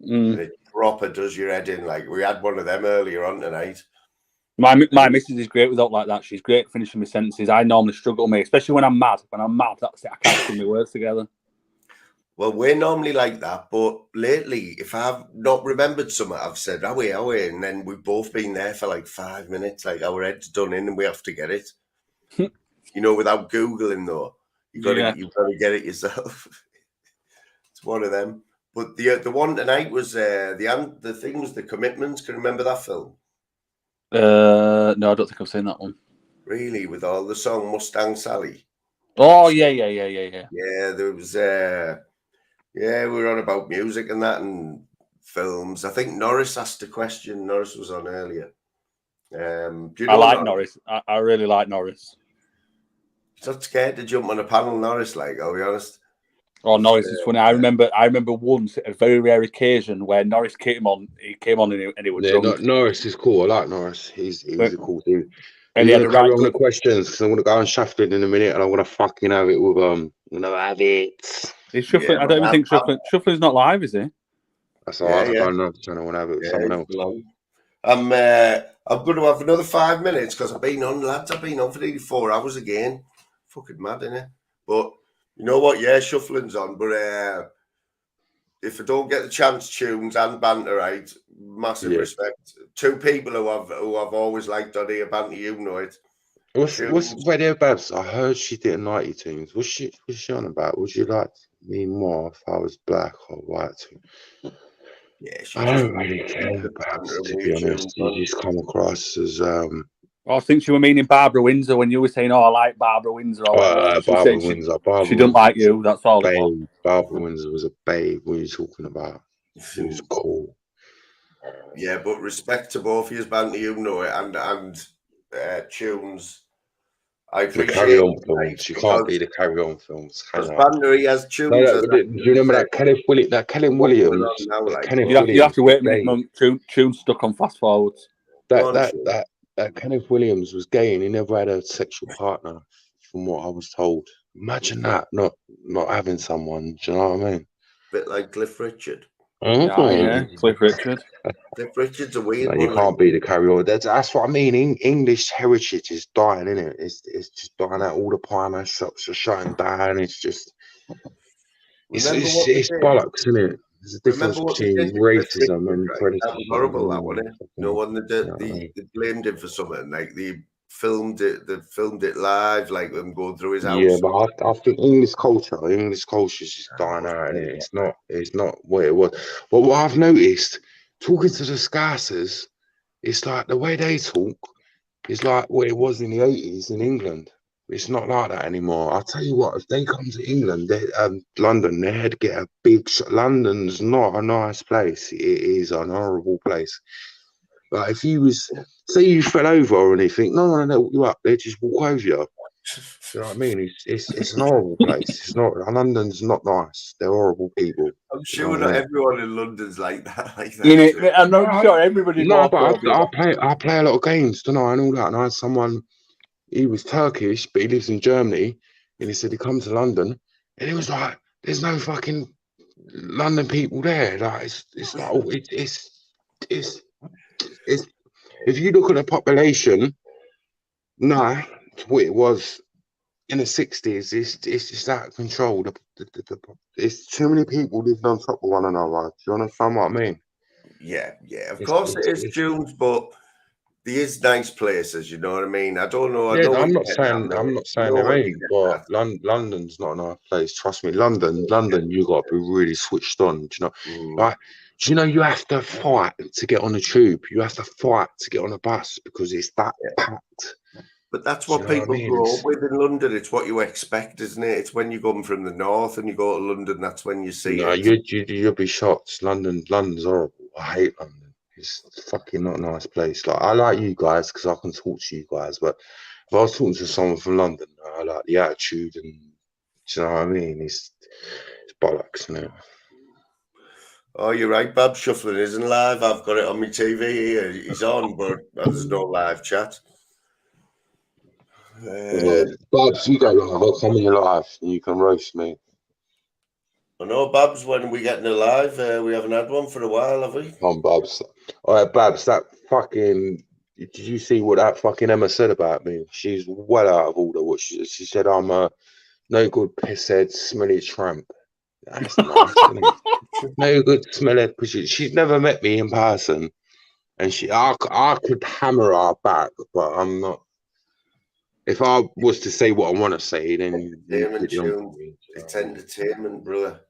And it proper does your head in. Like we had one of them earlier on tonight. My missus is great without like that. She's great at finishing my sentences. I normally struggle, mate, especially when I'm mad. When I'm mad, that's it. I can't string my words together. Well, we're normally like that, but lately, if I've not remembered something, I've said, are we? And then we've both been there for like 5 minutes, like our head's done in and we have to get it. You know, without Googling though. You've got to get it yourself. It's one of them. But the one tonight was the thing was The Commitments. Can you remember that film? No, I don't think I've seen that one. Really, with all the song Mustang Sally. Oh yeah. Yeah, there was we were on about music and that and films. I think Norris asked a question. Norris was on earlier. Do you know I like Norris? I really like Norris. He's not scared to jump on a panel, Norris. Like, I'll be honest. Oh, Norris is funny. I remember once, a very rare occasion where Norris came on. He came on and he was drunk. Norris is cool. I like Norris. He's a cool dude. And he had to carry on the questions because I'm gonna go on Shafted in a minute, and I'm gonna fucking have it with I'm gonna have it. He's shuffling. I don't even think shuffling's not live, is he? That's all right. I don't know. I want to have it with someone else. I'm going to have another 5 minutes because I've been on, lads. I've been on for nearly 4 hours again. Fucking mad, innit? But you know what? Yeah, shuffling's on. But if I don't get the chance, tunes and banter, right? Massive respect. 2 people who I've always liked on here, banter. You know it. What's Radio Babs? I heard she did a nite tunes. What's she on about? Would you like me more if I was black or white too? Yeah, I don't really care about it, to be honest. You just come across as I think she was meaning Barbara Windsor when you were saying, "Oh, I like Barbara Windsor." Barbara Windsor. She didn't like you. That's all. Barbara Windsor was a babe. What are you talking about? She was cool. Yeah, but respect to both of you, banter. You know it, and tunes. I appreciate the Carry On films. You can't be the Carry On films. Banter, he has tunes. Do you remember that Kenneth Williams? You have to wait a minute, Monk. Tune stuck on fast forwards. That Kenneth Williams was gay and he never had a sexual partner, from what I was told. Imagine that, not having someone. Do you know what I mean? Bit like Cliff Richard. Yeah, Cliff Richard. Cliff Richard's a weird one. You can't be the Carry On. That's what I mean. English heritage is dying, isn't it? It's just dying out. All the pioneer shops are shutting down. It's just it's bollocks, isn't it? There's a difference between racism and prejudice. That was horrible, that wasn't it? No one they blamed him for something. Like they filmed it live, like them going through his house. Yeah, but I think English culture is just dying out, and it's not what it was. But what I've noticed, talking to the Scousers, it's like the way they talk is like what it was in the 80s in England. It's not like that anymore. I'll tell you what, if they come to England, London, they'd get a big shot. London's not a nice place. It is an horrible place. Like if you say you fell over or anything, no one will help you up. They just walk over you. You know what I mean? It's an horrible place. It's not. London's not nice. They're horrible people. I'm sure not everyone in London's like that. I'm not sure everybody. No, but I play a lot of games, don't I, and all that. And I had someone. He was Turkish, but he lives in Germany, and he said he come to London, and he was like, "There's no fucking London people there." Like it's like it's if you look at the population now, what it was in the 60s, it's just out of control. It's too many people living on top of one another. Do you understand what I mean? Yeah. Of course it is Tunes, but there is nice places. You know what I mean? I don't know. I'm not saying there ain't, but London's not a nice place. Trust me, London, you got to be really switched on. Do you know? Like, do you know you have to fight to get on a tube? You have to fight to get on a bus because it's that packed. But that's what people grow up with in London. It's what you expect, isn't it? It's when you come from the north and you go to London, that's when you see it. You'll be shocked. London's horrible. I hate London. It's fucking not a nice place. Like I like you guys because I can talk to you guys, but if I was talking to someone from London, I like the attitude and do you know what I mean? It's bollocks, isn't it? Oh, you're right, Bob. Shuffling isn't live. I've got it on my TV here. He's on, but there's no live chat. Babs, you go live. I'll come in live and you can roast me. I know, Babs, when are we getting it live? We haven't had one for a while, have we? Come on, Babs. All right, Babs, that fucking did you see what that fucking Emma said about me? She's well out of order. What she said, I'm a no good pisshead, smelly tramp. That's nice, isn't it? No good smelly. She's never met me in person, and I could hammer her back, but I'm not. If I was to say what I want to say, then it's entertainment, brother.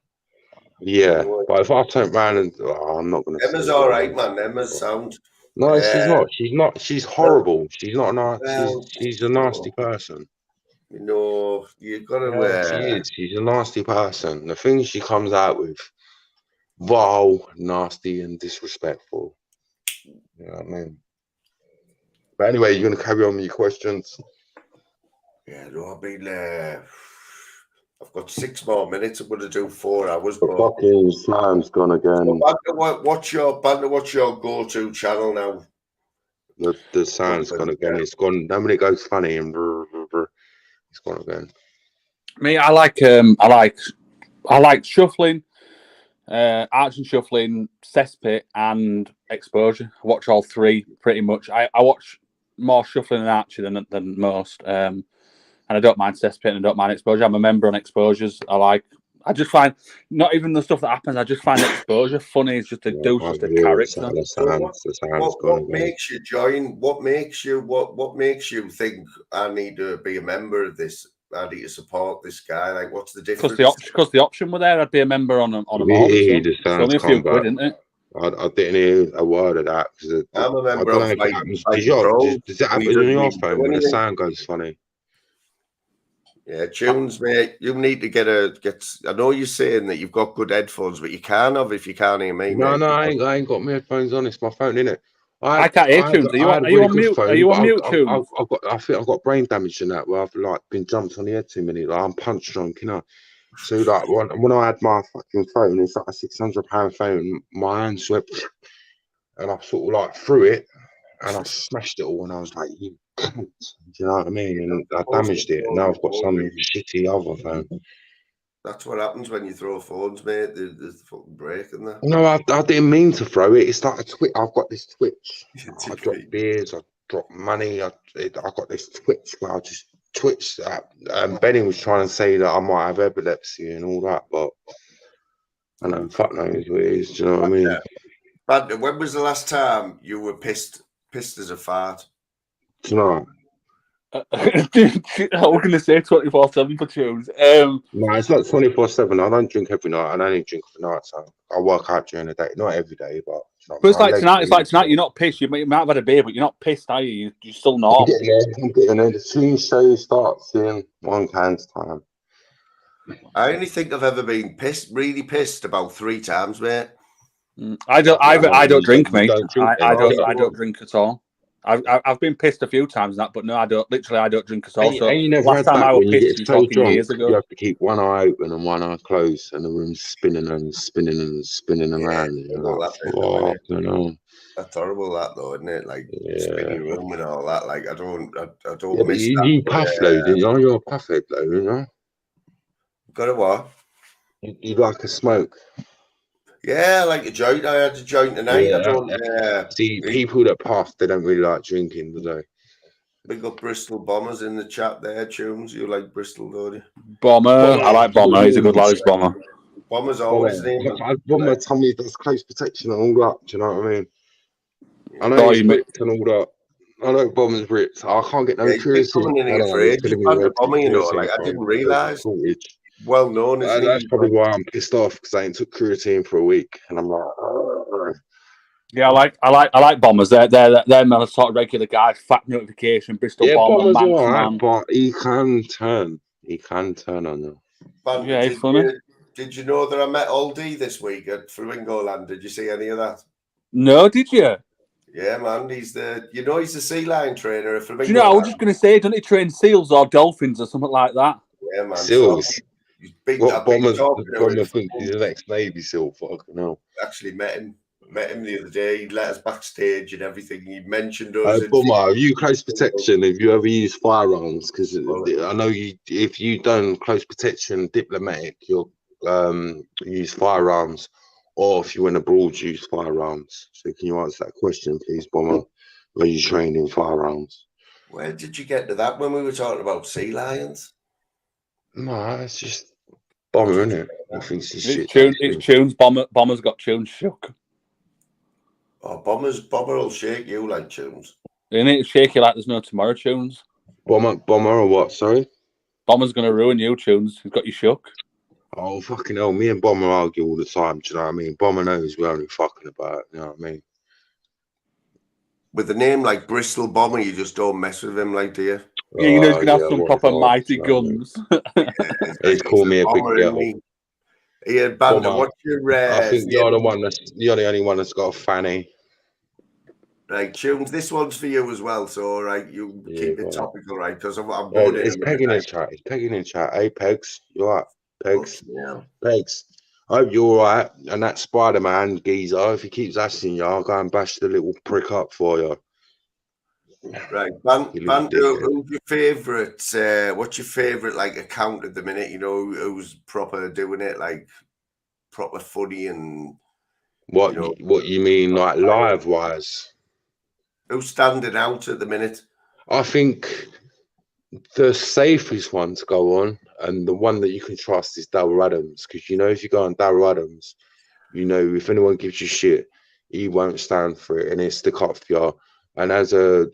Yeah, but if I turn around and I'm not gonna. Emma's all right, man. Emma's sound. No, she's not. She's not. She's horrible. She's not nice. She's a nasty person. You know, you've got to. She is. She's a nasty person. The things she comes out with, vile, nasty, and disrespectful. You know what I mean? But anyway, you're gonna carry on with your questions. Yeah, no, I've got 6 more minutes. I'm going to do 4 hours. The fucking slam's gone again. So Banter, what's your go-to channel now? The sound's gone again. It's gone. Then when it goes funny and it's gone again. Me, I like shuffling, arch and shuffling, cesspit, and exposure. I watch all 3 pretty much. I watch more shuffling and arching than most. And I don't mind cesspit and I don't mind exposure. I'm a member on exposures. I just find not even the stuff that happens. I just find exposure funny. It's just a dose of the character. What makes you join? What makes you think I need to be a member of this? I need to support this guy. Like, what's the difference? Because the option were there. I'd be a member on them all. It's only a few quid, isn't it? I didn't hear a word of that. I'm a member of does it happen on your phone when the sound goes funny? Yeah, Tunes, mate. You need to get. I know you're saying that you've got good headphones, but you can't have if you can't hear me. No, mate. no, I ain't got my headphones on. It's my phone, innit? I can't hear Tunes. Are you on mute? Are you on mute, Tunes? I think I've got brain damage in that where I've like been jumped on the head too many. Like I'm punch drunk, you know. So like when I had my fucking phone, it's like a £600 phone. My hand swept, and I sort of like threw it, and I smashed it all, and I was like, "You cunt!" Do you know what I mean? And I damaged it, and now I've got some shitty other phone. That's what happens when you throw phones, mate. There's fucking break in there. No, I didn't mean to throw it. It's like a twitch. I've got this twitch. I drop beers. I drop money. I got this twitch where I just twitch that. Benny was trying to say that I might have epilepsy and all that, but I know fuck knows what it is. Do you know what I mean? But when was the last time you were pissed as a fart? Tonight. I was going to say 24/7 for Tunes. No, it's not 24/7. I don't drink every night. I only drink for night, so I work out during the day. Not every day, but. It's like tonight. It's like tonight. You're not pissed. You might have had a beer, but you're not pissed, are you? You're still normal. I'm getting there. The soon show starts in 1 can's time. I only think I've ever been really pissed about 3 times, mate. I don't drink, mate. I don't drink at all. I've been pissed a few times that, but no, I don't drink at all. So last time I was pissed, so drunk, years ago. You have to keep one eye open and one eye closed, and the room's spinning and spinning and spinning around. That's horrible, that though, isn't it? Like spinning room and all that. Like I don't miss that. You puff though, didn't you? You're a puffhead though, didn't you? Got a what? You like a smoke. Yeah, like a joint. I had a joint tonight. Yeah, I don't see people that puff. They don't really like drinking, do they? Big up Bristol Bombers in the chat there, Tunes. You like Bristol, don't you? Bomber. I like Bomber. He's a good lad, Bomber. Bomber's always Bomber told me there's close protection and all that. Do you know what I mean? I know he's ripped and all that. I know Bomber's ripped. I can't get no curiosity. You know, like I didn't realise. Well known, isn't that's probably why I'm pissed off, because I ain't took creatine for a week, and I'm like, oh. Yeah, I like Bombers. They're my sort of regular guys. Fact Notification, Bristol Bomber, man. But he can turn. He can turn on them. Yeah, he's funny. Did you know that I met Aldi this week at Flamingoland? Did you see any of that? No, did you? Yeah, man. He's the sea lion trainer at Flamingoland. Do you know? I was just going to say, don't he train seals or dolphins or something like that? Yeah, man. Seals. What Bomber thinks he's an ex-Navy SEAL? Fucking hell. Actually met him the other day. He let us backstage and everything. He mentioned us. Bomber, are you close protection? Have you ever used firearms? Because I know if you done close protection diplomatic, you use firearms or if you win abroad, use firearms. So can you answer that question, please, Bomber? Were you trained in firearms? Where did you get to that when we were talking about sea lions? No, it's just Bomber, isn't it? He thinks he's shit. It's Tunes. Bomber's got Tunes shook. Oh, Bomber will shake you like Tunes. Isn't it? Shake you like there's no tomorrow, Tunes. Bomber or what? Sorry? Bomber's going to ruin you, Tunes. He's got you shook. Oh, fucking hell. Me and Bomber argue all the time. Do you know what I mean? Bomber knows we're only fucking about it. You know what I mean? With a name like Bristol Bomber, you just don't mess with him, like, do you? Yeah, you know he's going to have some proper mighty guns. He'd call me a big girl. Yeah, Banta, what's your... I think you're the only one that's got a fanny. Right, Tunes, this one's for you as well, so right, you keep it topical, right? Because I'm bored. It's pegging in chat. It's pegging in chat. Hey, Pegs, you all right? Pegs, Pegs. I hope you're all right. And that Spider-Man geezer, if he keeps asking you, I'll go and bash the little prick up for you. Right, Banter, who's your favourite? What's your favourite like account at the minute? You know, who's proper doing it, like proper funny and what? You know, what you mean, like live wise? Who's standing out at the minute? I think the safest one to go on and the one that you can trust is Darryl Adams, because you know if you go on Darryl Adams, you know if anyone gives you shit, he won't stand for it and he'll stick up for you. And as a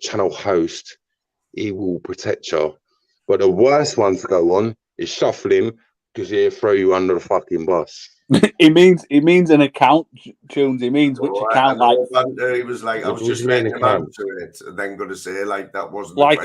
channel host, he will protect you. But the worst one to go on is shuffling, because he'll throw you under the fucking bus. He means an account, Tunes. He means which account? Like he was like, I was just letting him answer it, and then going to say like that wasn't like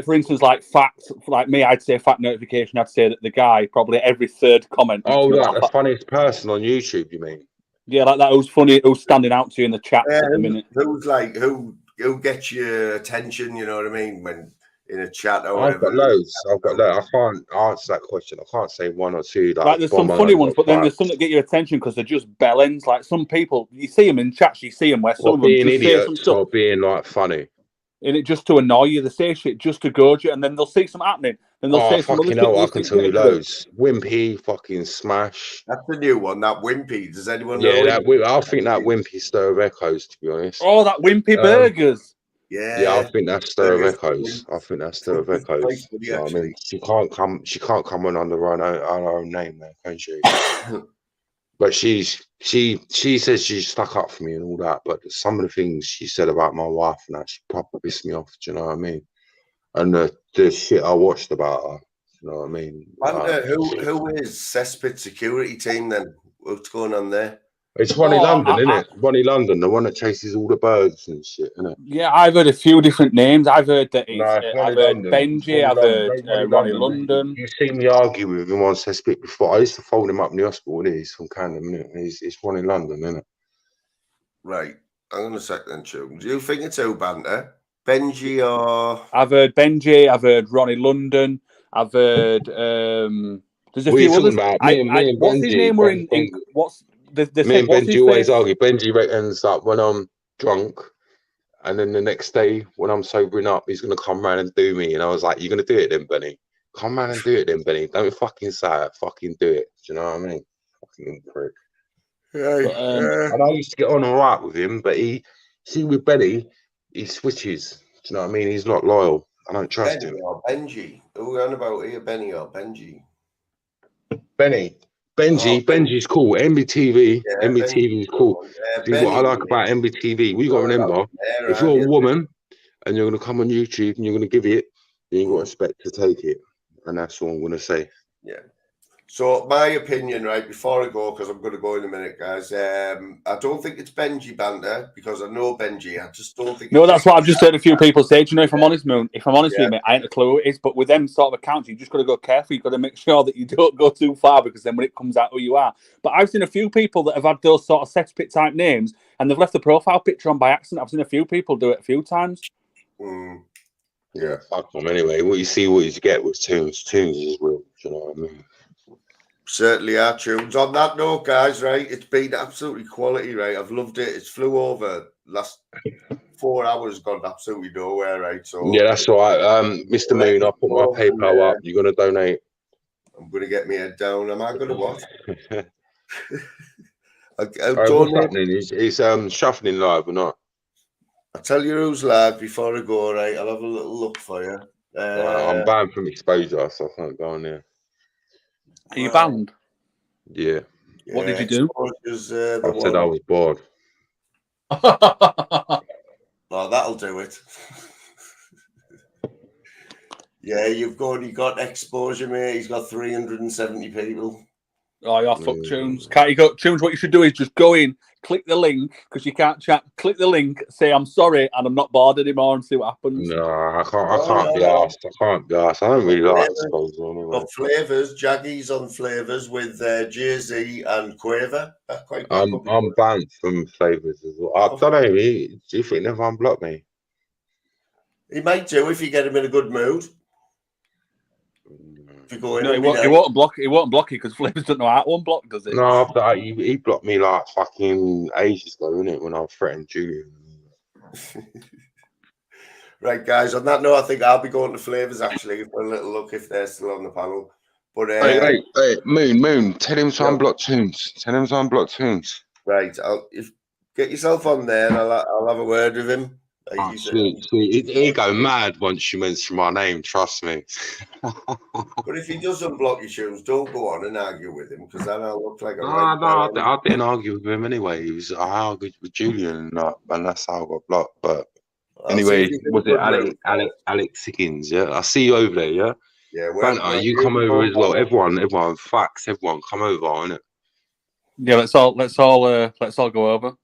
for instance, like fact, like me, I'd say fact notification. I'd say that the guy probably every third comment. Oh, like the funniest person on YouTube, you mean? Yeah, like that. Who's funny? Who's standing out to you in the chat at the minute? Who's like who gets your attention? You know what I mean? When in a chat or whatever. I've got loads. I can't answer that question. I can't say one or two. Like there's some funny ones, but then there's some that get your attention because they're just bellends. Like some people, you see them in chats, you see them where some of them just say some stuff, or being like funny, and it just to annoy you. They say shit just to gorge you, and then they'll see something happening. Then they'll say some other shit. I can tell you loads. Wimpy, fucking smash. That's the new one. That Wimpy. Does anyone know? Yeah, I think that Wimpy Stir of Echoes. To be honest. Oh, that Wimpy Burgers. Yeah, I think that's Stir of Echoes. I think that's Stir of Echoes. You know what I mean? She can't come on under her own name there, can she? But she says she's stuck up for me and all that. But some of the things she said about my wife and that, she proper pissed me off. Do you know what I mean? And the shit I watched about her. You know what I mean? Who is Cesspit Security Team then? What's going on there? It's Ronnie London, isn't it? Ronnie London, the one that chases all the birds and shit, isn't it? Yeah, I've heard a few different names. I've heard that I've heard Benji, I've heard Ronnie London. You've seen me argue with him on Cesspit before. I used to fold him up in the hospital, and he's from Camden, isn't it? It's Ronnie London, isn't it? Right. I'm going to set them tunes. Do you think it's who, Banter? Benji or... I've heard Benji, I've heard Ronnie London, I've heard... there's a few others. What's his name? We're in what's... Me and Benji always argue. Benji reckons that when I'm drunk and then the next day when I'm sobering up, he's going to come round and do me. And I was like, you're going to do it then, Benny? Come round and do it then, Benny. Don't fucking say it. Fucking do it. Do you know what I mean? Fucking prick. And I used to get on all right with him, but with Benny, he switches. Do you know what I mean? He's not loyal. I don't trust him. Or Benji? Who are we on about here, Benny or Benji? Benji's cool. MBTV is cool. What I like about MBTV, we got to remember, if you're a woman and you're going to come on YouTube and you're going to give it, then you've got to expect to take it. And that's all I'm going to say. Yeah. So my opinion, right, before I go, because I'm going to go in a minute, guys, I don't think it's Benji Banter, because I know Benji. I just don't think... No, that's what I've just heard a few people say. Do you know, if I'm honest with you, mate, I ain't a clue who it is, but with them sort of accounts, you just got to go careful. You've got to make sure that you don't go too far, because then when it comes out who you are. But I've seen a few people that have had those sort of cesspit type names, and they've left the profile picture on by accident. I've seen a few people do it a few times. Yeah, fuck them. Anyway, what you see, what you get with Tunes. Tunes is real. Do you know what I mean? Certainly are tunes. On that note, guys, right, it's been absolutely quality, right? I've loved it. It's flew over. Last 4 hours gone absolutely nowhere, right? So yeah, that's all right. Mr. Moon, I'll put my PayPal up. You're gonna donate. I'm gonna get my head down. Am I gonna what? What's happening? Is shuffling live or not? I'll tell you who's live before I go, right? I'll have a little look for you. I'm banned from exposure, so I can't go on there. Are you banned? Yeah. What did you do? I said I was bored. Oh, that'll do it. Yeah, you got exposure, mate. He's got 370 people. Oh, you're fuck Tunes. Can't you go Tunes? What you should do is just go in, click the link because you can't chat. Click the link, say I'm sorry and I'm not bored anymore, and see what happens. No, I can't be asked. I can't be asked. I don't really like exposure anyway. Got Flavors, Jaggy's on Flavors with Jay-Z and Quaver. I'm banned from Flavors as well. I don't know. Do you think never unblock me? He might do if you get him in a good mood. If you go in, No, he won't block. He won't block you because Flavors don't know how to unblock, does it? No, he blocked me like fucking ages ago, innit? When I threatened Julian. Right, guys. On that note, I think I'll be going to Flavors actually for a little look if they're still on the panel. But hey, Moon, tell him to unblock Tunes. Tell him to unblock Tunes. Right, get yourself on there, and I'll have a word with him. Sweet. He'll go mad once you mention my name. Trust me. But if he does unblock your Tunes, don't go on and argue with him because then I'll look like a I didn't argue with him anyway. I argued with Julian, and that's how I got blocked. But anyway, was it Alex Higgins? Yeah, I see you over there. Yeah. Yeah. Banter, you come over as well. Everyone, facts. Everyone, come over, innit? Yeah, let's all go over.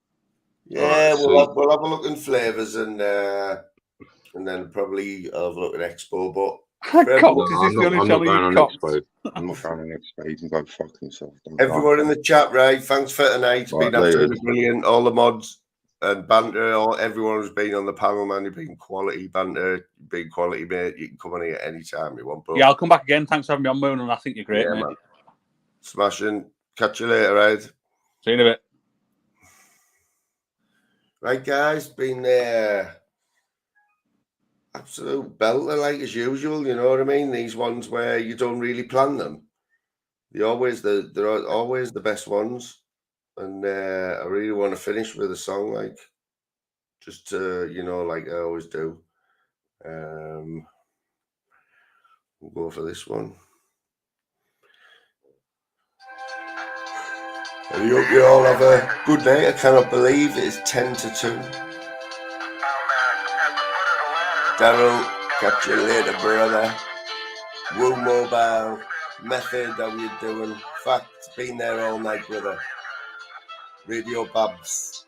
Yeah, right, we'll have a look in Flavors and then probably have a look at Expo. But I'm not going on Expo. I'm not going on Expo. You can go fuck himself. Everyone in the chat, right? Thanks for tonight. It's been absolutely brilliant. All the mods and Banter, everyone who's been on the panel, man. You've been quality, Banter. You've been quality, mate. You can come on here anytime you want. Bro. Yeah, I'll come back again. Thanks for having me on, Moon, and I think you're great, mate. Man. Smashing. Catch you later, right? See you in a bit. Right, guys, been absolute belter, like as usual. You know what I mean? These ones where you don't really plan them, they're always the best ones. And I really want to finish with a song, like just to, like I always do. We'll go for this one. I hope you all have a good night. I cannot believe it's 10-2. Daryl, catch you later, brother. Woo Mobile, Method, how you doing? Fact, been there all night, brother. Radio Babs.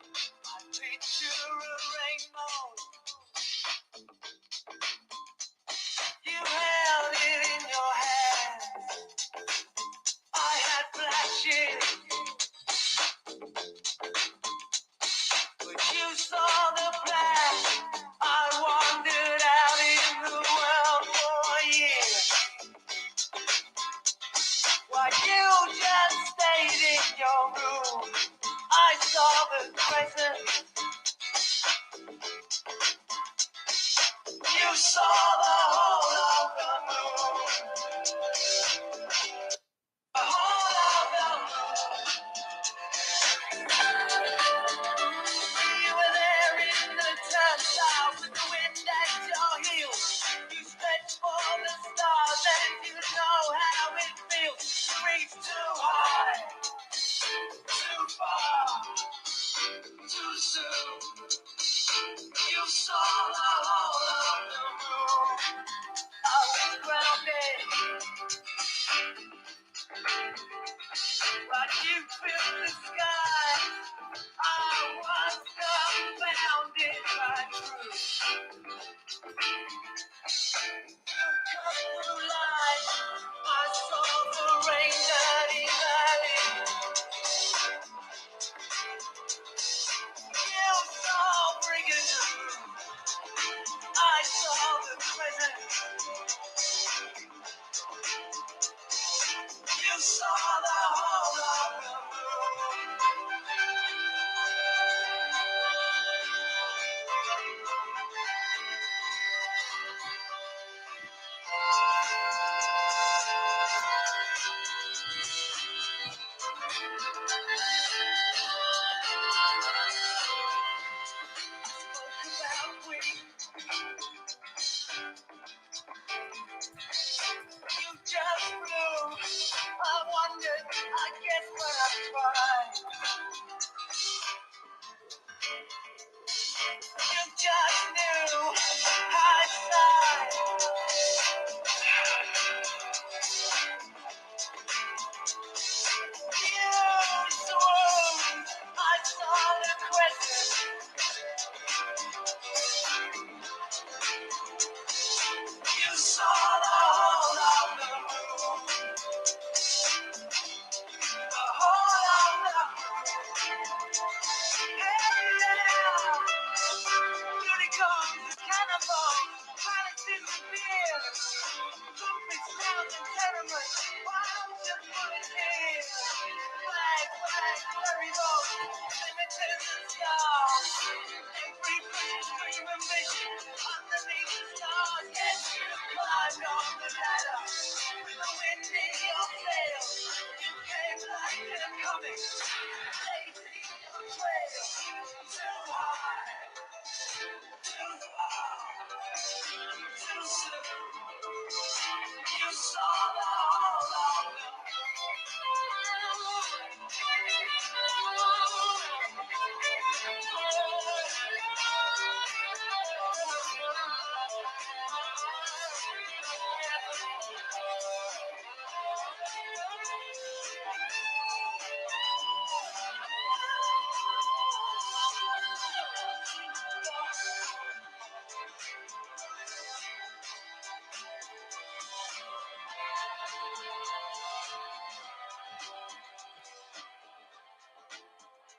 You just knew hindsight. You swore I saw the question. You saw the whole of the room. The whole of the room. Hey now, beauty comes, cannonball, pilots disappear. Trumpets sound and tenements, why don't you put it here? Flag, flag, fairy boat, cemeteries and stars. Every place, dream and vision, underneath the stars. Yes, you climbed on the ladder, with the wind in your sails. You came like they're coming, lazy your trail. Too high, too far, too soon. You saw the whole of the